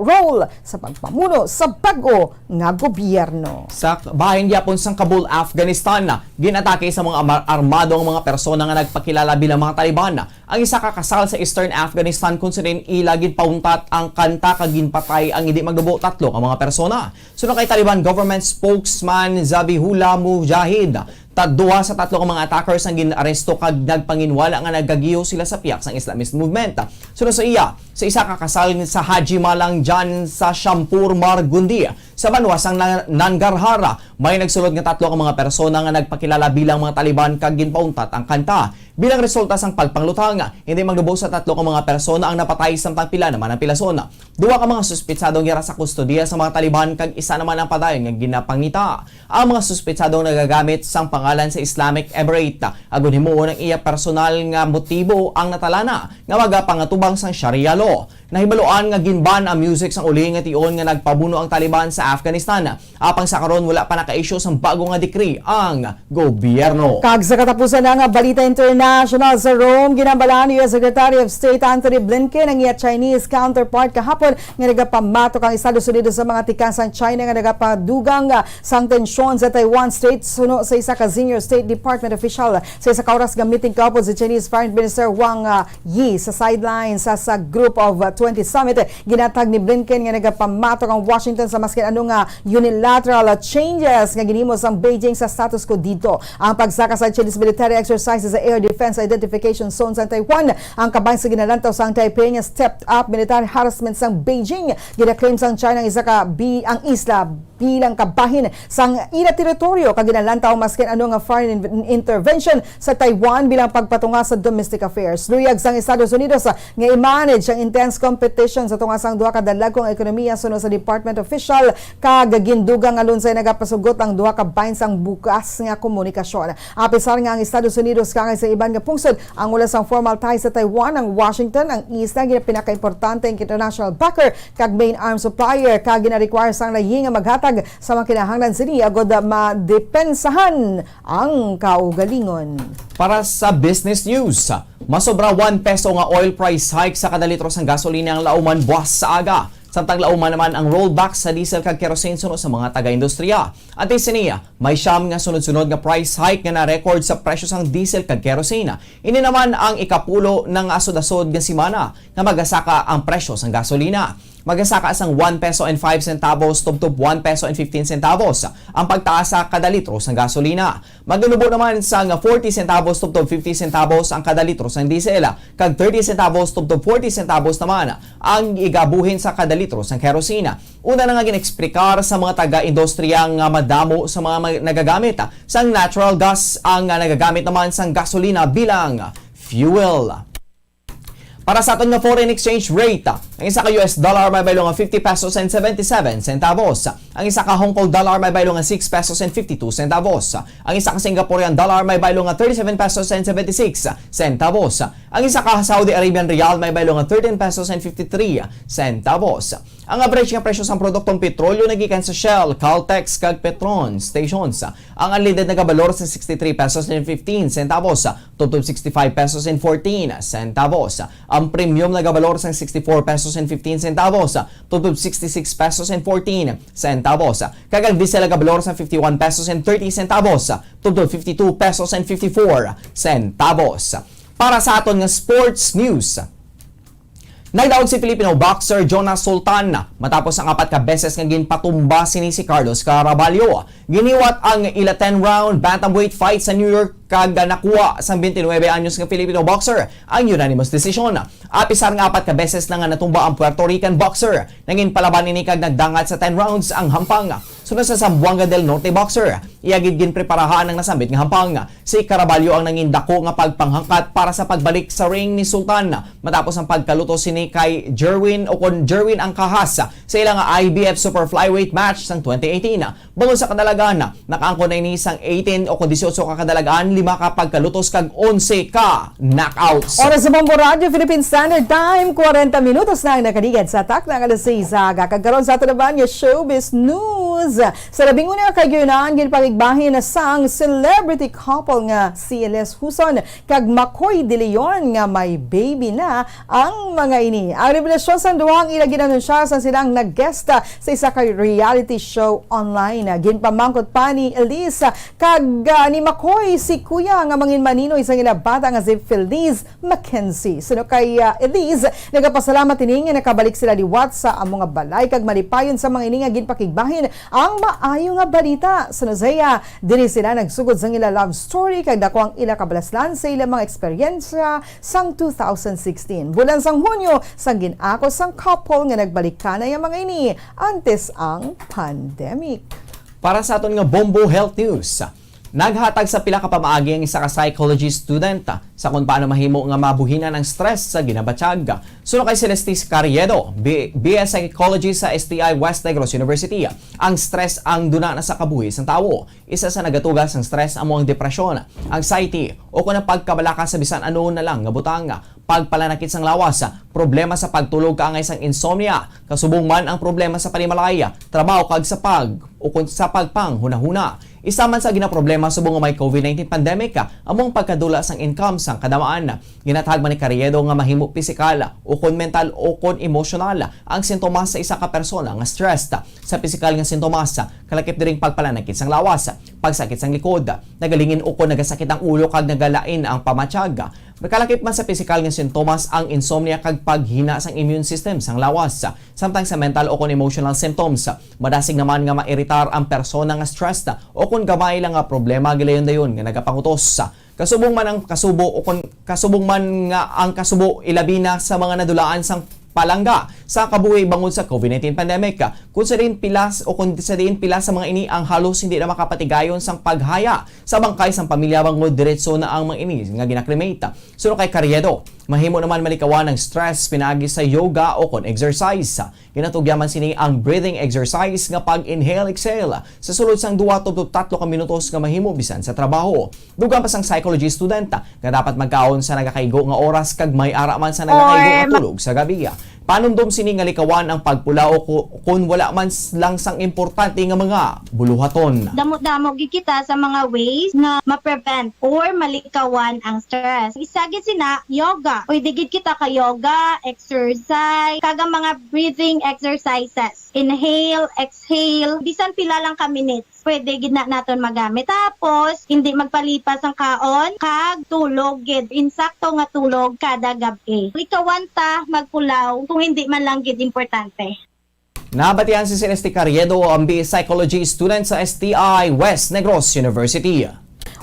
role sa pagpamuno sa bago nga gobyerno. Sa bahin yapon sang Kabul, Afghanistan, ginatake sa mga armadong mga persona nga nagpakilala bilang mga Taliban. Ang isa ka kasal sa Eastern Afghanistan kung sinin ilagin pauntat ang kanta kag ginpatay ang hindi magdubo tatlo ka mga persona. Sunod kay Taliban government spokesman Zabihullah Mujahid, duha sa tatlo ka mga attackers ang ginaresto kag nagpanginwala nga nagagiyo sila sa piyak sang Islamist movement. Sunod sa iya, sa isa ka kasal sa Haji Malang Jan sa Shampur Margundi sa banwa sang Nangarhara, may nagsulod nga tatlo ka mga persona nga nagpakilala bilang mga Taliban kag ginpauntat ang kanta. Bilang resulta sang pagpanglutang, hindi magdubo sa tatlo ka mga persona ang napatay samtang pila naman ang pilason. Duha ka mga suspetsadong gira sa kustodiya sa mga Taliban kag isa naman ang padayon nga ginapangita. Ang mga suspetsadong nagagamit sang pangalan sa Islamic Emirate agon himuon ang iya personal nga motibo ang natalana nga magapangatubang sang Sharia law. Nahibaluan nga ginban ang music sang uli nga tion nga nagpabuno ang Taliban sa Afghanistan. Apang sa karon wala pa naka-issue sang bago nga decree ang gobyerno. Kag sa katapusan na nga balita international sa Rome, ginabalaan ni US Secretary of State Anthony Blinken ang iya Chinese counterpart kahapon nga nagapamatok ang Estados Unidos sa mga tikan sang China nga nagapadugang sang tensyon sa Taiwan Strait suno sa isa ka senior State Department official. Sa isa ka oras nga meeting kahapon si Chinese Foreign Minister Wang Yi sa sidelines sa Group of 20 Summit. Ginatag ni Blinken nga nagapamatok ang Washington sa maskin anong unilateral changes nga ginhimo sang Beijing sa status quo dito. Ang pagsaka sa Chinese military exercises sa air defense identification zone sa Taiwan, ang kabahin sa ginalantaw sang Taipei nga stepped up military harassment sang Beijing. Gina-claim sang China ang isa ka ang isla bilang kabahin sang ila teritoryo kag ginalantaw maskin ano nga foreign intervention sa Taiwan bilang pagpatunga sa domestic affairs. Luyag sang Estados Unidos nga i-manage ang intense competition sa tunga sang duha ka dalagong ekonomiya sunod sa department official kag gindugang alun sa nagapasugot ang duha ka bahin sang bukas nga komunikasyon. Apisar nga ang Estados Unidos kangay sa iban nga pungsod ang wala sang formal ties sa Taiwan, ang Washington ang isla gina pinaka-importante ang international backer kag main arms supplier kag gina-require sang layi nga maghatag sa mga kinahanglan sini agod madepensahan ang kaugalingon. Para sa business news, masobra 1 peso nga oil price hike sa kada litro sang gasolina ang lauman buwas sa aga. Samtang lauman naman ang rollback sa diesel kag kerosene sunod sa mga taga-industriya. At isiniya, may siyam nga sunod-sunod nga price hike nga na-record sa presyo sang diesel kag kerosene. Ini naman ang ikapulo ng asod-asod nga simana nga magasaka ang presyo sang gasolina. Magasaka sang 1 peso and 5 centavos tubtob 1 peso and 15 centavos ang pagtaas sa kada litro sang gasolina. Maganubo naman sang 40 centavos tubtob 50 centavos ang kada litro sang diesel kag 30 centavos tubtob 40 centavos naman ang igabuhin sa kada litro sang kerosene. Una na nga ginexplikar sa mga taga-industriya nga madamo sa mga nagagamit sang natural gas ang nagagamit naman sang gasolina bilang fuel. Para sa aton nga foreign exchange rate, ang isa ka US dollar may baylo nga 50 pesos and 77 centavos. Ang isa ka Hong Kong dollar may baylo nga 6 pesos and 52 centavos. Ang isa ka Singaporean dollar may baylo nga 37 pesos and 76 centavos. Ang isa ka Saudi Arabian rial may baylo nga 13 pesos and 53 centavos. Ang average nga presyo sang produktong petrolyo nagikan sa Shell, Caltex kag Petron stations. Ang unleaded nagabalor sa 63 pesos and 15 centavos, tubtob 65 pesos and 14 centavos. Ang premium nagabalor sa 64 pesos and 15 centavos, tubtob 66 pesos and 14 centavos. Kag ang diesel nagabalor sa 51 pesos and 30 centavos, tubtob 52 pesos and 54 centavos. Para sa aton nga sports news, nagdaog si Filipino boxer Jonas Sultan matapos ang 4 ka beses nga ginpatumba si Carlos Caraballo. Giniwat ang ila 10-round bantamweight fight sa New York kag nakuha sang 29 anyos nga Filipino boxer ang unanimous decision. Apisar nga 4 ka beses na nga natumba ang Puerto Rican boxer. Nangin palaban ini kag nagdangat sa 10 rounds ang hampang. Sunod sa Zamboanga del Norte boxer, iyagid gin preparahan ang nasambit nga hampang. Si Caraballo ang nangin dako nga pagpanghangkat para sa pagbalik sa ring ni Sultan matapos ang pagkaluto sini kay Jerwin ang kahas sa ilang IBF Super Flyweight match sang 2018. Bangod sa kadalagan, nakaangkon na ini sang 18 o 18 ka kadalagan, 5 ka pagkalutos kag 11 ka knockouts. Oras sa Bombo Radio, Philippine Standard Time, 40 minutos na ang nakaligad sa atak ng alas 6 aga. Kagkaroon sa ato naman yung showbiz news. Sa labing una kagyunan, ginpagigbahin na sang celebrity couple nga si Elias Huson kag Makoy De Leon nga may baby na ang mga ini. Ang revelasyon sa duhang ilagin anunsya sa silang nag-guest sa isa ka reality show online. Ginpamangkot pa ni Elisa kag ni Makoy si kuya nga mangin manino isang ila bata nga si Feliz Mackenzie. Sino kay Elise, nagapasalamat ini nga nakabalik sila liwat sa among nga balay kag malipayon sa mga ini nga ginpakigbahin ang maayo nga balita. Sa Nozea, diri sila nagsugod sa ila love story kag dako ang ila kabalaslan sa ila mga eksperyensya sang 2016. Bulan sang Hunyo, sang ginako sang couple nga nagbalikan na yung mga ini antes ang pandemic. Para sa aton nga Bombo Health News, naghatag sa pila ka pamaagi ang isa ka psychology student sa kung paano mahimo nga mabuhinan ang stress sa ginabatsyag. Suno kay Celestis Carriedo, BS Psychology sa STI West Negros University. Ang stress ang duna na sa kabuhi sang tawo. Isa sa nagatugas ang stress amo ang depresyon, anxiety o kung ang pagkabalaka sa bisan ano na lang nga butang, pagpalanakit sang lawas, problema sa pagtulog kaangay sang insomnia, kasubong man ang problema sa panimalaya, trabaho kag sa pagpang hunahuna. Isa man sa ginaproblema subong may COVID-19 pandemic, among pagkadula sang income sang kadamaan. Ginatahag man ni Carriedo nga mahimo pisikal o kon mental o kon emotional ang sintomas sa isa ka persona nga stressed. Sa pisikal nga sintomas, kalakip diring pagpalanakit sang lawas, pagsakit sang likod, nagalingin o kon nagasakit ang ulo kag nagalain ang pamatsyag. Nakalakip man sa pisikal nga sintomas ang insomnia kag paghina sang immune system sang lawas. Samtang sa mental o kon emotional symptoms, madasig naman nga mairitar ang persona nga stressed o kung gamay lang nga problema gilayon-dayon nga nagapangutos. Kasubong man ang kasubo o kung kasubong man nga ang kasubo ilabi na sa mga nadulaan sang palangga sa kabuhi bangod sa COVID-19 pandemic. Kung sa din pila sa mga ini ang halos hindi na makapatigayon sang paghaya sa bangkay sang pamilya bangod diretso na ang mga ini nga ginakremate. Suno kay Carriedo, mahimo naman malikawan ng stress pinagi sa yoga o kon exercise. Ginatugyaman sini ang breathing exercise nga pag-inhale exhale sa sulod sang 2 to 3 ka minutos nga mahimo bisan sa trabaho. Dugang pa sang psychology student nga dapat magkaon sa nagakaigo nga oras kag may ara man sa nagakaigo nga tulog sa gabi. Panumdum sini nga likawan ang pagpula o kung wala man lang sang importante nga mga buluhaton. Damo-damo gid kita sa mga ways na ma-prevent or malikawan ang stress. Isa gid sina yoga. Pwede gid kita ka yoga, exercise, kagang mga breathing exercises. Inhale, exhale, bisan pila lang ka minutes. Pwede gid na naton magamit. Tapos hindi magpalipas ang kaon kag tulog gid. Insakto nga tulog kada gabi. Likawan ta magpulaw kung hindi man lang gid importante. Nabatihan si Celeste Carriedo, ang BS Psychology student sa STI West Negros University.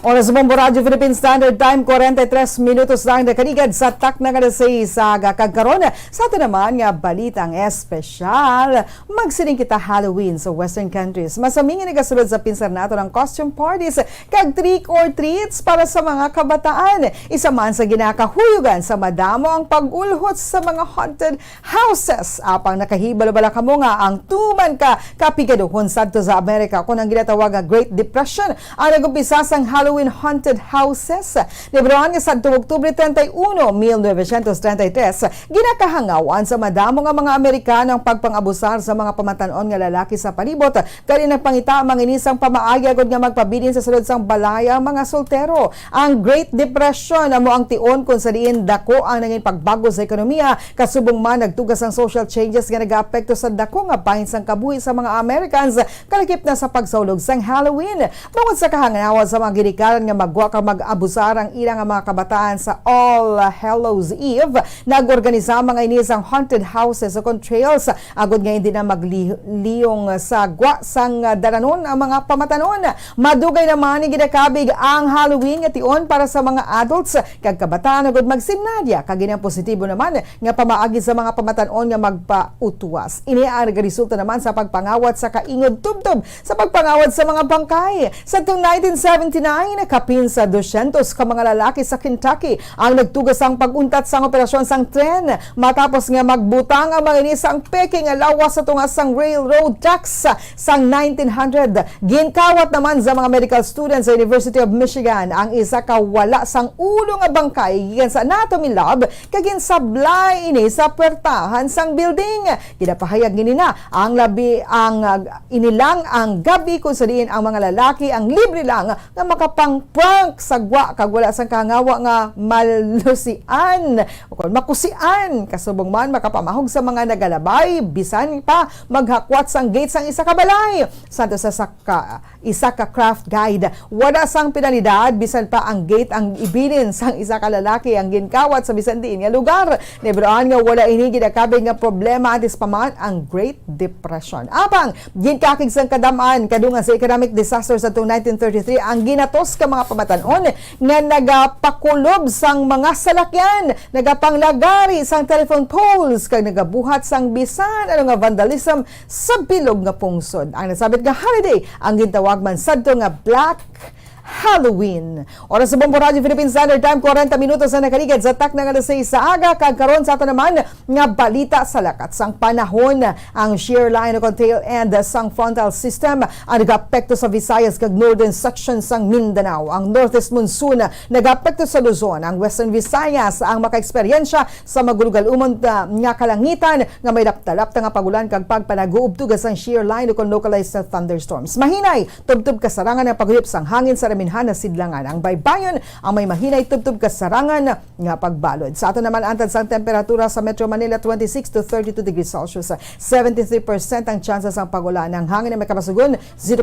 Oras sa Bombo Radio, Philippine Standard Time, 43 minutos lang nakaligad sa tak na kadasay sa kagkaroon. Sa ito naman nga balitang espesyal, magsiling kita Halloween sa Western countries. Masaming nagasulod sa pinsan nato ng costume parties kag trick or treats para sa mga kabataan. Isa man sa ginakahuyugan sa madamo ang pag-ulhot sa mga haunted houses. Apang nakahibala-bala kamo nga ang tuman ka kapigaduhon sadto sa Amerika kung ang ginatawag nga Great Depression ang nag-umpisa sang Halloween haunted houses. Librohan nga sa Oktubre 31, 1933, ginakahangawan sa madamo nga mga Amerikano ang pagpangabusar sa mga pamatanon nga lalaki sa palibot. Kani nagpangita ang mga inisang pamaagi agad nga magpabilin sa sulod sang balaya ang mga soltero. Ang Great Depression amo ang tion kung sa diin dako ang nangin pagbago sa ekonomiya. Kasubong man nagtugas ang social changes nga nagaapekto sa dako nga bahin sang kabuhi sa mga Americans kalakip na sa pagsaulog sang Halloween. Bangod sa kahangawan sa mga ginika kaligaran nga magwa ka mag-abusar ang ilang nga mga kabataan sa All Hallows Eve. Nag-organisa mga inisang haunted houses o trails agud nga hindi na magliyong sa gwa sang daranon ang mga pamatanon. Madugay naman ni gidakabig ang Halloween nga tion para sa mga adults kag kabataan agud magsinadya kag ginang positibo naman nga pamaagi sa mga pamatanon nga magpautwas. Ini ang resulta naman sa pagpangawat sa kaingod tubtob sa pagpangawat sa mga bangkay. Sa tuong 1979, kapin sa 200 ka mga lalaki sa Kentucky ang nagtugas ang paguntat sang operasyon sang tren matapos nga magbutang ang mga inisang peke nga lawas sa tungas sang railroad tracks sang 1900. Ginkawat naman sa mga medical students sa University of Michigan ang isa ka wala sang ulo nga bangkay gikan sa anatomy lab kagin sablay ini sa puwertahan sang building. Kinapahayag gini na ang inilang ang gabi kung sa diin ang mga lalaki ang libre lang nga makapang-prank sa gwa kag wala sang kahangawa nga malusian o kung makusian kasubong man makapamahog sa mga nagalabay bisan pa maghakwat sang gate sang isa ka balay. Santo sa isa ka craft guide wala sang penalidad bisan pa ang gate ang ibilin sang isa ka lalaki ang ginkawat sa bisan diin nga lugar. Nebroan nga wala ini gidakabig nga problema antes pa man ang Great Depression. Apang ginkakig sang kadamaan kadungan sa economic disaster sa 1933 ang ginatos ka mga pamatanon nga nagapakulob sang mga salakyan, nagapanglagari sang telephone poles kag nagabuhat sang bisan ano nga vandalism sa bilog nga pungsod. Ang nasabit nga holiday ang gintawag man sadto nga Black Halloween. Oras sa Bombo Radio Philippine Standard Time 40 minutos na nakaligid sa tak na alas 6 sa aga kag karon sa ato naman nga balita sa lakat sang panahon ang shear line o tail end sang frontal system ang nagapekto sa Visayas kag northern section sang Mindanao. Ang northeast monsoon nagapekto sa Luzon. Ang western Visayas ang makaeksperyensya sa magulugal-umon nga kalangitan nga may lapta-lapta nga pagulan kag pagpanaguubtugas sang shear line o localized thunderstorms. Mahinay tubtub kasarangan ang paghuyop sang hangin sa minhan na sidlangan. Ang baybayon ang may mahinay tubtub kasarangan nga pagbalod. Sa ato naman antad sang temperatura sa Metro Manila 26 to 32 degrees Celsius. 73% ang chances ang pagulan. Ang hangin na may kapasugon 0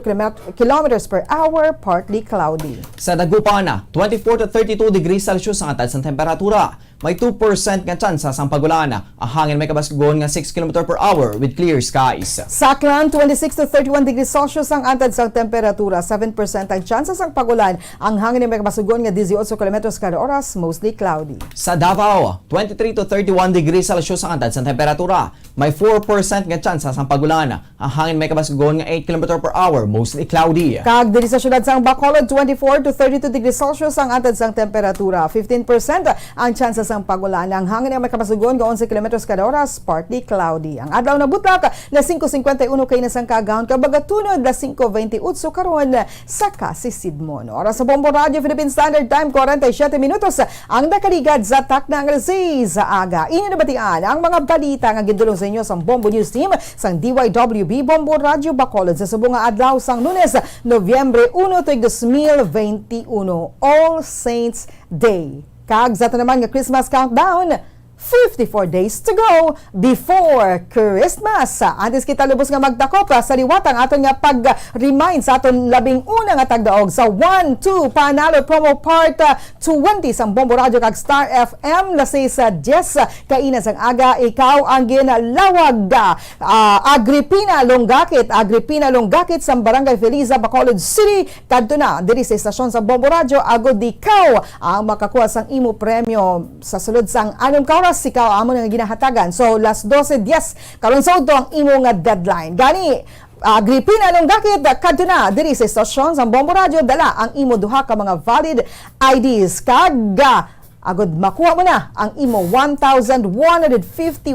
kilometers per hour, partly cloudy. Sa Dagupan na 24 to 32 degrees Celsius ang antad sang temperatura. May 2% nga tsansa sang pagulan. Ang hangin may kabaskugon nga 6 km per hour with clear skies. Sa Aklan, 26 to 31 degrees Celsius ang antad sang temperatura. 7% ang tsansa sang pagulan. Ang hangin may kabaskugon nga 18 km kada oras, mostly cloudy. Sa Davao, 23 to 31 degrees Celsius ang antad sang temperatura. May 4% nga tsansa sang pagulan. Ang hangin may kabaskugon nga 8 km per hour, mostly cloudy. Kag diri sa syudad sang Bacolod, 24 to 32 degrees Celsius ang antad sang temperatura. 15% ang tsansa sang pagulan. Ang hangin ay may kapasugon nga 11 km kada oras, partly cloudy. Ang adlaw na butak, na 5:51 kay nasang kagahon kabagatunod na 5:28 karon sa Kasisidmon. Oras sa Bombo Radio Philippine Standard Time 47 minutos ang nakaligad sa tak na alas 6 sa aga. Inabatian ang mga balita nga gindulong sa inyo sa Bombo News Team sang DYWB Bombo Radio Bacolod sa subong nga adlaw sang Lunes, Nobyembre 1, 2021, All Saints Day. Kag sa naman nga Christmas countdown, 54 days to go before Christmas. Antes kita lubos nga magdakop sa liwatang aton nga pag-remind sa aton labing una nga tagdaog sa 1-2 panalo promo part 20 sang Bombo Radio kag Star FM lasay sa 10 kainas ang aga ikaw ang ginalawag Agripina Longgakit sa Barangay Feliza, Bacolod City. Kadto na diri sa istasyon sa Bombo Radio agud ikaw ang makakuha sang imo premyo sa sulod sang anong ka ikaw amo nga ginahatagan. So last 12:10 karon sa udto ang imo nga deadline. Gani Agripina Longgakit kadto na diri sa istasyon sa Bombo Radio dala ang imo duha ka mga valid IDs kag agud makuha mo na ang imo 1,150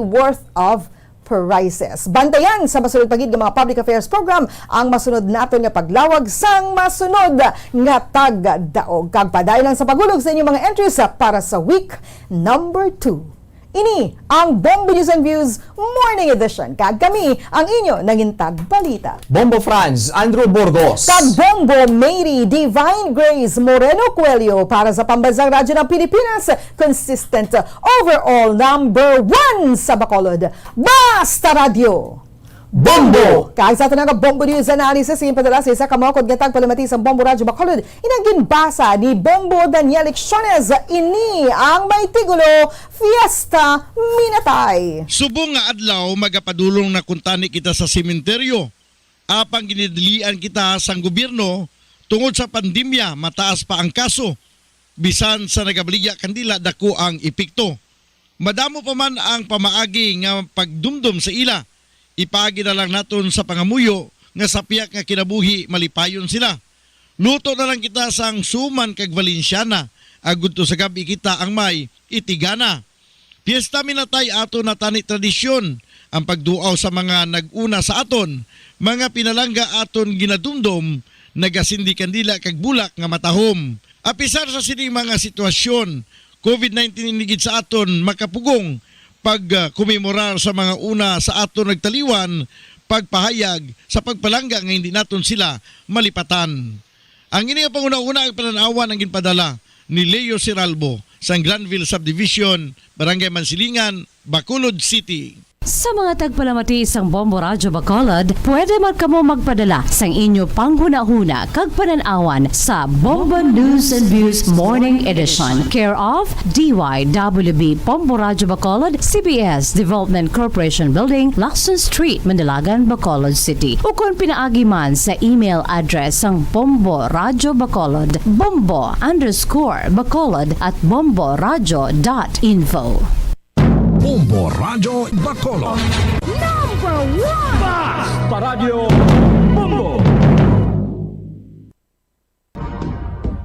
worth of prizes. Bantayan sa masunod pagid nga mga public affairs program ang masunod naton nga paglawag sang masunod nga tagdaog. Kag padayon lang sa pagulog sa inyong mga entries para sa week number 2. Ini ang Bombo News and Views Morning Edition. Kag kami ang inyo nangintag balita. Bombo Franz, Andrew Bordos. Kag Bombo Mary Divine Grace Moreno Coelho para sa Pambansang Radyo ng Pilipinas. Consistent overall number 1 sa Bacolod. Basta Radio. Bombo! Kahit sa tanang Bombo News Analysis, yung padala sa isa kamakod gatag palamati sa Bombo Radyo Bacolod, inagin basa ni Bombo Daniel Ixones, ini ang may tigulo, Fiesta Minatay. Subong nga adlaw magapadulong na kuntani kita sa sementeryo. Apang ginidilian kita sa gobyerno tungod sa pandemya, mataas pa ang kaso. Bisan sa nagabaligya kandila dako ang epekto. Madamo pa man ang pamaagi nga pagdumdum sa ila. Ipagi na lang naton sa pangamuyo nga sa piyak nga kinabuhi malipayon sila. Luto na lang kita sang suman kag Valenciana. Agud to sa gabi kita ang may itigana. Fiesta Minatay ato na tani tradisyon ang pagduaw sa mga naguna sa aton, mga pinalangga aton ginadumdum, nagasindi kandila kag bulak nga matahom. Apisar sa sining mga sitwasyon, COVID-19 inigid sa aton makapugong pag kumemorar sa mga una sa aton nagtaliwan, pagpahayag sa pagpalangga nga hindi naton sila malipatan. Ang ini nga panguna-una ang pananawan ang ginpadala ni Leo Siralbo sa Granville Subdivision, Barangay Mansilingan, Bacolod City. Sa mga tagpalamati sang Bombo Radyo Bacolod, pwede man kamo magpadala sang inyo panghuna-huna kag pananawan sa Bombo News and Views Morning Edition. Care of DYWB Bombo Radyo Bacolod, CBS Development Corporation Building, Lacson Street, Mandalagan, Bacolod City. O kung pinaagi man sa email address sang Bombo Radyo Bacolod, bombo_bacolod@bomboradyo.info. Bombo Radyo Bacolod. Number 1! Basta Radio Bombo!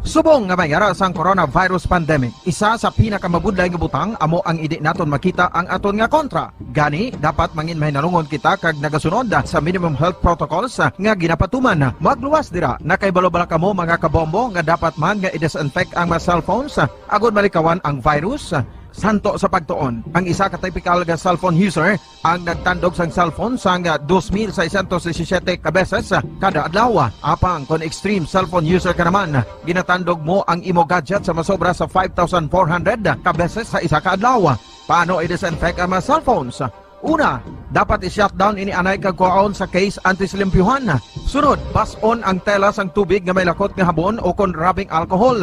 Subong nga mayara sang coronavirus pandemic, isa sa pinakamabudlay nga butang amo ang idi naton makita ang aton nga kontra. Gani dapat mangin mahinalungon kita kag nagasunod sa minimum health protocols nga ginapatuman. Magluwas dira na kay balobala kamo mga kabombo nga dapat man nga i-disinfect ang mga cellphones agud malikawan ang virus. Santo sa pagtuon, ang isa ka typical nga cellphone user ang nagtandog sang cellphone sang 2,617 ka beses kada adlaw. Apang kon extreme cellphone user ka naman, ginatandog mo ang imo gadget sa masobra sa 5,400 ka beses sa isa ka adlaw. Paano i-disinfect ang mga cellphones? Una, dapat i-shutdown ini anay kag kuhaon sa case anti-slimpyuhan. Sunod, bas-on ang tela sang tubig nga may lakot nga habon o kon rubbing alcohol.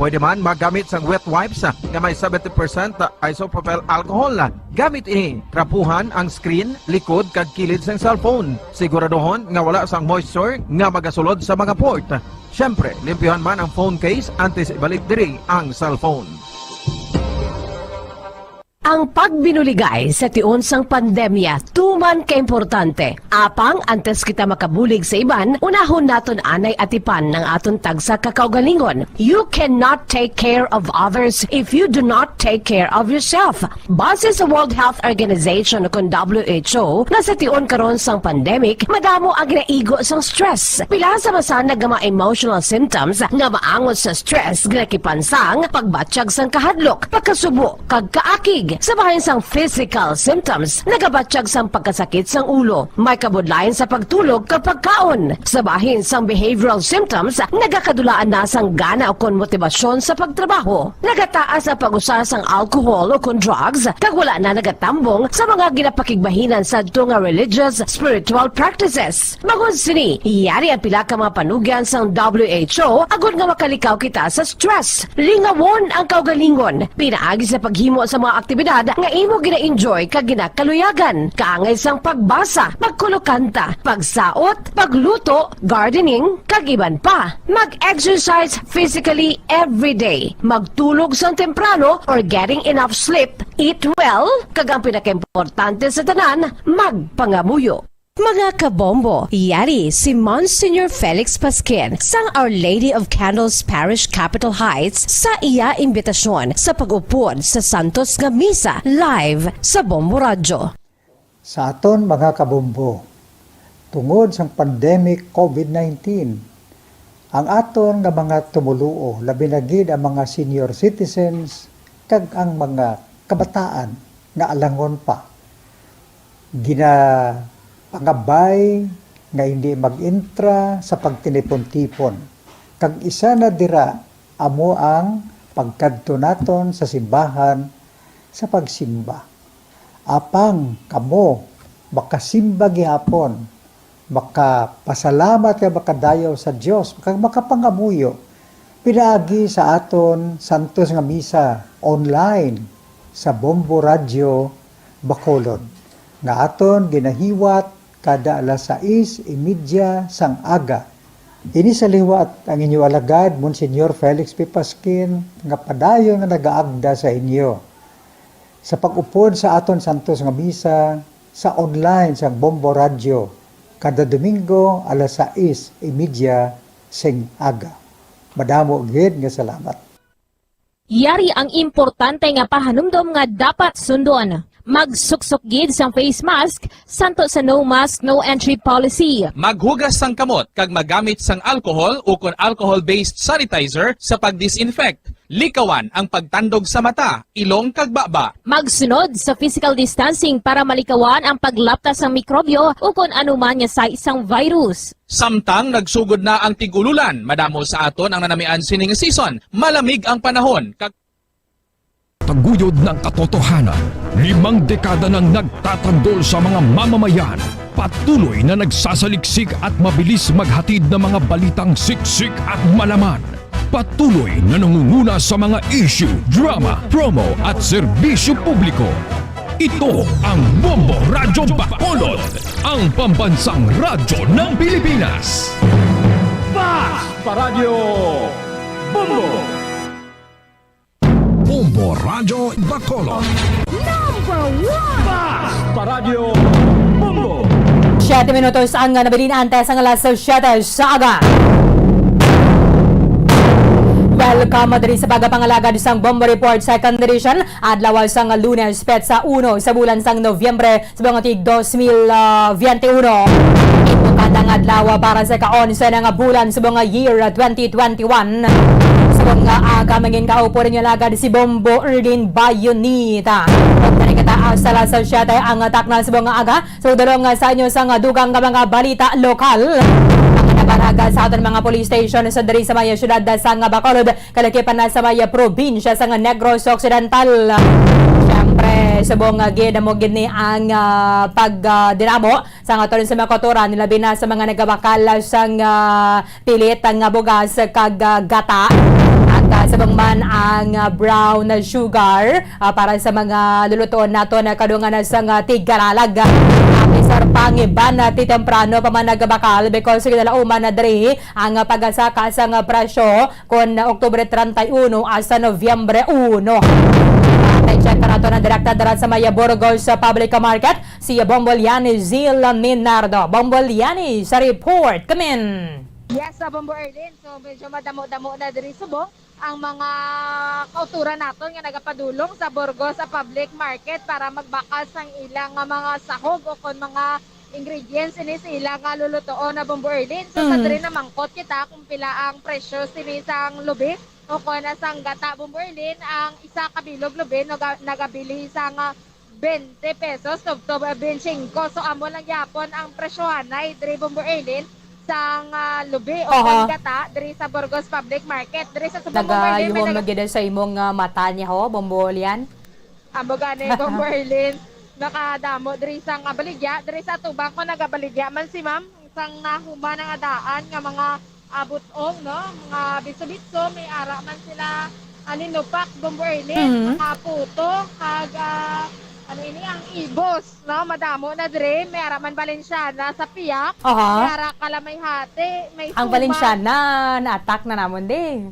Pwede man magamit sang wet wipes nga may 70% isopropyl alcohol. Gamit ini, trapuhan ang screen, likod kag kilid sang cellphone. Siguraduhon nga wala sang moisture nga magasulod sa mga port. Syempre, limpyuhan man ang phone case antes ibalik diri ang cellphone. Ang pagbinuligay sa tiun sang pandemya, tuman ka-importante. Apang antes kita makabulig sa iban, unahon naton anay atipan ng aton tagsa kakaugalingon. You cannot take care of others if you do not take care of yourself. Base sa World Health Organization o WHO, na sa tiun karon sang pandemic, madamo ang naigo sang stress. Pila sa masanag nga mga emotional symptoms nga maangot sa stress, gnakipansang, pagbatsyag sang kahadlok, pagkasubo, kag kaakig. Sa bahin sang physical symptoms, nagabatsyag sang pagkasakit sang ulo, may kabudlayan sa pagtulog kapag kaon. Sa bahin sang behavioral symptoms, nagakadulaan na sang gana o kon motibasyon sa pagtrabaho. Nagataas ang pag-usa sang alcohol o kon drugs, kag wala na nagatambong sa mga ginapakigbahinan sa nga religious, spiritual practices. Magun sini, iyari ang pila ka mga panugyan sang WHO agud nga makalikaw kita sa stress. Lingawon ang kaugalingon, pinaagi sa paghimo sa mga aktibidad nga imo gina-enjoy kag ginakaluyagan, kaangay sang pagbasa, pagkulokanta, pagsaot, pagluto, gardening, kag iban pa. Mag-exercise physically every day, magtulog sang temprano or getting enough sleep, eat well, kag ang pinaka-importante sa tanan, magpangamuyo. Mga kabombo, yari si Monsignor Felix Pasquin sang Our Lady of Candles Parish Capitol Heights sa iya imbitasyon sa pag-upod sa Santos nga Misa live sa Bombo Radyo. Sa aton mga kabombo, tungod sa pandemic COVID-19, ang aton nga mga tumuluo, labi na gid ang mga senior citizens kag ang mga kabataan nga alangon pa. Pangabay nga hindi mag-intra sa pagtinipon-tipon. Kag isa na dira amo ang pagkadto naton sa simbahan sa pagsimba. Apang kamo makasimba gihapon, makapasalamat kay makadayaw sa Dios, makapangamuyo pinaagi sa aton santos nga misa online sa Bombo Radio Bacolod nga aton ginahiwat kada alas 6:30 sang aga. Ini sa liwat ang inyo alagad Monsignor Felix P. Pasquin nga padayon nga nagaagda sa inyo sa pag-upod sa aton santos nga misa sa online sa Bombo Radio kada Domingo alas 6:30 sing aga. Madamo gid nga salamat. Yari ang importante nga pahanumdom nga dapat sundon. Magsuksok gid sang face mask, santo sa no mask, no entry policy. Maghugas sang kamot kag magamit sang alcohol o kon alcohol-based sanitizer sa pag-disinfect. Likawan ang pagtandog sa mata, ilong kag baba. Magsunod sa physical distancing para malikawan ang paglaptas ng mikrobyo o kung anuman nga sa isang virus. Samtang nagsugod na ang tigululan, madamo sa aton ang nanamian sining season. Malamig ang panahon kag Taguyod ng katotohanan, 5 dekada nang nagtatanggol sa mga mamamayan, patuloy na nagsasaliksik at mabilis maghatid ng mga balitang siksik at malaman. Patuloy na nangunguna sa mga issue, drama, promo at serbisyo publiko. Ito ang Bombo Radyo Bacolod, ang pambansang radyo ng Pilipinas. Fast Paradyo Bombo! Bombo Radyo Bacolod. Number 1! Fast Paradyo Bombo! 7 minutos ang nabilin antes ang alas 7 sa aga. Welcome diri sa pagpangalagad sang Bombo Report Second Edition adlaw sang Lunes petsa 1 sa bulan sang Nobyembre sa buong tig 2021. Kadang adlaw para sa ka-11 nga bulan sa buong year 2021. Sa mga aga mangin kaupo rin yung lagad si Bombo Erlin Bayonita. Pagtari kataas sa lasa 7 ang atak na sa buong aga. So dalawang sa inyo sa dugang mga balita lokal. Baraga sa aton mga police station sa diri sa maya syudad sa Bacolod, kalakipan na sa maya probinsya sa Negros Occidental. Siyempre, subong gid mo gid ni ang pagdinamo sa aton sa mga kultura nilabi na sa mga nagabakal sang pilit ang bugas kag gata. At sabang man ang brown sugar para sa mga lulutuon nato na kadungan na sang tigaralag. Sir Pangiban ti temprano pa man nagbakal because kinala uman na diri ang pagasaka sa presyo kon Oktubre 31 hasta Nobyembre 1. Check na nato ng direkta sa Maya Burgos sa Public Market si Bomboliani Zil Minardo. Bomboliani sa report. Come in. Yes, sa Bombo Erlin. So medyo madamo-damo na diri subong ang mga kauturan naton nga nagapadulong sa Burgos sa public market para magbakas ang ilang mga sahog o kon mga ingredients ini sa ilang lulutoon na Bombo Erlin. So sa diri na mangkot kita kung pila ang presyo sini sang lubi o kon sang gata Bombo Erlin, ang isa ka bilog lubi nagabili sang 20 pesos to 25. So amo lang yapon ang presyohanay diri Bombo Erlin sang lubi o gata diri sa Burgos Public Market. Diri sa Bombo Erlin may nagida sa imong mata niya ho, Bombolian. Amo gani Bombo Erlin nakadamo diri sang baligya, diri sa tubang ko nagabaligya man si ma'am sang nahuma nga daan nga mga abutong no, mga bitso-bitso may ara man sila alinupak Bombo Erlin, mga puto kag ano ini ang ibos, no? Madamo na dire, may araman Valenciana sa Piak, may ara kalamay hati, may ang Valenciana, na-attack na namon din.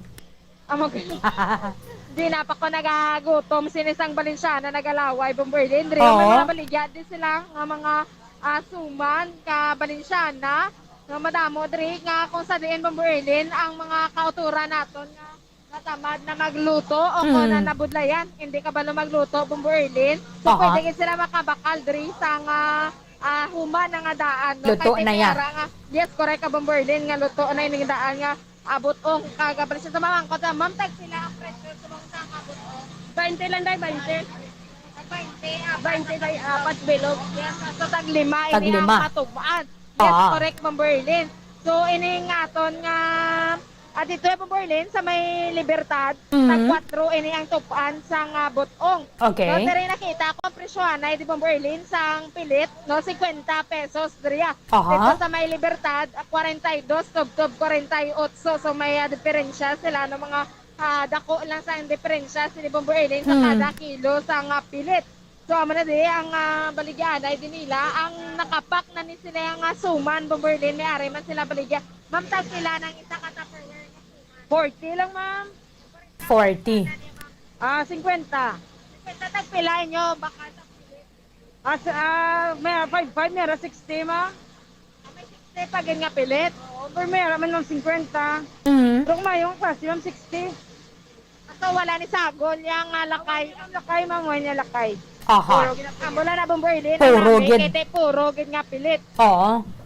Di na pa ko nagagutom, sinisang Valenciana, nagalaway, Bombo Erlin, dire, may mga baligya din sila, nga mga suman, ka Valenciana, nga madamo dire, nga kung sa diin Bombo Erlin, ang mga kauturan naton, nga natamad na magluto o kung na nabudlayan, hindi ka ba magluto Bombo Erlin? So pwede sila makabakal diri sa nga huma na nga daan. No? Luto na yan. Yes, correct ka Bombo Erlin, nga luto na yung daan nga abot o kagabalis sa mga angkot. Ma'am, tag sila ang presyo sa mga sa abot o. 20 lang dahil, 20. 20 dahil apat bilog. Yes, so tag 5 ini ang matubaan. Yes, correct Bombo Erlin. So ini nga aton nga At ito ay Bomborlin sa may Libertad, tag 4 ini ang tupan sang botong. Okay. No, pero nakita ko ang presyohan ay di Bomborlin sang pilit, no, 50 pesos diriya. Dito sa may Libertad, 42, tub 48. So may diferensya sila no mga dako lang sa diferensya sila Bomborlin sa kada kilo sang pilit. So amo na di ang baligyan ay dinila ang nakapak na ni sila ang suman Bomborlin, may ari man sila baligya. Ma'am, tag pila ng isa ka Tupperware. 40 lang, ma'am. 40. 50. 50 tagpilain nyo, baka sa pilit. May 55, may 60, ma'am. May 60 pag nga pilit. Pero may man ma'am 50. Pero yung klase, ma'am 60. So wala ni Sagol, yung lakay. Ang lakay, ma'am, wala niya lakay. Aha. Wala na Bomborlin. Puro gid. Puro gid nga pilit. Oo.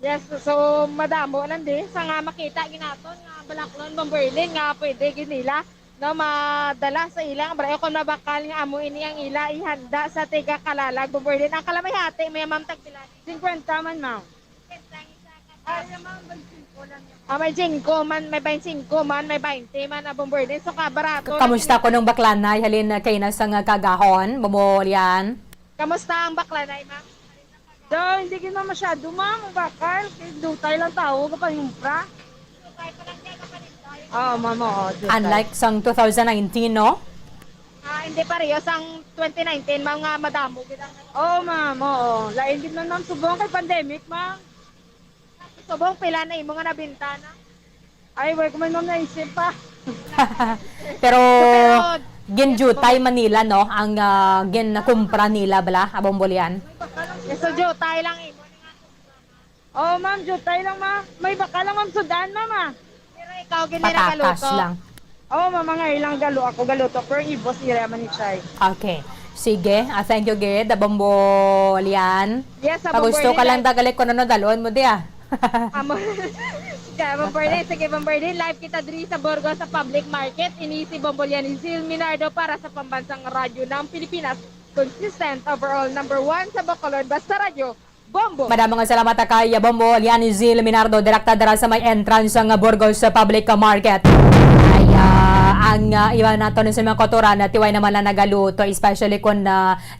Yes, so madamo lang din sa nga makita ginaton nga balaklon Bomborlin nga pwede gid nila no madala sa ilang brayo kung nabakal nga amo ini ang ila ihanda sa tiga kalalag Bomborlin. Ang kalamay hati may ma'am tagpila 50 man ma'am. Ay ma'am 25 lang. May 5 man, may 25 man, may 20 man na Bomborlin. So kabarato. Kamusta ko nung baklanay halin kay na sang kagahon, Bombolyan? Kamusta ang baklanay ma'am? So, hindi gina masyado, ma'am. Bakal. Dutay lang tao. Kapag yung pra. Dutay pa lang niya kapag Oo, ma'am. Unlike sang 2019, no? Hindi pareho. Sang 2019, mga madamo. Oo, ma'am. Oo. Lain din na ma'am. Subong kay pandemic, ma'am. Subong pila na yung mga nabintana. Ay, wait ko man ma'am naisip pa. Pero ginjutay Manila, no? Ang ginakumpra nila, bala, Bombolyan? So, jutay lang imo. Oo, ma'am. Jutay lang, ma'am. May baka lang, ma'am. Sudan, ma'am, Pero ikaw, ginira galuto. Patakas lang. Oo, ma'am. Mga ilang galo. Ako galuto. Pero ibos, ira man ni Chay. Okay. Sige. Thank you, Gid. Bombolyan. Yes, sa Pag gusto ka lang dagalik ko na dalon mo, dia. Amo. Sige, Bombolyan. Live kita diri sa Burgos sa public market. Inisi Bombolyan ni Zil Minardo para sa pambansang radyo ng Pilipinas. Consistent overall number 1 sa Bacolod. Basta radyo, Bombo. Maraming salamat kay Bombolyan ni Zil Minardo, direkta dara sa may entrance ng Burgos sa public market. Ay, ang iba nato sa mga kotoran na tiway naman lang nagaluto, especially kung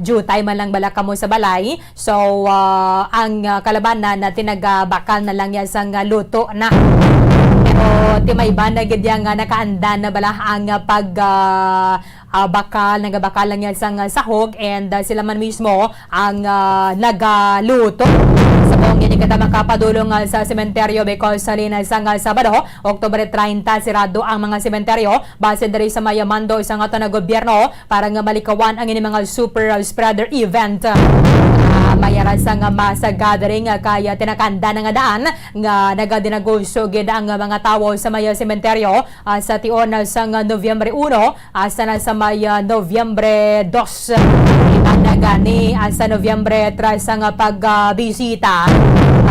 jutay man lang bala kamo sa balay. So, ang kalabanan na tinagbakal na lang yan sang luto na. Pero timay ba na gadyang nakaanda na bala ang nagabakal lang yan sang sahog and sila man mismo ang nagaluto. Sa buong yan kita makapadulong sa sementeryo because sa linas sang Sabado, Oktubre 30, sirado ang mga sementeryo base dari sa mayamando isang ato na gobyerno para nga malikawan ang mga super spreader event. Mayaran sa nga masa gathering kaya tinakanda na nga daan nga nagadinagusyo gid ang mga tawo sa may sementeryo sa tion sa Nobyembre 1 asa na sa may Nobyembre 2 na gani sa Nobyembre 3 sa nga pagbisita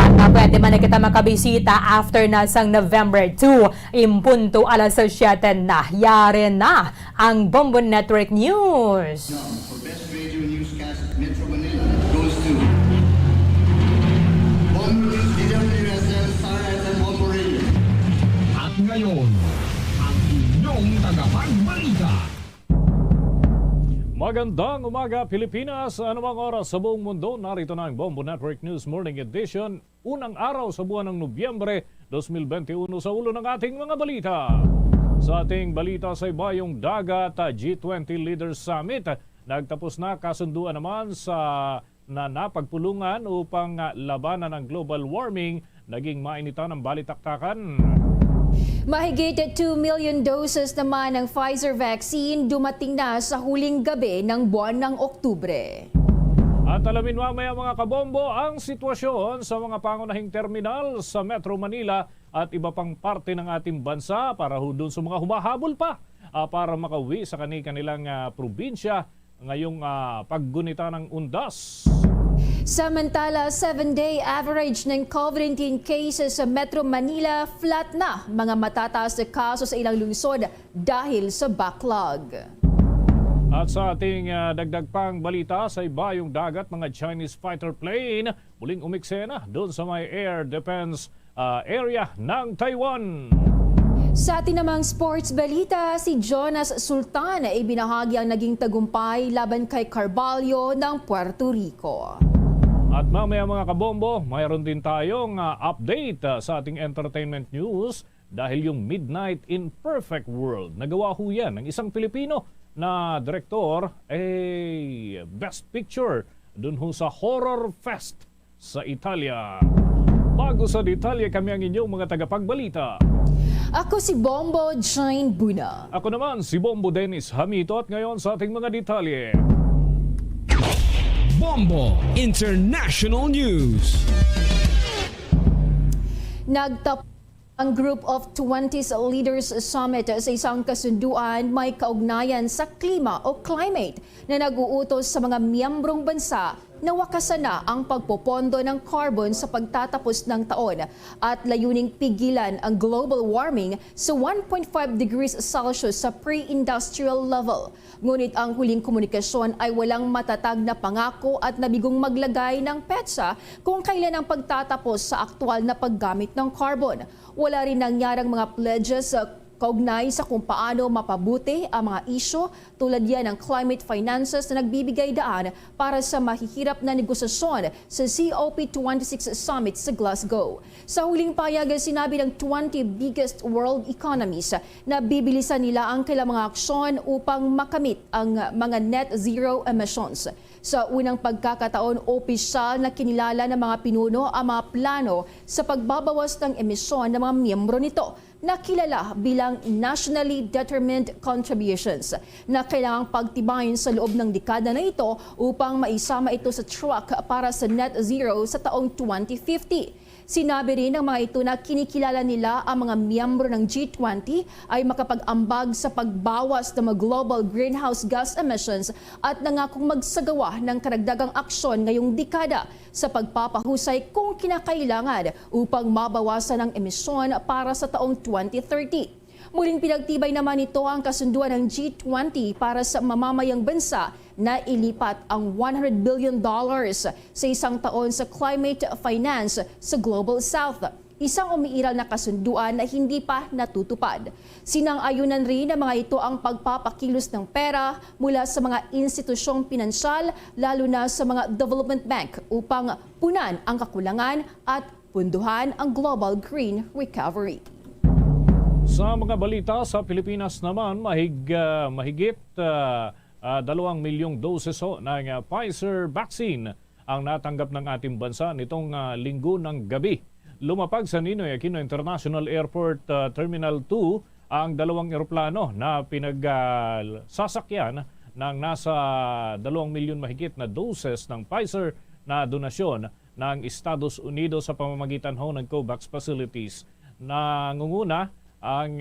at pwede man na kita makabisita after na sang November 2 impunto alas 7 na yare na ang Bombo Network News. For Best Radio Newscast Metro Manila goes to Bombo DWSL Star FM Bombo Radio. At ngayon, ang inyong tagapagbalita. Magandang umaga Pilipinas, anumang oras sa buong mundo, narito na ang Bombo Network News Morning Edition, unang araw sa buwan ng Nobyembre 2021 sa ulo ng ating mga balita. Sa ating balita sa ibayong dagat, G20 Leaders Summit, nagtapos na kasunduan naman sa napagpulungan upang labanan ng global warming, naging mainitan ang balitaktakan. Mahigit 2 million doses naman ng Pfizer vaccine dumating na sa huling gabi ng buwan ng Oktubre. At alamin mamaya mga kabombo ang sitwasyon sa mga pangunahing terminal sa Metro Manila at iba pang parte ng ating bansa para doon sa mga humahabol pa para makauwi sa kanilang probinsya ngayong paggunita ng undas. Samantala, 7-day average ng COVID-19 cases sa Metro Manila, flat na mga matataas na kaso sa ilang lungsod dahil sa backlog. At sa ating dagdag pang balita sa ibayong dagat, mga Chinese fighter plane muling umiksena doon sa may air defense area ng Taiwan. Sa atin namang sports balita, si Jonas Sultan ay binahagi ang naging tagumpay laban kay Carvalho ng Puerto Rico. At mamaya mga kabombo, mayroon din tayong update sa ating entertainment news dahil yung Midnight in Perfect World, nagawa ho yan ng isang Pilipino na direktor Best Picture dun ho sa Horror Fest sa Italia. Bago sa detalye, kami ang inyong mga tagapagbalita. Ako si Bombo Jane Buna. Ako naman si Bombo Dennis Hamito at ngayon sa ating mga detalye. Bombo International News. Nagtapos ang Group of 20s Leaders Summit sa isang kasunduan may kaugnayan sa klima o climate na nag-uutos sa mga miyembrong bansa na wakasan na ang pagpopondo ng carbon sa pagtatapos ng taon at layuning pigilan ang global warming sa 1.5 degrees Celsius sa pre-industrial level. Ngunit ang huling komunikasyon ay walang matatag na pangako at nabigong maglagay ng petsa kung kailan ang pagtatapos sa aktual na paggamit ng carbon. Wala rin nangyarang mga pledges kaugnay sa kung paano mapabuti ang mga isyo tulad yan ng climate finances na nagbibigay daan para sa mahihirap na negosasyon sa COP26 Summit sa Glasgow. Sa huling payag, sinabi ng 20 biggest world economies na bibilisan nila ang kailang mga aksyon upang makamit ang mga net zero emissions. Sa unang pagkakataon, opisyal na kinilala ng mga pinuno ang mga plano sa pagbabawas ng emisyon ng mga miyembro nito na kilala bilang Nationally Determined Contributions na kailangang pagtibayin sa loob ng dekada na ito upang maisama ito sa track para sa net zero sa taong 2050. Sinabi rin ng mga ito na kinikilala nila ang mga miyembro ng G20 ay makapag-ambag sa pagbawas ng mga global greenhouse gas emissions at nangakong magsagawa ng karagdagang aksyon ngayong dekada sa pagpapahusay kung kinakailangan upang mabawasan ang emisyon para sa taong 2030. Muling pinagtibay naman ito ang kasunduan ng G20 para sa mamamayang bansa na ilipat ang $100 billion sa isang taon sa climate finance sa Global South. Isang umiiral na kasunduan na hindi pa natutupad. Sinang-ayunan rin ng mga ito ang pagpapakilos ng pera mula sa mga institusyong pinansyal lalo na sa mga development bank upang punan ang kakulangan at punduhan ang global green recovery. Sa mga balita sa Pilipinas naman, mahigit 2 milyong doses ng Pfizer vaccine ang natanggap ng ating bansa nitong linggo ng gabi. Lumapag sa Ninoy Aquino International Airport Terminal 2 ang 2 eroplano na pinagsasakyan ng nasa 2 milyon mahigit na doses ng Pfizer na donasyon ng Estados Unidos sa pamamagitan ng COVAX facilities. Nangunguna ang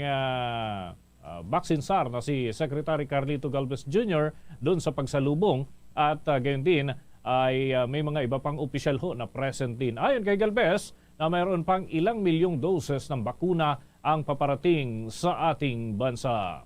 vaccine czar na si Secretary Carlito Galvez Jr. doon sa pagsalubong at gayon din ay may mga iba pang opisyal na present din. Ayon kay Galvez na mayroon pang ilang milyong doses ng bakuna ang paparating sa ating bansa.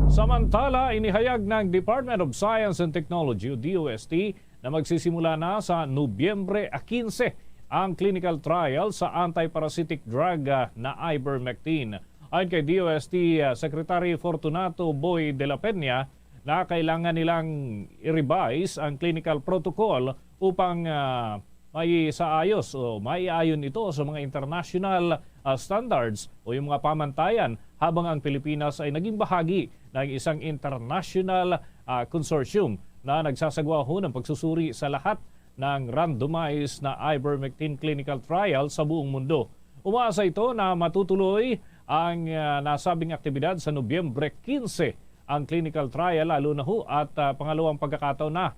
Samantala, inihayag ng Department of Science and Technology o DOST na magsisimula na sa Nobyembre 15 ang clinical trial sa anti-parasitic drug na ivermectin. Ayon kay DOST Secretary Fortunato Boy de la Peña na kailangan nilang i-revise ang clinical protocol upang may saayos o maiayon ito sa mga international standards o yung mga pamantayan habang ang Pilipinas ay naging bahagi ng isang international consortium na nagsasagawa ng pagsusuri sa lahat ng randomized na ivermectin clinical trial sa buong mundo. Umaasa ito na matutuloy ang nasabing aktibidad sa Nobyembre 15 ang clinical trial lalo na at pangalawang pagkakataon na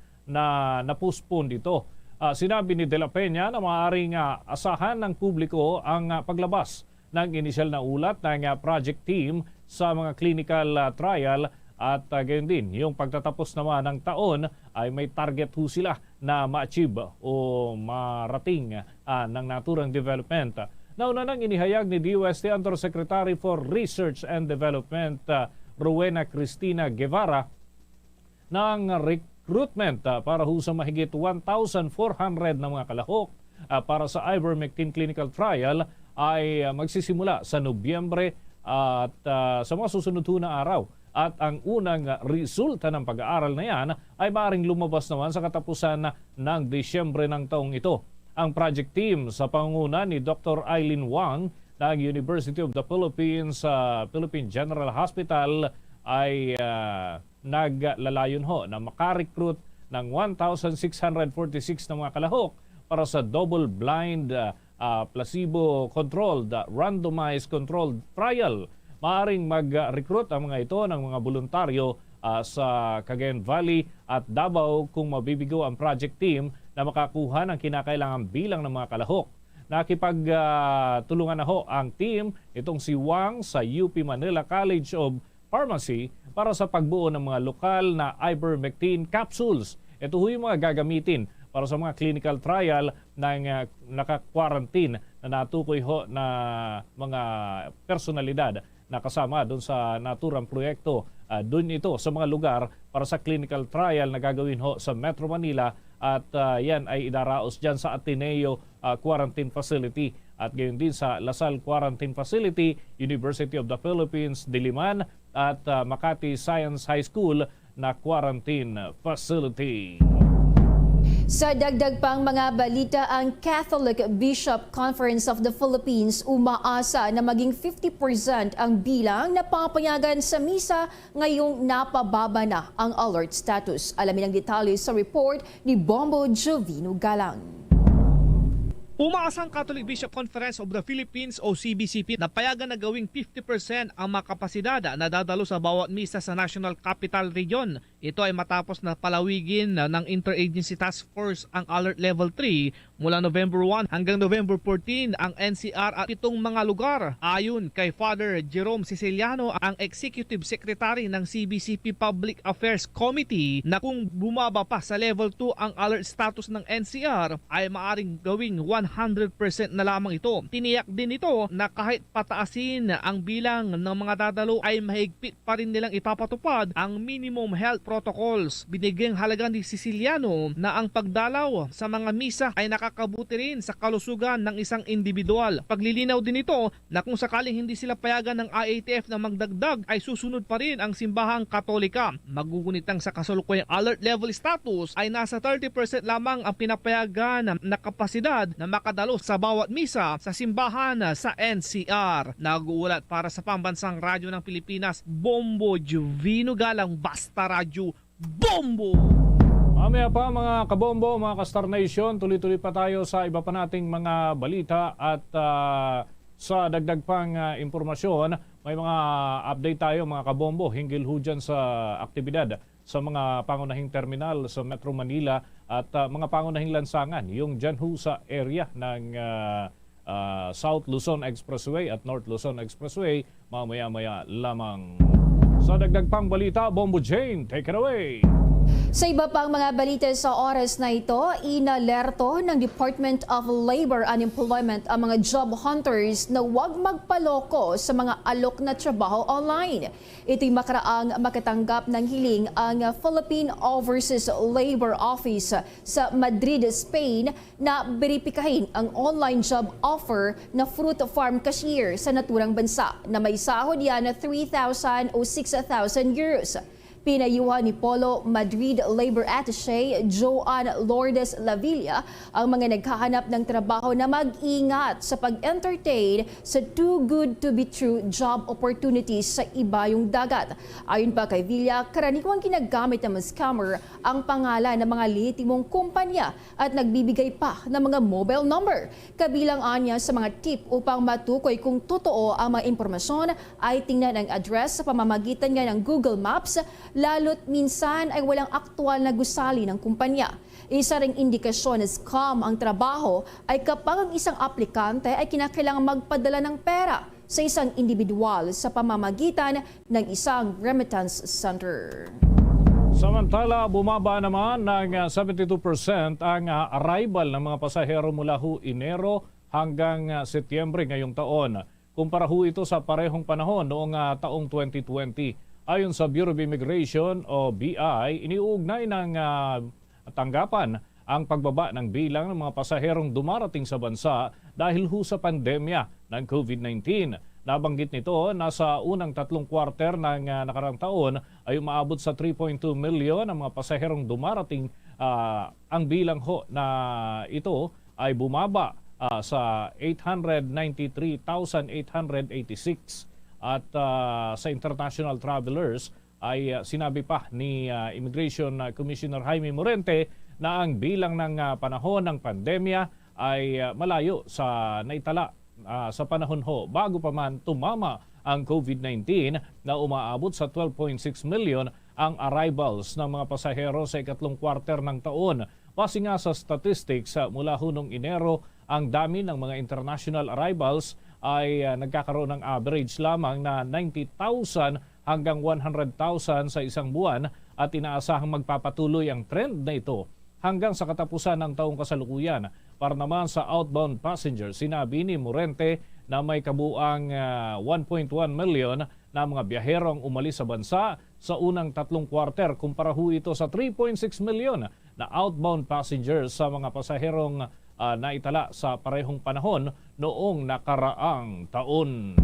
na-postpone dito. Sinabi ni De La Peña na maaaring asahan ng publiko ang paglabas ng inisyal na ulat ng project team sa mga clinical trial at gayon din yung pagtatapos naman ng taon ay may target sila na ma-achieve o marating ng naturang development. Nauna nang inihayag ni DOST Undersecretary for Research and Development Rowena Cristina Guevara ng recruitment para sa mahigit 1,400 na mga kalahok para sa ivermectin clinical trial ay magsisimula sa Nobyembre at sa mga susunod na araw. At ang unang resulta ng pag-aaral na yan ay maaaring lumabas naman sa katapusan ng Disyembre ng taong ito. Ang project team sa pangunguna ni Dr. Eileen Wang ng University of the Philippines Philippine General Hospital ay naglalayon ho na makarecruit ng 1,646 na mga kalahok para sa double-blind, placebo-controlled, randomized controlled trial. Maaring mag-recruit ang mga ito ng mga voluntaryo sa Cagayan Valley at Davao kung mabibigo ang project team na makakuha ng kinakailangang bilang ng mga kalahok. Nakipagtulungan na ho ang team itong si Wang sa UP Manila College of Pharmacy para sa pagbuo ng mga lokal na ivermectin capsules. Ito ho yung mga gagamitin para sa mga clinical trial ng naka-quarantine na natukoy ho na mga personalidad na kasama doon sa naturang proyekto. Doon ito sa mga lugar para sa clinical trial na gagawin ho sa Metro Manila at yan ay idaraos dyan sa Ateneo Quarantine Facility at gayon din sa Lasal Quarantine Facility, University of the Philippines, Diliman at Makati Science High School na quarantine facility. Sa dagdag pang mga balita, ang Catholic Bishop Conference of the Philippines umaasa na maging 50% ang bilang na papayagan sa misa ngayong napababa na ang alert status. Alamin ang detalye sa report ni Bombo Jovino Galang. Umaasa ang Catholic Bishop Conference of the Philippines o CBCP na payagan na gawing 50% ang mga kapasidad na dadalo sa bawat misa sa National Capital Region. Ito ay matapos na palawigin ng Interagency Task Force ang Alert Level 3 mula November 1 hanggang November 14 ang NCR at 7 mga lugar. Ayon kay Father Jerome Siciliano, ang Executive Secretary ng CBCP Public Affairs Committee, na kung bumaba pa sa Level 2 ang alert status ng NCR ay maaring gawing 100% na lamang ito. Tiniyak din ito na kahit pataasin ang bilang ng mga dadalo ay mahigpit pa rin nilang ipapatupad ang minimum health protocols. Binigyang halaga ni Siciliano na ang pagdalaw sa mga misa ay nakakabuti rin sa kalusugan ng isang individual. Paglilinaw din ito na kung sakaling hindi sila payagan ng IATF na magdagdag ay susunod pa rin ang simbahang Katolika. Magugunitang sa kasalukuyang alert level status ay nasa 30% lamang ang pinapayagan na kapasidad na makadalo sa bawat misa sa simbahan sa NCR. Nag-uulat para sa Pambansang Radyo ng Pilipinas, Bombo Jovino Galang, Basta Radyo, Bombo! Mamaya pa mga kabombo, mga ka-Star Nation, tuloy-tuloy pa tayo sa iba pa nating mga balita at sa dagdag pang impormasyon, may mga update tayo mga kabombo hinggil ho dyan sa aktibidad sa mga pangunahing terminal sa Metro Manila at mga pangunahing lansangan, yung dyan ho sa area ng South Luzon Expressway at North Luzon Expressway, mamaya-maya lamang. Sa dagdag pang balita, Bombo Jane, take it away! Sa iba pang mga balita sa oras na ito, inalerto ng Department of Labor and Employment ang mga job hunters na huwag magpaloko sa mga alok na trabaho online. Ito'y makaraang makatanggap ng hiling ang Philippine Overseas Labor Office sa Madrid, Spain na beripikahin ang online job offer na fruit farm cashier sa naturang bansa na may sahod yan na 3,000 o 6,000 euros. Pinayuhan ni Polo Madrid Labor Attaché Joan Lourdes Lavilla ang mga naghahanap ng trabaho na mag-ingat sa pag-entertain sa too good to be true job opportunities sa ibayong dagat. Ayon pa kay Villa, karaniwang ginagamit ng mga scammer ang pangalan ng mga lehitimong kumpanya at nagbibigay pa ng mga mobile number. Kabilang anya sa mga tip upang matukoy kung totoo ang mga impormasyon ay tingnan ang address sa pamamagitan nga ng Google Maps, lalo't minsan ay walang aktual na gusali ng kumpanya. Isa ring indikasyon na scam ang trabaho ay kapag ang isang aplikante ay kinakailangang magpadala ng pera sa isang individual sa pamamagitan ng isang remittance center. Samantala, bumaba naman ng 72% ang arrival ng mga pasahero mula Enero hanggang Setyembre ngayong taon. Kumpara ito sa parehong panahon noong taong 2020. Ayon sa Bureau of Immigration o BI, iniuugnay ng tanggapan ang pagbaba ng bilang ng mga pasaherong dumarating sa bansa dahil sa pandemya ng COVID-19. Nabanggit nito na sa unang 3 quarter ng nakarang taon ay umaabot sa 3.2 million ang mga pasaherong dumarating. Ang bilang ho na ito ay bumaba sa 893,886 at sa international travelers ay sinabi pa ni Immigration Commissioner Jaime Morente na ang bilang ng panahon ng pandemya ay malayo sa naitala sa panahon ho bago pa man tumama ang COVID-19 na umaabot sa 12.6 million ang arrivals ng mga pasahero sa ikatlong quarter ng taon. Base nga sa statistics mula hunong Enero, ang dami ng mga international arrivals ay nagkakaroon ng average lamang na 90,000 hanggang 100,000 sa isang buwan at inaasahang magpapatuloy ang trend na ito hanggang sa katapusan ng taong kasalukuyan. Para naman sa outbound passengers, sinabi ni Morente na may kabuang 1.1 million na mga biyahero ang umalis sa bansa sa unang 3 quarter. Kumpara ho ito sa 3.6 million na outbound passengers sa mga pasaherong naitala sa parehong panahon noong nakaraang taon.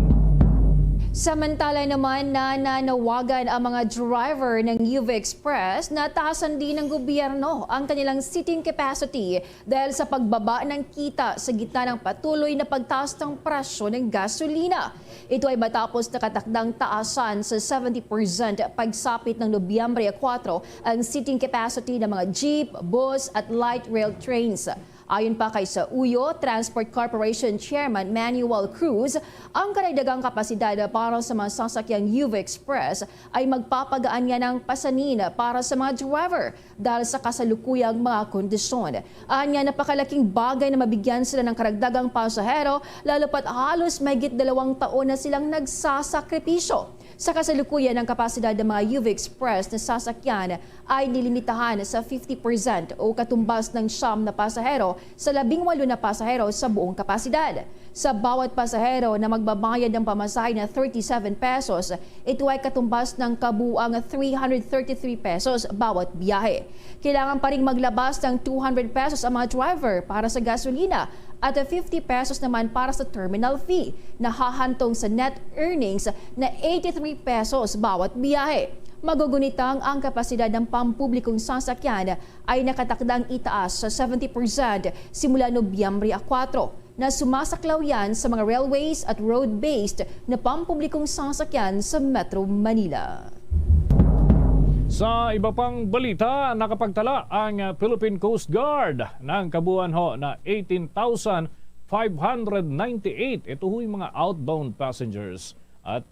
Samantala naman na nanawagan ang mga driver ng UV Express na taasan din ng gobyerno ang kanilang seating capacity dahil sa pagbaba ng kita sa gitna ng patuloy na pagtaas ng presyo ng gasolina. Ito ay matapos nakatakdang taasan sa 70% pagsapit ng Nobyembre 4 ang seating capacity ng mga jeep, bus at light rail trains. Ayon pa kay Sauyo Transport Corporation Chairman Manuel Cruz, ang karagdagang kapasidad para sa mga sasakyang UV Express ay magpapagaan niya ng pasanin para sa mga driver dahil sa kasalukuyang mga kondisyon. Anya, napakalaking bagay na mabigyan sila ng karagdagang pasahero lalo pat halos mahigit 2 taon na silang nagsasakripisyo. Sa kasalukuyan, ang kapasidad ng mga UV Express na sasakyan ay nilimitahan sa 50% o katumbas ng 9 na pasahero sa 18 na pasahero sa buong kapasidad. Sa bawat pasahero na magbabayad ng pamasahe na 37 pesos, ito ay katumbas ng kabuuang 333 pesos bawat biyahe. Kailangan pa rin maglabas ng 200 pesos ang mga driver para sa gasolina at 50 pesos naman para sa terminal fee na hahantong sa net earnings na 83 pesos bawat biyahe. Magugunitang ang kapasidad ng pampublikong sasakyan ay nakatakdang itaas sa 70% simula Nobyembre 4 na sumasaklaw yan sa mga railways at road-based na pampublikong sasakyan sa Metro Manila. Sa iba pang balita, nakapagtala ang Philippine Coast Guard ng kabuuan ho na 18,598. Ito ho yung mga outbound passengers at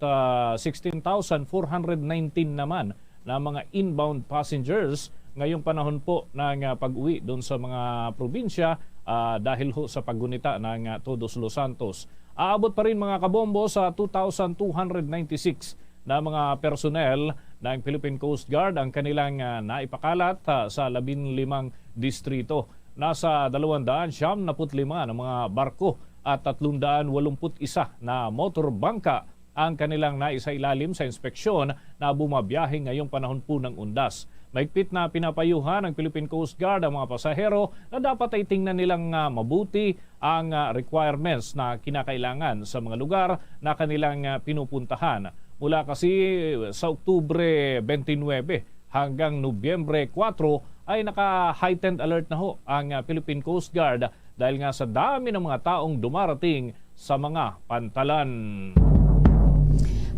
16,419 naman na mga inbound passengers ngayong panahon po ng pag-uwi doon sa mga probinsya dahil ho sa paggunita ng Todos Los Santos. Aabot pa rin mga kabombo sa 2,296 na mga personnel ng Philippine Coast Guard ang kanilang naipakalat sa 15 distrito. Nasa 275 na mga barko at 381 na motor bangka ang kanilang naisailalim sa inspeksyon na bumabiyahe ngayong panahon po ng undas. Mahigpit na pinapayuhan ng Philippine Coast Guard ang mga pasahero na dapat ay tingnan nilang mabuti ang requirements na kinakailangan sa mga lugar na kanilang pinupuntahan. Mula kasi sa Oktubre 29 hanggang Nobyembre 4 ay naka-heightened alert na ho ang Philippine Coast Guard dahil nga sa dami ng mga taong dumarating sa mga pantalan.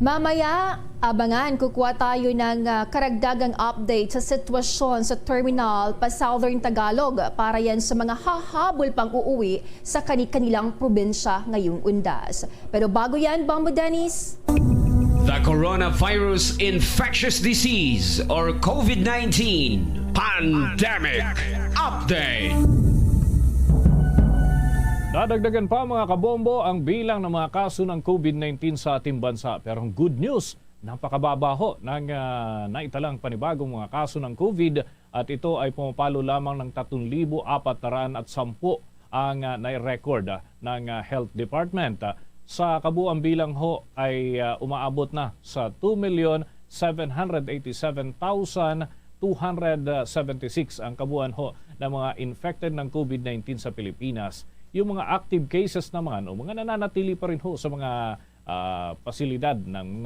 Mamaya, abangan, kukuha tayo ng karagdagang update sa sitwasyon sa terminal pa Southern Tagalog para yan sa mga hahabol pang uuwi sa kanilang probinsya ngayong undas. Pero bago yan, Bombo Dennis. The Coronavirus Infectious Disease or COVID-19 Pandemic Update. Dadagdagan pa mga kabombo ang bilang ng mga kaso ng COVID-19 sa ating bansa. Pero ang good news, napakababa ho ng naitalang panibagong mga kaso ng COVID at ito ay pumapalo lamang ng 3,410 ang nai-record ng Health Department. Sa kabuuang bilang ho ay umaabot na sa 2,787,276 ang kabuuan ho ng mga infected ng COVID-19 sa Pilipinas. Yung mga active cases naman o mga nananatili pa rin ho sa mga pasilidad ng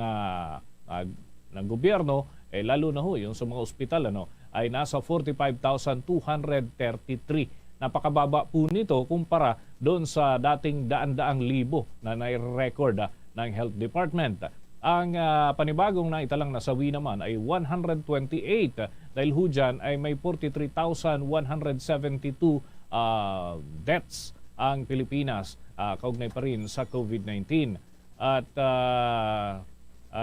gobyerno, lalo na ho yung sa mga ospital ay nasa 45,233. Napakababa po nito kumpara doon sa dating daan-daang libo na nai-record ng Health Department. Ang panibagong naitalang nasawi naman ay 128 dahil ho dyan ay may 43,172 deaths ang Pilipinas kaugnay pa rin sa COVID-19. At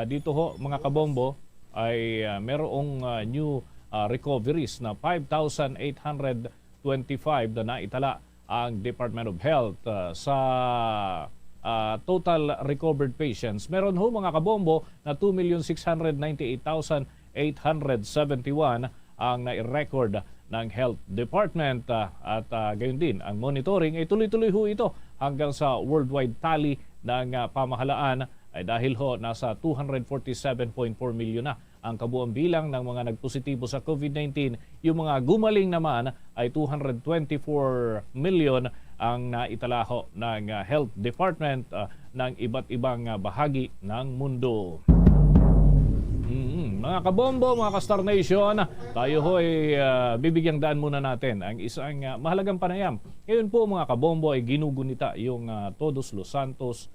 dito ho mga kabombo ay merong new recoveries na 5,825 na naitala ang Department of Health sa total recovered patients. Meron ho mga kabombo na 2,698,871 ang nai-record ng Health Department at gayon din ang monitoring ay tuloy-tuloy ho ito hanggang sa worldwide tally ng pamahalaan ay dahil ho nasa 247.4 milyon na ang kabuang bilang ng mga nagpositibo sa COVID-19. Yung mga gumaling naman ay 224 million ang naitala ho ng Health Department ng iba't ibang bahagi ng mundo. Mga kabombo, mga ka-Star Nation, tayo ho ay bibigyang daan muna natin ang isang mahalagang panayam. Ngayon po mga kabombo ay ginugunita yung Todos los Santos.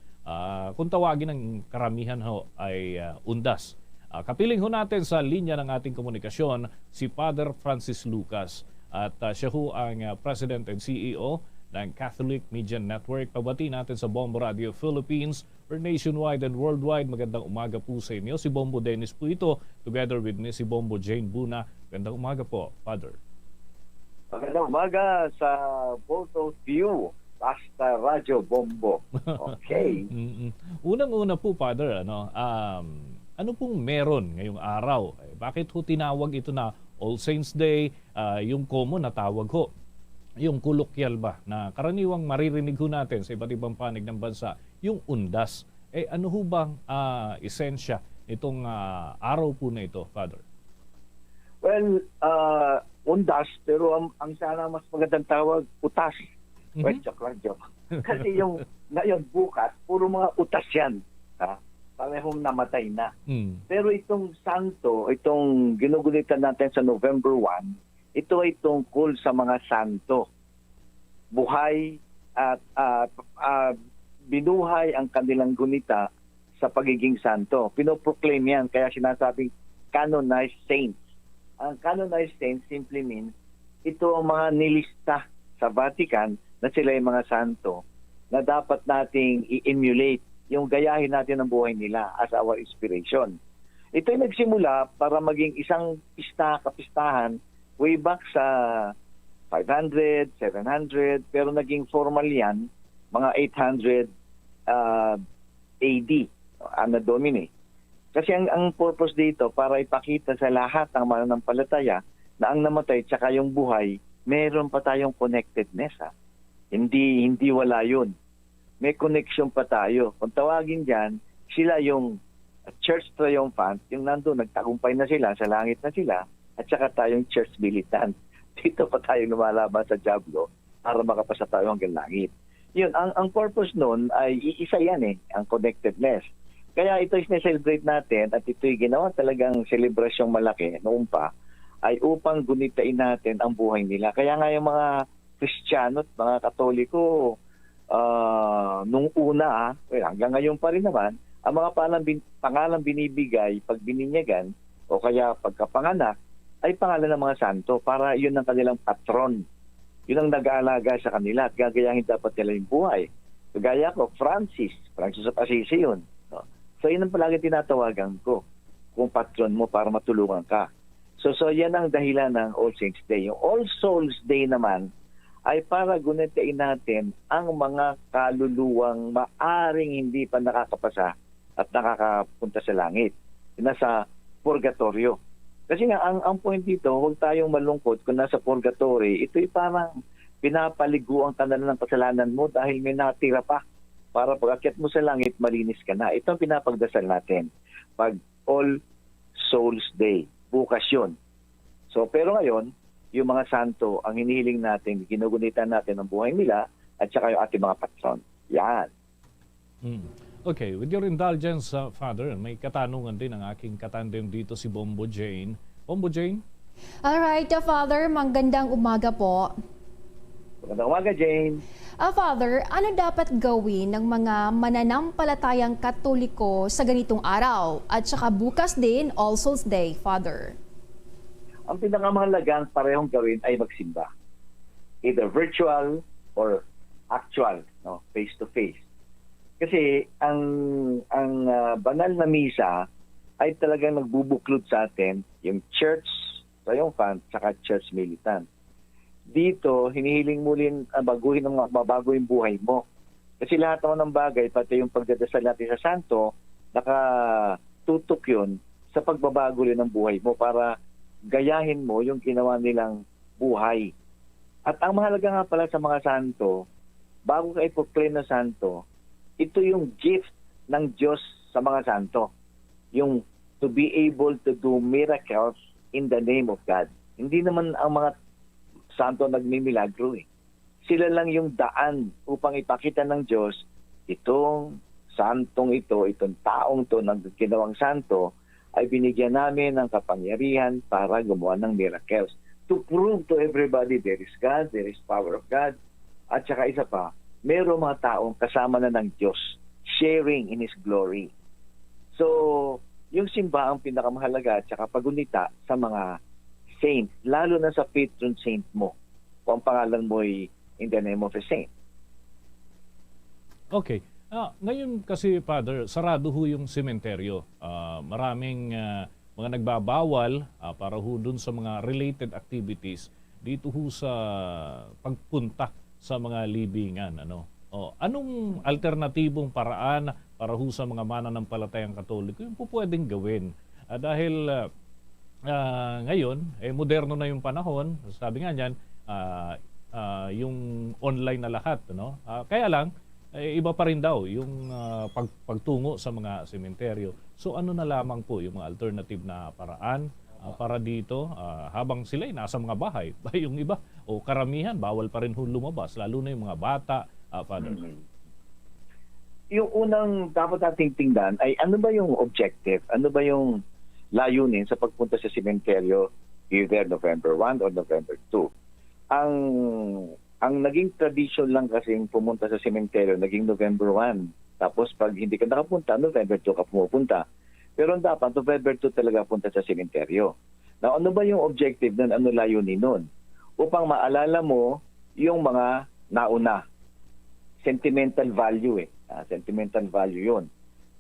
Kung tawagin ng karamihan ho ay undas. Kapiling ho natin sa linya ng ating komunikasyon si Father Francis Lucas. At siya ho ang President and CEO ng Catholic Media Network. Pabati natin sa Bombo Radio Philippines or nationwide and worldwide. Magandang umaga po sa inyo. Si Bombo Dennis po ito together with si Bombo Jane Buna. Magandang umaga po, Father. Magandang umaga sa both of you. Basta Radyo Bombo. Okay. Unang-una po, Father, ano pong meron ngayong araw? Bakit ho tinawag ito na All Saints Day? Yung common na tawag ho, yung kolokyal ba na karaniwang maririnig ho natin sa iba't ibang panig ng bansa, yung undas. Ano ho bang esensya nitong araw po na ito, Father? Well, undas, pero ang sana mas magandang tawag, utas. Joke. Kasi yung ngayon bukas, puro mga utas yan. Parehong namatay na. Pero itong santo, itong ginugulitan natin sa November 1, ito ay tungkol sa mga santo. Buhay at binuhay ang kanilang gunita sa pagiging santo. Pinoproclaim yan, kaya sinasabing canonized saints. Ang canonized saints simply means ito ang mga nilista sa Vatican na sila ay mga santo na dapat nating i-emulate, yung gayahin natin ang buhay nila as our inspiration. Ito ay nagsimula para maging isang kapistahan way back sa 500, 700, pero naging formal yan mga 800 AD, Anno Domini. Kasi ang purpose dito para ipakita sa lahat ng mananampalataya na ang namatay tsaka yung buhay, meron pa tayong connectedness. Hindi wala yun. May connection pa tayo. Kung tawagin dyan, sila yung church triumphant, yung nandun, nagtagumpay na sila, sa langit na sila, at saka tayong church militant. Dito pa tayo lumalaban sa Diablo para makapasa tayo hanggang langit. Yun, ang purpose nun ay iisa yan ang connectedness. Kaya ito is na-celebrate natin at ito'y ginawa talagang selebrasyong malaki noon pa ay upang gunitain natin ang buhay nila. Kaya nga yung mga Kristiyano at mga Katoliko nung una, hanggang ngayon pa rin naman, ang mga pangalan binibigay pag bininyagan o kaya pagkapanganak ay pangalan ng mga santo para yun ang kanilang patron. Yun ang nag-aalaga sa kanila at gagayahin dapat nila yung buhay. Kagaya ko, Francis of Assisi yun. So yun ang palagi tinatawagan ko kung patron mo para matulungan ka. So yan ang dahilan ng All Saints Day. Yung All Souls Day naman ay para gunitain natin ang mga kaluluwang maaring hindi pa nakakapasa at nakakapunta sa langit. Nasa purgatorio. Kasi nga, ang point dito, huwag tayong malungkot kung nasa purgatory. Ito'y parang pinapaliguan ka na ng kasalanan mo dahil may natira pa. Para pag-akyat mo sa langit, malinis ka na. Ito ang pinapagdasal natin. Pag All Souls Day. Bukas yun. So, pero ngayon, yung mga santo, ang hinihiling natin, ginugunitan natin ang buhay nila at saka yung ating mga patron. Yan. Okay, with your indulgence, Father, may katanungan din ang aking katandem dito si Bombo Jane. Bombo Jane? Alright, Father, magandang umaga po. Magandang umaga, Jane. Father, ano dapat gawin ng mga mananampalatayang Katoliko sa ganitong araw? At saka bukas din, All Souls Day, Father. Ang pinakamahalagang parehong gawin ay magsimba. Either virtual or actual, no, face to face. Kasi ang banal na misa ay talagang nagbubuklod sa atin yung church triumphant saka church militant. Dito, hinihiling mo rin mabago yung buhay mo. Kasi lahat naman ng bagay, pati yung pagdadasal natin sa santo, nakatutok yun sa pagbabago rin ng buhay mo para gayahin mo yung ginawa nilang buhay. At ang mahalaga nga pala sa mga santo, bago ka i-proclaim na santo, ito yung gift ng Diyos sa mga santo. Yung to be able to do miracles in the name of God. Hindi naman ang mga santo nagmimilagro eh. Sila lang yung daan upang ipakita ng Diyos itong santong ito, itong taong to ng ginawang santo ay binigyan namin ng kapangyarihan para gumawa ng miracles. To prove to everybody there is God, there is power of God. At saka isa pa, mayroong mga taong kasama na ng Diyos, sharing in His glory. So, yung simba ang pinakamahalaga at saka pagunita sa mga saint, lalo na sa patron saint mo. Kung ang pangalan mo ay in the name of a saint. Okay. Ngayon kasi, Father, sarado ho yung sementeryo. Maraming mga nagbabawal para ho dun sa mga related activities dito ho sa pagpunta sa mga libingan. Anong alternatibong paraan para ho sa mga mananampalatayang Katoliko yung po pwedeng gawin? Dahil ngayon, moderno na yung panahon, sabi nga niyan, yung online na lahat. Kaya lang, iba pa rin daw yung pagtungo sa mga sementeryo. So ano na lamang po yung mga alternative na paraan para dito habang sila'y nasa mga bahay? Yung iba o karamihan, bawal pa rin lumabas, lalo na yung mga bata, Father. Yung unang dapat nating tingnan ay ano ba yung objective? Ano ba yung layunin sa pagpunta sa sementeryo either November 1 or November 2? Ang naging tradition lang kasing pumunta sa sementeryo naging November 1. Tapos pag hindi ka nakapunta, November 2 ka pumupunta. Pero dapat November 2 talaga punta sa sementeryo. Now, ano ba yung objective nun? Ano layunin nun? Upang maalala mo yung mga nauna. Sentimental value sentimental value yun.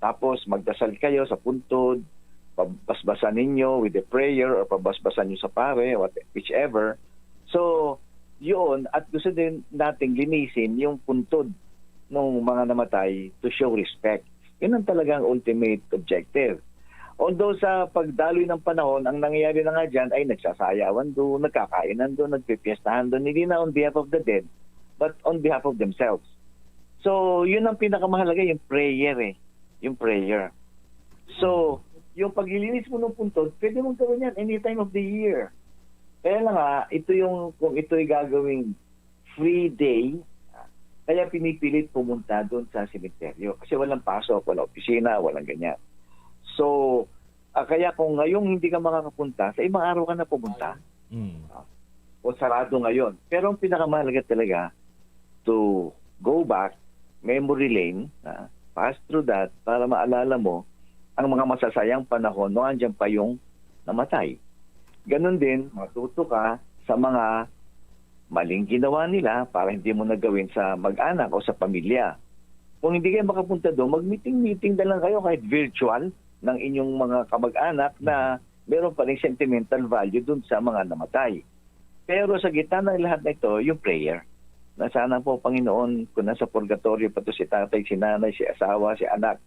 Tapos magdasal kayo sa puntod, pabasbasan ninyo with a prayer or pabasbasan nyo sa pare, whichever. So, yun, at gusto din nating linisin yung puntod ng mga namatay to show respect. Yun ang talagang ultimate objective. Although sa pagdaloy ng panahon, ang nangyayari na nga dyan ay nagsasayawan doon, nagkakainan doon, nagpipiestahan doon, hindi na on behalf of the dead, but on behalf of themselves. So, yun ang pinakamahalaga, yung prayer yung prayer. So, yung paglilinis mo ng puntod, pwede mong gawin yan any time of the year. Kaya lang ito yung, kung ito'y gagawing free day, kaya pinipilit pumunta doon sa sementeryo. Kasi walang pasok, walang opisina, walang ganyan. So, kaya kung ngayong hindi ka makakapunta, sa ibang araw ka na pumunta. O sarado ngayon. Pero ang pinakamahalaga talaga, to go back, memory lane, pass through that, para maalala mo ang mga masasayang panahon no andyan pa yung namatay. Ganon din, matuto ka sa mga maling ginawa nila para hindi mo nagawin sa mag-anak o sa pamilya. Kung hindi kayo makapunta doon, mag-meeting na lang kayo kahit virtual ng inyong mga kamag-anak na meron pa rin sentimental value doon sa mga namatay. Pero sa gitna ng lahat na ito, yung prayer. Na sana po, Panginoon, kung nasa purgatorio pa to si tatay, si nanay, si asawa, si anak,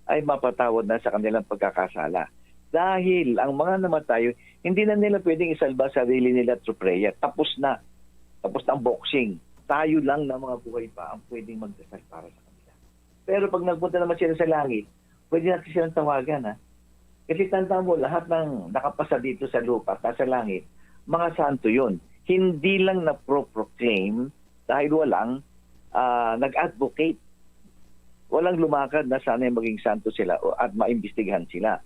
ay mapatawad na sa kanilang pagkakasala. Dahil ang mga namatay, hindi na nila pwedeng isalba sarili nila through prayer. Tapos na. Tapos na ang boxing. Tayo lang na mga buhay pa ang pwedeng magdasal para sa kanila. Pero pag nagpunta naman sila sa langit, pwede natin silang tawagan. Kasi tanda mo, lahat ng nakapasa dito sa lupa at sa langit, mga santo yun. Hindi lang na proclaim dahil walang nag-advocate. walang lumakad na sana maging santo sila at maimbestigahan sila.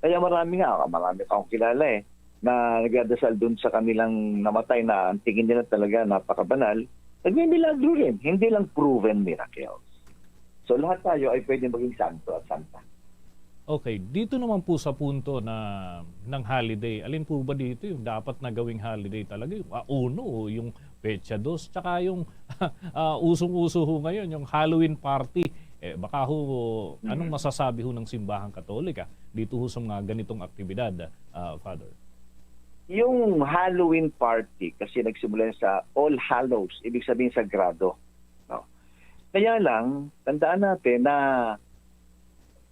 Kaya marami akong kilala na nagdadasal dun sa kanilang namatay na ang tingin nila talaga napakabanal. Nagmimilagro rin, hindi lang proven miracles. So lahat tayo ay pwede maging santo at santa. Okay, dito naman po sa punto ng holiday, alin po ba dito yung dapat na gawing holiday talaga? Yung uno, yung Pecha Dos, tsaka yung usong-uso ho ngayon, yung Halloween party. Baka ho, anong masasabi ho ng simbahang Katolika dito ho sa mga ganitong aktibidad, Father? Yung Halloween party, kasi nagsimula sa All Hallows, ibig sabihin sagrado. No? Kaya lang, tandaan natin na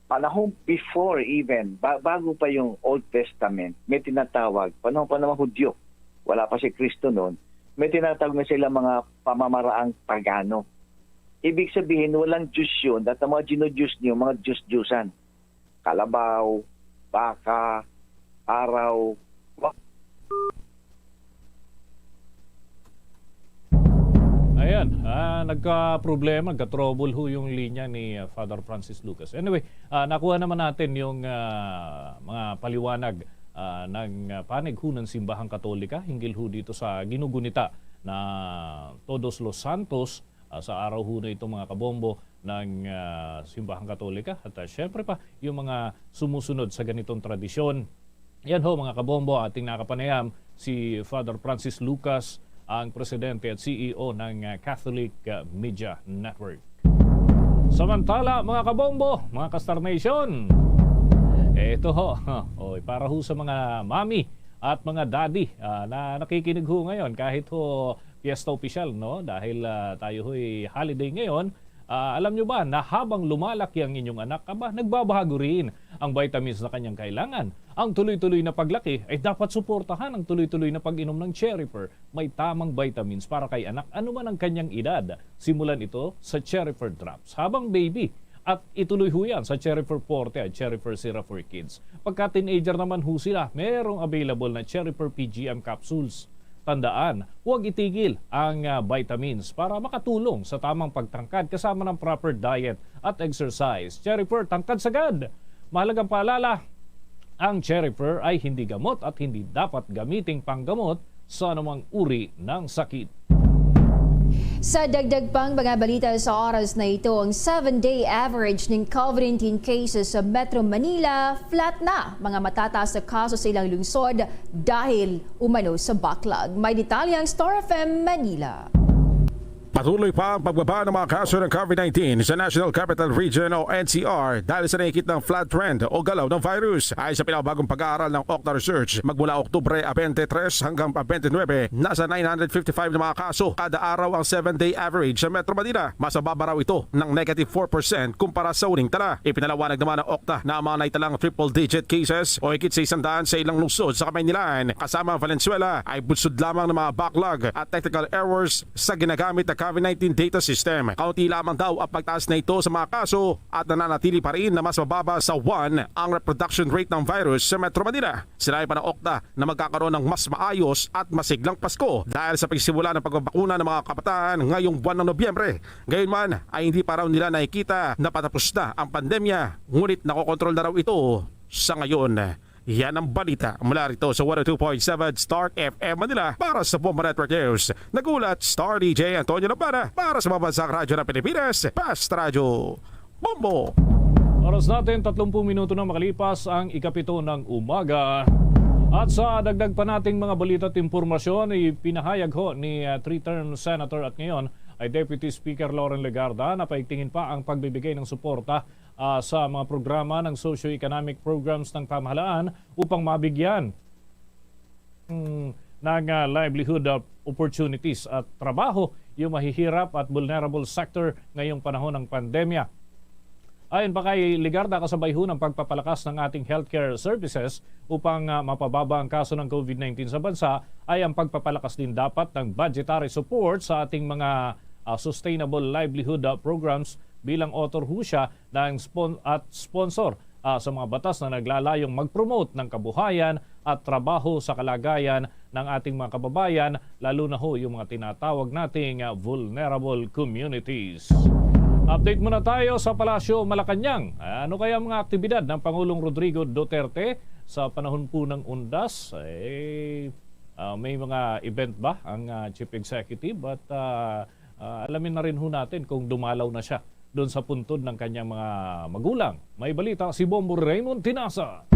panahon before even, bago pa yung Old Testament, may tinatawag, panahon pa naman Hudyo, wala pa si Kristo noon, may tinatawag na sila mga pamamaraang pagano. Ibig sabihin, walang Diyos yun, at ang mga ginodiyos niyo, mga Diyos-Diyusan. Kalabaw, baka, araw, Ayan, nagka-problema, nagka-trouble ho yung linya ni Father Francis Lucas. Anyway, nakuha naman natin yung mga paliwanag ng panig ho ng Simbahang Katolika hinggil ho dito sa ginugunita na Todos los Santos sa araw ho na itong mga kabombo ng Simbahang Katolika. At syempre pa, yung mga sumusunod sa ganitong tradisyon. Yan ho mga kabombo, ating nakapanayam si Father Francis Lucas, ang presidente at CEO ng Catholic Media Network. Samantala, mga kabombo, mga Kastar Nation, ito ho, para ho sa mga mami at mga daddy na nakikinig ho ngayon kahit ho fiesta official, no? Dahil tayo ho'y holiday ngayon, alam nyo ba na habang lumalaki ang inyong anak, nagbabago rin ang vitamins na kanyang kailangan. Ang tuloy-tuloy na paglaki ay dapat suportahan ang tuloy-tuloy na pag-inom ng Cherifer. May tamang vitamins para kay anak anuman ang kanyang edad. Simulan ito sa Cherifer Drops habang baby. At ituloy ho yan sa Cherifer Forte at Cherifer Syrup for Kids. Pagka teenager naman ho sila, merong available na Cherifer PGM capsules. Tandaan, huwag itigil ang vitamins para makatulong sa tamang pagtangkad kasama ng proper diet at exercise. Cherifer, tangkad sagad! Mahalagang paalala, ang Cherifer ay hindi gamot at hindi dapat gamiting panggamot sa anumang uri ng sakit. Sa dagdag pang mga balita sa oras na ito, ang 7-day average ng COVID-19 cases sa Metro Manila flat na mga matataas na kaso sa ilang lungsod dahil umano sa backlog. May detalye ang Star FM Manila. Patuloy pa ang pagbaba ng mga kaso ng COVID-19 sa National Capital Region o NCR dahil sa nakikita ng flat trend o galaw ng virus. Ay sa pinabagong pag-aaral ng Okta Research, magmula Oktubre 23 hanggang 29, nasa 955 na mga kaso kada araw ang 7-day average sa Metro Manila. Mas mababa raw ito ng negative 4% kumpara sa uling tala. Ipinalawanag naman ng Okta na ang mga naitalang triple-digit cases o higit sa 100 sa ilang lungsod sa Kamaynilaan kasama ang Valenzuela ay bunsod lamang ng mga backlog at technical errors sa ginagamit na COVID-19 data system. Kaunti lamang daw ang pagtaas na ito sa mga kaso at nananatili pa rin na mas mababa sa 1 ang reproduction rate ng virus sa Metro Manila. Sinabi pa ng Okta na magkakaroon ng mas maayos at masiglang Pasko dahil sa pagsisimula ng pagbabakuna ng mga kabataan ngayong buwan ng Nobyembre. Gayunman ay hindi pa raw nila nakikita na patapos na ang pandemya, ngunit nakokontrol na raw ito sa ngayon. Yan ang balita mula rito sa 102.7 Star FM Manila para sa Bomba Network News. Nagulat Star DJ Antonio Lampana para sa Mabansang Radyo ng Pilipinas, Past Radio Bombo. Oras natin 30 minuto na makalipas ang ikapito ng umaga. At sa dagdag pa nating mga balita at impormasyon, ipinahayag ho ni 3-term Senator at ngayon ay Deputy Speaker Lauren Legarda na paigtingin pa ang pagbibigay ng suporta sa mga programa ng socio-economic programs ng pamahalaan upang mabigyan ng livelihood opportunities at trabaho yung mahihirap at vulnerable sector ngayong panahon ng pandemya. Ayon pa kay Legarda, kasabay ho ng pagpapalakas ng ating healthcare services upang mapababa ang kaso ng COVID-19 sa bansa ay ang pagpapalakas din dapat ng budgetary support sa ating mga sustainable livelihood programs bilang author ho siya ng sponsor sa mga batas na naglalayong mag-promote ng kabuhayan at trabaho sa kalagayan ng ating mga kababayan, lalo na ho yung mga tinatawag nating vulnerable communities. Update muna tayo sa Palasyo, Malacanang. Ano kaya mga aktibidad ng Pangulong Rodrigo Duterte sa panahon po ng undas? May mga event ba ang Chief Executive? At alamin na rin ho natin kung dumalaw na siya doon sa puntod ng kanyang mga magulang. May balita si Bombo Raymond Tinasa.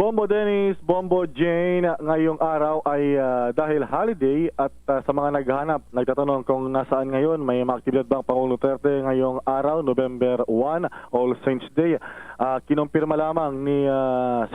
Bombo Dennis, Bombo Jane, ngayong araw ay dahil holiday at sa mga naghahanap, nagtatanong kung nasaan ngayon, may mga aktibidad bang Pangulong Duterte ngayong araw, November 1, All Saints Day. Kinumpirma lamang ni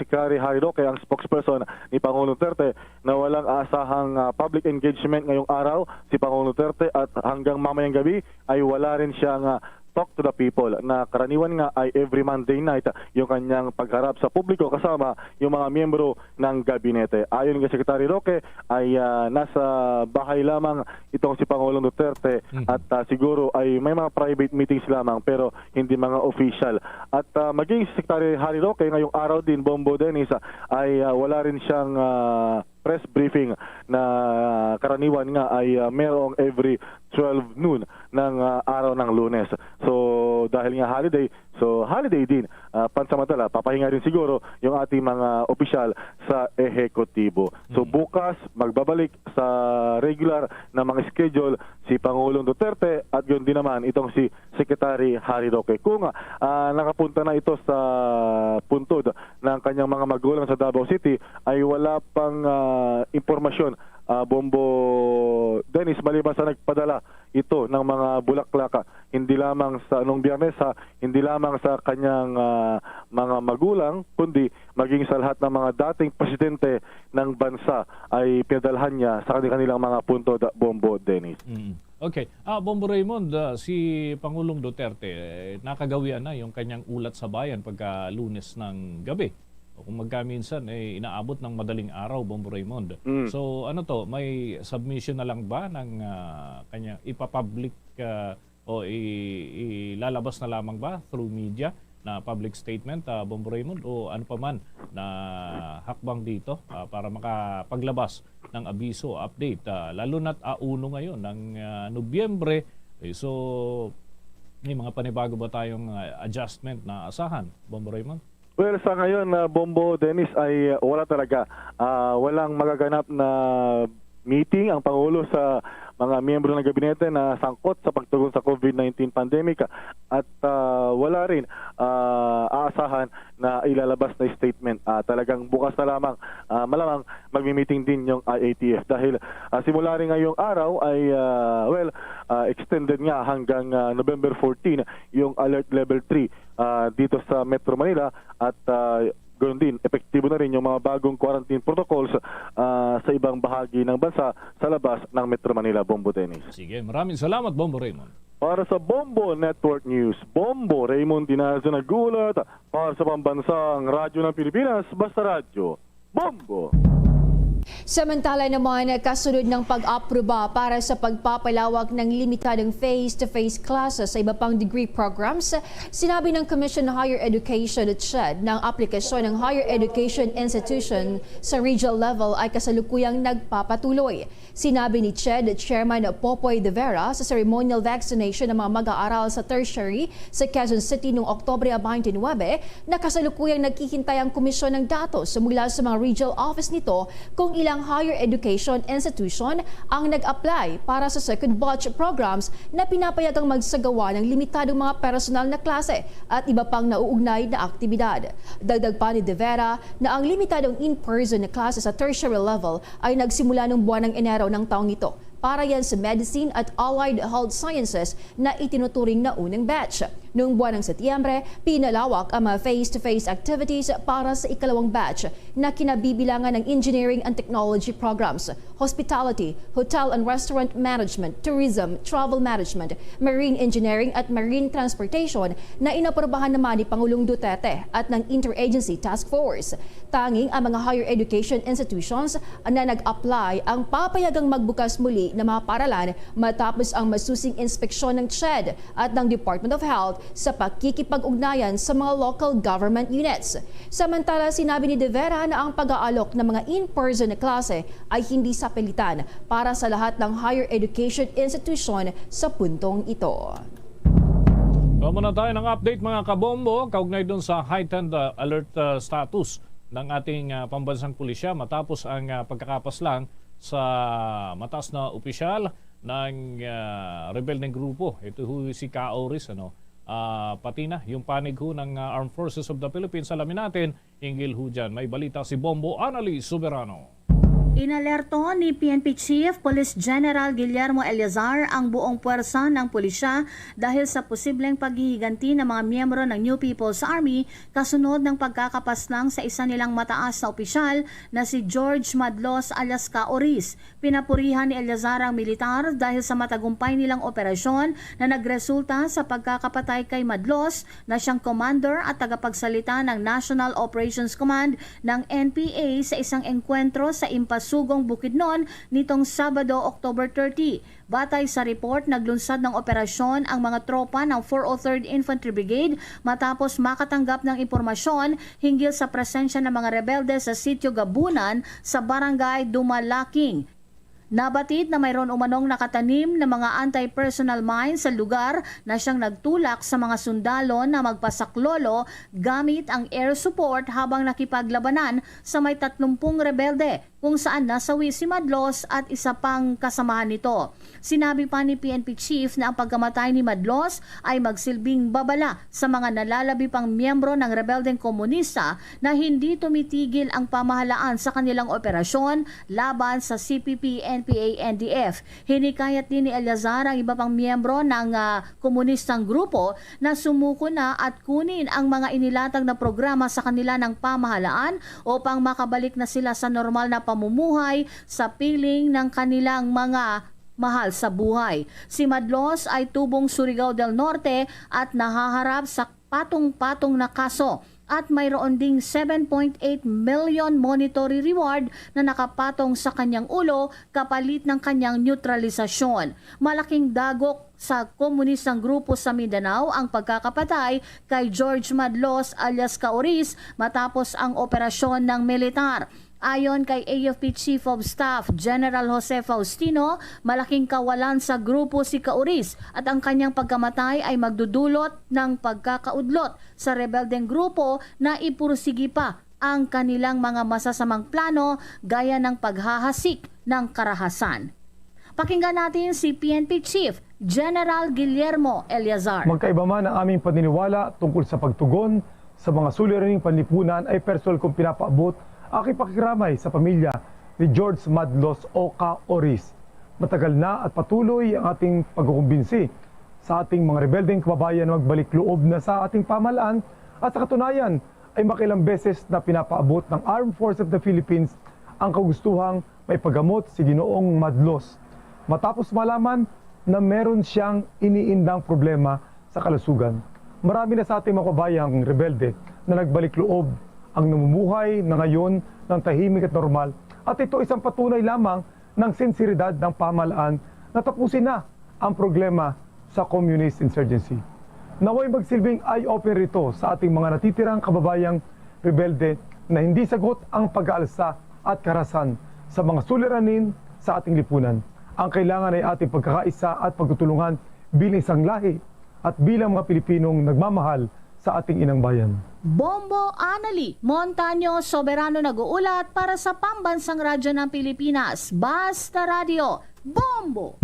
Secretary Harry Roque, ang spokesperson ni Pangulong Duterte, na walang asahang public engagement ngayong araw si Pangulong Duterte at hanggang mamayang gabi ay wala rin siyang talk to the people, na karaniwan nga ay every Monday night yung kanyang pagharap sa publiko kasama yung mga miyembro ng gabinete. Ayon kay Secretary Roque ay nasa bahay lamang itong si Pangulong Duterte at siguro ay may mga private meetings lamang pero hindi mga official. At maging si Secretary Harry Roque ngayong araw din, Bombo Dennis, ay wala rin siyang press briefing na karaniwan nga ay merong every 12 noon ng araw ng Lunes. So dahil nga holiday, so holiday din, pansamantala, papahinga rin siguro yung ating mga opisyal sa ehekutibo. So bukas, magbabalik sa regular na mga schedule si Pangulong Duterte at yun din naman itong si Secretary Harry Roque. Kung nakapunta na ito sa puntod ng kanyang mga magulang sa Davao City, ay wala pang impormasyon, Bombo Dennis, maliban sa nagpadala ito ng mga bulaklaka, hindi lamang sa anong Biyernes, hindi lamang sa kanyang mga magulang, kundi maging sa lahat ng mga dating presidente ng bansa ay pinadalhan niya sa kanilang mga punto, Bombo Dennis. Okay. Bombo Raymond, si Pangulong Duterte, nakagawian na yung kanyang ulat sa bayan pagka Lunes ng gabi. O kung magkaminsan, inaabot ng madaling araw, Bombo Raymond. So ano to, may submission na lang ba ng kanya ipapublic o ilalabas na lamang ba through media na public statement, Bombo Raymond, o ano pa man na hakbang dito para makapaglabas ng abiso, update, lalo na't auno ngayon ng Nobyembre, so may mga panibago ba tayong adjustment na asahan, Bombo Raymond? Well, sa ngayon, Bombo Dennis, ay wala talaga. Walang magaganap na meeting ang Pangulo sa mga miyembro ng gabinete na sangkot sa pagtugon sa COVID-19 pandemic at wala rin aasahan na ilalabas na statement. Talagang bukas na lamang, malamang magmi-meeting din yung IATF dahil simula rin ngayong araw ay extended nga hanggang November 14 yung alert level 3 dito sa Metro Manila at ganoon din, epektibo na rin yung mga bagong quarantine protocols sa ibang bahagi ng bansa sa labas ng Metro Manila, Bombo Dennis. Sige, maraming salamat, Bombo Raymond. Para sa Bombo Network News, Bombo Raymond Dinazo nagulat para sa pambansang radyo ng Pilipinas, basta radyo, Bombo! Samantala naman, kasunod ng pag-aproba para sa pagpapalawak ng limitadong face-to-face classes sa iba pang degree programs, sinabi ng Commission on Higher Education at CHED ng aplikasyon ng higher education institution sa regional level ay kasalukuyang nagpapatuloy. Sinabi ni CHED Chairman Popoy De Vera sa ceremonial vaccination ng mga mag-aaral sa tertiary sa Quezon City noong Oktubre 29 na kasalukuyang naghihintay ang komisyon ng datos mula sa mga regional office nito kung ilang higher education institution ang nag-apply para sa second batch programs na pinapayagang magsagawa ng limitadong mga personal na klase at iba pang nauugnay na aktibidad. Dagdag pa ni De Vera na ang limitadong in-person na klase sa tertiary level ay nagsimula noong buwan ng Enero ng taong ito. Para yan sa Medicine at Allied Health Sciences na itinuturing na unang batch. Noong buwan ng Setyembre, pinalawak ang mga face-to-face activities para sa ikalawang batch na kinabibilangan ng Engineering and Technology programs, Hospitality, Hotel and Restaurant Management, Tourism, Travel Management, Marine Engineering at Marine Transportation na inaprobahan naman ni Pangulong Duterte at ng Interagency Task Force. Tanging ang mga higher education institutions na nag-apply ang papayagang magbukas muli na mga paralan matapos ang masusing inspeksyon ng CHED at ng Department of Health sa pakikipag-ugnayan sa mga local government units. Samantala, sinabi ni De Vera na ang pag-aalok ng mga in-person na klase ay hindi sa pilitan para sa lahat ng higher education institution sa puntong ito. Muna tayo ng update mga kabombo, kaugnay doon sa heightened alert status ng ating pambansang pulisya matapos ang pagkakapaslang sa mataas na opisyal ng rebeldeng grupo. Ito si Ka-Oris, pati na yung panig ng Armed Forces of the Philippines. Alamin natin, hinggil ho dyan. May balita si Bombo Anali Soberano. Inalerto ni PNP Chief Police General Guillermo Eleazar ang buong puwersa ng pulisya dahil sa posibleng paghihiganti ng mga miyembro ng New People's Army kasunod ng pagkakapaslang sa isa nilang mataas na opisyal na si George Madlos alias Ka-Oris. Pinapurihan ni Eleazar ang militar dahil sa matagumpay nilang operasyon na nagresulta sa pagkakapatay kay Madlos na siyang commander at tagapagsalita ng National Operations Command ng NPA sa isang enkwentro sa Sugong Bukidnon nitong Sabado, October 30. Batay sa report, naglunsad ng operasyon ang mga tropa ng 403rd Infantry Brigade matapos makatanggap ng impormasyon hinggil sa presensya ng mga rebelde sa Sitio Gabunan sa Barangay Dumalaking. Nabatid na mayroon umanong nakatanim na mga anti-personnel mines sa lugar na siyang nagtulak sa mga sundalo na magpasaklolo gamit ang air support habang nakipaglabanan sa may 30 rebelde kung saan nasawi si Madlos at isa pang kasamahan nito. Sinabi pa ni PNP Chief na ang pagkamatay ni Madlos ay magsilbing babala sa mga nalalabi pang miyembro ng rebeldeng komunista na hindi tumitigil ang pamahalaan sa kanilang operasyon laban sa CPP, NPA, NDF. Hinikayat din ni Eleazar ang iba pang miyembro ng komunistang grupo na sumuko na at kunin ang mga inilatag na programa sa kanila ng pamahalaan upang makabalik na sila sa normal na pamumuhay sa piling ng kanilang mga mahal sa buhay. Si Madlos ay tubong Surigao del Norte at nahaharap sa patong-patong na kaso at mayroon ding 7.8 million monetary reward na nakapatong sa kanyang ulo kapalit ng kanyang neutralisasyon. Malaking dagok sa komunistang grupo sa Mindanao ang pagkakapatay kay George Madlos alias Ka-Oris matapos ang operasyon ng militar. Ayon kay AFP Chief of Staff General Jose Faustino, malaking kawalan sa grupo si Ka-Oris at ang kanyang pagkamatay ay magdudulot ng pagkakaudlot sa rebeldeng grupo na ipursigi pa ang kanilang mga masasamang plano gaya ng paghahasik ng karahasan. Pakinggan natin si PNP Chief General Guillermo Eleazar. Magkaiba man ang aming paniniwala tungkol sa pagtugon sa mga suliraning panlipunan ay personal kong pinapaabot aking pakikiramay sa pamilya ni George Madlos o Ka-Oris. Matagal na at patuloy ang ating pagkukumbinsi sa ating mga rebeldeng kababayan na magbalik loob na sa ating pamahalaan at sa katunayan ay makilang beses na pinapaabot ng Armed Forces of the Philippines ang kagustuhang may paggamot si Ginoong Madlos matapos malaman na meron siyang iniindang problema sa kalusugan. Marami na sa ating mga kabayang rebelde na nagbalik loob ang namumuhay na ngayon ng tahimik at normal. At ito isang patunay lamang ng sinseridad ng pamahalaan na tapusin na ang problema sa communist insurgency. Naway magsilbing eye-opener ito sa ating mga natitirang kababayang rebelde na hindi sagot ang pag-aalsa at karahasan sa mga suliranin sa ating lipunan. Ang kailangan ay ating pagkakaisa at pagtutulungan bilang isang lahi at bilang mga Pilipinong nagmamahal sa ating inang bayan. Bombo Anali Montaño Soberano nag-uulat para sa Pambansang Radyo ng Pilipinas. Basta Radio, Bombo!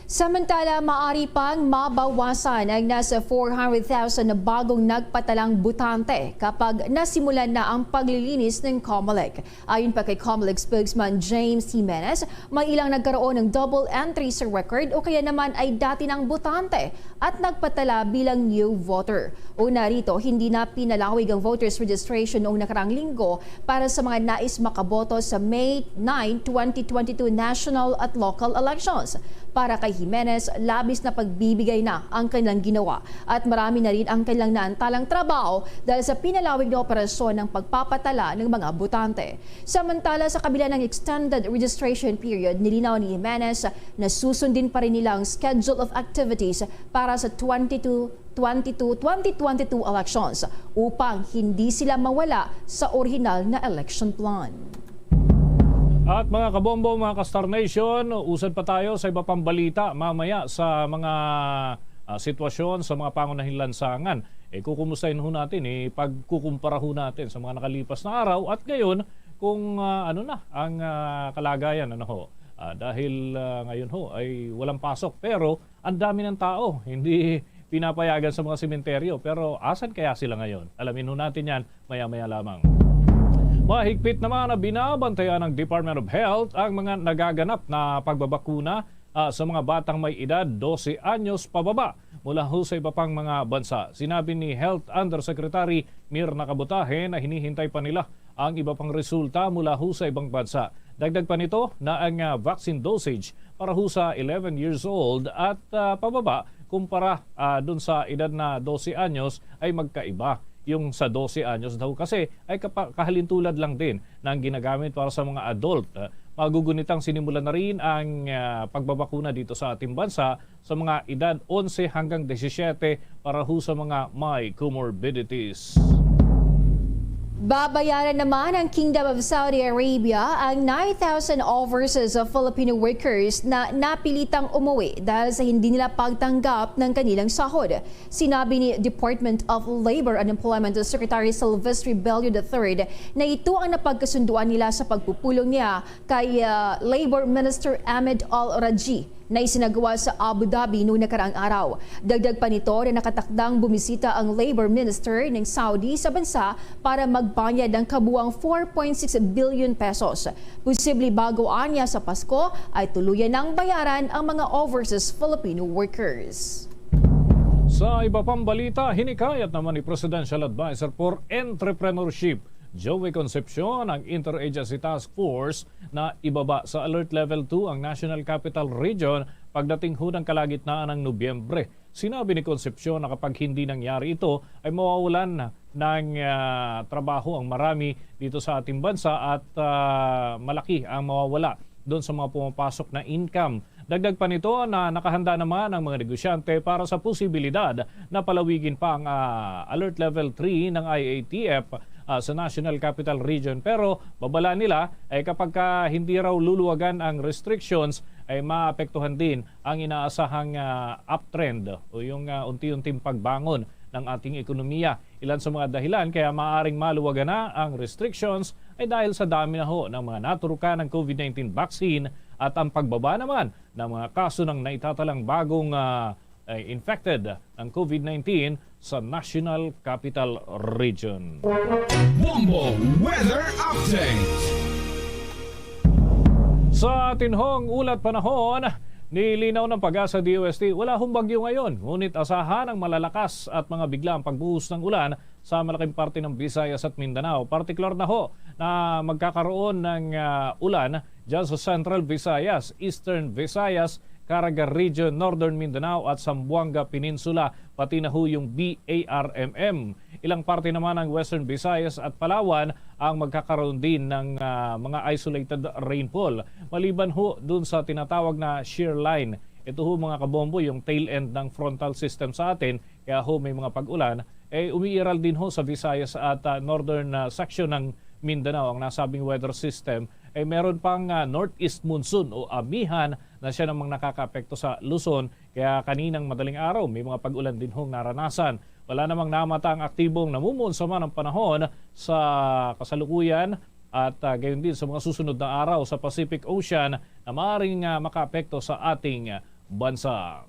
Samantala, maaari pang mabawasan ang nasa 400,000 na bagong nagpatalang butante kapag nasimulan na ang paglilinis ng COMELEC. Ayon pa kay COMELEC spokesman James Jimenez, may ilang nagkaroon ng double entry sa record o kaya naman ay dati ng butante at nagpatala bilang new voter. Una rito, hindi na pinalawig ang voters registration noong nakarang linggo para sa mga nais makaboto sa May 9, 2022 national at local elections. Para kay Jimenez, labis na pagbibigay na ang kanilang ginawa at marami na rin ang kanilang naantalang trabaho dahil sa pinalawig na operasyon ng pagpapatala ng mga botante. Samantala, sa kabila ng extended registration period, nilinaw ni Jimenez na susundin pa rin nila ang schedule of activities para sa 2022 elections upang hindi sila mawala sa orihinal na election plan. At mga kabombo, mga ka-Star Nation, usad pa tayo sa iba pang balita mamaya sa mga sitwasyon sa mga pangunahing lansangan. Kukumustahin ho natin, pagkukumpara ho natin sa mga nakalipas na araw at ngayon kung ano na ang kalagayan. Dahil ngayon ho ay walang pasok pero ang dami ng tao, hindi pinapayagan sa mga sementeryo. Pero asan kaya sila ngayon? Alamin ho natin yan maya-maya lamang. Mahigpit naman na binabantayan ng Department of Health ang mga nagaganap na pagbabakuna sa mga batang may edad 12 anyos pababa mula ho sa iba pang mga bansa. Sinabi ni Health Undersecretary Mirna Cabutahe na hinihintay pa nila ang iba pang resulta mula ho sa ibang bansa. Dagdag pa nito na ang vaccine dosage para ho sa 11 years old at pababa kumpara dun sa edad na 12 anyos ay magkaiba. Yung sa 12 anyos daw kasi ay kahalintulad lang din na ang ginagamit para sa mga adult. Magugunitang sinimulan na rin ang pagbabakuna dito sa ating bansa sa mga edad 11 hanggang 17 para ho sa mga may comorbidities. Babayaran naman ng Kingdom of Saudi Arabia ang 9,000 overseas of Filipino workers na napilitang umuwi dahil sa hindi nila pagtanggap ng kanilang sahod. Sinabi ni Department of Labor and Employment Secretary Silvestre Bello III na ito ang napagkasunduan nila sa pagpupulong niya kay Labor Minister Ahmed Al-Raji na isinagawa sa Abu Dhabi noong nakaraang araw. Dagdag pa nito na nakatakdang bumisita ang Labor Minister ng Saudi sa bansa para magbayad ng kabuang 4.6 billion pesos. Posible bago anya sa Pasko ay tuluyan ng bayaran ang mga overseas Filipino workers. Sa iba pang balita, hinikayat naman ni Presidential Advisor for Entrepreneurship Joey Concepcion ang Interagency Task Force na ibaba sa Alert Level 2 ang National Capital Region pagdating ho ng kalagitnaan ng Nobyembre. Sinabi ni Concepcion na kapag hindi nangyari ito ay mawawalan ng trabaho ang marami dito sa ating bansa at malaki ang mawawala doon sa mga pumapasok na income. Dagdag pa nito na nakahanda naman ang mga negosyante para sa posibilidad na palawigin pa ang Alert Level 3 ng IATF sa National Capital Region. Pero babala nila ay kapag hindi raw luluwagan ang restrictions ay maapektuhan din ang inaasahang uptrend o yung unti-unting pagbangon ng ating ekonomiya. Ilan sa mga dahilan kaya maaaring maluwagan na ang restrictions ay dahil sa dami na ho ng mga naturukan ng COVID-19 vaccine at ang pagbaba naman ng mga kaso ng naitatalang bagong infected ng COVID-19 sa National Capital Region. Bombo Weather Update! Sa atinhong ulat panahon, nilinaw ng Pag-asa DOST, wala hong bagyo ngayon. Ngunit asahan ang malalakas at mga biglang pagbuhos ng ulan sa malaking parte ng Visayas at Mindanao. Partikular na ho na magkakaroon ng ulan dyan sa Central Visayas, Eastern Visayas, Caraga Region, Northern Mindanao at Zamboanga Peninsula, pati na ho yung BARMM. Ilang parte naman ng Western Visayas at Palawan ang magkakaroon din ng mga isolated rainfall. Maliban ho dun sa tinatawag na shear line. Ito ho mga kabombo, yung tail end ng frontal system sa atin, kaya ho may mga pag-ulan. Umiiral din ho sa Visayas at northern section ng Mindanao ang nasabing weather system. Meron pang northeast monsoon o amihan na siya namang nakakaapekto sa Luzon. Kaya kaninang madaling araw may mga pag-ulan din hong naranasan. Wala namang namata ang aktibong namumunsama ng panahon sa kasalukuyan at gayon din sa mga susunod na araw sa Pacific Ocean na maaaring makaapekto sa ating bansa.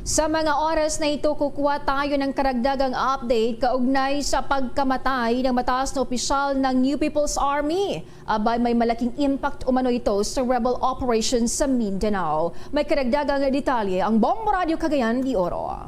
Sa mga oras na ito, kukuha tayo ng karagdagang update kaugnay sa pagkamatay ng mataas na opisyal ng New People's Army. Abay, may malaking impact umano ito sa rebel operations sa Mindanao. May karagdagang detalye ang Bombo Radio Cagayan de Oro.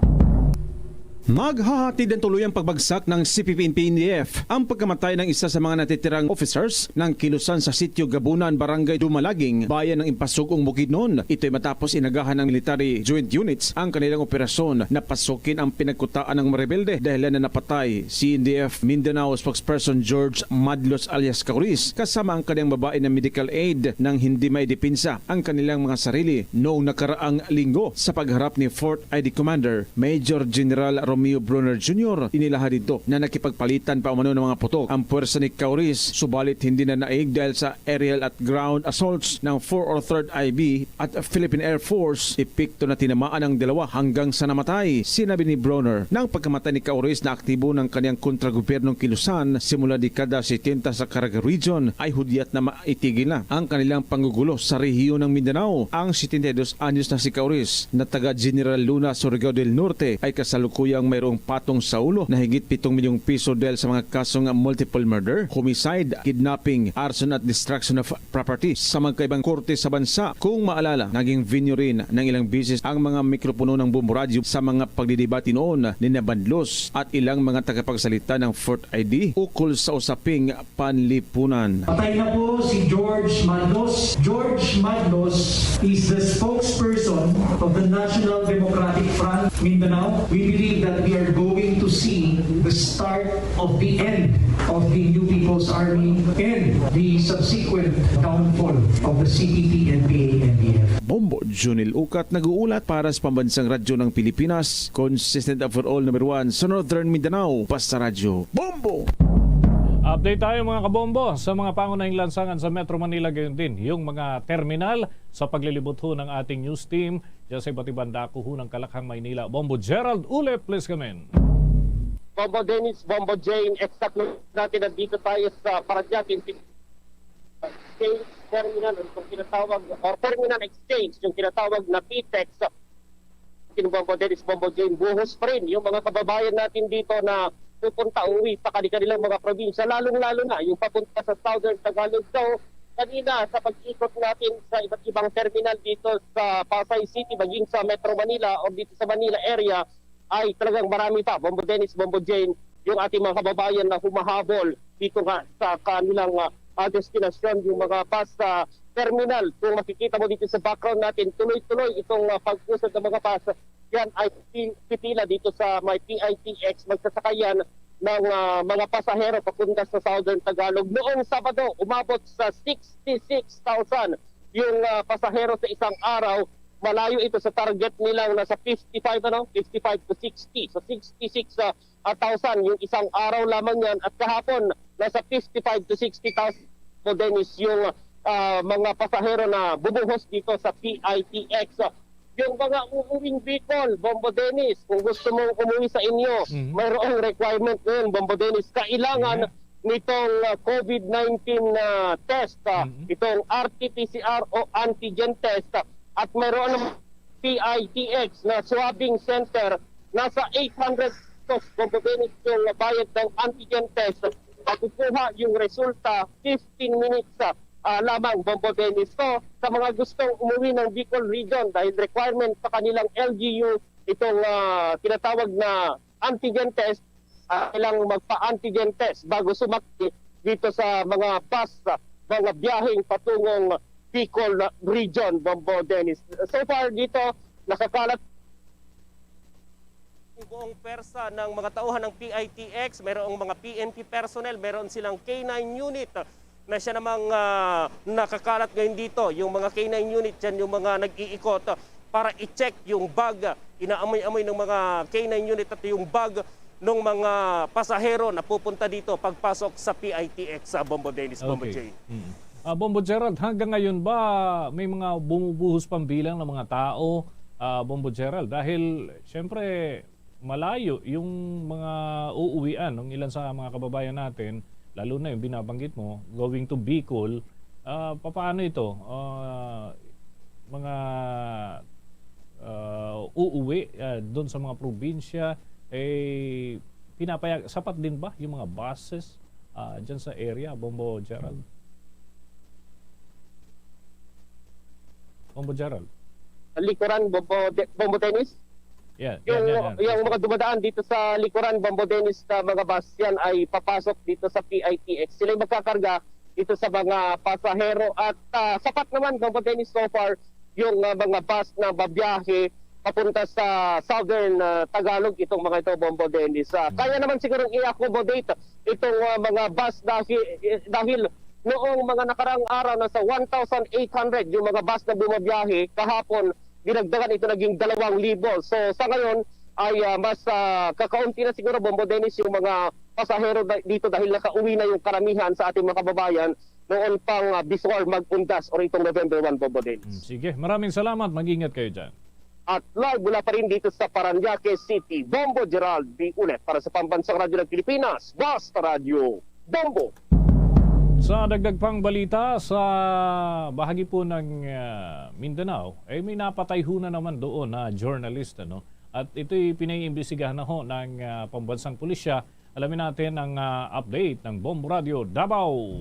Maghahatid ng tuluyang pagbagsak ng CPP-NPF ang pagkamatay ng isa sa mga natitirang officers ng kilusan sa sitio Gabunan, Barangay Dumalaging, bayan ng Impasugong Bukidnon. Ito'y matapos inagahan ng military joint units ang kanilang operasyon na pasukin ang pinagkutaan ng marebelde dahil na napatay si NDF Mindanao spokesperson George Madlos alias Kauris kasama ang kanyang babae na medical aid nang hindi may depensa ang kanilang mga sarili noong nakaraang linggo sa pagharap ni 4th ID Commander Major General Romeo Brunner Jr. Inilahad dito na nakipagpalitan pa umano ng mga putok ang puwersa ni Cauris, subalit hindi na naig dahil sa aerial at ground assaults ng 4 or 3rd IB at Philippine Air Force. Epekto na tinamaan ang dalawa hanggang sa namatay. Sinabi ni Brunner na ang pagkamatay ni Cauris na aktibo ng kanyang kontragobyernong Kilusan simula dekada 70 sa Caraga Region ay hudyat na maitigil na ang kanilang panggugulo sa rehiyon ng Mindanao. Ang 72 anyos na si Cauris na taga General Luna, Surigao del Norte ay kasalukuyang mayroong patong sa ulo na higit 7 milyong piso dahil sa mga kasong multiple murder, homicide, kidnapping, arson at destruction of property sa magkaibang korte sa bansa. Kung maalala, naging venue rin ng ilang bisis ang mga mikropono ng Bombo Radio sa mga pagdidebate noon ni Nabandlos at ilang mga tagapagsalita ng 4th ID ukol sa usaping panlipunan. Patay na po si George Madlos. George Madlos is the spokesperson of the National Democratic Front Mindanao. We believe that we are going to see the start of the end of the New People's Army and the subsequent downfall of the CPP, NPA, NDF. Bombo Junil Ukat nag-uulat para sa Pambansang Radyo ng Pilipinas, consistent for all number 1 sa Northern Mindanao, Basta Radyo. Bombo! Update tayo mga kabombo sa mga pangunahing lansangan sa Metro Manila, gayon din yung mga terminal sa paglilibot ho ng ating news team dyan sa iba't ibang dako ho ng Kalakhang, Maynila. Bombo Gerald Ule, please come in. Bombo Dennis, Bombo Jane, exact natin nandito tayo sa Paradyat Exchange Terminal, yung tinatawag, or Terminal Exchange, yung tinatawag na PTEX. Bombo Dennis, Bombo Jane, buhos pa rin yung mga kababayan natin dito na pupunta uwi sa kanilang mga probinsya, lalong-lalo na yung papunta sa Southern Tagalog. So, kanina sa pag-ikot natin sa iba't ibang terminal dito sa Pasay City, maging sa Metro Manila o dito sa Manila area, ay talagang marami pa, Bombo Dennis, Bombo Jane, yung ating mga kababayan na humahabol dito nga sa kanilang destinasyon, yung mga bus terminal. Kung makikita mo dito sa background natin, tuloy-tuloy itong pag-usad ng mga bus. Yan ay pipila dito sa may PITX, magsasakayan ng mga pasahero papunta sa Southern Tagalog. Noong Sabado, umabot sa 66,000 yung pasahero sa isang araw. Malayo ito sa target nilang nasa 55 to 60. So 66,000 yung isang araw lamang yan. At kahapon, nasa 55 to 60,000 po Dennis yung mga pasahero na bubuhos dito sa PITX. Yung mga uuwing Bicol, Bombo Dennis, kung gusto mong umuwi sa inyo, mayroong requirement ngayon, Bombo Dennis, kailangan nitong COVID-19 test, itong RT-PCR o antigen test, at mayroon ng PITX na swabbing center, nasa 800 pesos, Bombo Dennis, yung bayad ng antigen test, at kukuha yung resulta 15 minutes lamang, Bombo Dennis. So, sa mga gustong umuwi ng Bicol Region dahil requirement sa kanilang LGU itong tinatawag na antigen test, kailang magpa-antigen test bago sumakti dito sa mga bus, mga biyaheng patungong Bicol Region, Bombo Dennis. So far dito, nakakalat buong persa ng mga tauhan ng PITX, mayroong mga PNP personnel, mayroon silang K9 unit na siya namang nakakalat ngayon dito. Yung mga K9 unit dyan, yung mga nag-iikot para i-check yung bag. Inaamoy-amoy ng mga K9 unit at yung bag ng mga pasahero na pupunta dito pagpasok sa PITX sa Bombo Dennis, Bombo J. Bombo Gerald, hanggang ngayon ba may mga bumubuhos pang bilang ng mga tao, Bombo Gerald? Dahil siyempre malayo yung mga uuwian ng ilan sa mga kababayan natin, lalo na yung binabanggit mo, going to Bicol. Paano ito? Mga uuwi doon sa mga probinsya, pinapayag, sapat din ba yung mga buses dyan sa area, Bombo Gerald? Bombo Gerald? Likuran, Bombo Dennis? Yeah, yung mga dumadaan dito sa likuran, Bombo Dennis, na mga bus yan ay papasok dito sa PITX. Sila magkakarga dito sa mga pasahero at sapat naman, Bombo Dennis, so far yung mga bus na babiyahe papunta sa Southern Tagalog, itong mga ito, Bombo Dennis. Kaya naman siguro i-accommodate itong mga bus dahil noong mga nakarang araw nasa 1,800 yung mga bus na bumabiyahe, kahapon dinagdagan ito naging 2,000. So sa ngayon, ay mas kakaunti na siguro, Bombo Dennis, yung mga pasahero dito dahil nakauwi na yung karamihan sa ating mga kababayan noon pang before mag-undas o itong November 1, Bombo Dennis. Sige, maraming salamat. Mag-ingat kayo dyan. At live mula pa rin dito sa Paranaque City, Bombo Gerald B. Ulet para sa Pambansang Radyo ng Pilipinas, Basta Radio, Bombo. Sa dagdag pang balita, sa bahagi po ng Mindanao, may napatay ho na naman doon na journalist. At ito'y pinaiimbestigahan na ho ng pambansang pulisya. Alamin natin ang update ng Bombo Radio Davao.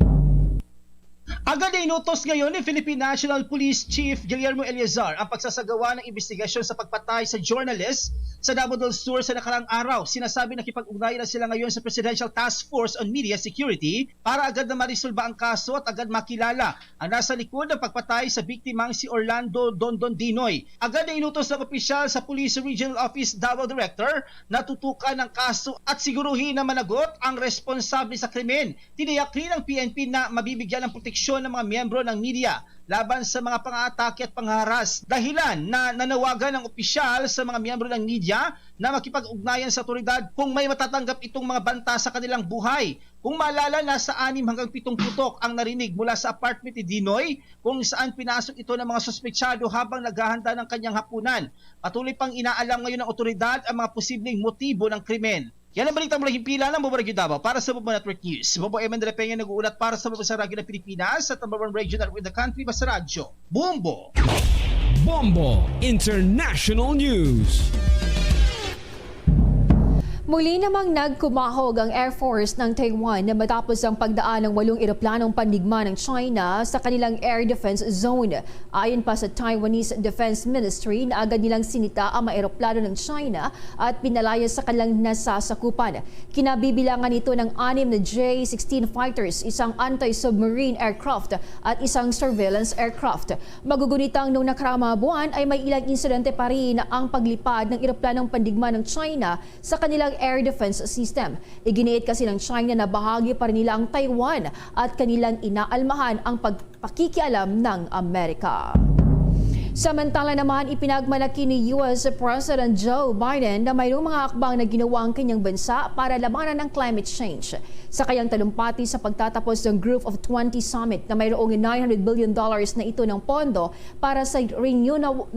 Agad ay inutos ngayon ni Philippine National Police Chief Guillermo Eleazar ang pagsasagawa ng investigasyon sa pagpatay sa journalist sa Davao del Sur sa nakarang araw. Sinasabi na nakipag-ugnayan na sila ngayon sa Presidential Task Force on Media Security para agad na marisolba ang kaso at agad makilala ang nasa likod ng pagpatay sa biktimang si Orlando Dondon Dinoy. Agad na inutos ng opisyal sa Police Regional Office Davao Director na tutukan ng kaso at siguruhin na managot ang responsable sa krimen. Tiniyak rin ng PNP na mabibigyan ng proteksyon ng mga miyembro ng media laban sa mga pang-aatake at pangharas. Dahilan na nanawagan ng opisyal sa mga miyembro ng media na makipag-ugnayan sa otoridad kung may matatanggap itong mga banta sa kanilang buhay. Kung maalala, nasa 6 hanggang 7 putok ang narinig mula sa apartment ni Dinoy kung saan pinasok ito ng mga suspetsado habang naghahanda ng kanyang hapunan. Patuloy pang inaalam ngayon ng otoridad ang mga posibleng motibo ng krimen. Yan ang balita mula Himpila ng Bombo Radio Davao para sa Bombo Network News. Bombo Eman de Repeña nag-uulat para sa Bombo sa Radyo ng Pilipinas at number 1 regional with the country Basta Radyo. Bombo! Bombo International News. Muli namang nagkumahog ang Air Force ng Taiwan na matapos ang pagdaan ng 8 eroplanong pandigma ng China sa kanilang air defense zone. Ayon pa sa Taiwanese Defense Ministry na agad nilang sinita ang mga eroplano ng China at pinalaya sa kanilang nasasakupan. Kinabibilangan ito ng 6 na J-16 fighters, isang anti-submarine aircraft at isang surveillance aircraft. Magugunitang noong nakaraang mga buwan ay may ilang insidente pa rin ang paglipad ng eroplanong pandigma ng China sa kanilang air defense system. Iginiit kasi ng China na bahagi pa rin nila ang Taiwan at kanilang inaalmahan ang pagpakikialam ng Amerika. Samantala naman, ipinagmalaki ni US President Joe Biden na mayroong mga akbang na ginawa ang kanyang bansa para labanan ng climate change. Sa kanyang talumpati sa pagtatapos ng Group of 20 Summit na mayroong $900 billion na ito ng pondo para sa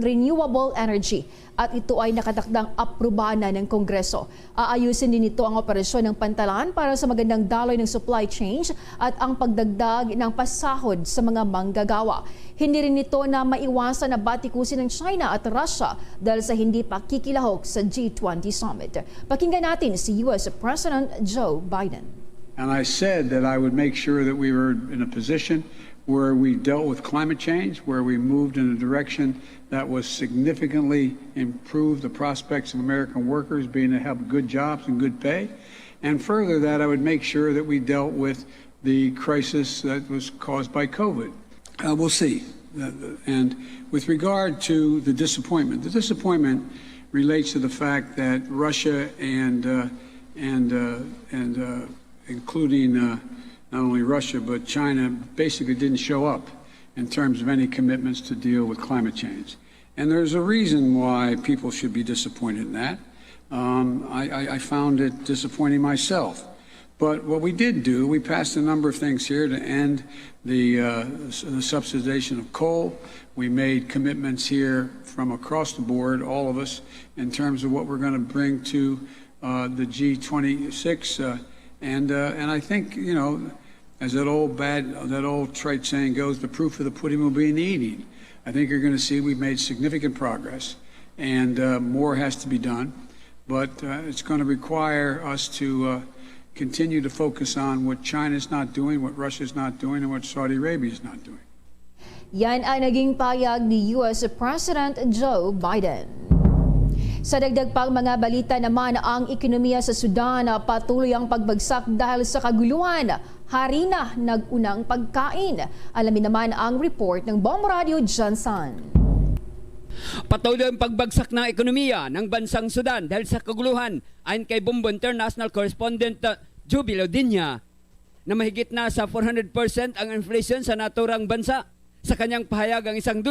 renewable energy. At ito ay nakatakdang aprubahan na ng Kongreso. Aayusin din ito ang operasyon ng pantalan para sa magandang daloy ng supply chain at ang pagdagdag ng pasahod sa mga manggagawa. Hindi rin ito na maiwasan na batikusin ng China at Russia dahil sa hindi pakikilahok sa G20 Summit. Pakinggan natin si US President Joe Biden. And I said that I would make sure that we were in a position where we dealt with climate change, where we moved in a direction that was significantly improved the prospects of American workers being to have good jobs and good pay. And further that, I would make sure that we dealt with the crisis that was caused by COVID. We'll see. And with regard to the disappointment relates to the fact that Russia and including not only Russia but China basically didn't show up in terms of any commitments to deal with climate change. And there's a reason why people should be disappointed in that. I found it disappointing myself. But what we did do, we passed a number of things here to end the subsidization of coal. We made commitments here from across the board, all of us, in terms of what we're going to bring to the G26. And I think, you know, as that old trite saying goes, the proof of the pudding will be in the eating. I think you're going to see we've made significant progress, and more has to be done. But it's going to require us to continue to focus on what China's not doing, what Russia's not doing, and what Saudi Arabia's not doing. Yan ay naging payag ni US President Joe Biden. Sa dagdag pang mga balita naman, ang ekonomiya sa Sudan patuloy ang pagbagsak dahil sa kaguluhan. Hari na nag-unang pagkain. Alamin naman ang report ng Bombo Radio Johnson. Patuloy ang pagbagsak ng ekonomiya ng bansang Sudan dahil sa kaguluhan, ayon kay Bombo International Correspondent Jubilo Dinya, na mahigit na sa 400% ang inflation sa naturang bansa. Sa kanyang pahayag, ang $1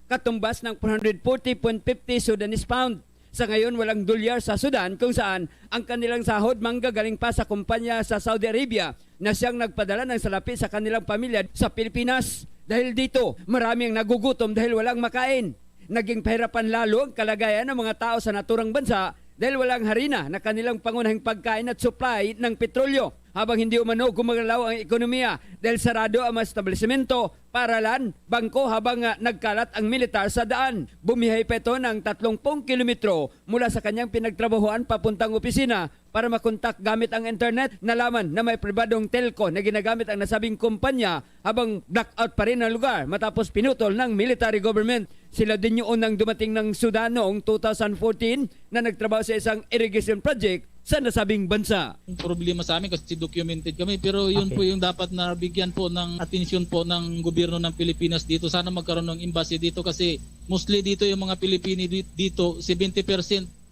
katumbas ng 440.50 Sudanese pound. Sa ngayon, walang dolyar sa Sudan kung saan ang kanilang sahod manggagaling pa sa kumpanya sa Saudi Arabia na siyang nagpadala ng salapi sa kanilang pamilya sa Pilipinas. Dahil dito, marami ang nagugutom dahil walang makain. Naging pahirapan lalo ang kalagayan ng mga tao sa naturang bansa dahil walang harina na kanilang pangunahing pagkain at supply ng petrolyo. Habang hindi umano gumagalaw ang ekonomiya dahil sarado ang mga establishmento, paralan, bangko habang nagkalat ang militar sa daan. Bumiyahe pa ito ng 30 kilometro mula sa kanyang pinagtrabahoan papuntang opisina para makontak gamit ang internet. Nalaman na may pribadong telco na ginagamit ang nasabing kumpanya habang blackout pa rin ang lugar matapos pinutol ng military government. Sila din yung unang dumating ng Sudan noong 2014 na nagtrabaho sa isang irrigation project sa nasabing bansa. Problema sa amin kasi documented kami, pero yun po yung dapat na bigyan po ng atensyon po ng gobyerno ng Pilipinas dito. Sana magkaroon ng embassy dito kasi mostly dito yung mga Pilipino dito, 70%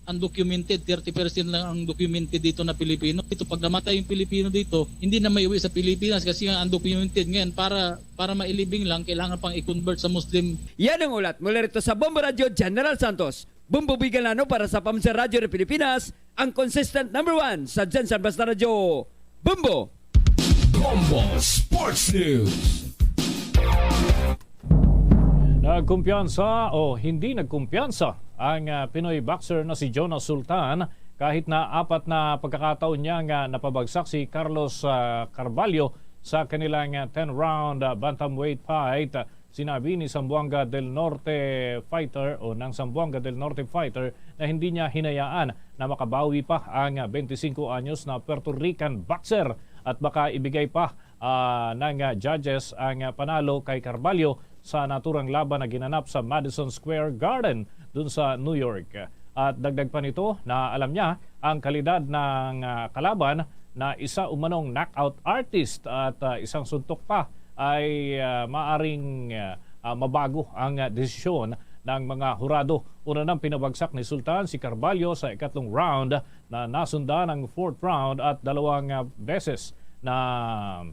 undocumented, 30% lang ang documented dito na Pilipino. Ito pag namatay yung Pilipino dito, hindi na maiuwi sa Pilipinas kasi nga undocumented ngayon para mailibing lang, kailangan pang i-convert sa Muslim. Yan ang ulat mula rito sa Bombo Radio General Santos. Bumbo Bigalano para sa Pamsa Radio ng Pilipinas, ang consistent number 1 sa Jensen Basta Radio. Bumbo! Bombo Sports News. Nagkumpiyansa o hindi nagkumpiyansa ang Pinoy boxer na si Jonas Sultan kahit na 4 na pagkakataon niyang napabagsak si Carlos Carvalho sa kanilang 10-round bantamweight fight. Sinabi ni Zamboanga del Norte fighter o ng Zamboanga del Norte fighter na hindi niya hinayaan na makabawi pa ang 25 anyos na Puerto Rican boxer at baka ibigay pa ng judges ang panalo kay Carvalho sa naturang laban na ginanap sa Madison Square Garden dun sa New York. At dagdag pa nito na alam niya ang kalidad ng kalaban na isa umanong knockout artist at isang suntok pa ay maaring mabago ang desisyon ng mga hurado. Una nang pinabagsak ni Sultan si Carvalho sa ikatlong round na nasundan ng 4th round at 2 beses na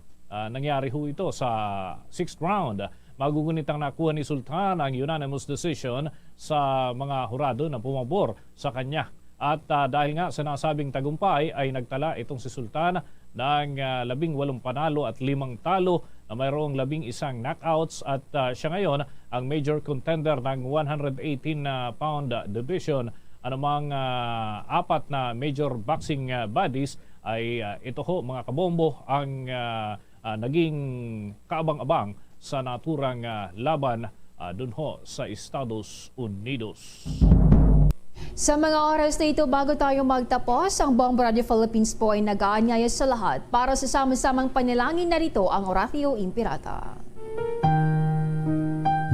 nangyari ho ito sa 6th round. Magugunitang nakuha ni Sultan ang unanimous decision sa mga hurado na pumabor sa kanya. At dahil nga sa nasabing tagumpay ay nagtala itong si Sultan ng 18 panalo at 5 talo na mayroong 11 knockouts at siya ngayon ang major contender ng 118-pound division. Anumang 4 na major boxing bodies ay ito ho mga kabombo ang naging kaabang-abang sa naturang laban dun ho sa Estados Unidos. Sa mga oras na ito, bago tayo magtapos, ang Bombo Radio Philippines po ay nag-aanyaya sa lahat para sa sama-samang panalangin. Narito ang Oratio Impirata.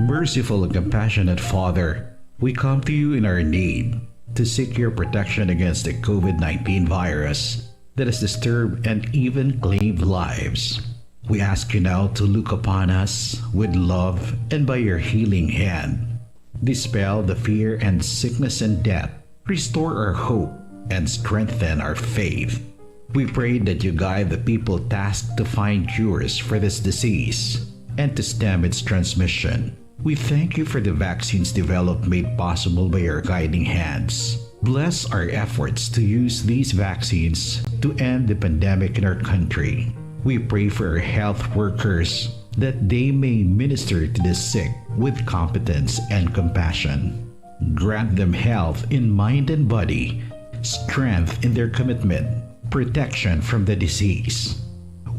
Merciful and compassionate Father, we come to you in our need to seek your protection against the COVID-19 virus that has disturbed and even claimed lives. We ask you now to look upon us with love and by your healing hand. Dispel the fear and sickness and death. Restore our hope and strengthen our faith. We pray that you guide the people tasked to find cures for this disease and to stem its transmission. We thank you for the vaccines developed made possible by your guiding hands. Bless our efforts to use these vaccines to end the pandemic in our country. We pray for our health workers that they may minister to the sick with competence and compassion. Grant them health in mind and body, strength in their commitment, protection from the disease.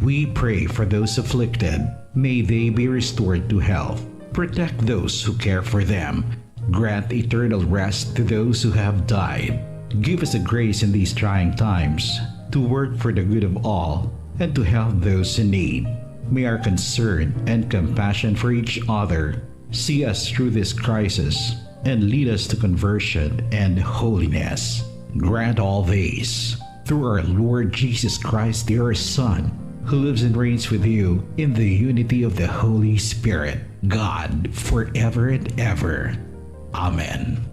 We pray for those afflicted. May they be restored to health. Protect those who care for them. Grant eternal rest to those who have died. Give us the grace in these trying times to work for the good of all and to help those in need. May our concern and compassion for each other see us through this crisis and lead us to conversion and holiness. Grant all these through our Lord Jesus Christ, your Son, who lives and reigns with you in the unity of the Holy Spirit, God, forever and ever. Amen.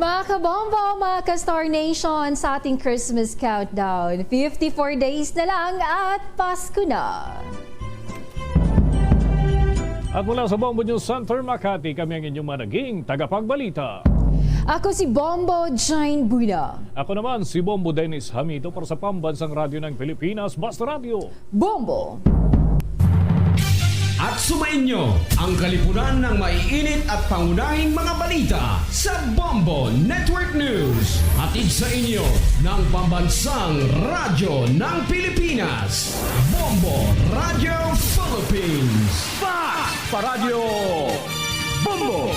Mga kabombo, mga ka-Star Nation, sa ating Christmas countdown, 54 days na lang at Pasko na! At mula sa Bombo News Center, Makati, kami ang inyong managing tagapagbalita. Ako si Bombo Jane Buida. Ako naman si Bombo Dennis Hamito para sa Pambansang Radyo ng Pilipinas, Basta Radio. Bombo! At sumainyo ang kalipunan ng maiinit at pangunahing mga balita sa Bombo Network News. Hatid sa inyo ng Pambansang Radyo ng Pilipinas, Bombo Radio Philippines. Paradyo Bombo!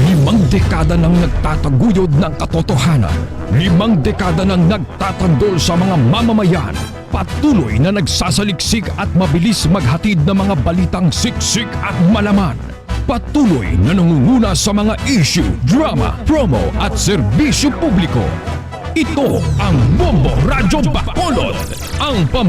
Limang dekada nang nagtataguyod ng katotohanan. 5 dekada nang nagtatanggol sa mga mamamayan. Patuloy na nagsasaliksik at mabilis maghatid ng mga balitang siksik at malaman. Patuloy na nangunguna sa mga issue, drama, promo at serbisyo publiko. Ito ang Bombo Radyo Bacolod, ang